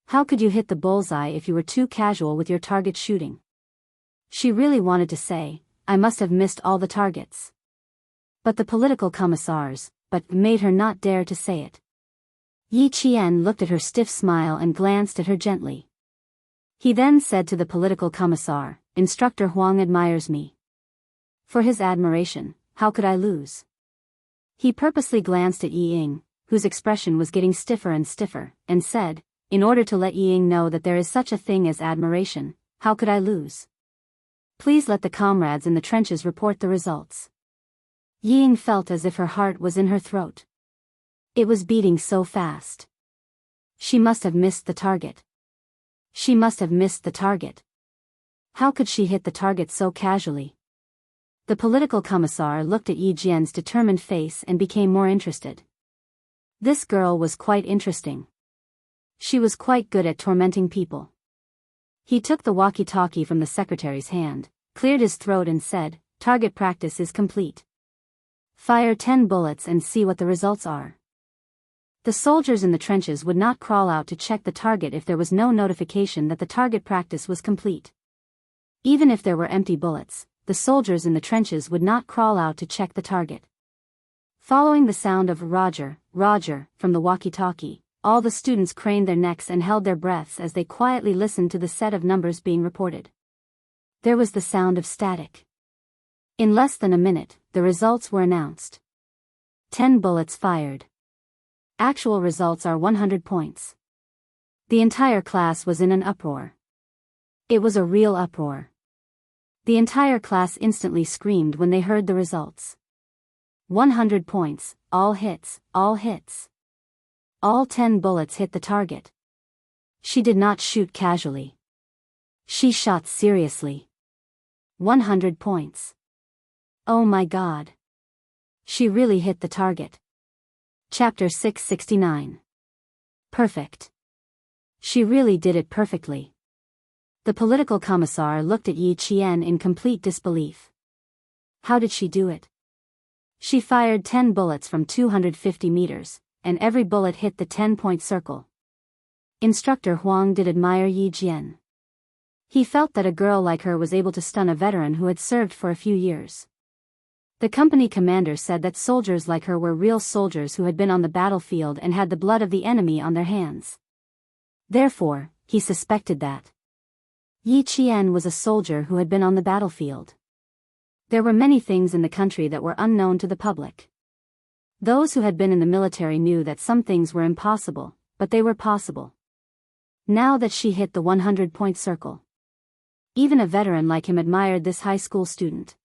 How could you hit the bullseye if you were too casual with your target shooting?" She really wanted to say, "I must have missed all the targets." But the political commissars, but made her not dare to say it. Yi Qian looked at her stiff smile and glanced at her gently. He then said to the political commissar, "Instructor Huang admires me. For his admiration, how could I lose?" He purposely glanced at Yi Ying, whose expression was getting stiffer and stiffer, and said, "In order to let Yi Ying know that there is such a thing as admiration, how could I lose? Please let the comrades in the trenches report the results." Yi Ying felt as if her heart was in her throat. It was beating so fast. She must have missed the target. She must have missed the target. How could she hit the target so casually? The political commissar looked at Yi Jian's determined face and became more interested. This girl was quite interesting. She was quite good at tormenting people. He took the walkie-talkie from the secretary's hand, cleared his throat and said, "Target practice is complete. Fire 10 bullets and see what the results are." The soldiers in the trenches would not crawl out to check the target if there was no notification that the target practice was complete. Even if there were empty bullets, the soldiers in the trenches would not crawl out to check the target. Following the sound of "Roger, Roger" from the walkie-talkie, all the students craned their necks and held their breaths as they quietly listened to the set of numbers being reported. There was the sound of static. In less than a minute, the results were announced. 10 bullets fired. Actual results are 100 points. The entire class was in an uproar. It was a real uproar. The entire class instantly screamed when they heard the results. 100 points, all hits, all hits. All 10 bullets hit the target. She did not shoot casually. She shot seriously. 100 points. Oh my God. She really hit the target. Chapter 669. Perfect. She really did it perfectly. The political commissar looked at Yi Qian in complete disbelief. How did she do it? She fired 10 bullets from 250 meters, and every bullet hit the 10-point circle. Instructor Huang did admire Yi Jian. He felt that a girl like her was able to stun a veteran who had served for a few years. The company commander said that soldiers like her were real soldiers who had been on the battlefield and had the blood of the enemy on their hands. Therefore, he suspected that Yi Qian was a soldier who had been on the battlefield. There were many things in the country that were unknown to the public. Those who had been in the military knew that some things were impossible, but they were possible. Now that she hit the 100-point circle, even a veteran like him admired this high school student.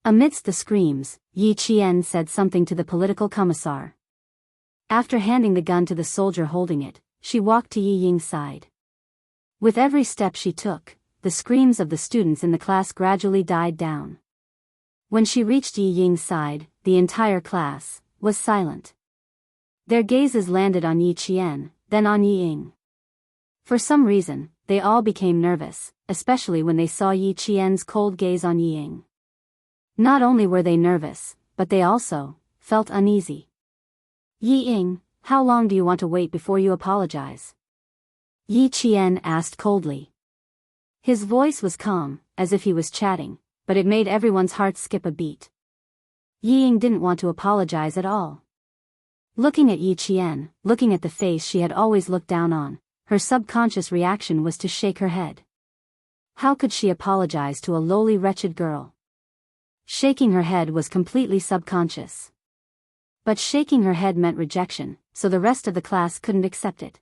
Amidst the screams, Yi Qian said something to the political commissar. After handing the gun to the soldier holding it, she walked to Yi Ying's side. With every step she took, the screams of the students in the class gradually died down. When she reached Yi Ying's side, the entire class was silent. Their gazes landed on Yi Qian, then on Yi Ying. For some reason, they all became nervous, especially when they saw Yi Qian's cold gaze on Yi Ying. Not only were they nervous, but they also felt uneasy. "Yi Ying, how long do you want to wait before you apologize?" Yi Qian asked coldly. His voice was calm, as if he was chatting, but it made everyone's heart skip a beat. Yi Ying didn't want to apologize at all. Looking at Yi Qian, looking at the face she had always looked down on, her subconscious reaction was to shake her head. How could she apologize to a lowly wretched girl? Shaking her head was completely subconscious. But shaking her head meant rejection, so the rest of the class couldn't accept it.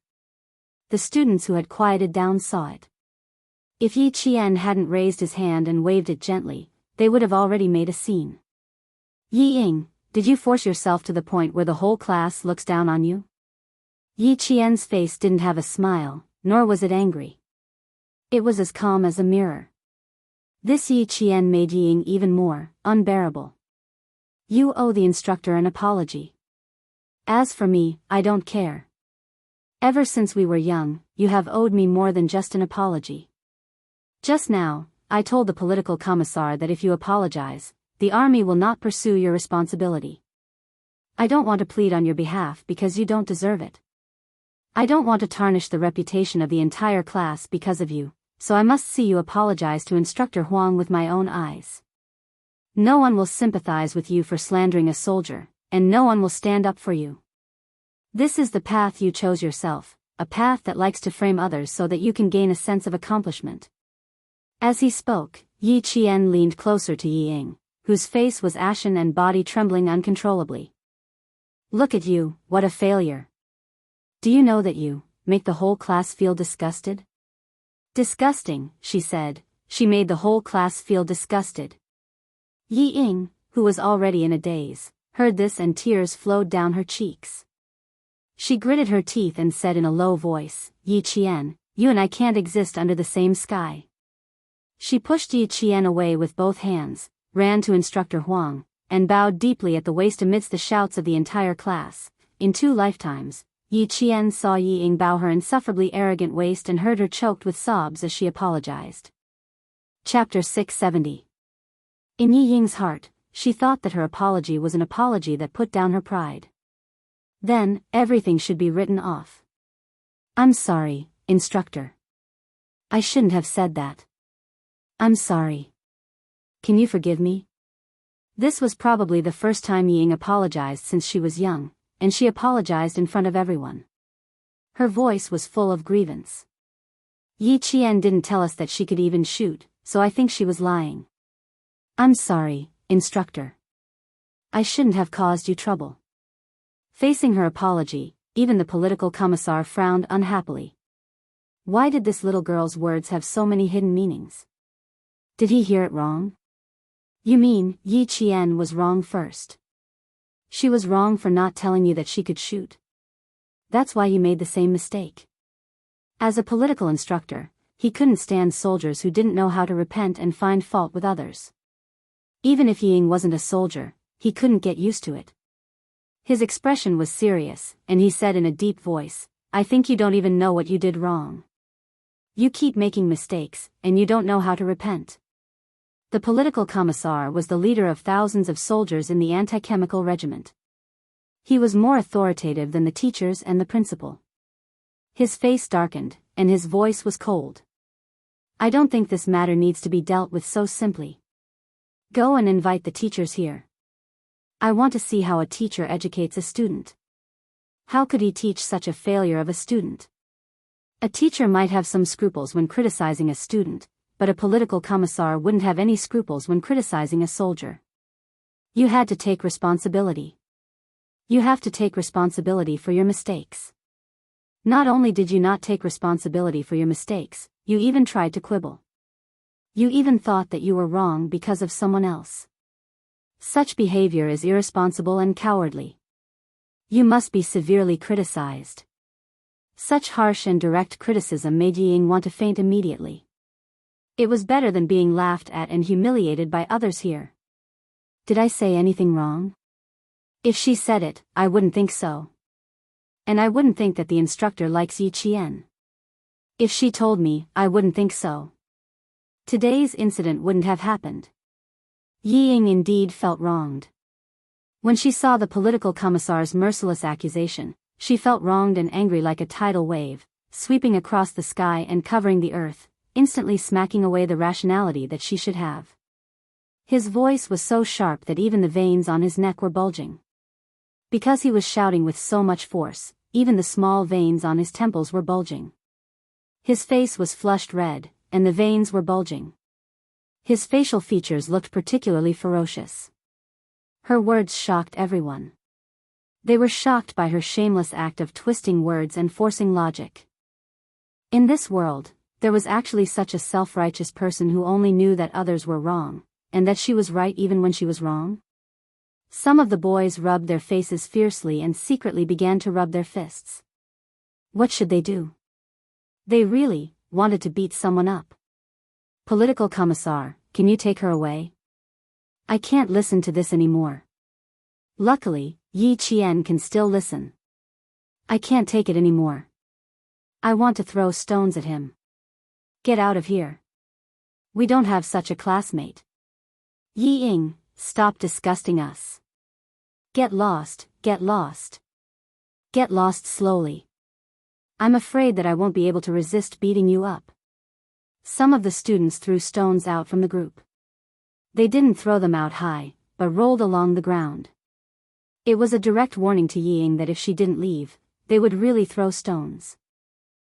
The students who had quieted down saw it. If Yi Qian hadn't raised his hand and waved it gently, they would have already made a scene. "Yi Ying, did you force yourself to the point where the whole class looks down on you?" Yi Qian's face didn't have a smile, nor was it angry. It was as calm as a mirror. This Yi Qian made Yi Ying even more unbearable. You owe the instructor an apology. As for me, I don't care. Ever since we were young, you have owed me more than just an apology. Just now, I told the political commissar that if you apologize, the army will not pursue your responsibility. I don't want to plead on your behalf because you don't deserve it. I don't want to tarnish the reputation of the entire class because of you, so I must see you apologize to Instructor Huang with my own eyes. No one will sympathize with you for slandering a soldier, and no one will stand up for you. This is the path you chose yourself, a path that likes to frame others so that you can gain a sense of accomplishment. As he spoke, Yi Qian leaned closer to Yi Ying, whose face was ashen and body trembling uncontrollably. Look at you, what a failure. Do you know that you make the whole class feel disgusted? Disgusting, she said. She made the whole class feel disgusted. Yi Ying, who was already in a daze, heard this and tears flowed down her cheeks. She gritted her teeth and said in a low voice, Yi Qian, you and I can't exist under the same sky. She pushed Yi Qian away with both hands, ran to Instructor Huang, and bowed deeply at the waist amidst the shouts of the entire class. In 2 lifetimes, Yi Qian saw Yi Ying bow her insufferably arrogant waist and heard her choked with sobs as she apologized. Chapter 670. In Yi Ying's heart, she thought that her apology was an apology that put down her pride. Then, everything should be written off. I'm sorry, instructor. I shouldn't have said that. I'm sorry. Can you forgive me? This was probably the first time Yi Ying apologized since she was young, and she apologized in front of everyone. Her voice was full of grievance. Yi Qian didn't tell us that she could even shoot, so I think she was lying. I'm sorry, instructor. I shouldn't have caused you trouble. Facing her apology, even the political commissar frowned unhappily. Why did this little girl's words have so many hidden meanings? Did he hear it wrong? You mean, Yi Qian was wrong first? She was wrong for not telling you that she could shoot. That's why you made the same mistake. As a political instructor, he couldn't stand soldiers who didn't know how to repent and find fault with others. Even if Yi Ying wasn't a soldier, he couldn't get used to it. His expression was serious, and he said in a deep voice, I think you don't even know what you did wrong. You keep making mistakes, and you don't know how to repent. The political commissar was the leader of thousands of soldiers in the anti-chemical regiment. He was more authoritative than the teachers and the principal. His face darkened, and his voice was cold. I don't think this matter needs to be dealt with so simply. Go and invite the teachers here. I want to see how a teacher educates a student. How could he teach such a failure of a student? A teacher might have some scruples when criticizing a student, but a political commissar wouldn't have any scruples when criticizing a soldier. You had to take responsibility. You have to take responsibility for your mistakes. Not only did you not take responsibility for your mistakes, you even tried to quibble. You even thought that you were wrong because of someone else. Such behavior is irresponsible and cowardly. You must be severely criticized. Such harsh and direct criticism made Yi Ying want to faint immediately. It was better than being laughed at and humiliated by others here. Did I say anything wrong? If she said it, I wouldn't think so. And I wouldn't think that the instructor likes Yi Qian. If she told me, I wouldn't think so. Today's incident wouldn't have happened. Yi Ying indeed felt wronged. When she saw the political commissar's merciless accusation, she felt wronged and angry like a tidal wave, sweeping across the sky and covering the earth, instantly smacking away the rationality that she should have. His voice was so sharp that even the veins on his neck were bulging. Because he was shouting with so much force, even the small veins on his temples were bulging. His face was flushed red, and the veins were bulging. His facial features looked particularly ferocious. Her words shocked everyone. They were shocked by her shameless act of twisting words and forcing logic. In this world, there was actually such a self-righteous person who only knew that others were wrong, and that she was right even when she was wrong? Some of the boys rubbed their faces fiercely and secretly began to rub their fists. What should they do? They really wanted to beat someone up. Political commissar, can you take her away? I can't listen to this anymore. Luckily, Yi Qian can still listen. I can't take it anymore. I want to throw stones at him. Get out of here. We don't have such a classmate. Yi Ying, stop disgusting us. Get lost, get lost. Get lost slowly. I'm afraid that I won't be able to resist beating you up. Some of the students threw stones out from the group. They didn't throw them out high, but rolled along the ground. It was a direct warning to Yi Ying that if she didn't leave, they would really throw stones.